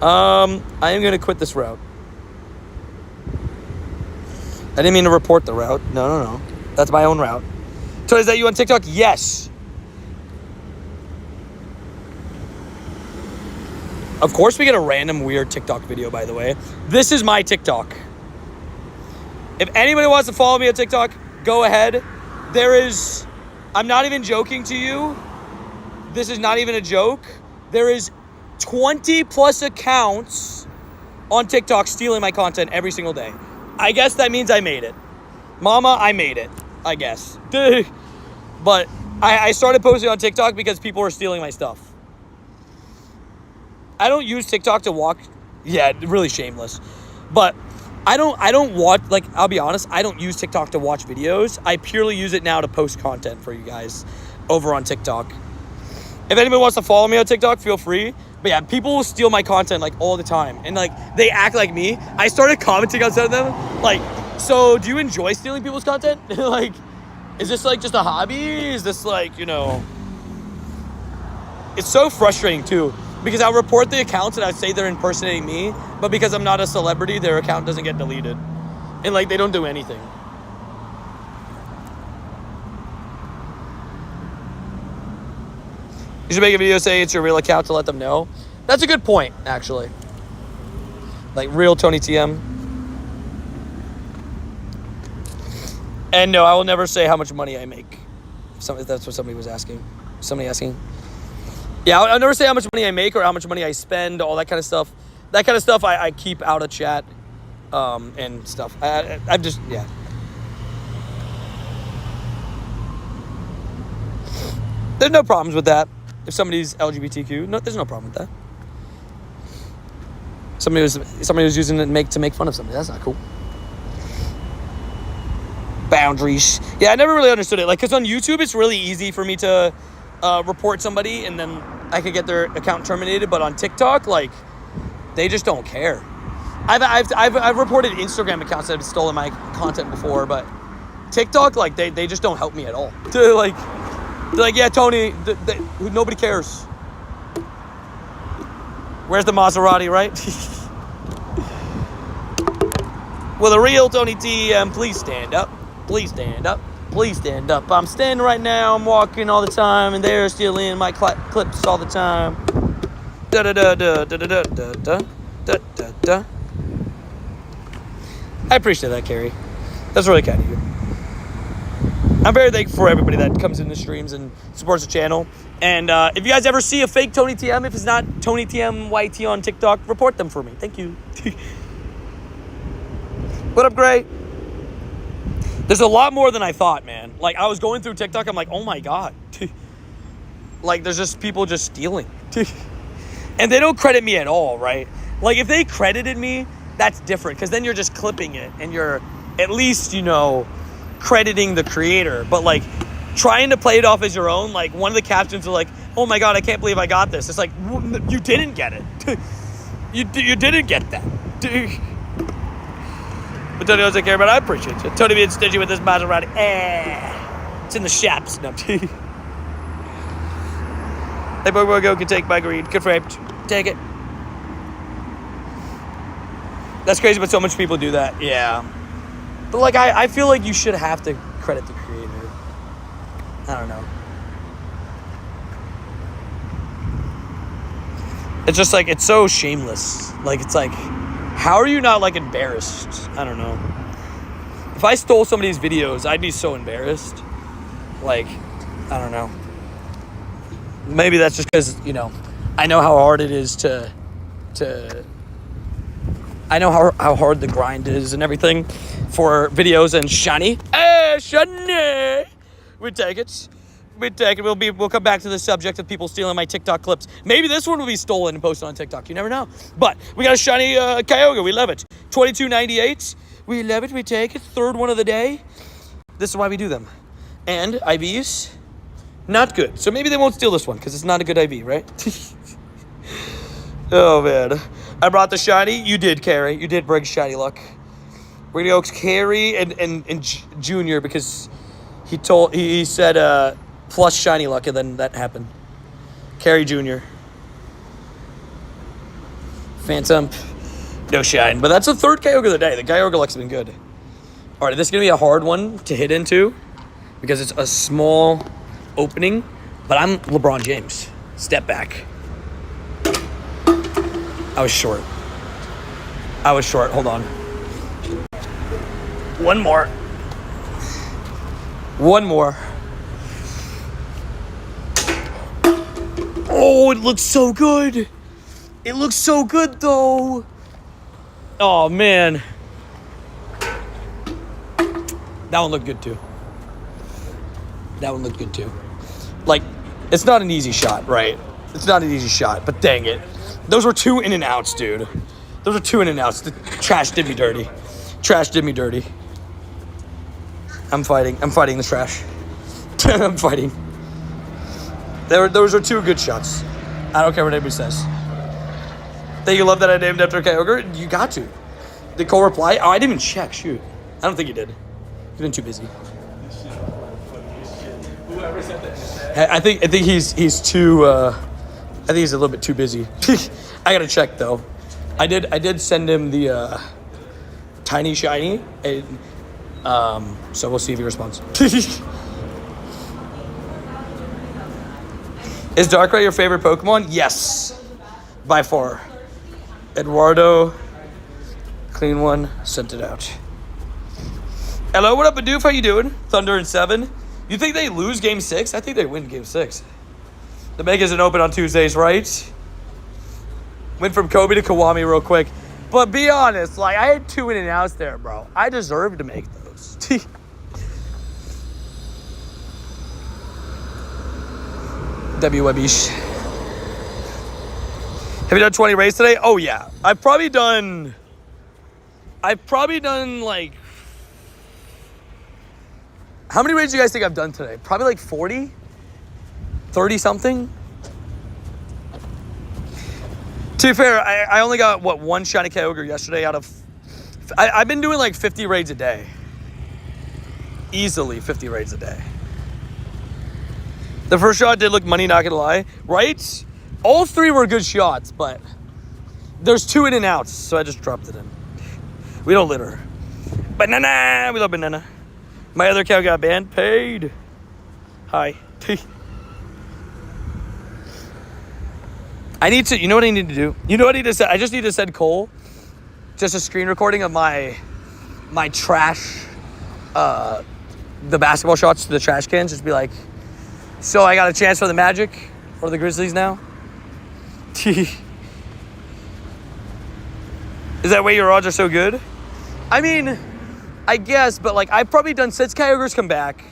I am gonna quit this route. I didn't mean to report the route. No. That's my own route. So is that you on TikTok? Yes. Of course we get a random weird TikTok video, by the way. This is my TikTok. If anybody wants to follow me on TikTok, go ahead. I'm not even joking to you. This is not even a joke. There is 20 plus accounts on TikTok stealing my content every single day. I guess that means I made it. Mama, I made it, I guess. But I started posting on TikTok because people were stealing my stuff. I don't use TikTok to walk. Yeah, really shameless. But I don't watch, like, I'll be honest, I don't use TikTok to watch videos. I purely use it now to post content for you guys over on TikTok. If anybody wants to follow me on TikTok, feel free. But yeah, people will steal my content like all the time. And like, they act like me. I started commenting on some of them. Like, so do you enjoy stealing people's content? Like, is this like just a hobby? Is this like, you know, it's so frustrating too. Because I'll report the accounts and I say they're impersonating me. But because I'm not a celebrity, their account doesn't get deleted. And like, they don't do anything. You should make a video saying it's your real account to let them know. That's a good point, actually. Like, real Tony TM. And no, I will never say how much money I make. If that's what somebody was asking. Somebody asking. Yeah, I'll never say how much money I make or how much money I spend, all that kind of stuff. That kind of stuff I keep out of chat and stuff. I'm just, yeah. There's no problems with that. If somebody's LGBTQ, no, there's no problem with that. Somebody was using it to make fun of somebody. That's not cool. Boundaries. Yeah, I never really understood it. Like, because on YouTube, it's really easy for me to report somebody and then I could get their account terminated. But on TikTok, like, they just don't care. I've reported Instagram accounts that have stolen my content before, but TikTok, like, they just don't help me at all. They're like, yeah, Tony, nobody cares. Where's the Maserati, right? Will the real Tony TM please stand up? Please stand up. Please stand up. I'm standing right now. I'm walking all the time, and they're stealing my clips all the time. Da da da da da da da da da da da. I appreciate that, Carrie. That's really kind of you. I'm very thankful for everybody that comes in the streams and supports the channel. And if you guys ever see a fake Tony TM, if it's not Tony TM YT on TikTok, report them for me. Thank you. What up, Gray? There's a lot more than I thought, man. Like, I was going through TikTok, I'm like, oh my God. Like, there's just people just stealing. And they don't credit me at all, right? Like, if they credited me, that's different. Because then you're just clipping it. And you're at least, you know, crediting the creator. But, like, trying to play it off as your own, like, one of the captions are like, oh my God, I can't believe I got this. It's like, you didn't get it. You didn't get that. But Tony doesn't care about it. I appreciate it. Tony being stingy with this Maserati. It's in the shaps. No. Hey, Go can take my greed. Good for him. Take it. That's crazy, but so much people do that. Yeah. But, like, I feel like you should have to credit the creator. I don't know. It's just, like, it's so shameless. Like, it's like, how are you not, like, embarrassed? I don't know. If I stole somebody's videos, I'd be so embarrassed. Like, I don't know. Maybe that's just because, you know, I know how hard it is to I know how hard the grind is and everything for videos and shiny. Hey, shiny! We take it. We'll come back to the subject of people stealing my TikTok clips. Maybe this one will be stolen and posted on TikTok. You never know. But we got a shiny Kyogre. We love it. $22.98. We love it. We take it. Third one of the day. This is why we do them. And IVs, not good. So maybe they won't steal this one because it's not a good IV, right? Oh, man. I brought the shiny. You did, Carrie. You did bring shiny luck. We're going to go Carrie and Junior because he said plus shiny luck, and then that happened. Carrie Jr. Phantom. No shine. But that's the third Kyogre of the day. The Kyogre luck's been good. All right, this is going to be a hard one to hit into because it's a small opening, but I'm LeBron James. Step back. I was short. Hold on. One more. Oh, it looks so good. It looks so good, though. Oh, man. That one looked good, too. Like, it's not an easy shot, right? It's not an easy shot, but dang it. Those were 2 in and outs, dude. Those are 2 in and outs. The trash did me dirty. I'm fighting the trash. I'm fighting. Those are 2 good shots. I don't care what anybody says. Think you love that I named after Kyogre? You got to. Did Cole reply? Oh, I didn't even check. Shoot. I don't think he did. He's been too busy. Whoever said that. I think he's too. I think he's a little bit too busy. I gotta check though. I did send him the tiny shiny, and so we'll see if he responds. Is Darkrai your favorite Pokemon? Yes, by far. Eduardo, clean one, sent it out. Hello, what up, Adoof? How you doing? Thunder and 7. You think they lose Game 6? I think they win Game 6. The Meg isn't open on Tuesdays, right? Went from Kobe to Kiwami real quick. But be honest, like, I had 2 in and outs there, bro. I deserve to make those. W. Webbish. Have you done 20 raids today? Oh, yeah. I've probably done, like... How many raids do you guys think I've done today? Probably like 40? 30-something? To be fair, I only got, one shiny Kyogre yesterday out of... I've been doing like 50 raids a day. Easily 50 raids a day. The first shot did look money, not gonna lie. Right? All 3 were good shots, but there's 2 in and outs, so I just dropped it in. We don't litter. Banana! We love banana. My other account got banned. Paid. Hi. I need to, you know what I need to do? You know what I need to send? I just need to send Cole just a screen recording of my trash, the basketball shots to the trash cans. Just be like, so I got a chance for the Magic or the Grizzlies now? Is that way your odds are so good? I mean, I guess, but like I've probably done, since Kyogre's come back,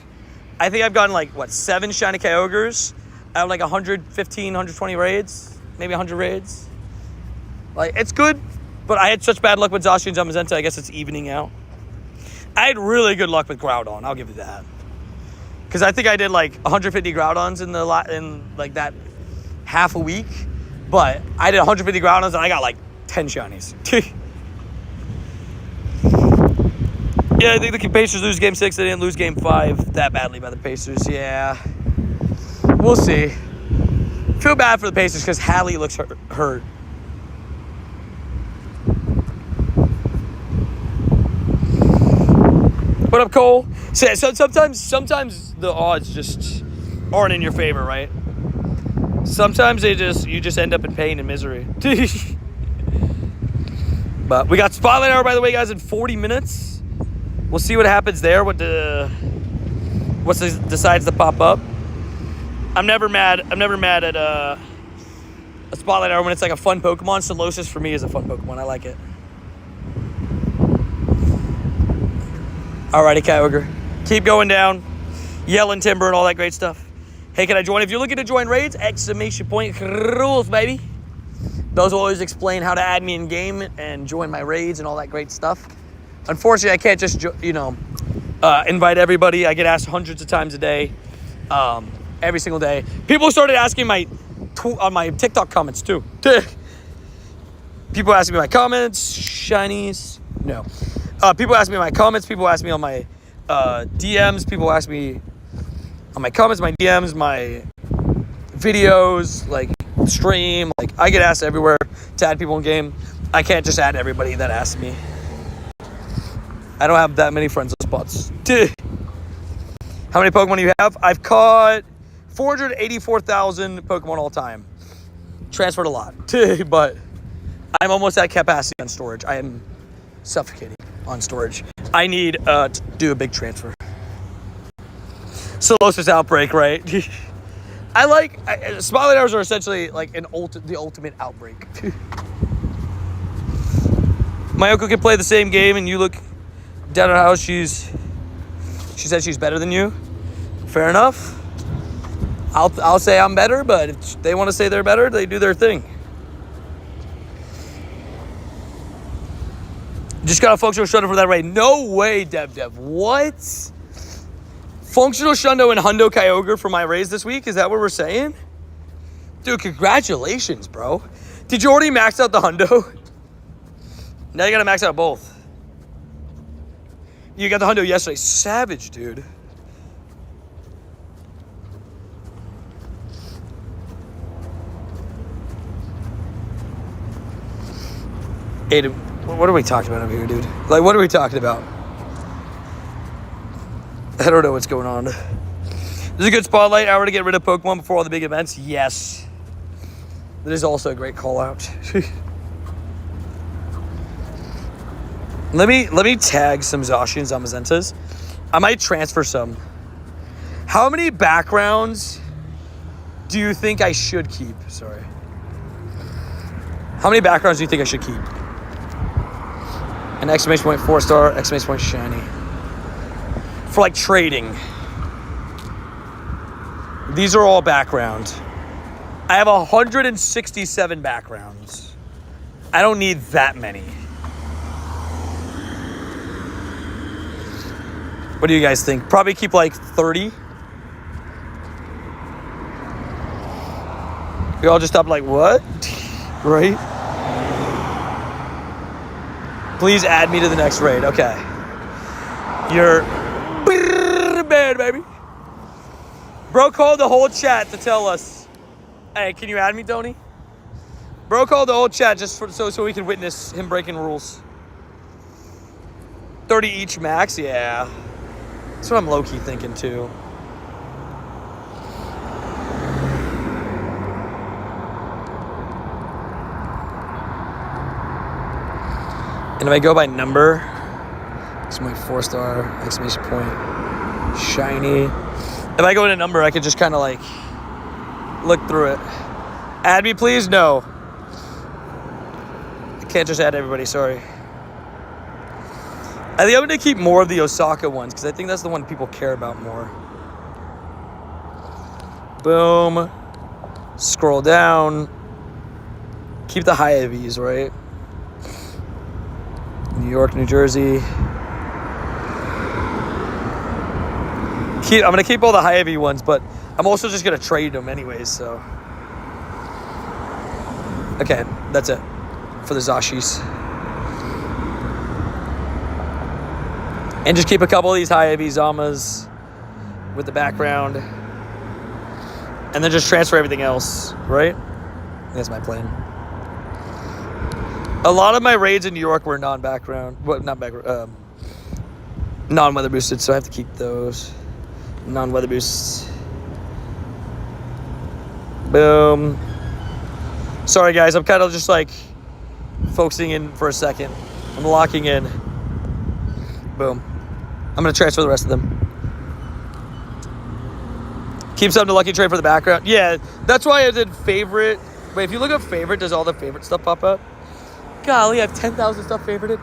I think I've gotten like, what, 7 shiny Kyogres? I have like 115, 120 raids, maybe 100 raids. Like, it's good, but I had such bad luck with Zacian and Zamazenta, I guess it's evening out. I had really good luck with Groudon, I'll give you that. Because I think I did like 150 Groudons in like that half a week, but I did 150 Groudons and I got like 10 shinies. Yeah, I think the Pacers lose Game 6. They didn't lose Game 5 that badly by the Pacers. Yeah. We'll see. Feel bad for the Pacers because Hallie looks hurt. What up, Cole? So sometimes the odds just aren't in your favor, right? Sometimes you just end up in pain and misery. But we got Spotlight Hour, by the way, guys, in 40 minutes. We'll see what happens there. What decides to pop up. I'm never mad at a Spotlight Hour when it's like a fun Pokemon. Solosis for me is a fun Pokemon. I like it. Alrighty, Kyogre. Keep going down. Yelling Timber and all that great stuff. Hey, can I join? If you're looking to join raids, exclamation point rules, baby. Those will always explain how to add me in game and join my raids and all that great stuff. Unfortunately, I can't just, invite everybody. I get asked hundreds of times a day, every single day. People started asking on my TikTok comments, too. People ask me my comments, shinies. No. People ask me my comments. People ask me on my DMs. People ask me on my comments, my DMs, my videos, like stream. Like, I get asked everywhere to add people in game. I can't just add everybody that asks me. I don't have that many friends with spots. How many Pokemon do you have? I've caught 484,000 Pokemon all time. Transferred a lot. But I'm almost at capacity on storage. I am suffocating on storage. I need to do a big transfer. Solosis Outbreak, right? Spotlight Hours are essentially like the ultimate outbreak. My uncle can play the same game and you look down at how she said she's better than you. Fair enough. I'll say I'm better, but if they want to say they're better, they do their thing. Just got a functional shundo for that raid. No way, Dev. What? Functional shundo and Hundo Kyogre for my raids this week? Is that what we're saying? Dude, congratulations, bro. Did you already max out the Hundo? Now you gotta max out both. You got the Hundo yesterday. Savage, dude. Aiden, what are we talking about over here, dude? Like, what are we talking about? I don't know what's going on. This is a good spotlight hour to get rid of Pokemon before all the big events. Yes. That is also a great call out. Let me tag some Zacian Zamazentas. I might transfer some. How many backgrounds do you think I should keep? Sorry. How many backgrounds do you think I should keep? An exclamation point 4-star, exclamation point shiny. For like trading. These are all background. I have 167 backgrounds. I don't need that many. What do you guys think? Probably keep like 30. We all just stop like, what? Right? Please add me to the next raid. Okay. You're bad, baby. Bro called the whole chat to tell us. Hey, can you add me, Tony? Bro called the whole chat just so we can witness him breaking rules. 30 each max, yeah. That's what I'm low-key thinking, too. And if I go by number, it's my 4-star, exclamation point, shiny. If I go into number, I could just kind of like look through it. Add me, please? No. I can't just add everybody, sorry. I think I'm going to keep more of the Osaka ones because I think that's the one people care about more. Boom. Scroll down. Keep the high IVs, right? New York, New Jersey. I'm going to keep all the high IV ones, but I'm also just going to trade them anyways, so. Okay, that's it for the Zashis. And just keep a couple of these high IV Zamas with the background. And then just transfer everything else, right? That's my plan. A lot of my raids in New York were non-background. Well, not background. Non-weather boosted, so I have to keep those. Non-weather boosts. Boom. Sorry, guys. I'm kind of just like focusing in for a second. I'm locking in. Boom. I'm going to transfer the rest of them. Keep some to lucky trade for the background. Yeah, that's why I did favorite. Wait, if you look up favorite, does all the favorite stuff pop up? Golly, I have 10,000 stuff favorited.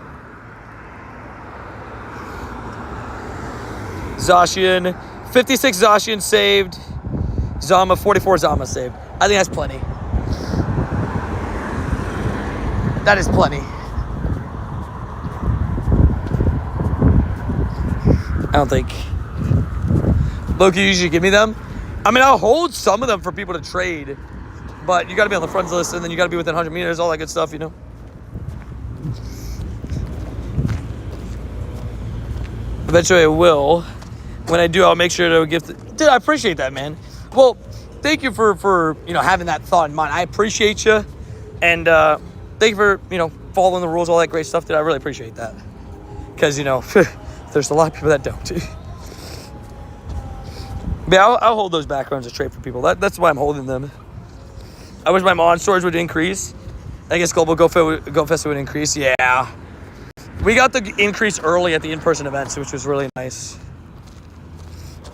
Zacian. 56 Zacian saved. Zama, 44 Zama saved. I think that's plenty. That is plenty. I don't think. Loki, you should give me them. I mean, I'll hold some of them for people to trade. But you got to be on the friends list, and then you got to be within 100 meters, all that good stuff, you know? Eventually I will. When I do, I'll make sure to give... Dude, I appreciate that, man. Well, thank you for you know, having that thought in mind. I appreciate you. And thank you for, you know, following the rules, all that great stuff, dude. I really appreciate that. Because, you know, there's a lot of people that don't. But yeah, I'll hold those backgrounds as trade for people. That's why I'm holding them. I wish my mod storage would increase. I guess Global Go Fest would increase. Yeah. We got the increase early at the in-person events, which was really nice.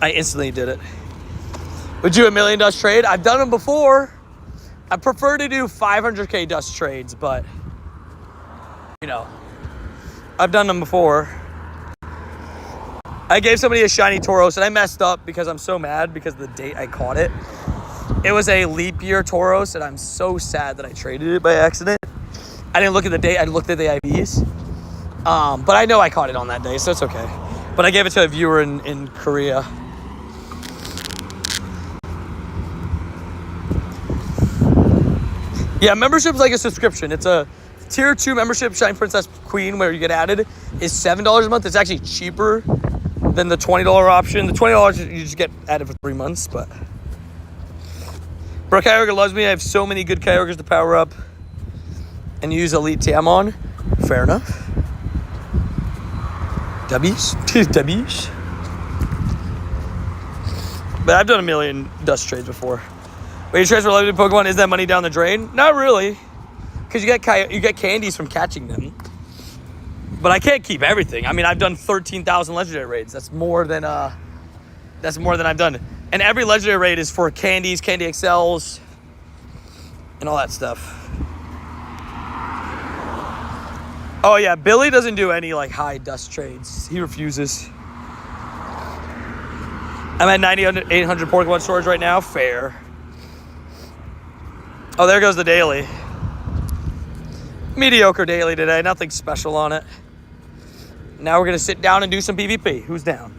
I instantly did it. Would you do a $1 million dust trade? I've done them before. I prefer to do 500K dust trades, but, you know, I've done them before. I gave somebody a shiny Tauros, and I messed up because I'm so mad because of the date I caught it. It was a leap year Tauros, and I'm so sad that I traded it by accident. I didn't look at the date. I looked at the IVs. But I know I caught it on that day, so it's okay. But I gave it to a viewer in Korea. Yeah, membership's like a subscription. It's a tier 2 membership. Shine Princess Queen, where you get added, is $7 a month. It's actually cheaper than the $20 option. The $20 you just get added for 3 months, but... Bro, Kyogre loves me. I have so many good Kyogres to power up and use Elite TM on. Fair enough. W's? W's? But I've done a million dust trades before. When you transfer limited Pokemon, is that money down the drain? Not really. Because you get candies from catching them. But I can't keep everything. I mean, I've done 13,000 legendary raids. That's more than I've done. And every legendary raid is for candies, candy XLs, and all that stuff. Oh yeah, Billy doesn't do any like high dust trades. He refuses. I'm at 9,800 Pokemon storage right now. Fair. Oh, there goes the daily. Mediocre daily today. Nothing special on it. Now we're gonna sit down and do some PvP. Who's down?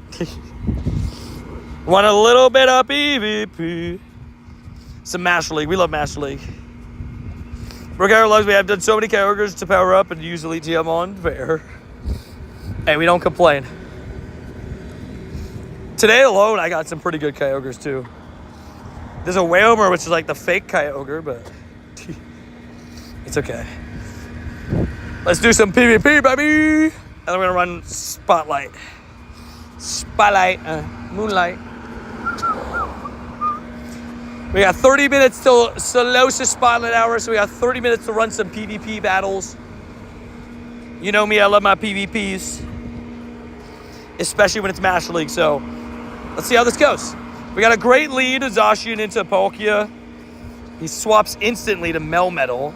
Want a little bit of PvP. Some Master League. We love Master League. Kyogre loves me. I've done so many Kyogres to power up and use Elite TM on. Fair. Hey, we don't complain. Today alone, I got some pretty good Kyogres too. There's a Wailmer, which is like the fake Kyogre, but it's okay. Let's do some PvP, baby. And then we're gonna run Spotlight. Spotlight. Moonlight. We got 30 minutes till Solosis Spotlight Hour, so we got 30 minutes to run some PvP battles. You know me, I love my PvPs. Especially when it's Master League, so let's see how this goes. We got a great lead, Zacian into Palkia. He swaps instantly to Melmetal.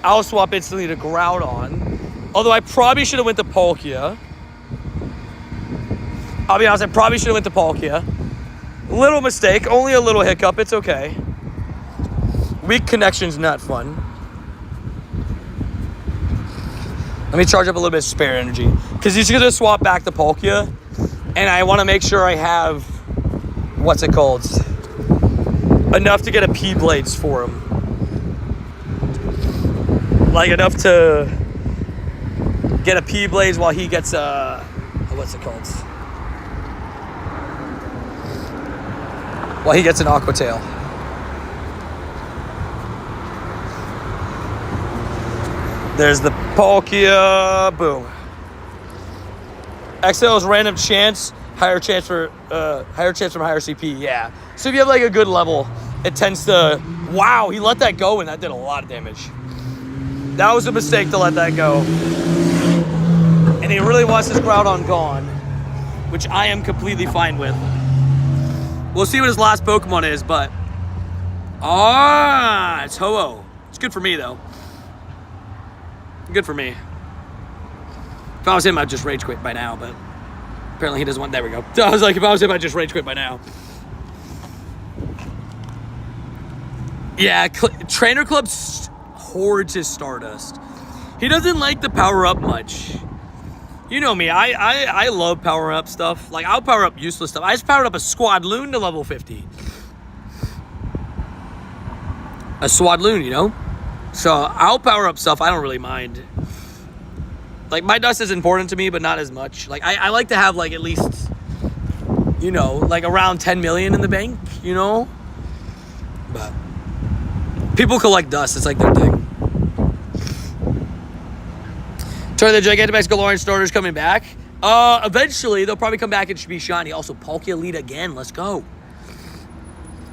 I'll swap instantly to Groudon. Although I probably should have went to Palkia. I'll be honest, I probably should have went to Palkia. Little mistake, only a little hiccup, it's okay. Weak connection's not fun. Let me charge up a little bit of spare energy. Because he's going to swap back to Palkia. And I want to make sure I have, what's it called? Enough to get a P-Blades for him. Like enough to get a P-Blades while he gets a, what's it called? While he gets an Aqua Tail. There's the Palkia. Boom. XL is random chance, higher chance from higher CP. Yeah. So if you have like a good level, it tends to. Wow, he let that go and that did a lot of damage. That was a mistake to let that go. And he really wants his Groudon gone, which I am completely fine with. We'll see what his last Pokemon is, but it's Ho-Oh. It's good for me though. Good for me. If I was him, I'd just rage quit by now, but apparently he doesn't want. There we go. I was like, if I was him, I'd just rage quit by now. Yeah, Trainer Club's hoards his Stardust. He doesn't like the power up much. You know me, I love power up stuff. Like, I'll power up useless stuff. I just powered up a Swadloon to level 50. A Swadloon, you know? So I'll power up stuff I don't really mind. Like, my dust is important to me, but not as much. Like, I like to have, like, at least, you know, like around 10 million in the bank, you know? But people collect dust. It's like their thing. Turn the Gigantamax Galarian starters coming back. Eventually, they'll probably come back and be shiny. Also, Palkia lead again. Let's go.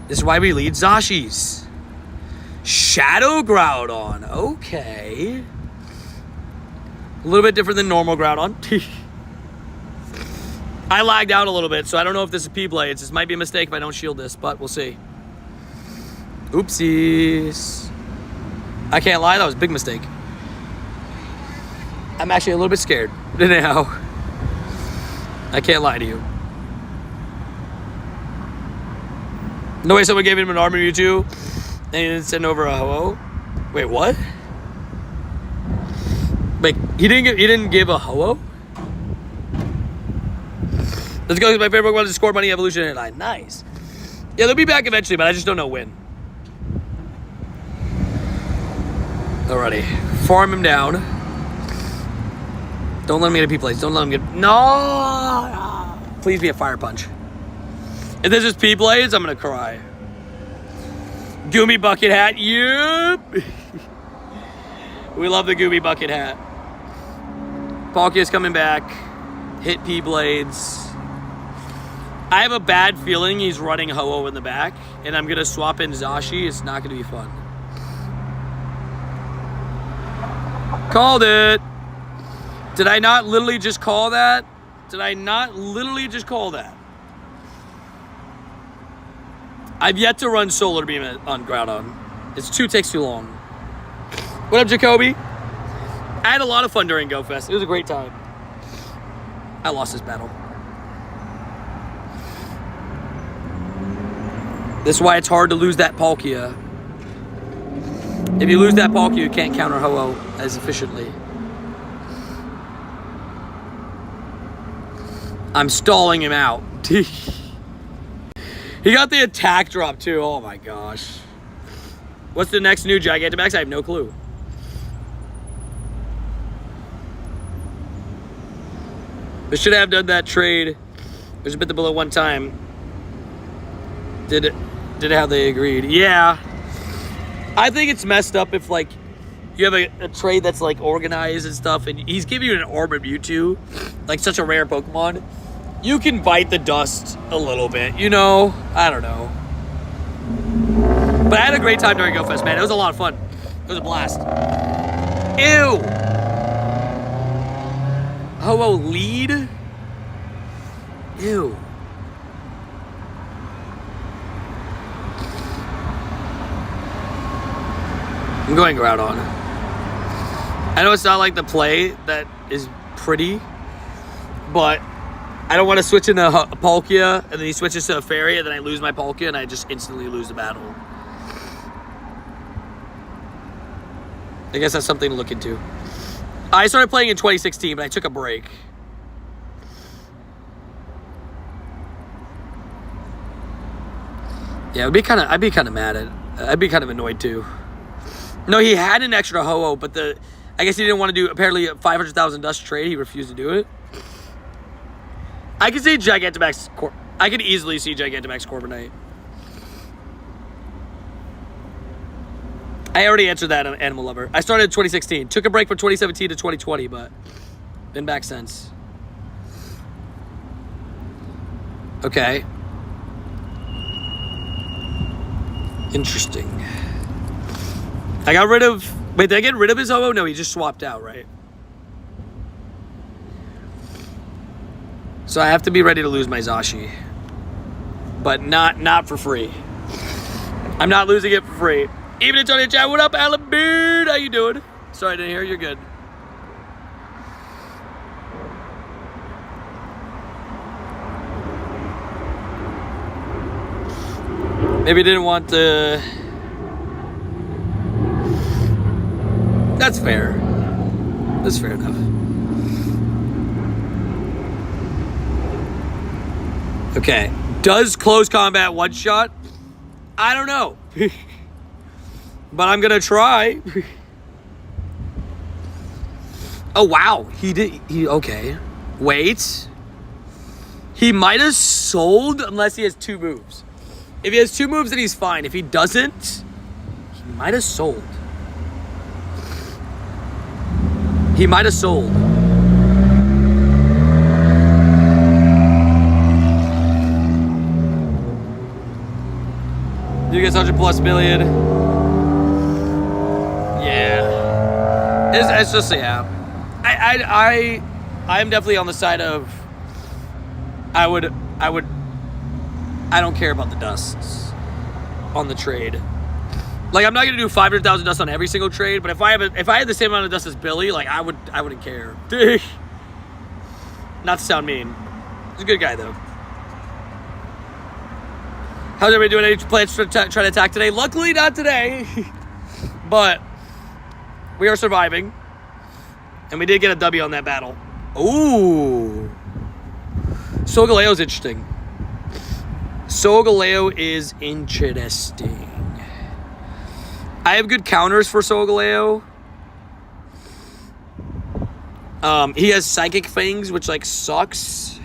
This is why we lead Zashis. Shadow Groudon. Okay. A little bit different than normal Groudon. I lagged out a little bit, so I don't know if this is P-Blades. This might be a mistake if I don't shield this, but we'll see. Oopsies. I can't lie, that was a big mistake. I'm actually a little bit scared now. I can't lie to you. No way someone gave him an Armor Mewtwo and he didn't send over a Ho-Oh. Wait, what? Wait, he didn't give a Ho-Oh? Let's go. My favorite Pokemon is Score Bunny Evolution line. Nice. Yeah, they'll be back eventually, but I just don't know when. Alrighty. Farm him down. Don't let him get a P-Place. Don't let him get... No! Please be a Fire Punch. If this is P-Blades, I'm going to cry. Goomy Bucket Hat. Yep. We love the Goomy Bucket Hat. Palkia's coming back. Hit P-Blades. I have a bad feeling he's running Ho-Oh in the back, and I'm going to swap in Zashi. It's not going to be fun. Called it. Did I not literally just call that? Did I not literally just call that? I've yet to run Solar Beam on Groudon. Takes too long. What up, Jacoby? I had a lot of fun during GoFest. It was a great time. I lost this battle. This is why it's hard to lose that Palkia. If you lose that Palkia, you can't counter Ho-Oh as efficiently. I'm stalling him out. He got the attack drop too. Oh my gosh. What's the next new Gigantamax? I have no clue. They should have done that trade. There's a bit below one time. Did it how they agreed? Yeah. I think it's messed up if like you have a trade that's like organized and stuff, and he's giving you an Armor Mewtwo, like such a rare Pokemon. You can bite the dust a little bit, you know? I don't know. But I had a great time during GoFest, man. It was a lot of fun. It was a blast. Ew! Ho-Oh lead? Ew. I'm going Groudon. I know it's not like the play that is pretty, but I don't want to switch into a Palkia, and then he switches to a Fairy, and then I lose my Palkia, and I just instantly lose the battle. I guess that's something to look into. I started playing in 2016, but I took a break. Yeah, I'd be kind of mad at. I'd be kind of annoyed too. No, he had an extra Ho-Oh, but I guess he didn't want to do apparently a 500,000 dust trade. He refused to do it. I could see Gigantamax. I could easily see Gigantamax Corviknight. I already answered that on Animal Lover. I started in 2016. Took a break from 2017 to 2020, but been back since. Okay. Interesting. I got rid of... Wait, did I get rid of his Ho-Oh? No, he just swapped out, right? So I have to be ready to lose my Zashi. But not for free. I'm not losing it for free. Even in Tony Chat, what up, Alan Beard? How you doing? Sorry, I didn't hear. You're good. Maybe didn't want to... That's fair. That's fair enough. Okay. Does close combat one-shot? I don't know. But I'm gonna try. Oh, wow. Okay. Wait. He might have sold unless he has 2 moves. If he has 2 moves, then he's fine. If he doesn't, he might have sold. He might have sold. You guys 100+ million. Yeah. It's just, yeah. I am definitely on the side of I don't care about the dusts on the trade. Like, I'm not gonna do 500,000 dust on every single trade, but if I had the same amount of dust as Billy, like I wouldn't care. Not to sound mean. He's a good guy though. How's everybody doing? Any plans to try to attack today? Luckily not today. But we are surviving. And we did get a W on that battle. Ooh. Solgaleo's interesting. Solgaleo is interesting. I have good counters for Solgaleo. He has Psychic Fangs, which, like, sucks.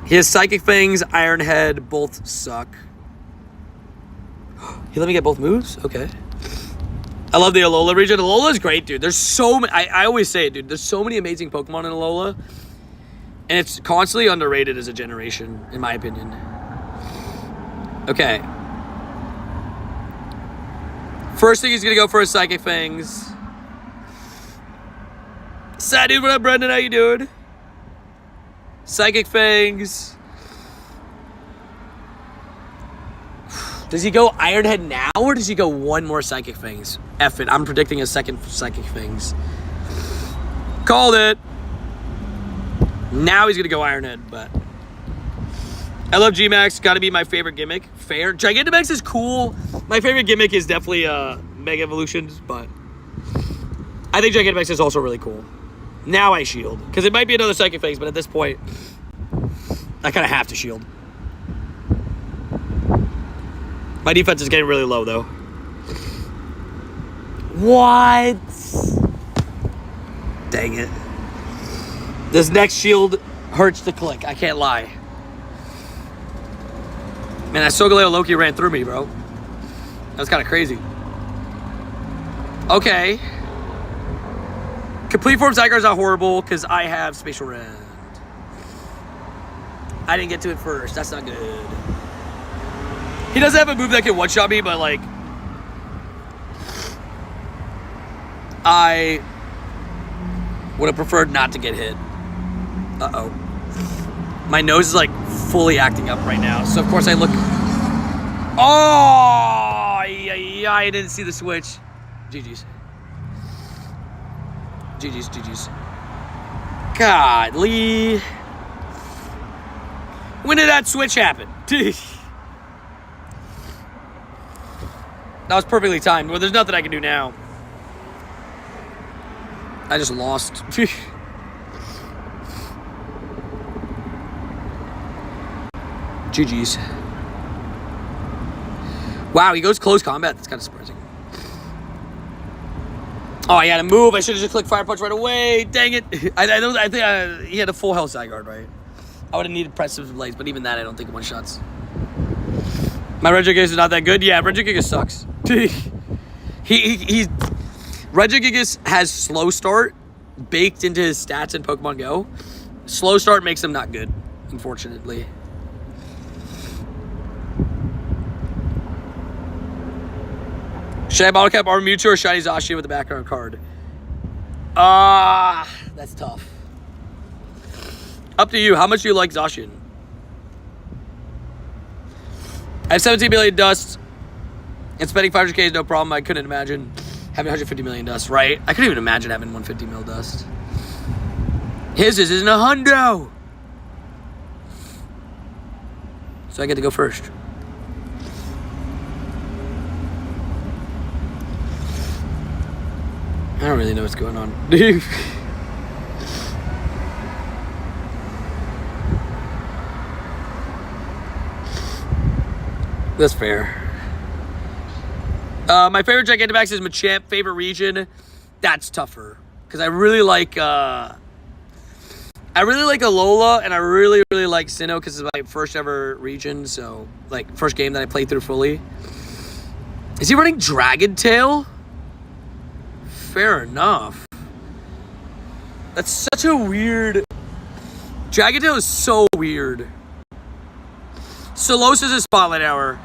He has Psychic Fangs, Iron Head, both suck. He let me get both moves? Okay. I love the Alola region. Alola's great, dude. There's so many... I always say it, dude. There's so many amazing Pokemon in Alola. And it's constantly underrated as a generation, in my opinion. Okay. First thing he's going to go for is Psychic Fangs. Sad dude, what up, Brendan? How you doing? Psychic Fangs. Does he go Iron Head now, or does he go one more Psychic Fangs? F it. I'm predicting a second Psychic Fangs. Called it. Now he's going to go Iron Head, but... I love G-Max. Got to be my favorite gimmick. Fair. Gigantamax is cool. My favorite gimmick is definitely Mega Evolutions, but... I think Gigantamax is also really cool. Now I shield. Because it might be another Psychic Fangs, but at this point... I kind of have to shield. My defense is getting really low, though. What? Dang it. This next shield hurts to click. I can't lie. Man, that Solgaleo Loki ran through me, bro. That was kind of crazy. Okay. Complete form Zygarde's not horrible because I have Spatial Rend. I didn't get to it first. That's not good. He doesn't have a move that can one-shot me, but like... I would have preferred not to get hit. Uh-oh. My nose is like fully acting up right now. So of course I look... Oh! Yeah, I didn't see the switch. GG's. GG's. Godly. When did that switch happen? That was perfectly timed. Well, there's nothing I can do now. I just lost. GG's. Wow, he goes close combat. That's kind of surprising. Oh, he had to move. I should have just clicked Fire Punch right away. Dang it. I think he had a full health Zygarde, right? I would have needed Precipice Blades, but even that, I don't think one shots. My Regigigas is not that good. Yeah, Regigigas sucks. Regigigas has slow start baked into his stats in Pokemon Go. Slow start makes him not good, unfortunately. Should I bottle cap Armor Mewtwo or Shiny Zacian with the background card? That's tough. Up to you. How much do you like Zacian? I have 17 million dust. And spending 500k is no problem. I couldn't imagine having 150 million dust, right? I couldn't even imagine having 150 mil dust. His isn't a hundo. So I get to go first. I don't really know what's going on. That's fair. My favorite Gigantamax is Machamp. Favorite region? That's tougher. Because I really like Alola, and I really like Sinnoh because it's my first ever region. So, like, first game that I played through fully. Is he running Dragon Tail? Fair enough. That's such a weird... Dragon Tail is so weird. Solosis is Spotlight Hour.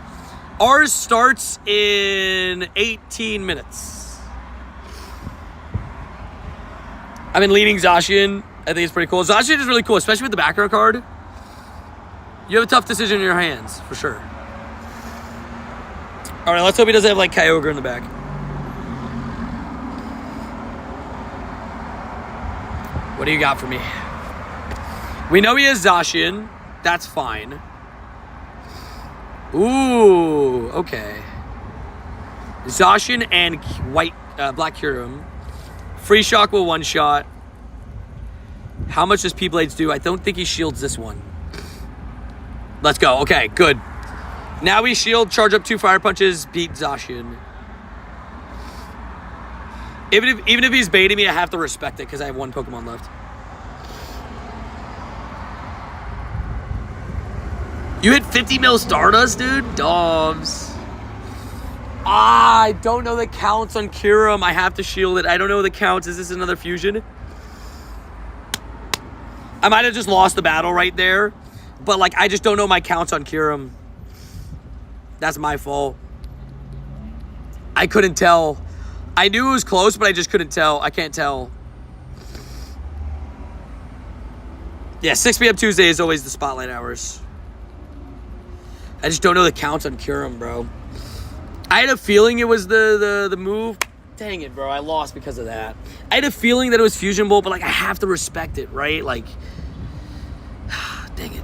Ours starts in 18 minutes. I've been leading Zacian. I think it's pretty cool. Zacian is really cool, especially with the background card. You have a tough decision in your hands, for sure. All right, let's hope he doesn't have, like, Kyogre in the back. What do you got for me? We know he has Zacian. That's fine. Ooh, okay. Zacian and Black Kyurem. Free Shock will one-shot. How much does P-Blades do? I don't think he shields this one. Let's go. Okay, good. Now we shield, charge up 2 Fire Punches, beat Zacian. Even if he's baiting me, I have to respect it because I have 1 Pokemon left. You hit 50 mil Stardust, dude? Dogs. I don't know the counts on Kyurem. I have to shield it. I don't know the counts. Is this another fusion? I might have just lost the battle right there. But, like, I just don't know my counts on Kyurem. That's my fault. I couldn't tell. I knew it was close, but I just couldn't tell. I can't tell. Yeah, 6 p.m. Tuesday is always the spotlight hours. I just don't know the counts on Kyurem, bro. I had a feeling it was the move. Dang it, bro. I lost because of that. I had a feeling that it was Fusion Bolt, but, like, I have to respect it, right? Like, dang it.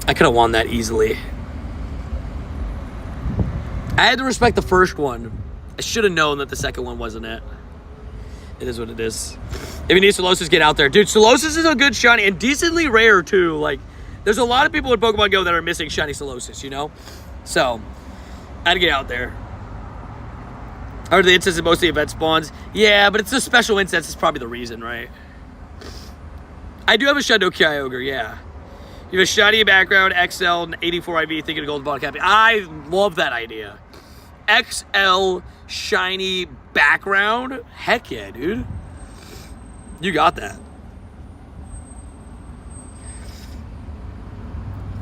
I could have won that easily. I had to respect the first one. I should have known that the second one wasn't it. It is what it is. If you need Solosis, get out there. Dude, Solosis is a good shiny and decently rare, too. Like, there's a lot of people in Pokemon Go that are missing shiny Solosis, you know? So, I had to get out there. I heard the instance is mostly event spawns. Yeah, but it's a special instance. It's probably the reason, right? I do have a Shadow Kyogre, yeah. You have a shiny background, XL, and 84 IV, thinking of Golden Bottle Cappy. I love that idea. XL shiny background? Heck yeah, dude. You got that.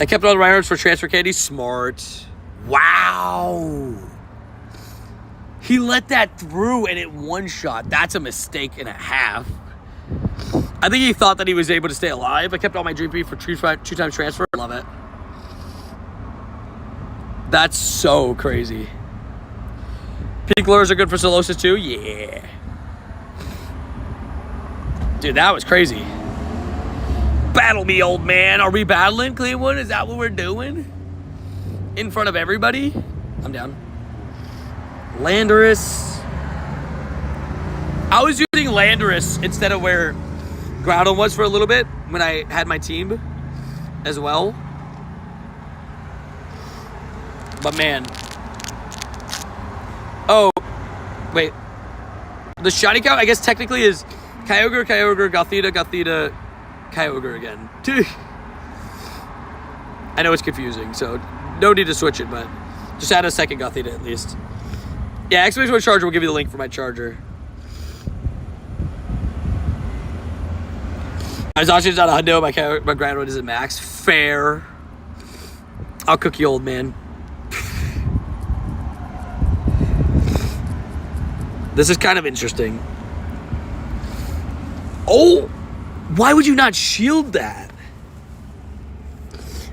I kept all the Reinhardts for transfer candy. Smart. Wow. He let that through and it one-shot. That's a mistake and a half. I think he thought that he was able to stay alive. I kept all my Dream Beef for two-time transfer. Love it. That's so crazy. Pink lures are good for Solosis too? Yeah. Dude, that was crazy. Battle me, old man. Are we battling, Cleveland? Is that what we're doing? In front of everybody? I'm down. Landorus. I was using Landorus instead of where Groudon was for a little bit when I had my team as well. But man. Oh, wait. The shiny count, I guess, technically is Kyogre, Gothita, Kyogre again. I know it's confusing, so no need to switch it, but just add a second Gothita at least. Yeah, exclamation point charger will give you the link for my charger. Zacian's not a hundo, my Groudon is at max. Fair. I'll cook you, old man. This is kind of interesting. Oh, why would you not shield that?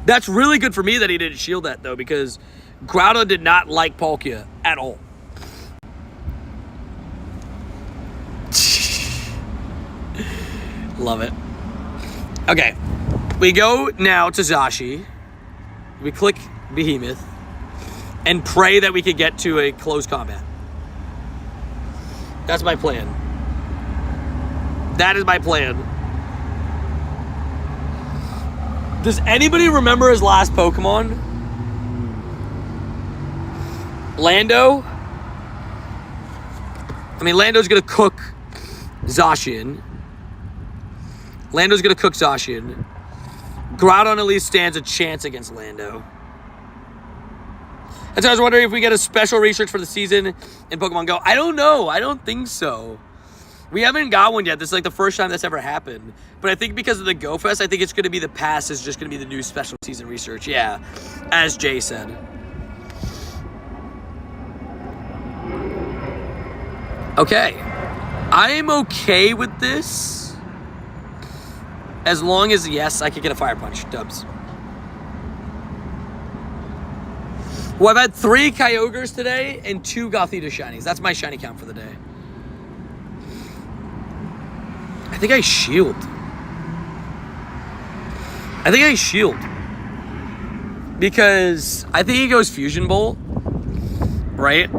That's really good for me that he didn't shield that, though, because Groudon did not like Palkia at all. Love it. Okay. We go now to Zashi. We click Behemoth and pray that we can get to a close combat. That's my plan. That is my plan. Does anybody remember his last Pokemon? Lando? I mean, Lando's gonna cook Zacian. Groudon at least stands a chance against Lando. That's why I was wondering if we get a special research for the season in Pokemon Go. I don't know. I don't think so. We haven't got one yet. This is like the first time that's ever happened. But I think because of the Go Fest, I think it's going to be the pass is just going to be the new special season research. Yeah, as Jay said. Okay. I am okay with this. As long as, yes, I could get a Fire Punch. Dubs. Well, I've had 3 Kyogres today and 2 Gothita shinies. That's my shiny count for the day. I think I shield. Because I think he goes Fusion Bolt. Right?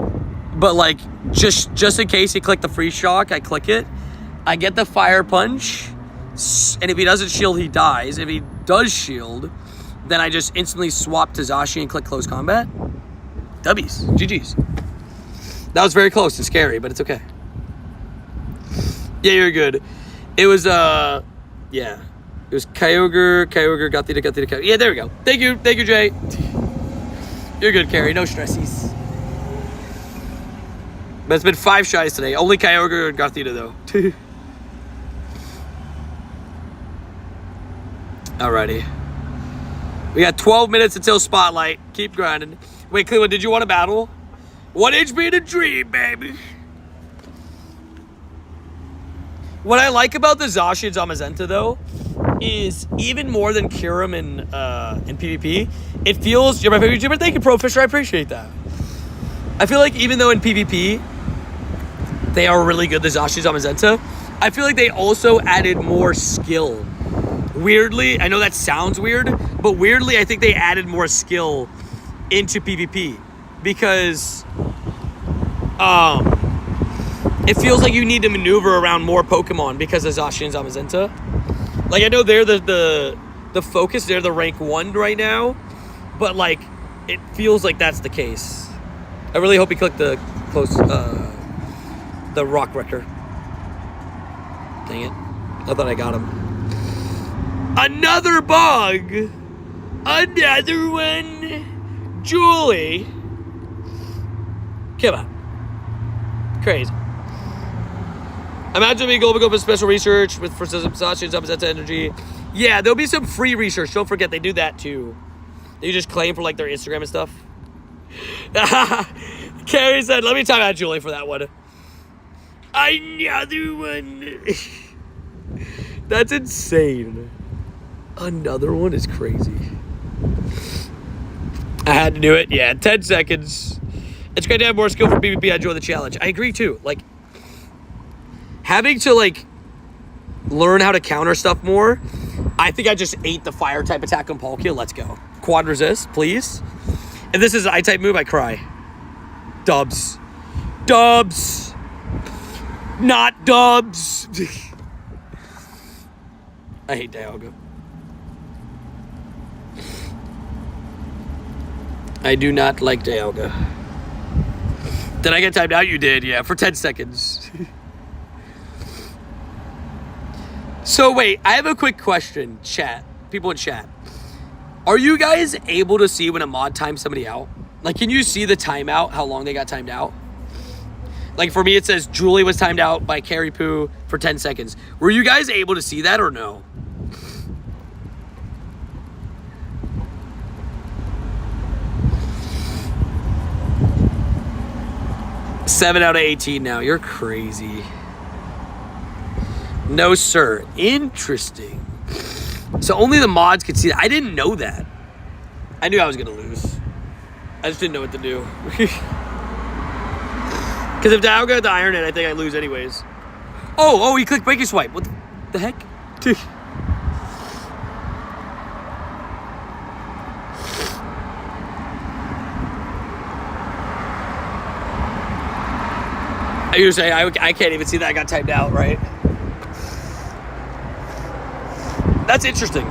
But like, just in case he clicked the Freeze Shock, I click it. I get the Fire Punch. And if he doesn't shield, he dies. If he does shield, then I just instantly swap to Zashi and click Close Combat. W's. GG's. That was very close and scary, but it's okay. Yeah, you're good. It was, yeah. It was Kyogre, Gothita, Kyogre. Yeah, there we go. Thank you, Jay. You're good, Carrie. No stressies. But it's been 5 shies today. Only Kyogre and Gothita, though. Alrighty. We got 12 minutes until Spotlight. Keep grinding. Wait, Cleveland, did you want to battle? 1 HP in a dream, baby. What I like about the Zashi and Zamazenta, though, is even more than Kyurem in PvP, it feels... You're my favorite YouTuber? Thank you, Pro Fisher. I appreciate that. I feel like even though in PvP, they are really good, the Zashi and Zamazenta, I feel like they also added more skill. Weirdly, I know that sounds weird, but weirdly, I think they added more skill into PvP because it feels like you need to maneuver around more Pokemon because of Zashi and Zamazenta. Like, I know they're the focus, they're the rank 1 right now, but like, it feels like that's the case. I really hope he clicked the Rock Wrecker. Dang it. I thought I got him. Another bug! Another one! Julie! Come on. Crazy. Imagine me go for special research with for some Zacian's opposite energy. Yeah, there'll be some free research. Don't forget they do that too. They just claim for like their Instagram and stuff. Carrie said, "Let me time out Julie for that one." Another one. That's insane. Another one is crazy. I had to do it. Yeah, 10 seconds. It's great to have more skill for PvP. I enjoy the challenge. I agree too. Like, having to like learn how to counter stuff more. I think I just ate the fire type attack on Palkia. Let's go. Quad resist, please. If this is an I-type move, I cry. Dubs. Dubs. Not dubs. I hate Dialga. I do not like Dialga. Did I get timed out? You did, yeah, for 10 seconds. So wait, I have a quick question, chat. People in chat. Are you guys able to see when a mod times somebody out? Like, can you see the timeout, how long they got timed out? Like, for me, it says Julie was timed out by Carrie Poo for 10 seconds. Were you guys able to see that or no? Seven out of 18 now. You're crazy. No, sir. Interesting. So only the mods could see that. I didn't know that. I knew I was going to lose. I just didn't know what to do. Because if Dialga got the Iron Head, I think I lose anyways. Oh, he clicked Breaking Swipe. What the heck? I usually say, I can't even see that I got typed out, right? That's interesting.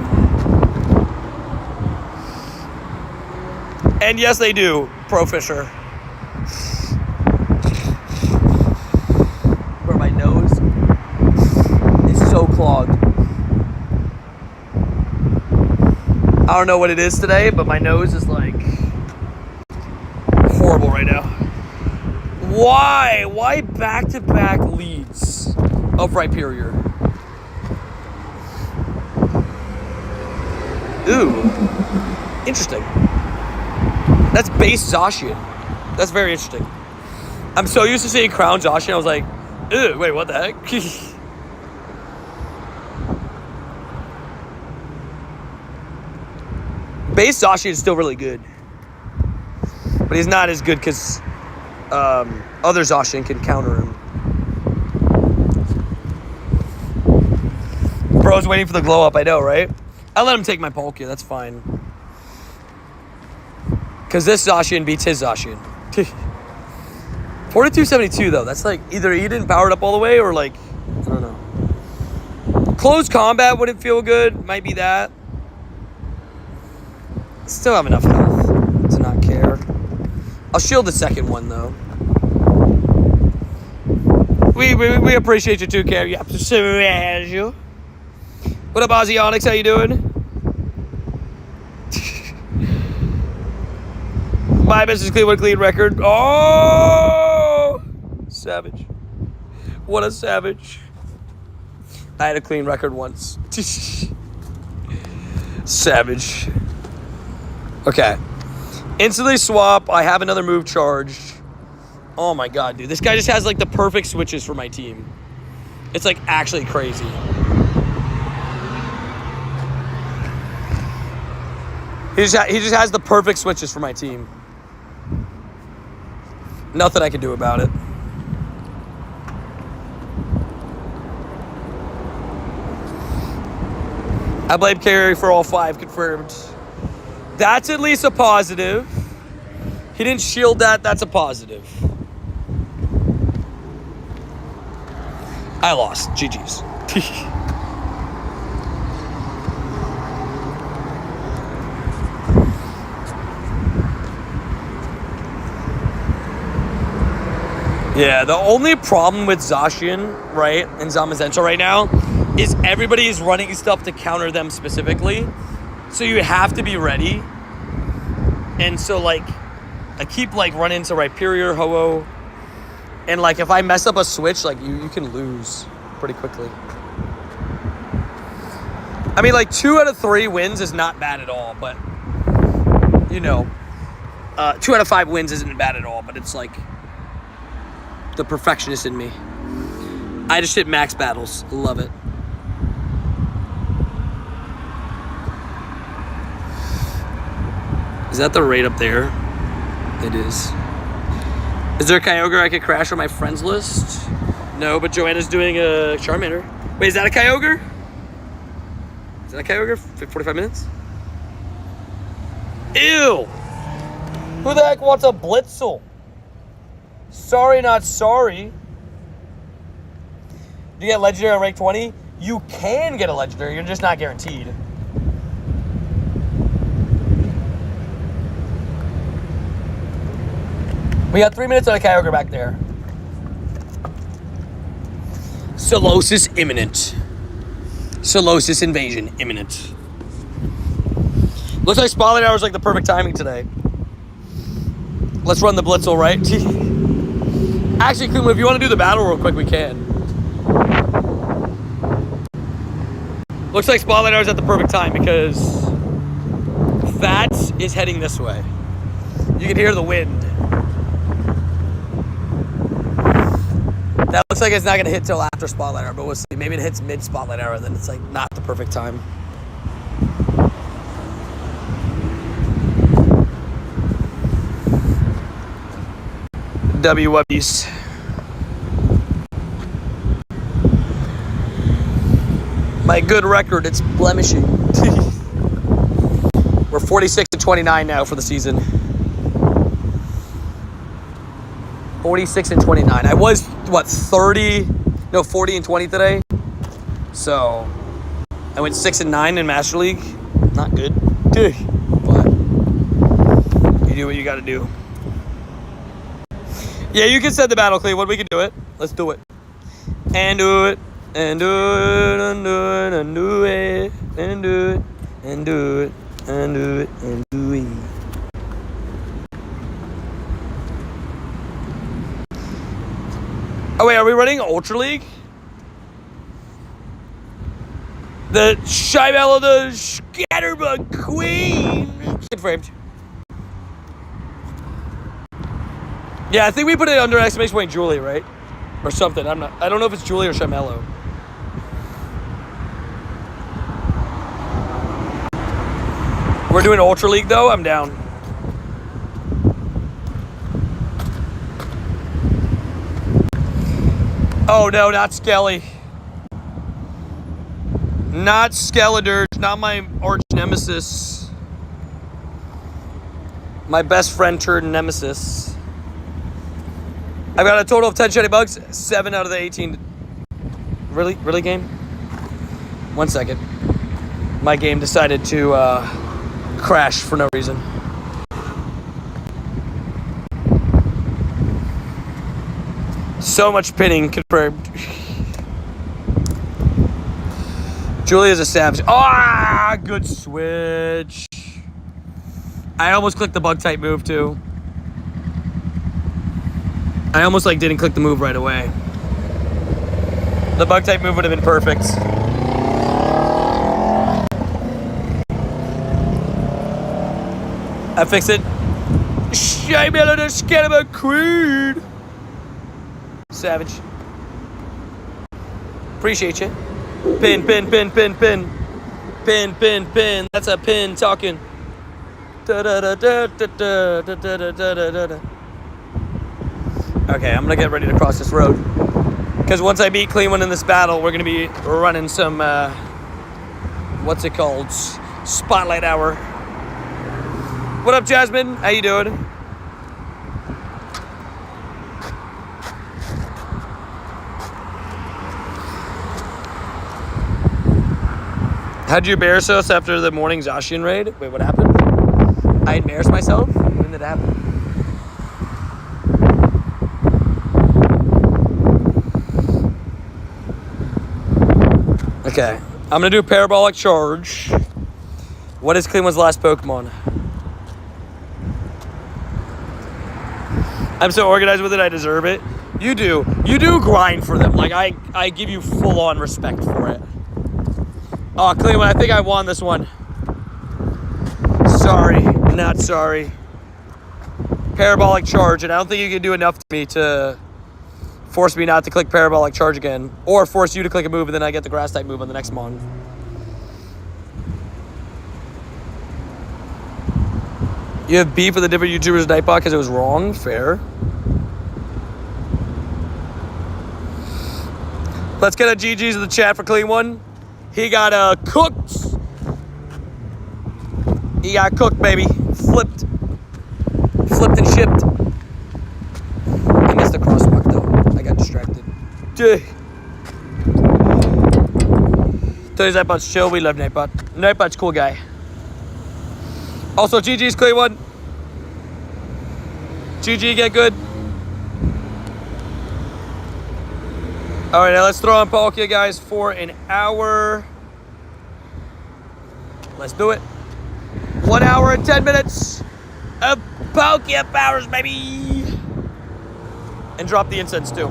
And yes, they do, Pro Fisher. Where my nose is so clogged. I don't know what it is today, but my nose is like horrible right now. Why? Why back-to-back leads of Rhyperior? Ooh. Interesting. That's base Zacian. That's very interesting. I'm so used to seeing Crown Zacian, I was like, ew, wait, what the heck? Base Zacian is still really good. But he's not as good because other Zacian can counter him. Bro's waiting for the glow up, I know, right? I let him take my Palkia, that's fine. Because this Zacian beats his Zacian. 4272 though, that's like either he didn't power it up all the way or like, I don't know. Close combat wouldn't feel good, might be that. Still have enough health to not care. I'll shield the second one though. We appreciate you too, Carrie. Yeah, what up, Ozzy Onyx? How you doing? My Mrs. Cleveland clean record. Oh, savage! What a savage! I had a clean record once. Savage. Okay. Instantly swap. I have another move charged. Oh my god, dude. This guy just has like the perfect switches for my team. It's like actually crazy. He just has the perfect switches for my team. Nothing I can do about it. I blame Carrie for all 5 confirmed. That's at least a positive. He didn't shield that. That's a positive. I lost. GG's. Yeah, the only problem with Zacian, right, and Zamazenta right now is everybody is running stuff to counter them specifically. So you have to be ready. And so, like, I keep, like, running into Rhyperior, Ho-Oh, And, like, if I mess up a switch, like, you can lose pretty quickly. I mean, like, 2 out of 3 wins is not bad at all, but, you know, 2 out of 5 wins isn't bad at all, but it's, like, the perfectionist in me. I just hit max battles. Love it. Is that the raid up there? It is. Is there a Kyogre I could crash on my friends list? No, but Joanna's doing a Charmander. Wait, is that a Kyogre? Is that a Kyogre? 45 minutes? Ew! Who the heck wants a Blitzel? Sorry, not sorry. You get Legendary on rank 20? You can get a Legendary, you're just not guaranteed. We got 3 minutes on a Kyogre back there. Solosis imminent. Solosis invasion imminent. Looks like Spotlight Hour is like the perfect timing today. Let's run the Blitzel, right? Actually, Kuma, if you want to do the battle real quick, we can. Looks like Spotlight Hour is at the perfect time because Fats is heading this way. You can hear the wind. That looks like it's not going to hit till after Spotlight Hour, but we'll see. Maybe it hits mid-Spotlight Hour, and then it's like not the perfect time. WWs. My good record, it's blemishing. We're 46-29 now for the season. 46-29. I was, what, 40-20 today? So, I went 6-9 in Master League. Not good. But you do what you gotta do. Yeah, you can set the battle, Cleve. We can do it. Let's do it. And do it. And do it. And do it. And do it. And do it. And do it. And do it. And do it. Oh, wait, are we running Ultra League? The Shybella, the Scatterbug Queen. Confirmed. Yeah, I think we put it under exclamation point Julie, right? Or something. I don't know if it's Julie or Shymello. We're doing Ultra League though. I'm down. Oh no, not Skelly. Not Skeledirge, not my arch nemesis. My best friend turned nemesis. I've got a total of 10 shiny bugs, 7 out of the 18. Really? Really, game? 1 second. My game decided to crash for no reason. So much pinning confirmed. Julia's a savage. Ah, good switch. I almost clicked the bug type move too. I almost didn't click the move right away. The bug type move would have been perfect. I fixed it. Shybella the Scatterbug Queen. Savage. Appreciate you. Pin, pin, pin, pin, pin. Pin, pin, pin. That's a pin talking. Okay, I'm gonna get ready to cross this road. Because once I beat Cleveland in this battle, we're gonna be running some, what's it called? Spotlight Hour. What up, Jasmine? How you doing? How'd you embarrass us after the morning Zacian raid? Wait, what happened? I embarrassed myself? When did it happen? Okay, I'm gonna do a parabolic charge. What is Cleveland's last Pokemon? I'm so organized with it, I deserve it. You do grind for them. Like, I give you full-on respect for it. Oh, Cleveland, I think I won this one. Sorry. Not sorry. Parabolic charge, and I don't think you can do enough to me to force me not to click parabolic charge again, or force you to click a move and then I get the grass type move on the next mon. You have beef with the different YouTubers Nightbot because it was wrong? Fair. Let's get a GG's in the chat for Clean One. He got cooked. He got cooked, baby. Flipped and shipped. I missed the crosswalk though. I got distracted. Today's Nightbot's chill. We love Nightbot. Nightbot's cool guy. Also, GG's Clean One. GG, get good. All right, now let's throw on Palkia, guys, for an hour. Let's do it. 1 hour and 10 minutes of Palkia powers, baby. And drop the incense, too.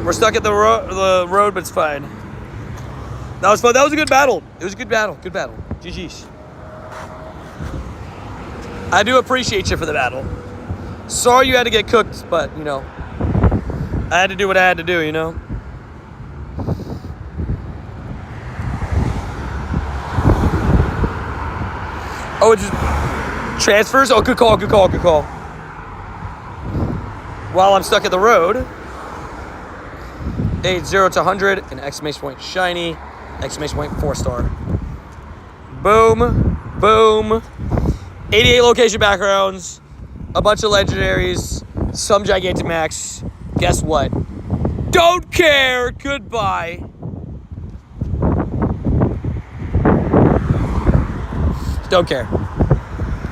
We're stuck at the road, but it's fine. That was fun. That was a good battle. It was a good battle. Good battle. GG's. I do appreciate you for the battle. Sorry you had to get cooked, but, you know, I had to do what I had to do, you know? Oh, it just transfers? Oh, good call, good call, good call. While I'm stuck at the road, 8-0 to 100, an exclamation point shiny, exclamation point 4-star. Boom, boom. 88 location backgrounds, a bunch of legendaries, some Gigantamax. Guess what? Don't care. Goodbye. Don't care.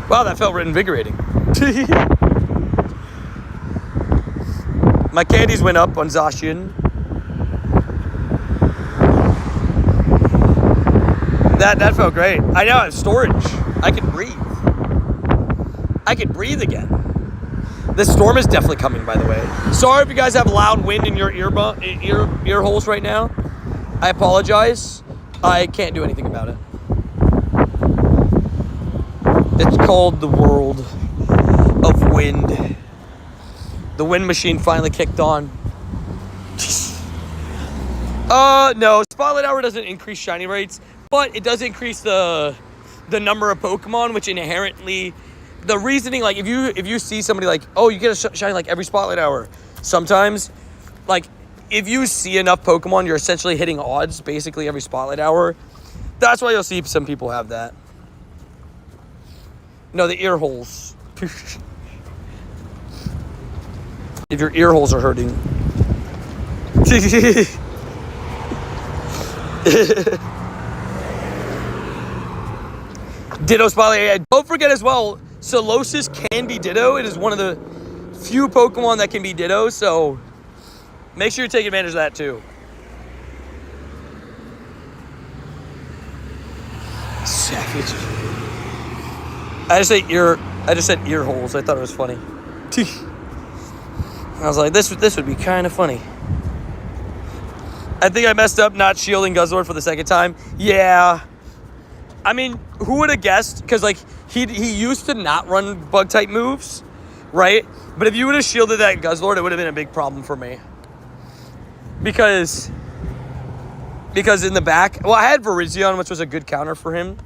Wow, that felt invigorating. My candies went up on Zacian. That felt great. I now have storage. I can breathe. I can breathe again. This storm is definitely coming, by the way. Sorry if you guys have loud wind in your ear holes right now. I apologize. I can't do anything about it. It's called the world of wind. The wind machine finally kicked on. No, Spotlight Hour doesn't increase shiny rates, but it does increase the number of Pokemon, which inherently, the reasoning, like if you see somebody like, oh, you get a shiny like every Spotlight Hour, sometimes, like if you see enough Pokemon, you're essentially hitting odds basically every Spotlight Hour. That's why you'll see some people have that. No, the ear holes. If your ear holes are hurting. Ditto Spotlight. Don't forget as well, Solosis can be Ditto. It is one of the few Pokemon that can be Ditto, so make sure you take advantage of that too. Savage. I just said ear holes. I thought it was funny. I was like, this would be kind of funny. I think I messed up not shielding Guzzlord for the second time. Yeah. I mean, who would have guessed? Because, like, he used to not run bug-type moves, right? But if you would have shielded that Guzzlord, it would have been a big problem for me. Because in the back... Well, I had Virizion, which was a good counter for him.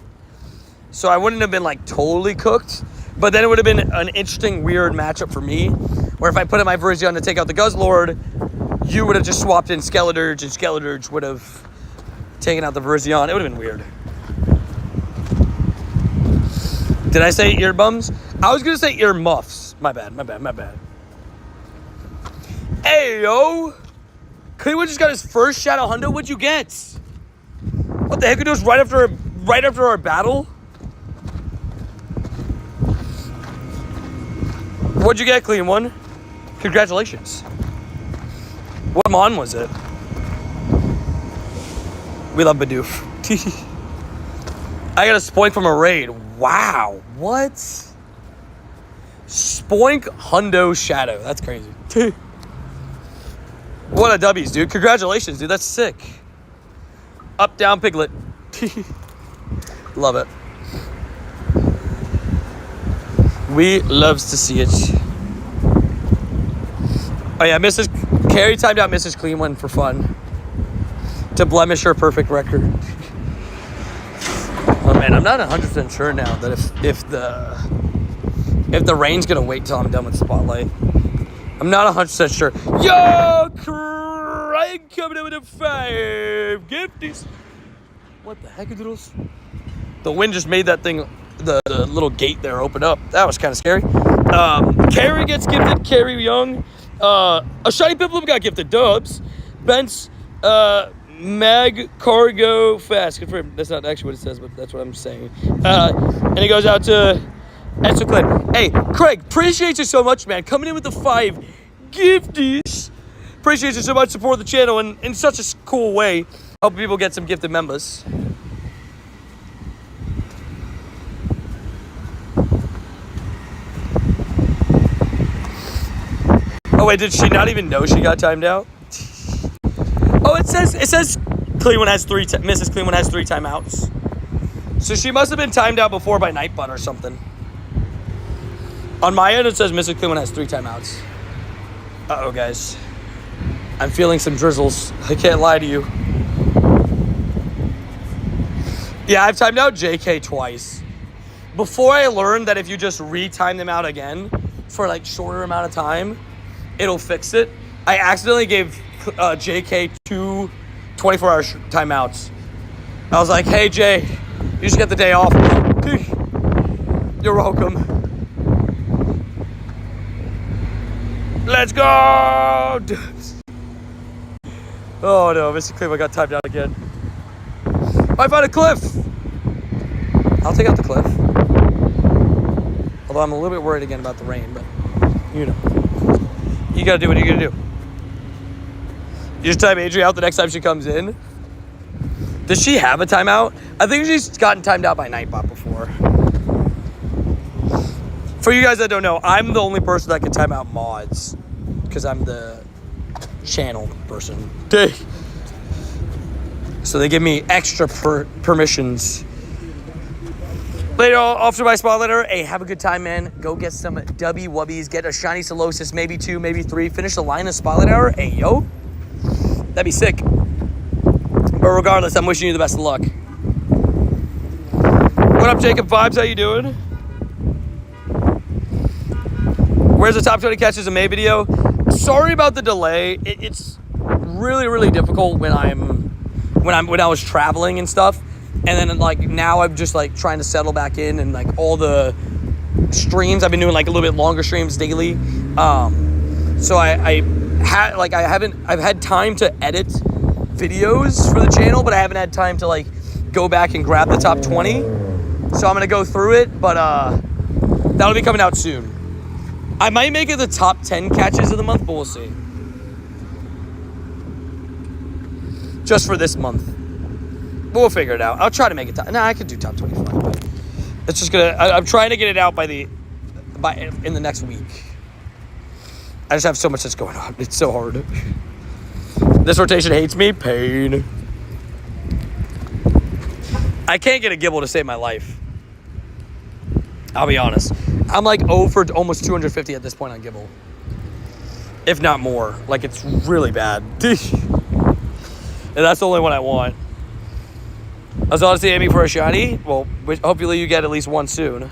So I wouldn't have been, like, totally cooked. But then it would have been an interesting, weird matchup for me. Where if I put in my Virizion to take out the Guzzlord, you would have just swapped in Skeledirge, and Skeledirge would have taken out the Virizion. It would have been weird. Did I say ear bums? I was going to say ear muffs. My bad. Hey, yo. Cleveland just got his first Shadow Hundo. What'd you get? What the heck? It was right after our battle? What'd you get, Clean One? Congratulations. What mon was it? We love Bidoof. I got a spoink from a raid. Wow. What? Spoink Hundo Shadow. That's crazy. What a W's, dude. Congratulations, dude. That's sick. Up, down, Piglet. Love it. We loves to see it. Oh, yeah. Mrs. Carrie timed out Mrs. Clean One for fun. To blemish her perfect record. Oh, man. I'm not 100% sure now that if the rain's going to wait till I'm done with Spotlight. I'm not 100% sure. Yo, Craig coming in with a 5 gifties. What the heck, doodles? The wind just made that thing, the little gate there open up. That was kind of scary. Carrie gets gifted. Carrie Young. A shiny Piplup got gifted. Dubs. Bence. Mag Cargo Fast. Confirmed. That's not actually what it says, but that's what I'm saying. And it goes out to Exoclin. Hey, Craig, appreciate you so much, man. Coming in with the 5 gifties. Appreciate you so much. Support the channel in such a cool way. Hope people get some gifted members. Oh wait, did she not even know she got timed out? Oh, it says Cleveland has Mrs. Cleveland has 3 timeouts. So she must have been timed out before by Nightbot or something. On my end, it says Mrs. Cleveland has 3 timeouts. Uh-oh, guys. I'm feeling some drizzles. I can't lie to you. Yeah, I've timed out JK twice. Before I learned that if you just re-time them out again for like shorter amount of time, it'll fix it, I accidentally gave JK 2 24-hour timeouts. I was like, hey, Jay, you just get the day off. You're welcome. Let's go! Oh, no, Mr. Cliff, I got timed out again. I found a cliff! I'll take out the cliff. Although I'm a little bit worried again about the rain, but, you know. You gotta do what you gotta do. You just time Adri out the next time she comes in. Does she have a timeout? I think she's gotten timed out by Nightbot before. For you guys that don't know, I'm the only person that can time out mods. Because I'm the channel person. So they give me extra permissions. Later, off to my spotlight. Hey, have a good time, man. Go get some W-wubbies. Get a shiny Solosis, maybe 2, maybe 3. Finish the line of spotlight hour. Hey, yo. That'd be sick. But regardless, I'm wishing you the best of luck. What up, Jacob Vibes? How you doing? Where's the top 20 catches in May video? Sorry about the delay. It's really, really difficult when I was traveling and stuff. And then like now I'm just like trying to settle back in and like all the streams. I've been doing like a little bit longer streams daily. So I've had time to edit videos for the channel, but I haven't had time to like go back and grab the top 20. So I'm gonna go through it, but that'll be coming out soon. I might make it the top 10 catches of the month, but we'll see. Just for this month. But we'll figure it out. I'll try to make it top. Nah, I could do top 25. But it's just gonna. I'm trying to get it out in the next week. I just have so much that's going on. It's so hard. This rotation hates me. Pain. I can't get a Gibble to save my life. I'll be honest. I'm like 0 for almost 250 at this point on Gibble. If not more. Like, it's really bad. And that's the only one I want. I was honestly aiming for a shiny. Well, hopefully you get at least one soon.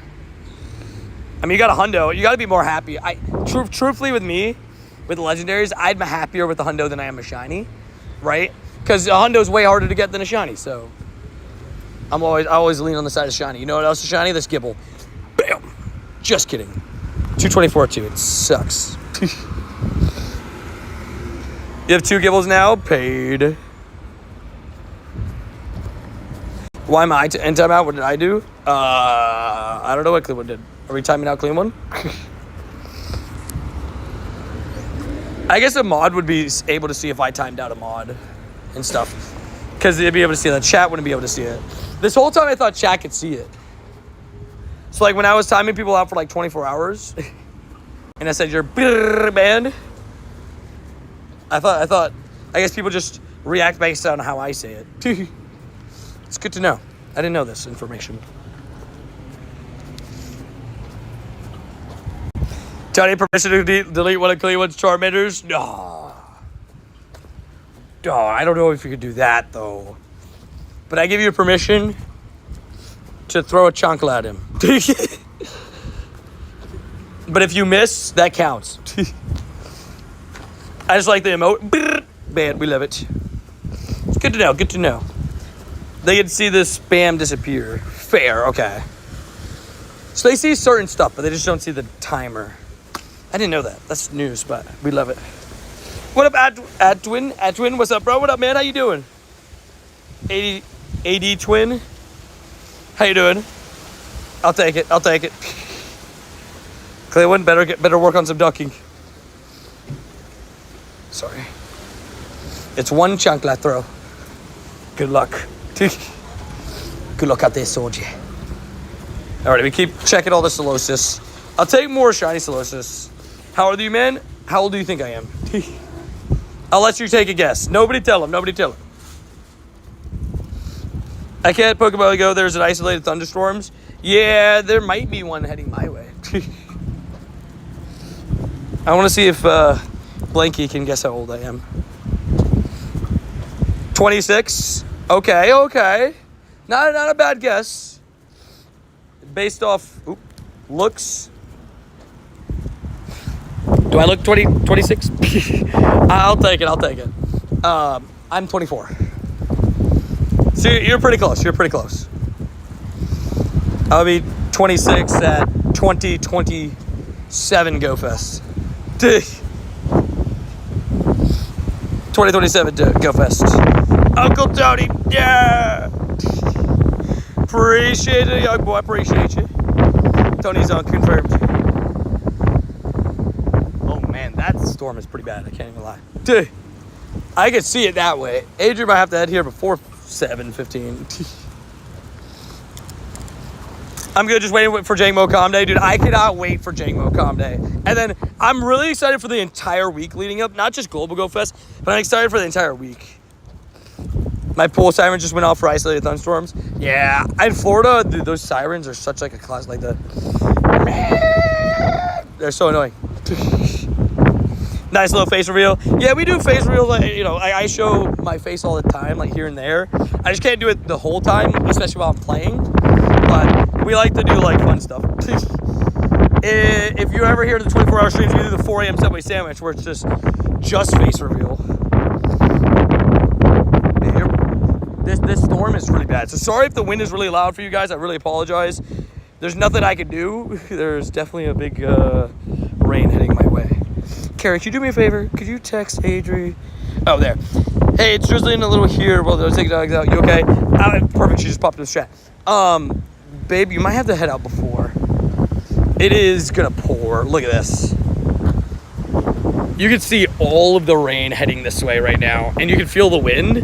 I mean, you got a hundo. You got to be more happy. Truthfully, with me, with the legendaries, I'm happier with the hundo than I am a shiny, right? Because a hundo's way harder to get than a shiny. So I always lean on the side of shiny. You know what else is shiny? This Gibble. Bam. Just kidding. 224 too. It sucks. You have 2 Gibbles now. Paid. Why am I to end timeout? What did I do? I don't know what Clean One did. Are we timing out Clean One? I guess a mod would be able to see if I timed out a mod and stuff. Because they'd be able to see that. Chat wouldn't be able to see it. This whole time I thought chat could see it. So like when I was timing people out for like 24 hours, and I said you're band. I guess people just react based on how I say it. It's good to know. I didn't know this information. Tony, permission to delete one of Cleveland's Charmanders? No. I don't know if you could do that, though. But I give you permission to throw a chunkle at him. But if you miss, that counts. I just like the emote. Man, we love it. It's good to know. Good to know. They can see the spam disappear. Fair. Okay. So they see certain stuff, but they just don't see the timer. I didn't know that. That's news, but we love it. What up, Adwin? Adwin, what's up, bro? What up, man? How you doing? AD Twin? How you doing? I'll take it. Cleveland, better work on some ducking. Sorry. It's one chunklet throw. Good luck. Good luck out there, soldier. All right, we keep checking all the Solosis. I'll take more shiny Solosis. How old are you, man? How old do you think I am? I'll let you take a guess. Nobody tell him. I can't Pokemon Go. There's an isolated thunderstorms. Yeah, there might be one heading my way. I want to see if Blanky can guess how old I am. 26. Okay. Not a bad guess. Based off looks. Do I look 26? I'll take it. I'm 24. So you're pretty close. I'll be 26 at 2027 Go Fest. 2027 Go Fest. Uncle Tony, yeah! Appreciate it, young boy, appreciate you. Tony's unconfirmed. Oh man, that storm is pretty bad, I can't even lie. Dude, I could see it that way. Adrian might have to head here before 7:15. I'm good, just waiting for Jangmo Calm Day. Dude, I cannot wait for Jangmo Calm Day. And then I'm really excited for the entire week leading up. Not just Global Go Fest, but I'm excited for the entire week. My pool siren just went off for isolated thunderstorms. Yeah, in Florida, dude, those sirens are such like a class, like the... They're so annoying. Nice little face reveal. Yeah, we do face reveal. Like, you know, I show my face all the time, like here and there. I just can't do it the whole time, especially while I'm playing. But we like to do like fun stuff. If you ever hear the 24-hour streams, we do the 4 a.m. Subway sandwich where it's just face reveal. This storm is really bad. So sorry if the wind is really loud for you guys. I really apologize. There's nothing I can do. There's definitely a big rain heading my way. Carrie, could you do me a favor? Could you text Adri? Oh, there. Hey, it's drizzling a little here while they're taking dogs out. You okay? Perfect. She just popped in the chat. Babe, you might have to head out before. It is gonna pour. Look at this. You can see all of the rain heading this way right now, and you can feel the wind.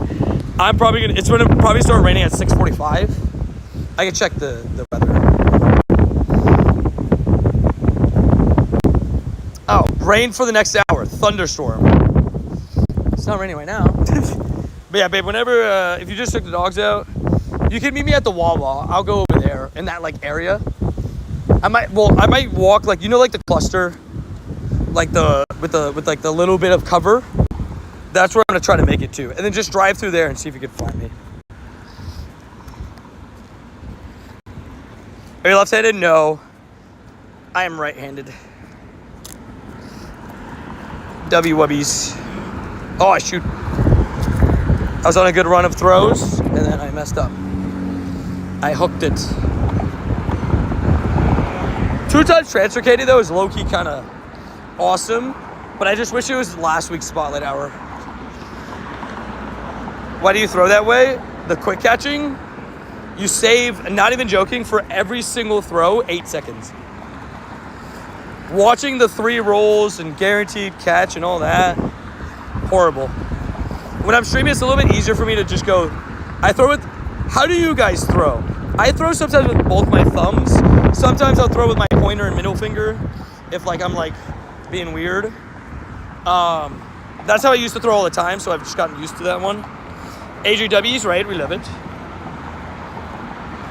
It's gonna probably start raining at 6:45. I can check the weather. Oh, rain for the next hour. Thunderstorm. It's not raining right now. But yeah, babe, whenever, if you just took the dogs out, you can meet me at the Wawa. I'll go over there in that like area. I might walk like, you know, like the cluster, like with like the little bit of cover. That's where I'm gonna try to make it to, and then just drive through there and see if you can find me. Are you left-handed? No, I am right-handed. W-wubbies. Oh, I shoot. I was on a good run of throws, and then I messed up. I hooked it. 2 times transfer Katie, though, is low-key kind of awesome, but I just wish it was last week's Spotlight Hour. Why do you throw that way? The quick catching, you save, not even joking, for every single throw, 8 seconds. Watching the 3 rolls and guaranteed catch and all that, horrible. When I'm streaming, it's a little bit easier for me to just go, I throw with, how do you guys throw? I throw sometimes with both my thumbs. Sometimes I'll throw with my pointer and middle finger. If like I'm like being weird. That's how I used to throw all the time, so I've just gotten used to that one. AJW's right, we love it.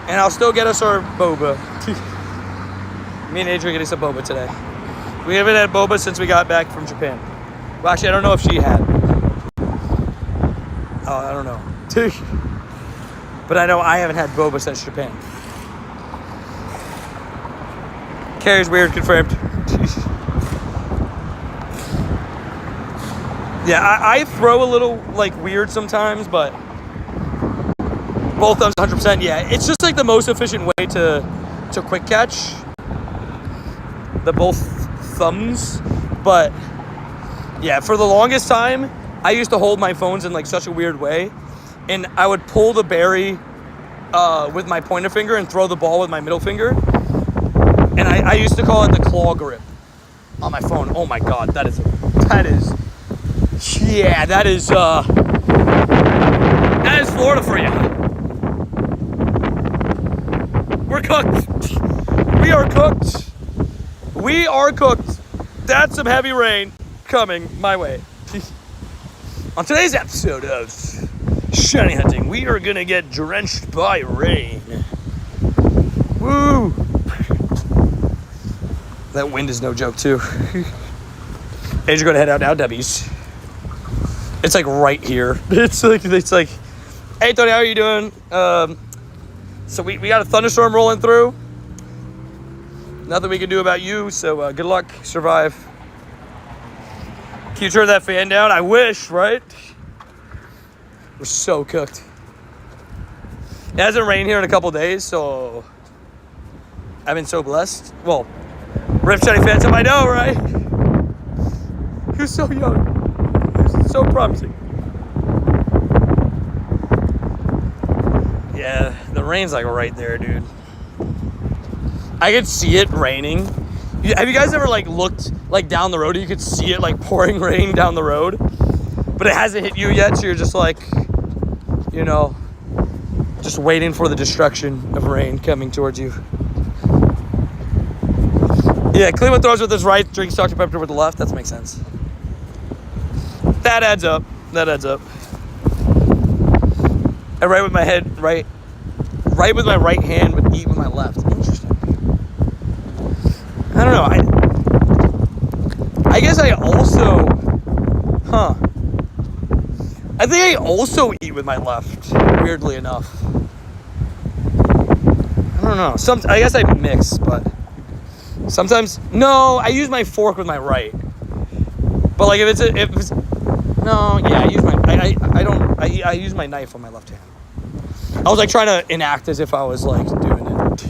And I'll still get us our boba. Me and Adrian getting some boba today. We haven't had boba since we got back from Japan. Well, actually, I don't know if she had. Oh, I don't know. But I know I haven't had boba since Japan. Carrie's weird, confirmed. Yeah, I throw a little, like, weird sometimes, but both thumbs 100%, yeah. It's just, like, the most efficient way to quick catch. The both thumbs. But, yeah, for the longest time, I used to hold my phones in, like, such a weird way. And I would pull the berry with my pointer finger and throw the ball with my middle finger. And I used to call it the claw grip on my phone. Oh, my God, that is yeah, that is Florida for you. We're cooked. We are cooked. We are cooked. That's some heavy rain coming my way. On today's episode of Shiny Hunting, we are gonna get drenched by rain. Woo! That wind is no joke too. Hey, you're gonna head out now, W's. It's like right here. It's like, hey Tony, how are you doing? So we got a thunderstorm rolling through. Nothing we can do about you, so good luck, survive. Can you turn that fan down? I wish, right? We're so cooked. It hasn't rained here in a couple days, so I've been so blessed. Well, Rip Shiny Phantom, I know, right? Who's so young? So promising. Yeah, the rain's like right there, dude. I could see it raining. Have you guys ever like looked like down the road and you could see it like pouring rain down the road, but it hasn't hit you yet, so you're just like, you know, just waiting for the destruction of rain coming towards you. Yeah, Cleveland throws with his right, drinks Dr. Pepper with the left. That makes sense. That adds up. That adds up. I write with my head right with my right hand, but eat with my left. Interesting. I don't know. I guess I also, I think I also eat with my left. Weirdly enough. I don't know. I guess I mix, but sometimes no. I use my fork with my right. But like if it's no, yeah, I use my knife on my left hand. I was like trying to enact as if I was like doing it.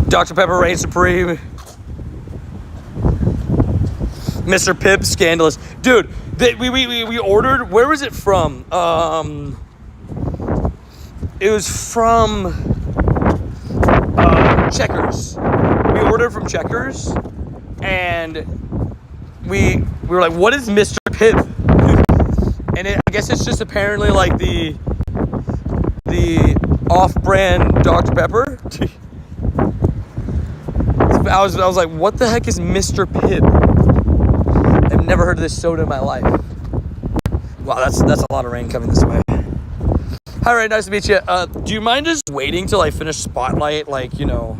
Dr. Pepper reigns supreme. Mr. Pibb, scandalous. Dude, we ordered, where was it from? It was from Checkers. We ordered from Checkers and we were like, what is Mr. Pibb? And I guess it's just apparently like the off-brand Dr. Pepper. I was like, what the heck is Mr. Pibb? I've never heard of this soda in my life. Wow, that's a lot of rain coming this way. Hi, Ray, nice to meet you. Do you mind just waiting till I finish Spotlight? Like, you know.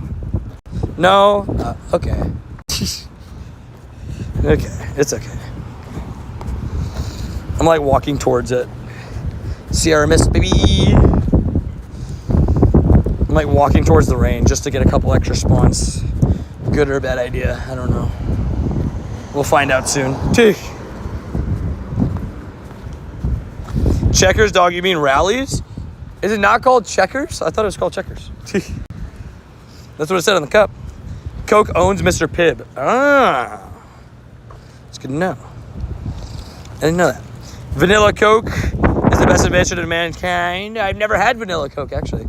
No? Okay. Okay, it's okay. I'm like walking towards it. Sierra Mist, baby. I'm like walking towards the rain just to get a couple extra spawns. Good or bad idea, I don't know. We'll find out soon. Checkers, dog, you mean Rallies? Is it not called Checkers? I thought it was called Checkers. That's what it said on the cup. Coke owns Mr. Pibb. Ah. It's good to know. I didn't know that. Vanilla Coke is the best invention to mankind. I've never had vanilla Coke, actually.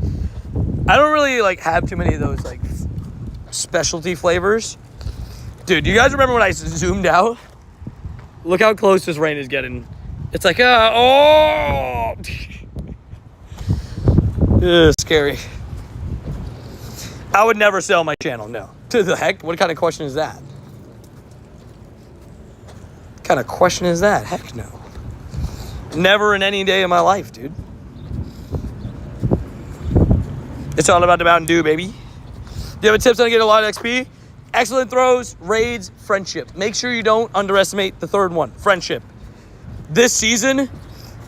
I don't really like have too many of those like specialty flavors. Dude, do you guys remember when I zoomed out? Look how close this rain is getting. It's like, oh! Ugh, scary. I would never sell my channel, no. To the heck? What kind of question is that? What kind of question is that? Heck no. Never in any day of my life, dude. It's all about the Mountain Dew, baby. Do you have tips on getting a lot of XP? Excellent throws, raids, friendship. Make sure you don't underestimate the third one, friendship. This season,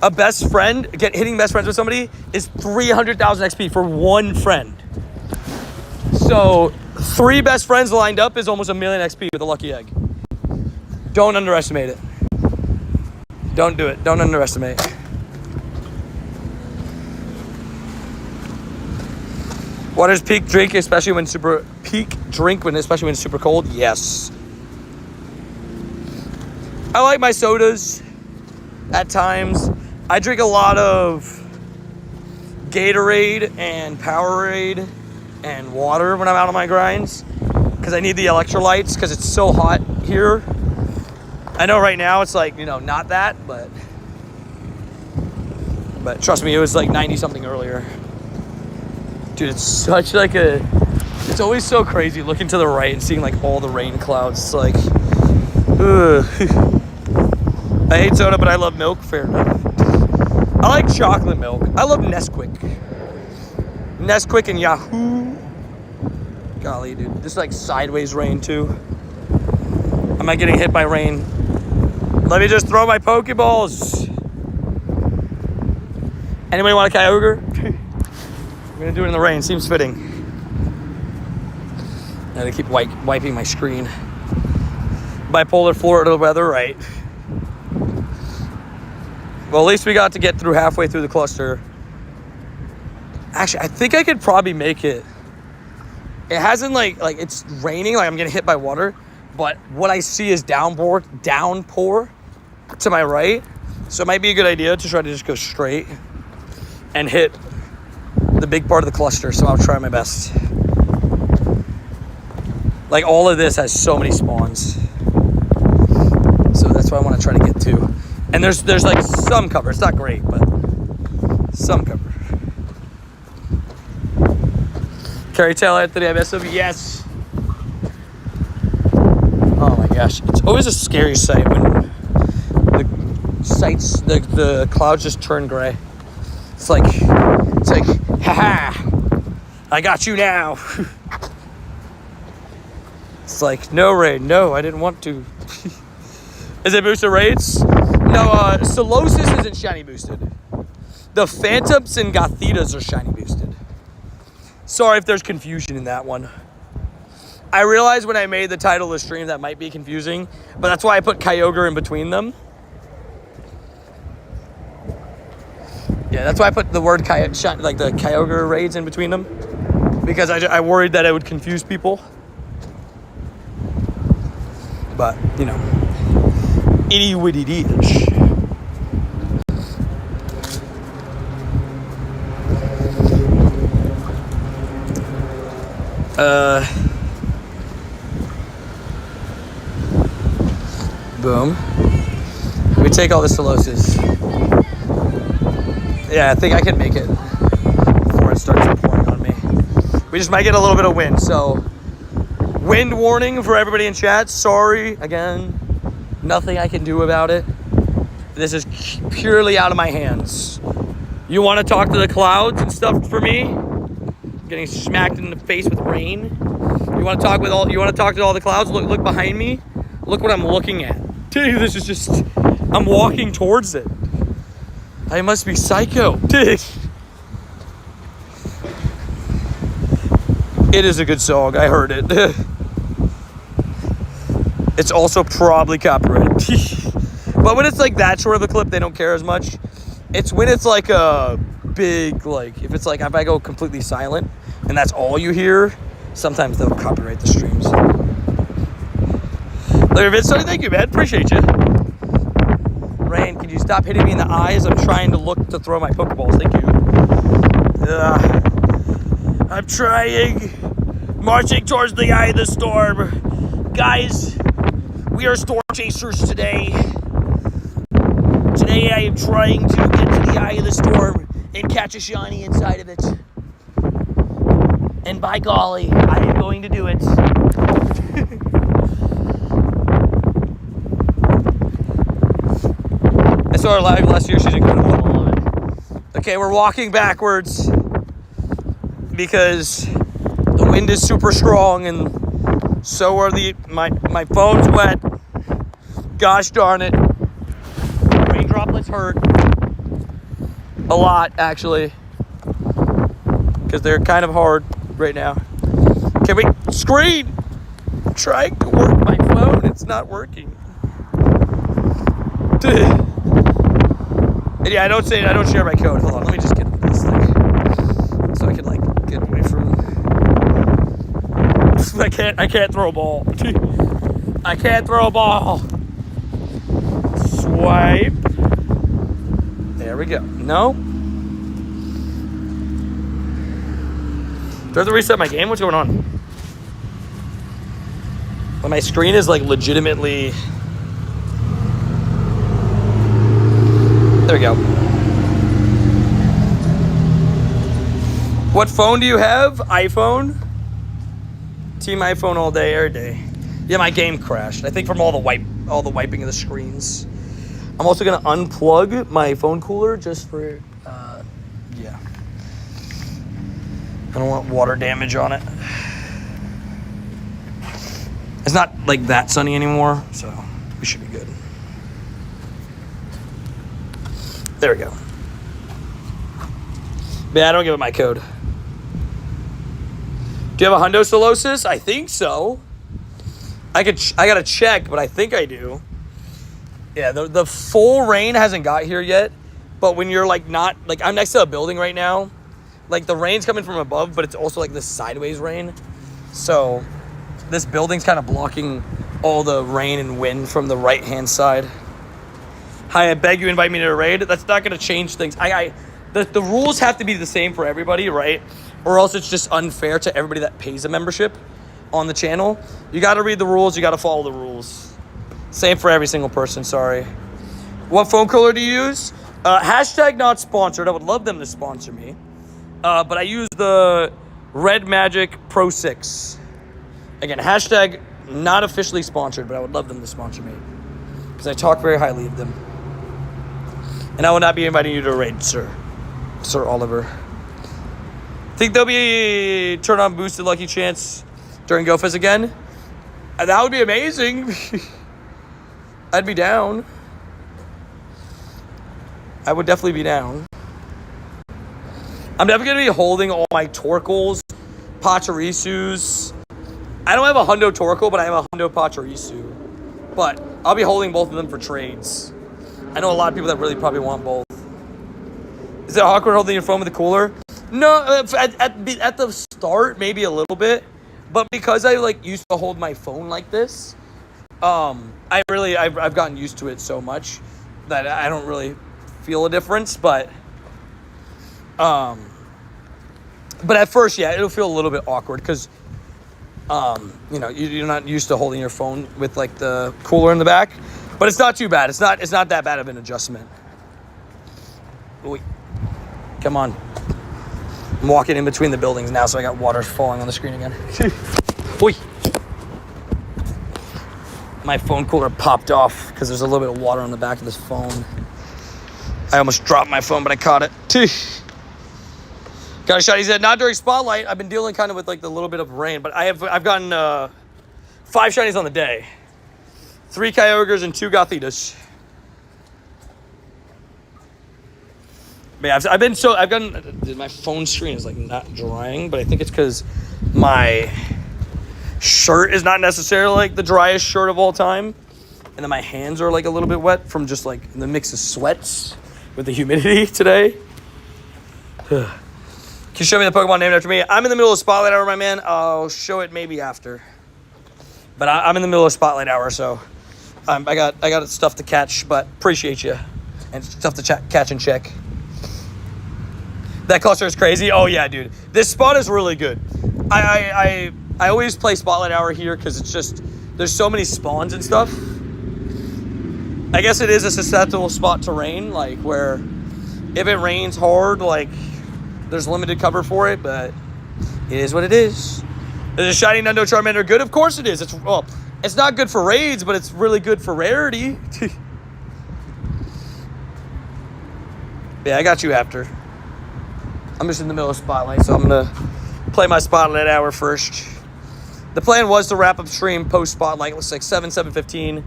a best friend, hitting best friends with somebody is 300,000 XP for one friend. So 3 best friends lined up is almost 1 million XP with a lucky egg. Don't underestimate it. Don't do it. Don't underestimate. Water's peak drink, especially when it's super cold. Yes. I like my sodas at times. I drink a lot of Gatorade and Powerade and water when I'm out on my grinds because I need the electrolytes because it's so hot here. I know right now it's like, not that, but trust me, it was like 90 something earlier. Dude, it's such like it's always so crazy looking to the right and seeing like all the rain clouds. It's like, ugh. I hate soda, but I love milk. Fair enough. I like chocolate milk. I love Nesquik. Nesquik and Yahoo. Golly, dude. This is like sideways rain too. Am I getting hit by rain? Let me just throw my Pokeballs. Anybody want a Kyogre? I'm gonna do it in the rain. Seems fitting. And I keep wiping my screen. Bipolar Florida weather, right? Well, at least we got to get through halfway through the cluster. Actually, I think I could probably make it. It hasn't like it's raining, like I'm getting hit by water, but what I see is downpour to my right. So it might be a good idea to try to just go straight and hit the big part of the cluster, so I'll try my best. Like all of this has so many spawns. So that's what I want to try to get to. And there's like some cover. It's not great, but some cover. Carry tail Anthony, I miss him. Yes. Oh my gosh. It's always a scary sight when the clouds just turn gray. It's like, haha, I got you now. It's like, no raid. No, I didn't want to. Is it boosted raids? No, Solosis isn't shiny boosted. The Phantoms and Gothitas are shiny boosted. Sorry if there's confusion in that one. I realized when I made the title of the stream that might be confusing, but that's why I put Kyogre in between them. Yeah, that's why I put the word like the Kyogre raids in between them, because I worried that it would confuse people. But, itty witty dish. Boom. We take all the Solosis. Yeah, I think I can make it before it starts pouring on me. We just might get a little bit of wind, so wind warning for everybody in chat. Sorry, again, nothing I can do about it. This is purely out of my hands. You want to talk to the clouds and stuff for me? I'm getting smacked in the face with rain. You want to talk to all the clouds? Look behind me. Look what I'm looking at. Dude, this is just, I'm walking towards it. I must be psycho. Dude. It is a good song. I heard it. It's also probably copyrighted. But when it's like that short of a clip, they don't care as much. It's when it's like a big, like, if I go completely silent and that's all you hear, sometimes they'll copyright the streams. Larry Vince, thank you, man. Appreciate you. Rain, could you stop hitting me in the eyes? I'm trying to look to throw my Pokeballs. Thank you. I'm trying. Marching towards the eye of the storm. Guys, we are storm chasers today. Today I am trying to get to the eye of the storm and catch a shiny inside of it. And by golly, I am going to do it. I saw her live last year. She's incredible. I love it. Okay, we're walking backwards because the wind is super strong and so are my phone's wet. Gosh darn it. Rain droplets hurt. A lot, actually. Because they're kind of hard right now. Can we screen? I'm trying to work my phone. It's not working. Yeah, I don't share my code. Hold on, let me just get this thing. So I can like get away from I can't throw a ball. I can't throw a ball. Swipe. There we go. No. Do I have to reset my game? What's going on? Well, my screen is like legitimately. There we go. What phone do you have? iPhone? Team iPhone all day, every day. Yeah, my game crashed. I think from all the wiping of the screens. I'm also gonna unplug my phone cooler just for, yeah. I don't want water damage on it. It's not like that sunny anymore, so we should be good. There we go. Yeah, I don't give it my code. Do you have a hundo Solosis? I think so. I gotta check, but I think I do. Yeah, the full rain hasn't got here yet, but when you're like not, like I'm next to a building right now, like the rain's coming from above, but it's also like this sideways rain. So this building's kind of blocking all the rain and wind from the right-hand side. Hi, I beg you invite me to a raid. That's not going to change things. The rules have to be the same for everybody, right? Or else it's just unfair to everybody that pays a membership on the channel. You got to read the rules. You got to follow the rules. Same for every single person, sorry. What phone cooler do you use? Hashtag not sponsored. I would love them to sponsor me. But I use the Red Magic Pro 6. Again, hashtag not officially sponsored, but I would love them to sponsor me. Because I talk very highly of them. And I will not be inviting you to a raid, sir. Sir Oliver. Think there'll be a turn on boosted lucky chance during GoFest again? That would be amazing. I'd be down. I would definitely be down. I'm definitely going to be holding all my Torkles, Pachirisus. I don't have a hundo Torkoal, but I have a hundo Pachirisu. But I'll be holding both of them for trades. I know a lot of people that really probably want both. Is it awkward holding your phone with the cooler? No, at the start, maybe a little bit. But because I like used to hold my phone like this, I've gotten used to it so much that I don't really feel a difference. But at first, yeah, it'll feel a little bit awkward because, you're not used to holding your phone with like the cooler in the back. But it's not too bad. It's not that bad of an adjustment. Wait. Come on. I'm walking in between the buildings now, so I got water falling on the screen again. Oi. My phone cooler popped off because there's a little bit of water on the back of this phone. I almost dropped my phone, but I caught it. Got a shot. He said, not during Spotlight. I've been dealing kind of with like the little bit of rain, but I've gotten 5 shinies on the day. 3 Kyogres and 2 Gothitas. But yeah, my phone screen is like not drying, but I think it's because my shirt is not necessarily like the driest shirt of all time. And then my hands are like a little bit wet from just like the mix of sweats with the humidity today. Can you show me the Pokemon named after me? I'm in the middle of Spotlight Hour, my man. I'll show it maybe after. But I'm in the middle of Spotlight Hour, so I got stuff to catch, but appreciate you. And stuff to catch and check. That cluster is crazy. Oh yeah, dude. This spot is really good. I always play Spotlight Hour here because it's just, there's so many spawns and stuff. I guess it is a susceptible spot to rain, like where if it rains hard, like there's limited cover for it, but It is what it is. Is a shiny Nundo Charmander good? Of course it is. It's not good for raids, but it's really good for rarity. Yeah, I got you after. I'm just in the middle of Spotlight, so I'm going to play my Spotlight hour first. The plan was to wrap up stream post-Spotlight. It looks like 7:15.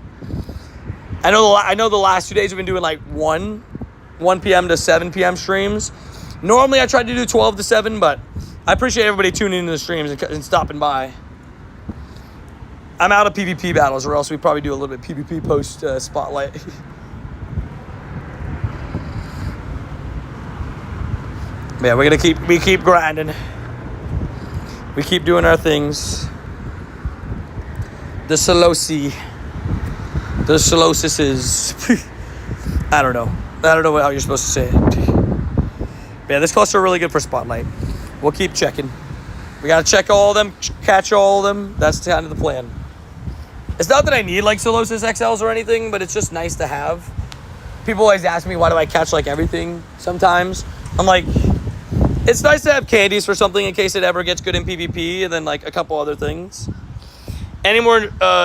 I know the last 2 days we've been doing like 1 p.m. to 7 p.m. streams. Normally I try to do 12 to 7, but I appreciate everybody tuning into the streams and stopping by. I'm out of PvP battles, or else we'd probably do a little bit PvP post-Spotlight. Yeah, we keep grinding. We keep doing our things. The Solosis. The Solosis is... I don't know how you're supposed to say it. But yeah, this cluster are really good for Spotlight. We'll keep checking. We gotta check all of them, catch all of them. That's kind of the plan. It's not that I need like Solosis XLs or anything, but it's just nice to have. People always ask me, why do I catch like everything sometimes? I'm like, it's nice to have candies for something in case it ever gets good in PvP, and then like a couple other things. Any more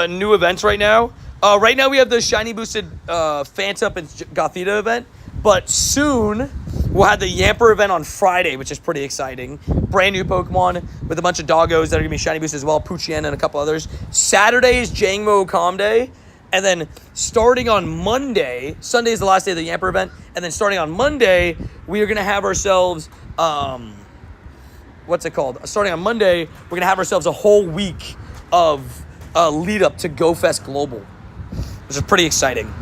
new events right now? Right now we have the shiny boosted Phantom and Gothita event, but soon we'll have the Yamper event on Friday, which is pretty exciting. Brand new Pokemon with a bunch of doggos that are going to be shiny boosted as well, Poochyena and a couple others. Saturday is Jangmo Calm Day, and then starting on Monday, Sunday is the last day of the Yamper event, and then starting on Monday, we are going to have ourselves... what's it called? Starting on Monday, we're going to have ourselves a whole week of lead up to GoFest Global, which is pretty exciting.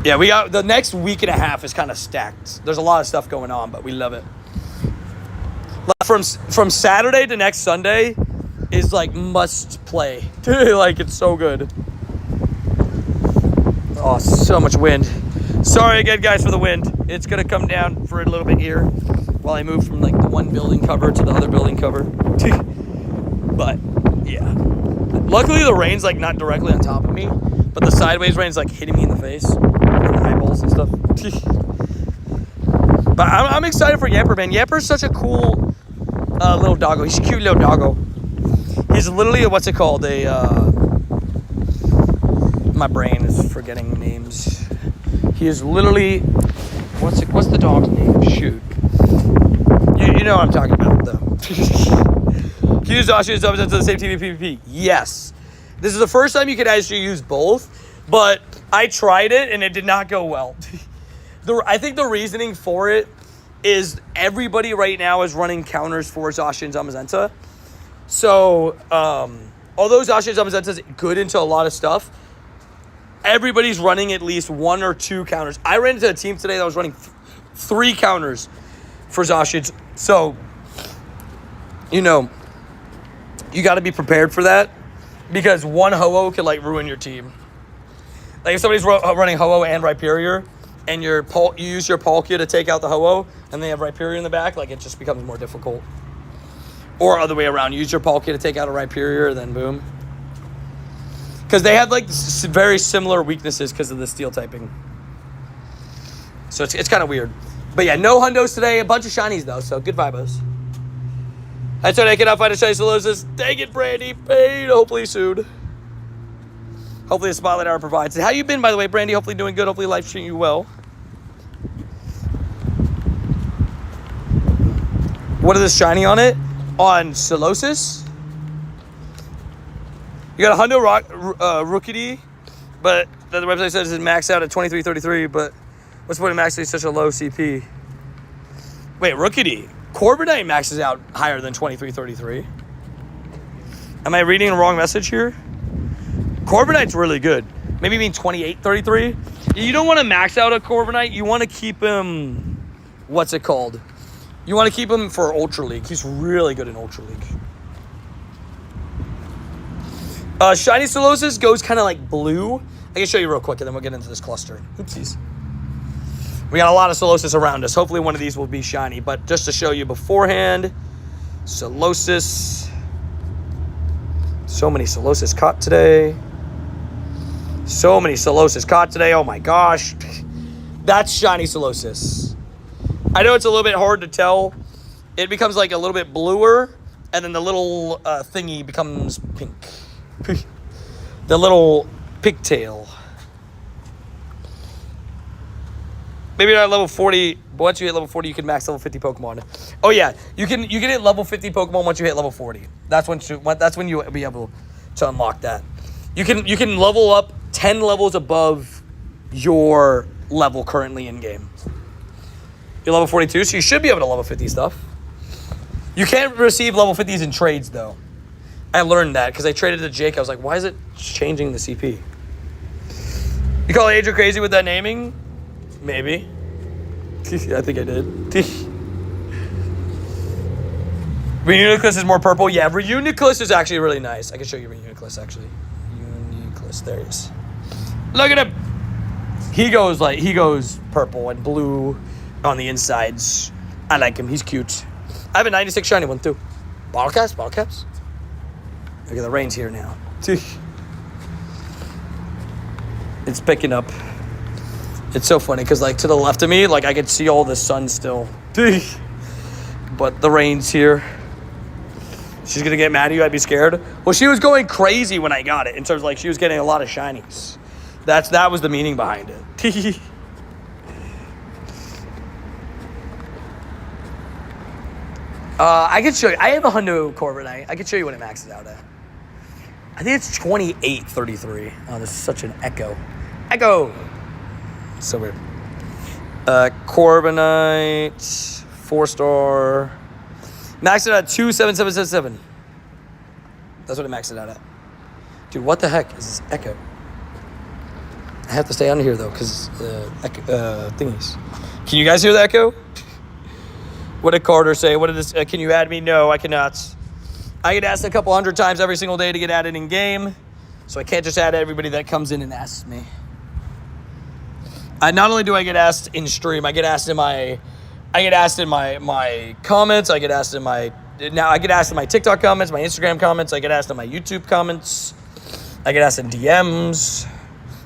Yeah, we got the next week and a half is kind of stacked. There's a lot of stuff going on, but we love it. From Saturday to next Sunday is like must play. Like, it's so good. Oh, so much wind. Sorry again, guys, for the wind. It's gonna come down for a little bit here while I move from like the one building cover to the other building cover. But yeah, luckily the rain's like not directly on top of me, but the sideways rain's like hitting me in the face and the eyeballs and stuff. But I'm excited for Yamper, man. Yamper's such a cool little doggo. He's a cute little doggo. He's literally what's it called? My brain is forgetting names. He is literally what's the dog's name? Shoot. You know what I'm talking about though. Can you use Zacian's to the same TV PvP? Yes. This is the first time you can actually use both, but I tried it and it did not go well. I think the reasoning for it is everybody right now is running counters for Zacian Zamazenta. So, although Zacian Zamazenta is good into a lot of stuff, everybody's running at least 1 or 2 counters. I ran into a team today that was running 3 counters for Zacian. So, you know, you got to be prepared for that, because one Ho-Oh could like ruin your team. Like if somebody's running Ho-Oh and Rhyperior, and you use your Palkia to take out the Ho-Oh, and they have Rhyperior in the back, like it just becomes more difficult. Or other way around, use your Palkia to take out a Rhyperior, then boom. Because they have like very similar weaknesses because of the steel typing. So it's kind of weird. But yeah, no hundos today, a bunch of shinies though, so good vibos. That's what I cannot find a shiny Solosis. Dang it, Brandy. Paid. Hopefully soon. Hopefully the Spotlight Hour provides it. How you been, by the way, Brandy? Hopefully doing good. Hopefully life's treating you well. What is this shiny on it? On Solosis? You got a hundo Rookity, but the website says it's maxed out at 2333, but what's the point of maxing such a low CP? Wait, Rookity. Corviknight maxes out higher than 2333. Am I reading the wrong message here? Corviknight's really good. Maybe you mean 2833. You don't want to max out a Corviknight. You want to keep him... What's it called? You want to keep him for Ultra League. He's really good in Ultra League. Shiny Solosis goes kind of like blue. I can show you real quick and then we'll get into this cluster. Oopsies. We got a lot of Solosis around us. Hopefully one of these will be shiny. But just to show you beforehand, Solosis. So many Solosis caught today. So many Solosis caught today. Oh my gosh. That's shiny Solosis. I know it's a little bit hard to tell it becomes like a little bit bluer, and then the little thingy becomes pink. The little pigtail. Maybe not at level 40, but once you hit level 40, you can max level 50 Pokemon. Oh yeah, you can hit level 50 Pokemon once you hit level 40. That's when you'll be able to unlock that. You can level up 10 levels above your level currently in game. You're level 42, so you should be able to level 50 stuff. You can't receive level 50s in trades though. I learned that because I traded to Jake. I was like, why is it changing the CP? You call Adrian crazy with that naming? Maybe. I think I did. Reuniclus is more purple. Yeah, Reuniclus is actually really nice. I can show you Reuniclus actually. Reuniclus, there he is. Look at him. He goes purple and blue on the insides. I like him. He's cute. I have a 96 shiny one too. Bottle caps. Look at the rain's here now. It's picking up. It's so funny because like to the left of me, like I could see all the sun still. But the rain's here. She's gonna get mad at you. I'd be scared. Well, she was going crazy when I got it in terms of like she was getting a lot of shinies. That was the meaning behind it. I can show you. I have a Hundo Corviknight. I can show you what it maxes out at. I think it's 2833. Oh, this is such an echo. So weird. Corviknight, 4-star. Maxed it out at 27777. That's what it maxed it out at. Dude, what the heck is this echo? I have to stay on here though, because thingies. Can you guys hear the echo? What did Carter say? What did this? Can you add me? No, I cannot. I get asked a couple hundred times every single day to get added in game, so I can't just add everybody that comes in and asks me. Not only do I get asked in stream, I get asked in my comments. I get asked in my TikTok comments, my Instagram comments. I get asked in my YouTube comments. I get asked in DMs.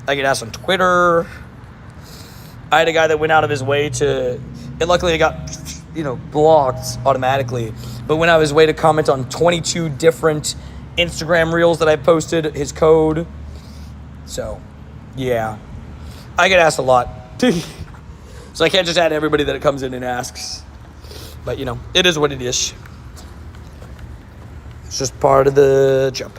I get asked on Twitter. I had a guy that went out of his way to, and luckily I got, blocked automatically, but went out of his way to comment on 22 different Instagram reels that I posted, his code. So, yeah. I get asked a lot. So I can't just add everybody that comes in and asks. But, it is what it is. It's just part of the jump.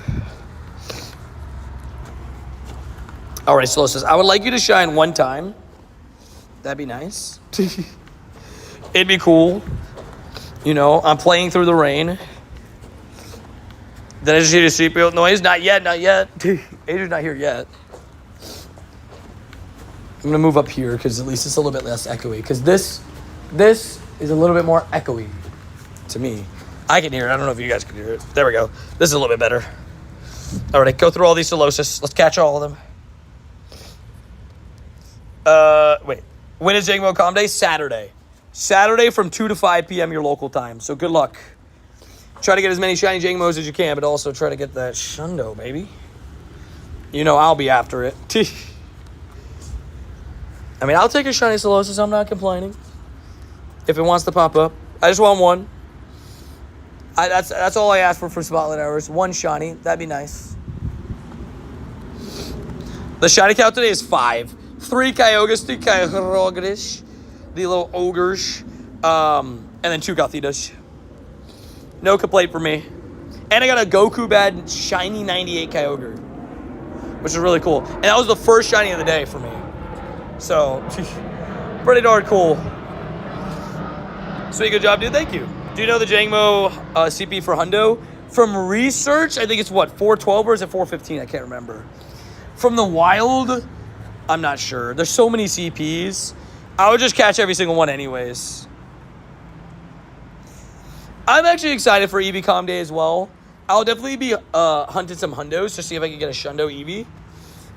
All right, Solosis, I would like you to shine one time. That'd be nice. It'd be cool. I'm playing through the rain. Did I just hear the seatbelt noise? Not yet. Adrian's not here yet. I'm going to move up here because at least it's a little bit less echoey. Because this is a little bit more echoey to me. I can hear it. I don't know if you guys can hear it. There we go. This is a little bit better. All right, go through all these Solosis. Let's catch all of them. Wait. When is Jangmo Calm Day? Saturday. Saturday from 2 to 5 p.m. your local time. So good luck. Try to get as many shiny Jangmos as you can, but also try to get that Shundo, baby. I'll be after it. I'll take a shiny Solosis. I'm not complaining. If it wants to pop up. I just want one. That's all I ask for Spotlight Hours. One shiny. That'd be nice. The shiny count today is 5. 3 Kyogres, 3 Kyogres, the little ogres, and then 2 Gothitas. No complaint for me. And I got a Goku Bad shiny 98 Kyogre, which is really cool. And that was the first shiny of the day for me. So, pretty darn cool. Sweet, good job, dude. Thank you. Do you know the Jangmo CP for Hundo? From research, I think it's 412 or is it 415? I can't remember. From the wild, I'm not sure. There's so many CPs. I would just catch every single one anyways. I'm actually excited for Eevee Calm Day as well. I'll definitely be hunting some Hundos to see if I can get a Shundo Eevee.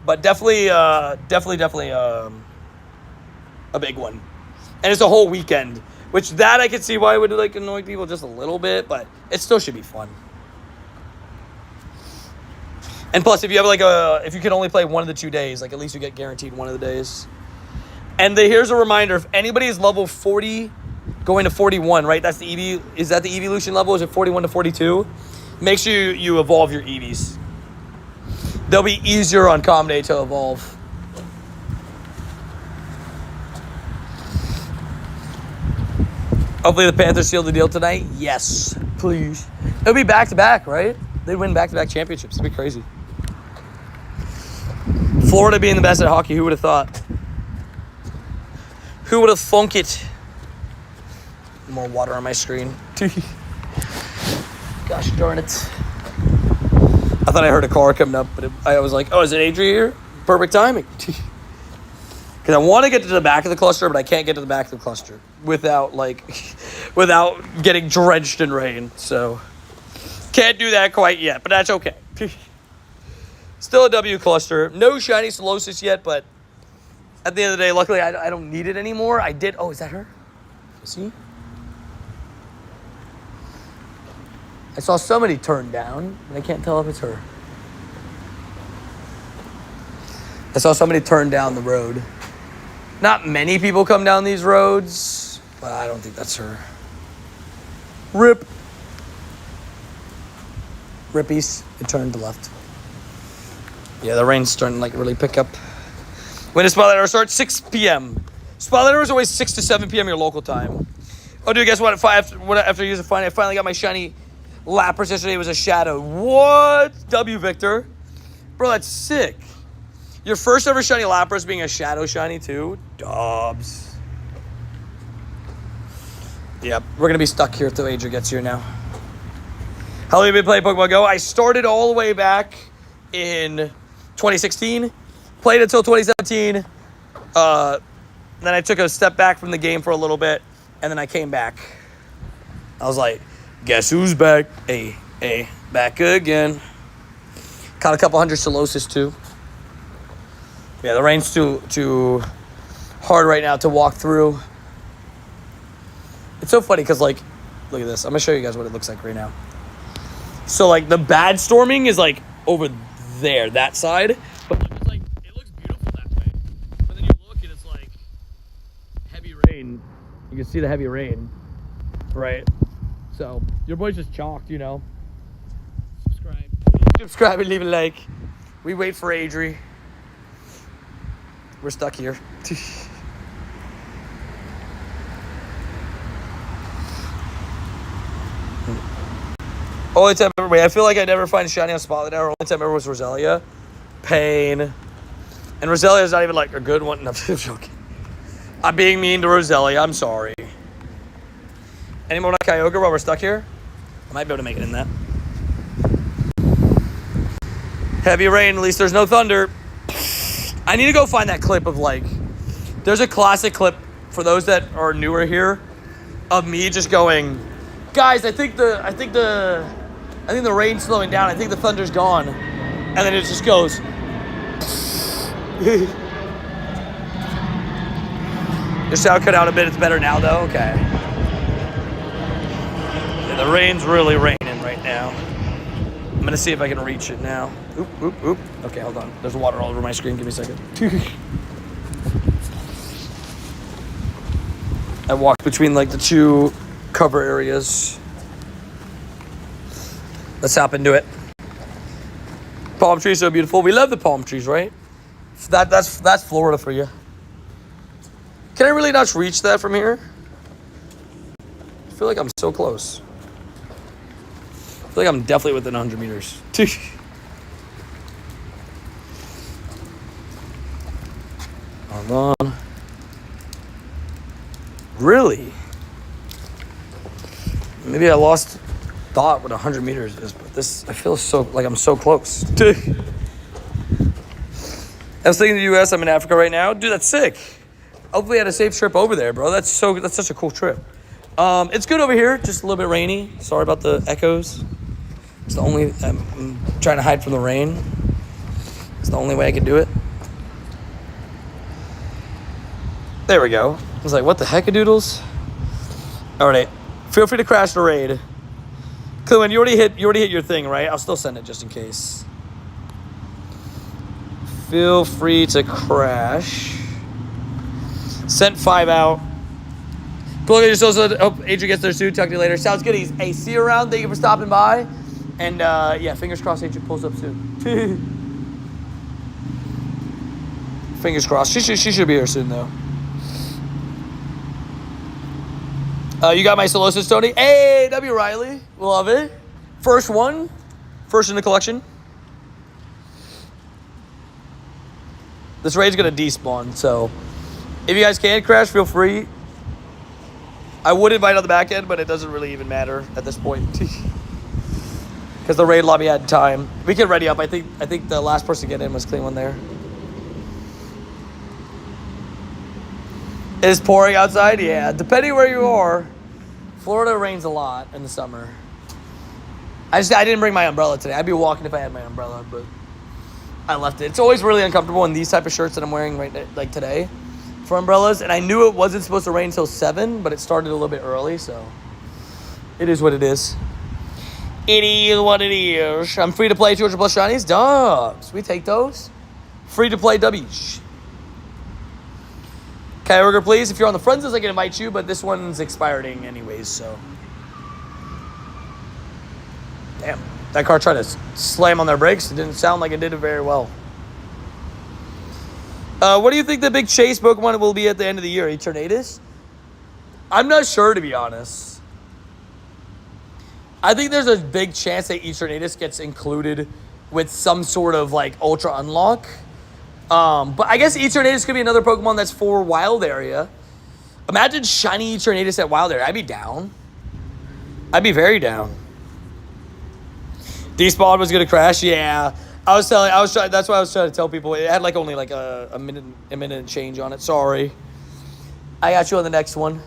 But definitely a big one. And it's a whole weekend. Which that I could see why it would annoy people just a little bit. But it still should be fun. And plus, if you have if you can only play one of the 2 days, at least you get guaranteed one of the days. And here's a reminder: if anybody is level 40 going to 41, right? That's the EV. Is that the evolution level? Is it 41 to 42? Make sure you evolve your EVs. They'll be easier on Comm Day to evolve. Hopefully the Panthers seal the deal tonight. Yes, please. It'll be back-to-back, right? They'd win back-to-back championships. It'd be crazy. Florida being the best at hockey. Who would have thought? Who would have thunk it? More water on my screen. Gosh darn it. I thought I heard a car coming up, but I was like, oh, is it Adria here? Perfect timing. Because I want to get to the back of the cluster, but I can't get to the back of the cluster without getting drenched in rain. So can't do that quite yet, but that's okay. Still a W cluster. No shiny Solosis yet, but at the end of the day, luckily I don't need it anymore. I did. Oh, is that her? See? I saw somebody turn down, and I can't tell if it's her. I saw somebody turn down the road. Not many people come down these roads, but I don't think that's her. Rip. Rippies. It turned to left. Yeah, the rain's starting to like really pick up. When does Spotlight Hour start? 6 p.m. Spotlight Hour is always 6 to 7 p.m. your local time. Oh, dude, guess what? After using Fine, I finally got my shiny Lapras yesterday. It was a shadow. What? W, Victor. Bro, that's sick. Your first ever shiny Lapras being a shadow shiny, too? Dobbs. Yep, we're going to be stuck here until Adria gets here now. How long have you been playing Pokemon Go? I started all the way back in 2016. Played until 2017. Then I took a step back from the game for a little bit. And then I came back. I was like, guess who's back? Hey, back again. Caught a couple hundred Solosis, too. Yeah, the rain's too hard right now to walk through. It's so funny because, like, look at this. I'm going to show you guys what it looks like right now. So, like, the bad storming is, like, over there, that side. But it's like, it looks beautiful that way. But then you look and it's, like, heavy rain. You can see the heavy rain, right? So, your boy's just chalked, you know. Subscribe and leave a like. We wait for Adri. We're stuck here. Only time ever. Wait, I feel like I never find shiny on Spotlight Hour. Only time ever was Roselia. Pain. And Roselia is not even like a good one. No, I'm joking. I'm being mean to Roselia. I'm sorry. Any more on Kyogre while we're stuck here? I might be able to make it in that. Heavy rain. At least there's no thunder. I need to go find that clip of like. There's a classic clip for those that are newer here of me just going, guys, I think the rain's slowing down. I think the thunder's gone. And then it just goes. Your sound cut out a bit. It's better now, though. Okay. Yeah, the rain's really raining right now. I'm going to see if I can reach it now. Oop. Okay, hold on. There's water all over my screen. Give me a second. I walked between, like, the two cover areas. Let's hop into it. Palm trees so beautiful. We love the palm trees, right? That's Florida for you. Can I really not reach that from here? I feel like I'm so close. I feel like I'm definitely within 100 meters. Hold on. Really? Maybe I lost thought what 100 meters is, but this, I feel so, like I'm so close. I was thinking the U.S., I'm in Africa right now. Dude, that's sick. Hopefully I had a safe trip over there, bro. That's such a cool trip. It's good over here, just a little bit rainy. Sorry about the echoes. It's the only, I'm trying to hide from the rain. It's the only way I can do it. There we go. I was like, what the heck-a-doodles? All right, feel free to crash the raid. Clewin, you already hit your thing, right? I'll still send it just in case. Feel free to crash. Sent 5 out. Cool. Just also hope Adrian gets there soon. Talk to you later. Sounds good. Hey, see you around. Thank you for stopping by. And yeah, fingers crossed Adrian pulls up soon. Fingers crossed. She should be here soon though. You got my Solosis, Tony. Hey, W. Riley. Love it. First one. First in the collection. This raid's going to despawn, so if you guys can crash, feel free. I would invite on the back end, but it doesn't really even matter at this point. Because the raid lobby had time. We can ready up. I think the last person to get in was clean one there. It is pouring outside? Yeah, depending where you are. Florida rains a lot in the summer. I didn't bring my umbrella today. I'd be walking if I had my umbrella, but I left it. It's always really uncomfortable in these type of shirts that I'm wearing like today for umbrellas. And I knew it wasn't supposed to rain until 7, but it started a little bit early, so it is what it is. It is what it is. I'm free to play 200 plus shinies. Dubs. We take those. Free to play W's. Kyogre, please. If you're on the friends list, I can invite you, but this one's expiring anyways, so. Damn. That car tried to slam on their brakes. It didn't sound like it did it very well. What do you think the big chase Pokemon will be at the end of the year? Eternatus? I'm not sure, to be honest. I think there's a big chance that Eternatus gets included with some sort of, like, Ultra Unlock. But I guess Eternatus could be another Pokemon that's for Wild Area. Imagine shiny Eternatus at Wild Area. I'd be down. I'd be very down. Despawn was gonna crash. Yeah, that's why I was trying to tell people. It had like only like a minute and change on it. Sorry. I got you on the next one.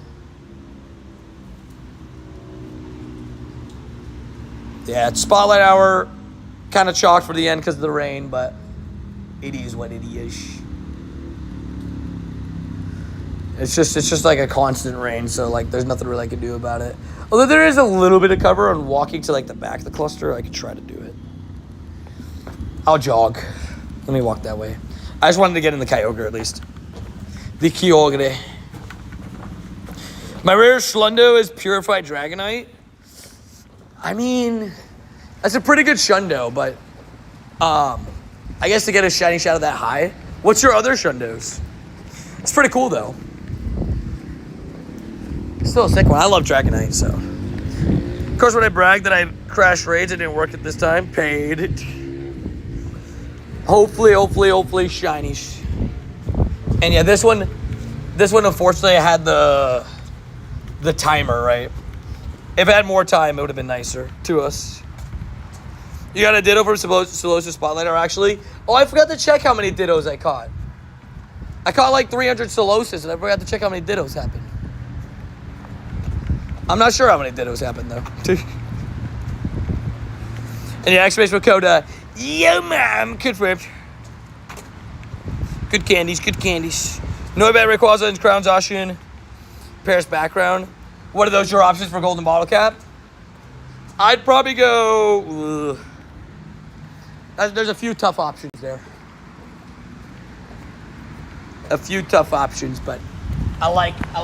Yeah, it's Spotlight Hour. Kind of chalked for the end because of the rain, but it is what it is. It's just like a constant rain, so like there's nothing really I can do about it. Although there is a little bit of cover on walking to like the back of the cluster, I could try to do it. I'll jog. Let me walk that way. I just wanted to get in the Kyogre at least. The Kyogre. My rare Schlundo is Purified Dragonite. I mean, that's a pretty good Shundo, but I guess to get a shiny shadow that high. What's your other Shundos? It's pretty cool though. Still a sick one. I love Dragonite, so. Of course, when I bragged that I crashed raids, it didn't work at this time. Paid. Hopefully, shinies. And yeah, this one, unfortunately, I had the timer, right? If it had more time, it would have been nicer to us. You got a Ditto from Solosis Spotlight, or actually. Oh, I forgot to check how many Dittos I caught. I caught like 300 Solosis, and I forgot to check how many Dittos happened. I'm not sure how many Dittos happened, though. And yeah, exclamation code, yo, ma'am, confirmed. Good candies, good candies. Noibat, Rayquaza, and Crown Zacian. Paris background. What are those your options for Golden Bottle Cap? I'd probably go... There's a few tough options there. A few tough options, but I like it. I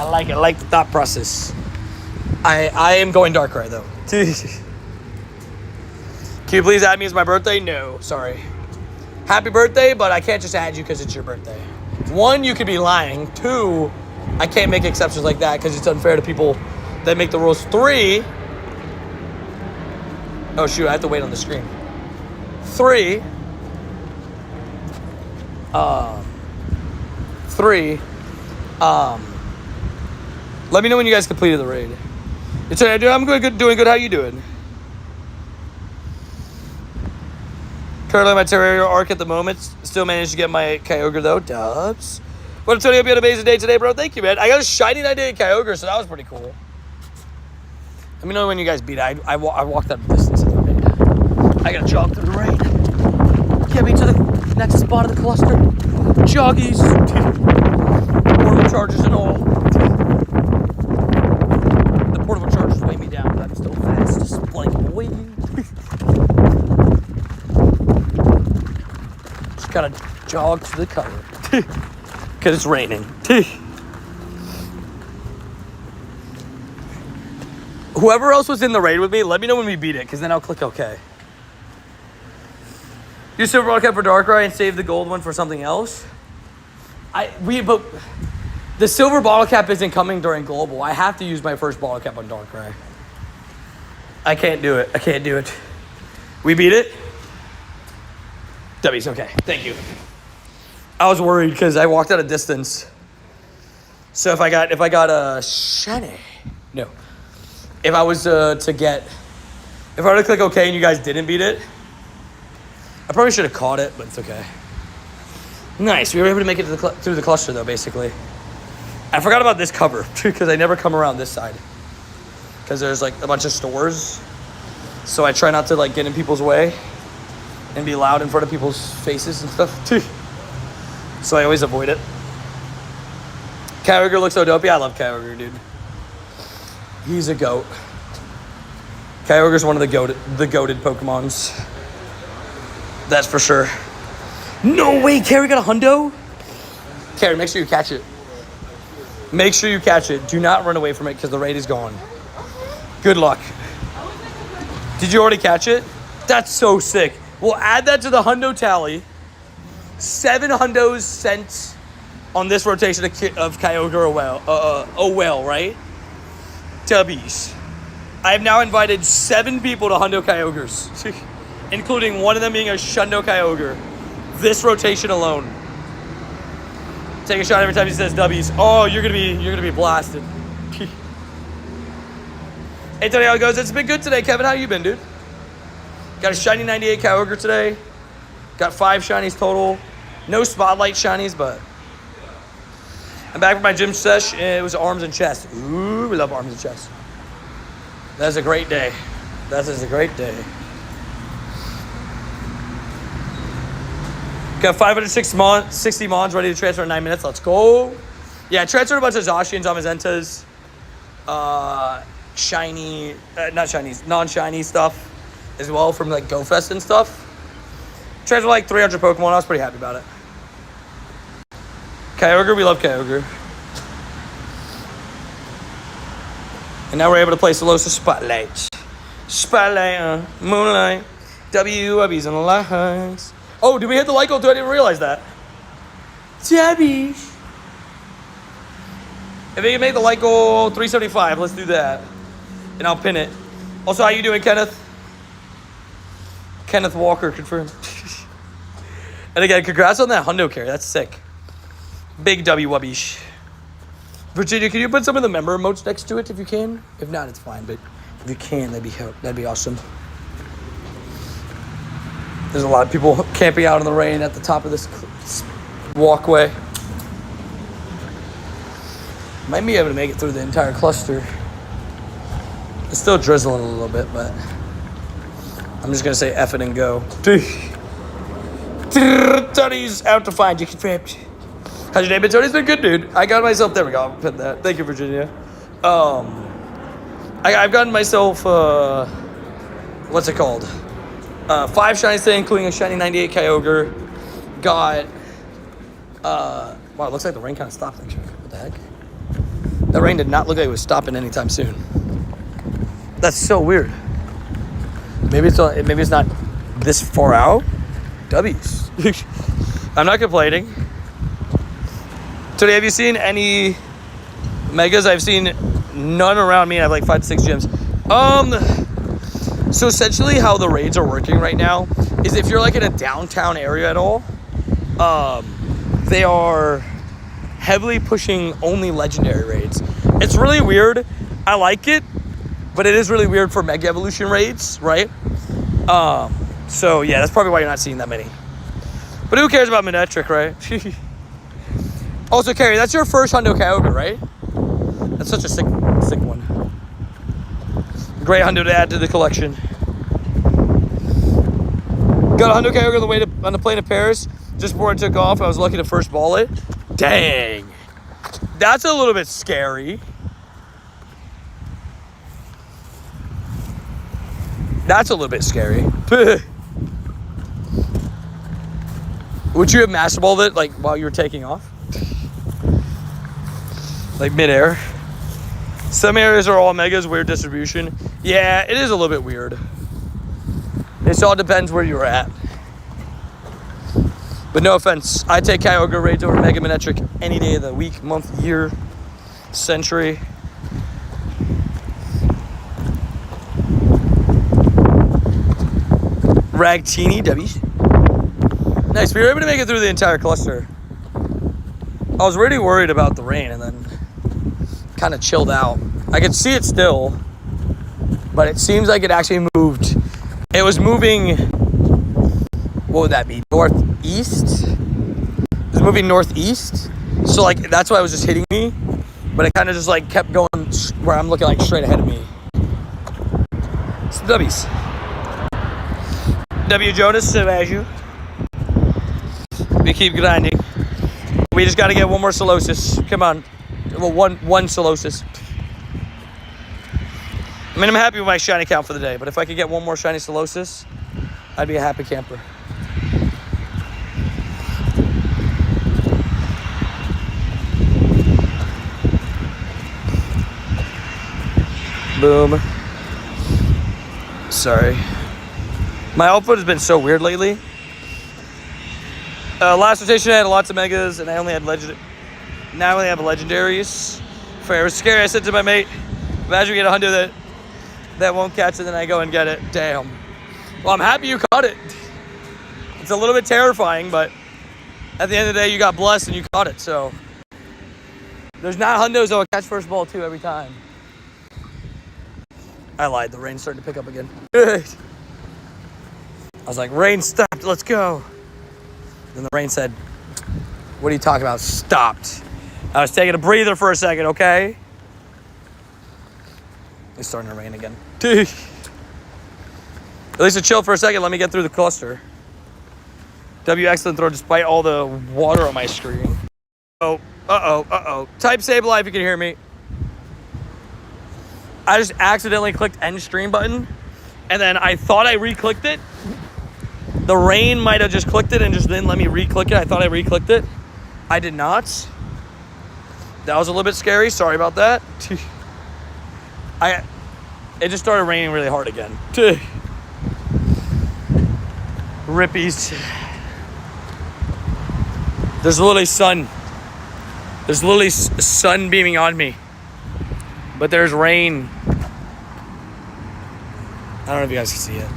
like the thought process. I am going Darkrai, though. Can you please add me as my birthday? No, sorry. Happy birthday, but I can't just add you because it's your birthday. 1, you could be lying. 2, I can't make exceptions like that because it's unfair to people that make the rules. 3, oh shoot, I have to wait on the screen. 3, let me know when you guys completed the raid. I'm doing good. How you doing? Currently my Terraria arc at the moment. Still managed to get my Kyogre though. Dubs. What up, Tony? Hope you had an amazing day today, bro. Thank you, man. I got a shiny 9-day Kyogre, so that was pretty cool. Let me know when you guys beat it. I walked that distance in the raid. I gotta jog through the raid. Get me to the next spot of the cluster. Joggies. Portable chargers and all. The portable chargers weigh me down, but I'm still fast. Just like waiting. Just gotta jog to the cover. Because it's raining. Whoever else was in the raid with me, let me know when we beat it, because then I'll click OK. Use silver bottle cap for Darkrai and save the gold one for something else. But the silver bottle cap isn't coming during global. I have to use my first bottle cap on Darkrai. I can't do it. We beat it? W's okay. Thank you. I was worried because I walked out a distance. So if I got a shiny, no. If I was to click OK and you guys didn't beat it, I probably should have caught it, but it's okay. Nice. We were able to make it through the cluster though, basically. I forgot about this cover because I never come around this side because there's like a bunch of stores. So I try not to like get in people's way and be loud in front of people's faces and stuff. So I always avoid it. Kyogre looks so dope. Yeah, I love Kyogre, dude. He's a goat. Kyogre's one of the goated Pokemons. That's for sure. No way, Carrie got a hundo? Carrie, make sure you catch it. Make sure you catch it. Do not run away from it because the raid is gone. Good luck. Did you already catch it? That's so sick. We'll add that to the hundo tally. 7 hundos sent on this rotation of Kyogre well, right? Tubbies. I have now invited 7 people to hundo Kyogres, including one of them being a shundo Kyogre. This rotation alone. Take a shot every time he says W's. Oh, you're gonna be blasted. Hey Tony, how it goes? It's been good today, Kevin. How you been, dude? Got a shiny 98 Kyogre today. Got 5 shinies total. No spotlight shinies, but I'm back from my gym sesh. It was arms and chest. Ooh, we love arms and chest. That's a great day. That is a great day. Got 560 mons ready to transfer in 9 minutes. Let's go. Yeah, transferred a bunch of Zacians on Mazentas. Shiny, not shinies, non-shiny stuff as well from like GoFest and stuff. Transferred like 300 Pokemon. I was pretty happy about it. Kyogre, we love Kyogre. And now we're able to play Solosis Spotlight. Spotlight, Moonlight, W's and lights. Oh, did we hit the like goal too? I didn't realize that. Tabbies. If we can make the like goal 375, let's do that. And I'll pin it. Also, how you doing, Kenneth? Kenneth Walker confirmed. And again, congrats on that hundo carry. That's sick. Big W-wubbish. Virginia, can you put some of the member emotes next to it if you can? If not, it's fine. But if you can, that'd be awesome. There's a lot of people camping out in the rain at the top of this walkway. Might be able to make it through the entire cluster. It's still drizzling a little bit, but I'm just going to say F it and go. Tony's out to find you. Confirmed. How's your day been, Tony? It's been good, dude. I got myself... There we go. I'll put that. Thank you, Virginia. I've gotten myself... what's it called? 5 shinies today, including a shiny 98 Kyogre. Got... wow, it looks like the rain kind of stopped, actually. What the heck? That rain did not look like it was stopping anytime soon. That's so weird. Maybe it's not this far out. W's. I'm not complaining. Today, have you seen any megas? I've seen none around me. I have like 5 to 6 gyms. So essentially how the raids are working right now is if you're like in a downtown area at all, they are heavily pushing only legendary raids. It's really weird. I like it, but it is really weird for Mega Evolution raids, right? So yeah, that's probably why you're not seeing that many. But who cares about Manectric, right? Also, Carrie, that's your first hundo Kyogre, right? That's such a sick one. Great hundo to add to the collection. Got a hundo Kyogre on the plane to Paris. Just before it took off, I was lucky to first ball it. Dang. That's a little bit scary. That's a little bit scary. Would you have master balled it like while you were taking off? Like midair? Some areas are all megas, weird distribution. Yeah, it is a little bit weird. It all depends where you're at. But no offense, I take Kyogre raids over Mega Manetric any day of the week, month, year, century. Ragtini, W's. Nice, we were able to make it through the entire cluster. I was really worried about the rain and then kind of chilled out. I could see it still, but it seems like it actually moved. It was moving, what would that be, northeast? It was moving northeast, so like that's why it was just hitting me, but it kind of just like kept going where I'm looking like straight ahead of me. It's the W's. W Jonas, Savaju. We keep grinding. We just got to get one more Solosis. Come on. Well, one Solosis. I mean, I'm happy with my shiny count for the day, but if I could get one more shiny Solosis, I'd be a happy camper. Boom. Sorry. My output has been so weird lately. Last rotation I had lots of megas and I only had now I only have legendaries. Fair. It was scary. I said to my mate, imagine we get a hundo that won't catch it, then I go and get it. Damn. Well, I'm happy you caught it. It's a little bit terrifying, but at the end of the day, you got blessed and you caught it, so. There's not hundos that will catch first ball too every time. I lied. The rain's starting to pick up again. Good. I was like, rain stopped. Let's go. Then the rain said, what are you talking about? Stopped. I was taking a breather for a second, okay? It's starting to rain again. At least it chilled for a second. Let me get through the cluster. W excellent throw despite all the water on my screen. Oh, uh-oh. Type save live, you can hear me. I just accidentally clicked end stream button, and then I thought I re-clicked it. The rain might have just clicked it and just didn't let me re-click it. I thought I re-clicked it. I did not. That was a little bit scary. Sorry about that. It just started raining really hard again. Rippies. There's literally sun. There's literally sun beaming on me. But there's rain. I don't know if you guys can see it.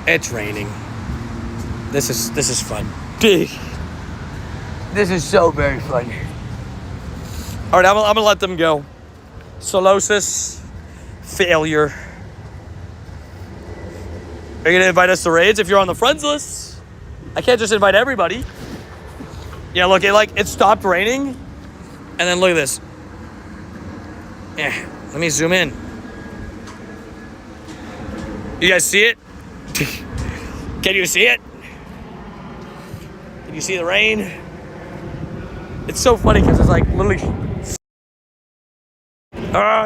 It's raining. This is fun. This is so very fun. All right, I'm gonna let them go. Solosis, failure. Are you gonna invite us to raids if you're on the friends list? I can't just invite everybody. Yeah, look, it stopped raining, and then look at this. Yeah, let me zoom in. You guys see it? Can you see it? Can you see the rain? It's so funny because it's like literally.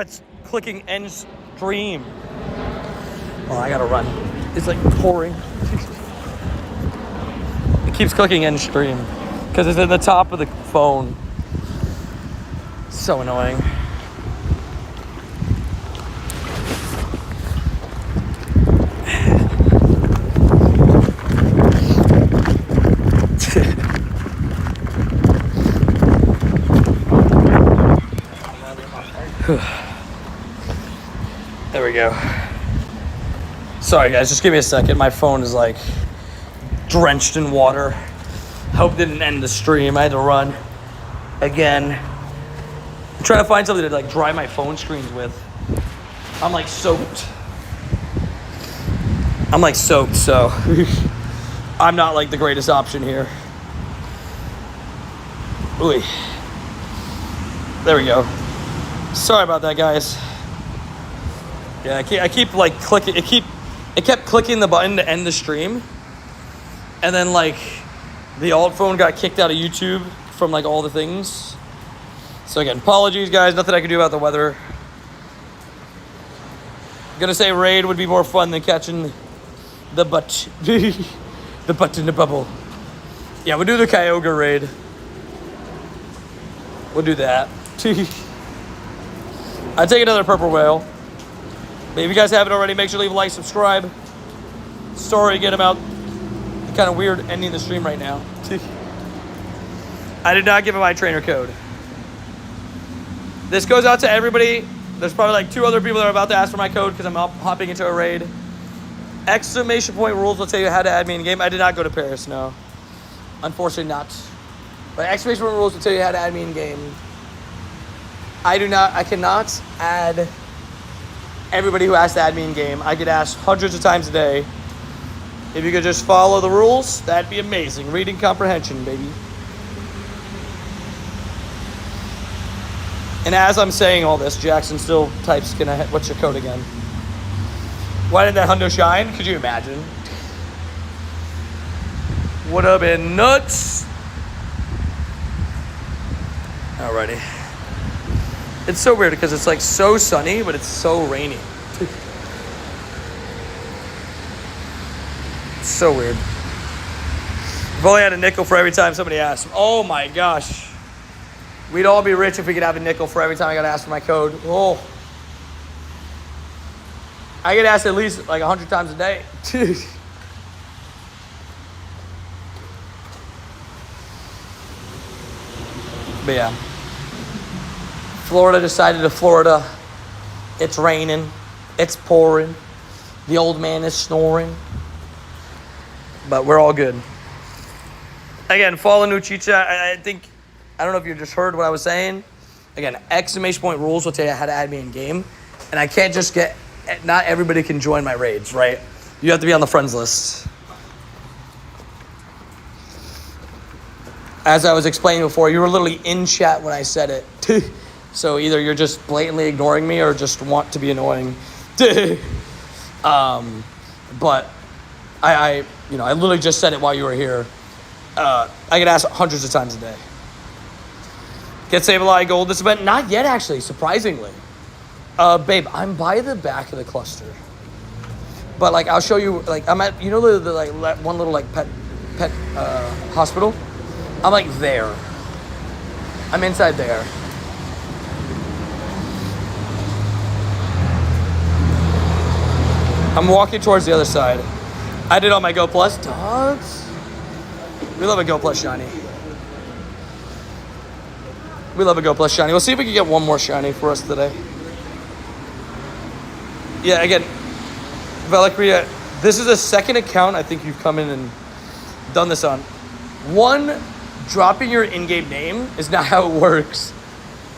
It's clicking end stream. Oh, I gotta run. It's like pouring. It keeps clicking end stream because it's in the top of the phone. So annoying. There we go. Sorry guys, just give me a second. My phone is like drenched in water. Hope didn't end the stream. I had to run again. I'm trying to find something to like dry my phone screens with. I'm like soaked. So I'm not like the greatest option here. Ooh. There we go. Sorry about that, guys. Yeah, I keep like clicking. It kept clicking the button to end the stream, and then like the alt phone got kicked out of YouTube from like all the things. So again, apologies, guys. Nothing I can do about the weather. I'm gonna say raid would be more fun than catching the butt, the butt in the bubble. Yeah, we'll do the Kyogre raid. We'll do that. I take another purple whale. But if you guys haven't already, make sure to leave a like, subscribe. Sorry again about the kind of weird ending the stream right now. I did not give him my trainer code. This goes out to everybody. There's probably like 2 other people that are about to ask for my code because I'm hopping into a raid. Exclamation point rules will tell you how to add me in game. I did not go to Paris, no. Unfortunately not. But exclamation point rules will tell you how to add me in game. I cannot add everybody who has to add me in game. I get asked hundreds of times a day. If you could just follow the rules, that'd be amazing. Reading comprehension, baby. And as I'm saying all this, Jackson still types, what's your code again? Why didn't that hundo shine? Could you imagine? Would have been nuts. Alrighty. It's so weird because it's like so sunny, but it's so rainy. It's so weird. I've only had a nickel for every time somebody asks. Oh my gosh. We'd all be rich if we could have a nickel for every time I got asked for my code. Oh. I get asked at least like 100 times a day. But yeah. Florida decided to Florida. It's raining. It's pouring. The old man is snoring. But we're all good. Again, follow Nuchicha. I think, I don't know if you just heard what I was saying. Again, exclamation point rules will tell you how to add me in game. And I can't just not everybody can join my raids, right? You have to be on the friends list. As I was explaining before, you were literally in chat when I said it. So either you're just blatantly ignoring me or just want to be annoying. But I literally just said it while you were here. I get asked hundreds of times a day. Get Sableye Gold this event? Not yet, actually, surprisingly. Babe, I'm by the back of the cluster. But, like, I'll show you, like, I'm at, you know the like, one little, like, pet hospital? I'm, like, there. I'm inside there. I'm walking towards the other side. I did all my Go Plus. Dogs? We love a Go Plus shiny. We love a Go Plus shiny. We'll see if we can get one more shiny for us today. Yeah, again, Valkyria, this is a second account I think you've come in and done this on. 1, dropping your in-game name is not how it works.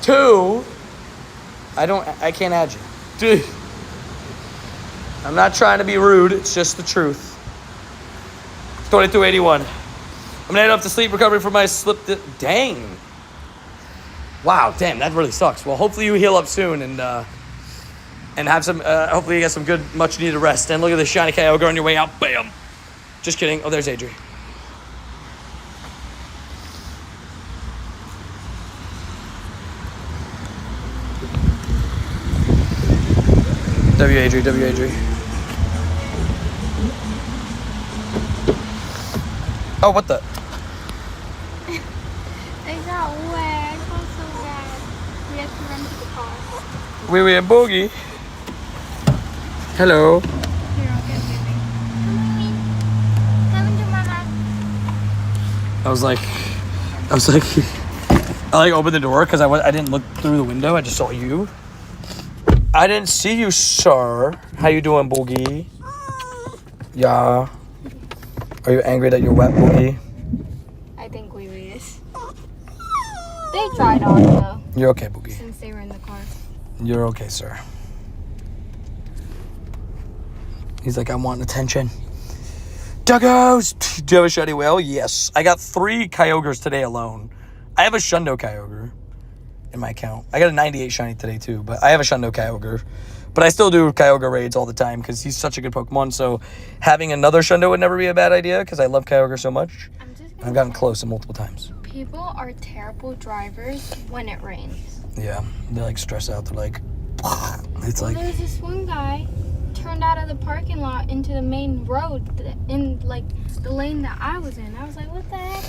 2, I can't add you. Dude. I'm not trying to be rude, it's just the truth. 2281. I'm gonna head off to sleep, recovery from my dang. Wow, damn, that really sucks. Well, hopefully you heal up soon and have some, hopefully you get some good, much needed rest. And look at this shiny Kyogre on your way out, bam. Just kidding, oh, there's Adri. W Adri. Oh, what the? They got wet. I felt so bad. We had to run to the car. Wee wee boogie. Hello. Here, I'll get baby. Come into mama. I opened the door because I didn't look through the window. I just saw you. I didn't see you, sir. How you doing, Boogie? Yeah. Are you angry that you're wet, Boogie? I think we is. They tried on though. You're okay, Boogie. Since they were in the car. You're okay, sir. He's like, I want attention. Duggos! Do you have a shiny whale? Yes. I got 3 Kyogres today alone. I have a Shundo Kyogre in my account. I got a 98 shiny today too, but I have a Shundo Kyogre. But I still do Kyogre raids all the time because he's such a good Pokemon, so having another Shundo would never be a bad idea because I love Kyogre so much. I've gotten close multiple times. People are terrible drivers when it rains. Yeah, they like stress out. They're like, it's like. There's this one guy turned out of the parking lot into the main road in like the lane that I was in. I was like, what the heck?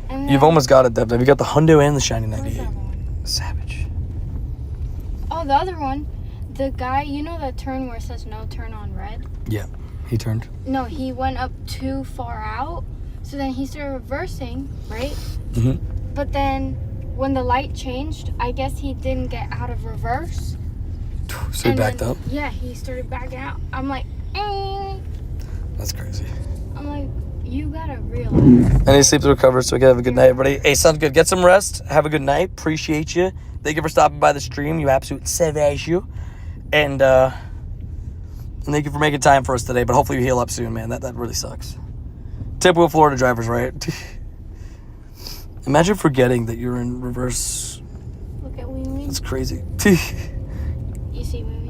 And You've almost got it, Deb. You got the Hundo and the shiny 98. Where's that one? Savage. Oh, No, the other one. The guy, you know the turn where it says no turn on red? Yeah, he turned. No, he went up too far out. So then he started reversing, right? Mm-hmm. But then when the light changed, I guess he didn't get out of reverse. So he backed up? Yeah, he started backing out. I'm like, That's crazy. I'm like, you gotta realize. Any sleep to recover so we can have a good night, everybody. Hey, sounds good. Get some rest. Have a good night. Appreciate you. Thank you for stopping by the stream. You absolute savage you. And thank you for making time for us today. But hopefully you heal up soon, man. That really sucks. Typical Florida drivers, right? Imagine forgetting that you're in reverse. Look at Wee Wee. That's crazy. You see Wee Wee?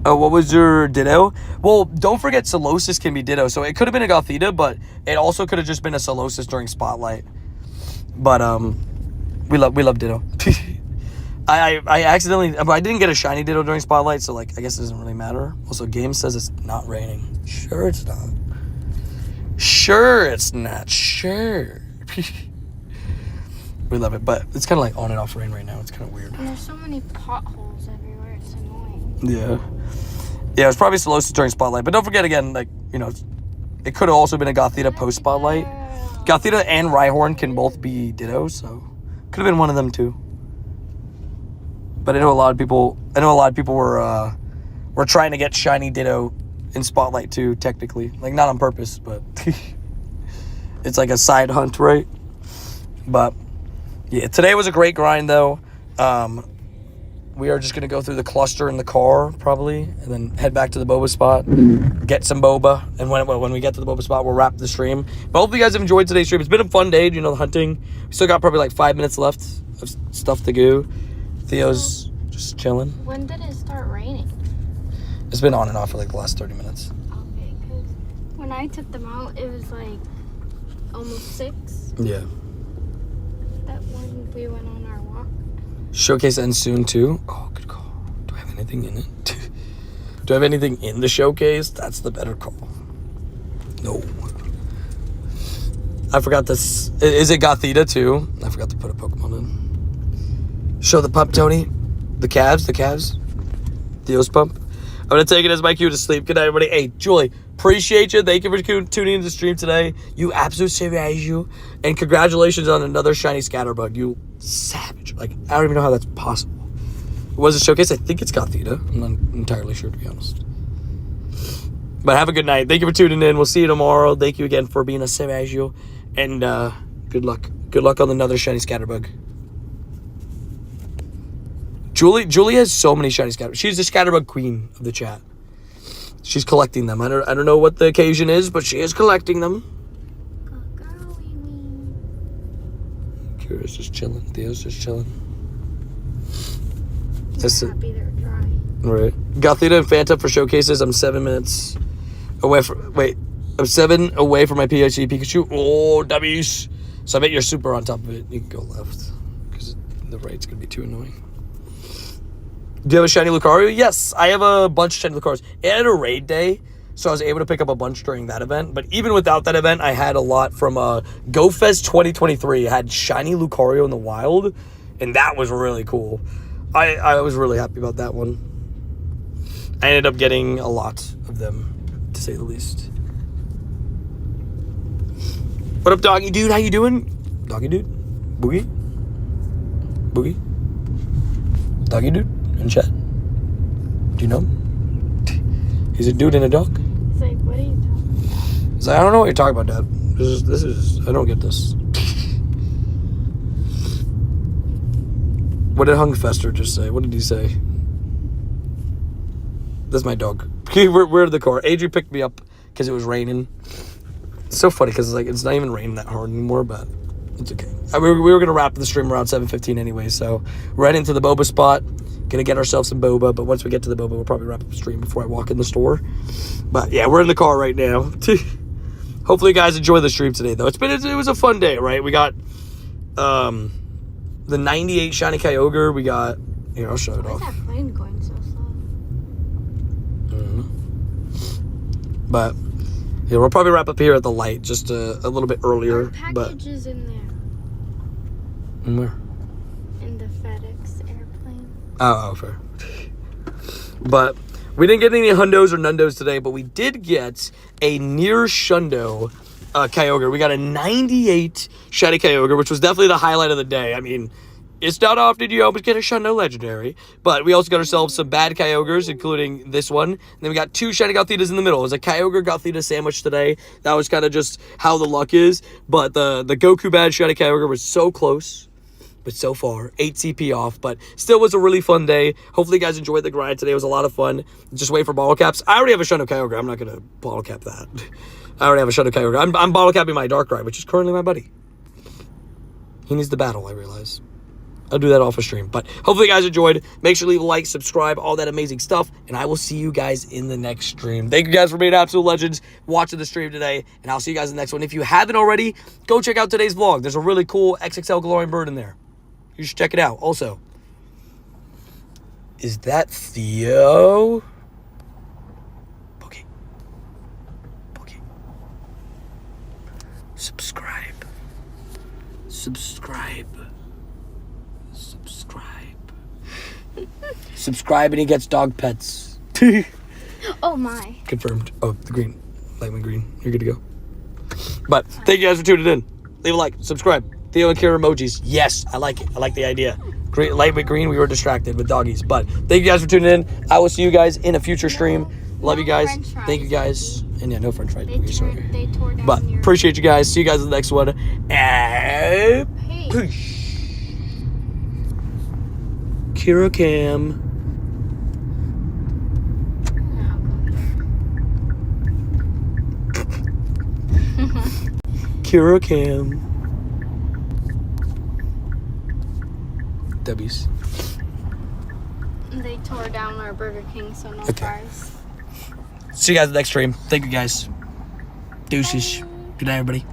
Oh, what was your Ditto? Well, don't forget Solosis can be Ditto. So it could have been a Gothita, but it also could have just been a Solosis during Spotlight. But we love Ditto. I accidentally, I didn't get a shiny Ditto during Spotlight, so like I guess it doesn't really matter. Also, game says it's not raining. Sure it's not. Sure it's not. Sure. We love it, but it's kind of like on and off rain right now. It's kind of weird. And there's so many potholes everywhere. It's annoying. Yeah. Yeah, it was probably Solosis during Spotlight. But don't forget again, like, you know, it could have also been a Gothita post-Spotlight. Gothita and Rhyhorn can both be Ditto, so could have been one of them too. But I know a lot of people were trying to get shiny Ditto in Spotlight too, technically. Like, not on purpose, but it's like a side hunt, right? But yeah, today was a great grind though. We are just going to go through the cluster in the car, probably, and then head back to the boba spot, get some boba, and when we get to the boba spot, we'll wrap the stream. But hopefully you guys have enjoyed today's stream. It's been a fun day, you know, the hunting. We still got probably like 5 minutes left of stuff to do. Theo's just chilling. When did it start raining? It's been on and off for like the last 30 minutes. Okay, because when I took them out, it was like almost 6. Yeah. That when we went on our walk. Showcase ends soon too. Oh, good call. Do I have anything in it? Do I have anything in the showcase? That's the better call. No. I forgot this. Is it Gothita too? I forgot to put a Pokemon in. Show the pump, Tony. The calves. Theo's pump. I'm going to take it as my cue to sleep. Good night, everybody. Hey, Julie, appreciate you. Thank you for tuning into the stream today. You absolute savage, you. And congratulations on another shiny Scatterbug. You savage. Like, I don't even know how that's possible. Was it showcase? I think it's Gothita. I'm not entirely sure, to be honest. But have a good night. Thank you for tuning in. We'll see you tomorrow. Thank you again for being a savage, you. And good luck. Good luck on another shiny Scatterbug. Julie has so many shiny Scatterbug. She's the Scatterbug queen of the chat. She's collecting them. I don't know what the occasion is, but she is collecting them. Go, Wee Wee. Kira's just chilling. Theo's just chilling. I'm happy they're dry. Right. Gothita and Fanta for showcases. I'm 7 minutes away from... Wait. I'm 7 away from my PhD Pikachu. Oh, W's. So I bet you're super on top of it. You can go left. Because the right's going to be too annoying. Do you have a shiny Lucario? Yes, I have a bunch of shiny Lucarios. It had a raid day, so I was able to pick up a bunch during that event. But even without that event, I had a lot from GoFest 2023. I had shiny Lucario in the wild, and that was really cool. I was really happy about that one. I ended up getting a lot of them, to say the least. What up, Doggy Dude? How you doing? Doggy Dude? Boogie? Boogie? Doggy Dude? In chat. Do you know him? He's a dude and a dog. It's like, what are you talking about? He's like, I don't know what you're talking about, Dad. This is I don't get this. What did Hungfester just say? What did he say? That's my dog. We're in the car. Adrian picked me up because it was raining. It's so funny because it's not even raining that hard anymore, but it's okay. We were going to wrap the stream around 7:15 anyway, so we're heading to the boba spot. Gonna get ourselves some boba, but once we get to the boba, we'll probably wrap up the stream before I walk in the store. But yeah, we're in the car right now. Hopefully you guys enjoy the stream today, though. It was a fun day, right? We got the 98 shiny Kyogre. We got here. I'll show it off. Why is that plane going so slow? But yeah, we'll probably wrap up here at the light just a little bit earlier. Our package is in there. Where? In the FedEx airplane. Oh, fair. But we didn't get any hundos or nundos today, but we did get a near shundo Kyogre. We got a 98 shiny Kyogre, which was definitely the highlight of the day. I mean, it's not often you always get a shundo legendary, but we also got ourselves some bad Kyogres, including this one. And then we got 2 shiny Galthetas in the middle. It was a Kyogre Galtheta sandwich today. That was kind of just how the luck is. But the Goku bad shiny Kyogre was so close. But so far, 8 CP off, but still was a really fun day. Hopefully you guys enjoyed the grind today. It was a lot of fun. Just wait for bottle caps. I already have a Shundo Kyogre. I'm not going to bottle cap that. I already have a Shundo Kyogre. I'm bottle capping my Darkrai, which is currently my buddy. He needs the battle, I realize. I'll do that off a stream. But hopefully you guys enjoyed. Make sure to leave a like, subscribe, all that amazing stuff. And I will see you guys in the next stream. Thank you guys for being absolute legends watching the stream today. And I'll see you guys in the next one. If you haven't already, go check out today's vlog. There's a really cool XXL glowing bird in there. You should check it out. Also, is that Theo? Pokey. Subscribe. Subscribe and he gets dog pets. Oh my. Confirmed. Oh, the green. Lightning green. You're good to go. But thank you guys for tuning in. Leave a like. Subscribe. Theo and Kira emojis. Yes, I like it. I like the idea. Great, lightweight green. We were distracted with doggies. But thank you guys for tuning in. I will see you guys in a future stream. Love you guys. Thank you guys. And yeah, no french fries. They tore down But appreciate you guys. See you guys in the next one. And peace. Kira Cam. Kira Cam. W's. They tore down our Burger King, so no fries. See you guys in the next stream. Thank you guys. Deuces. Good night, everybody.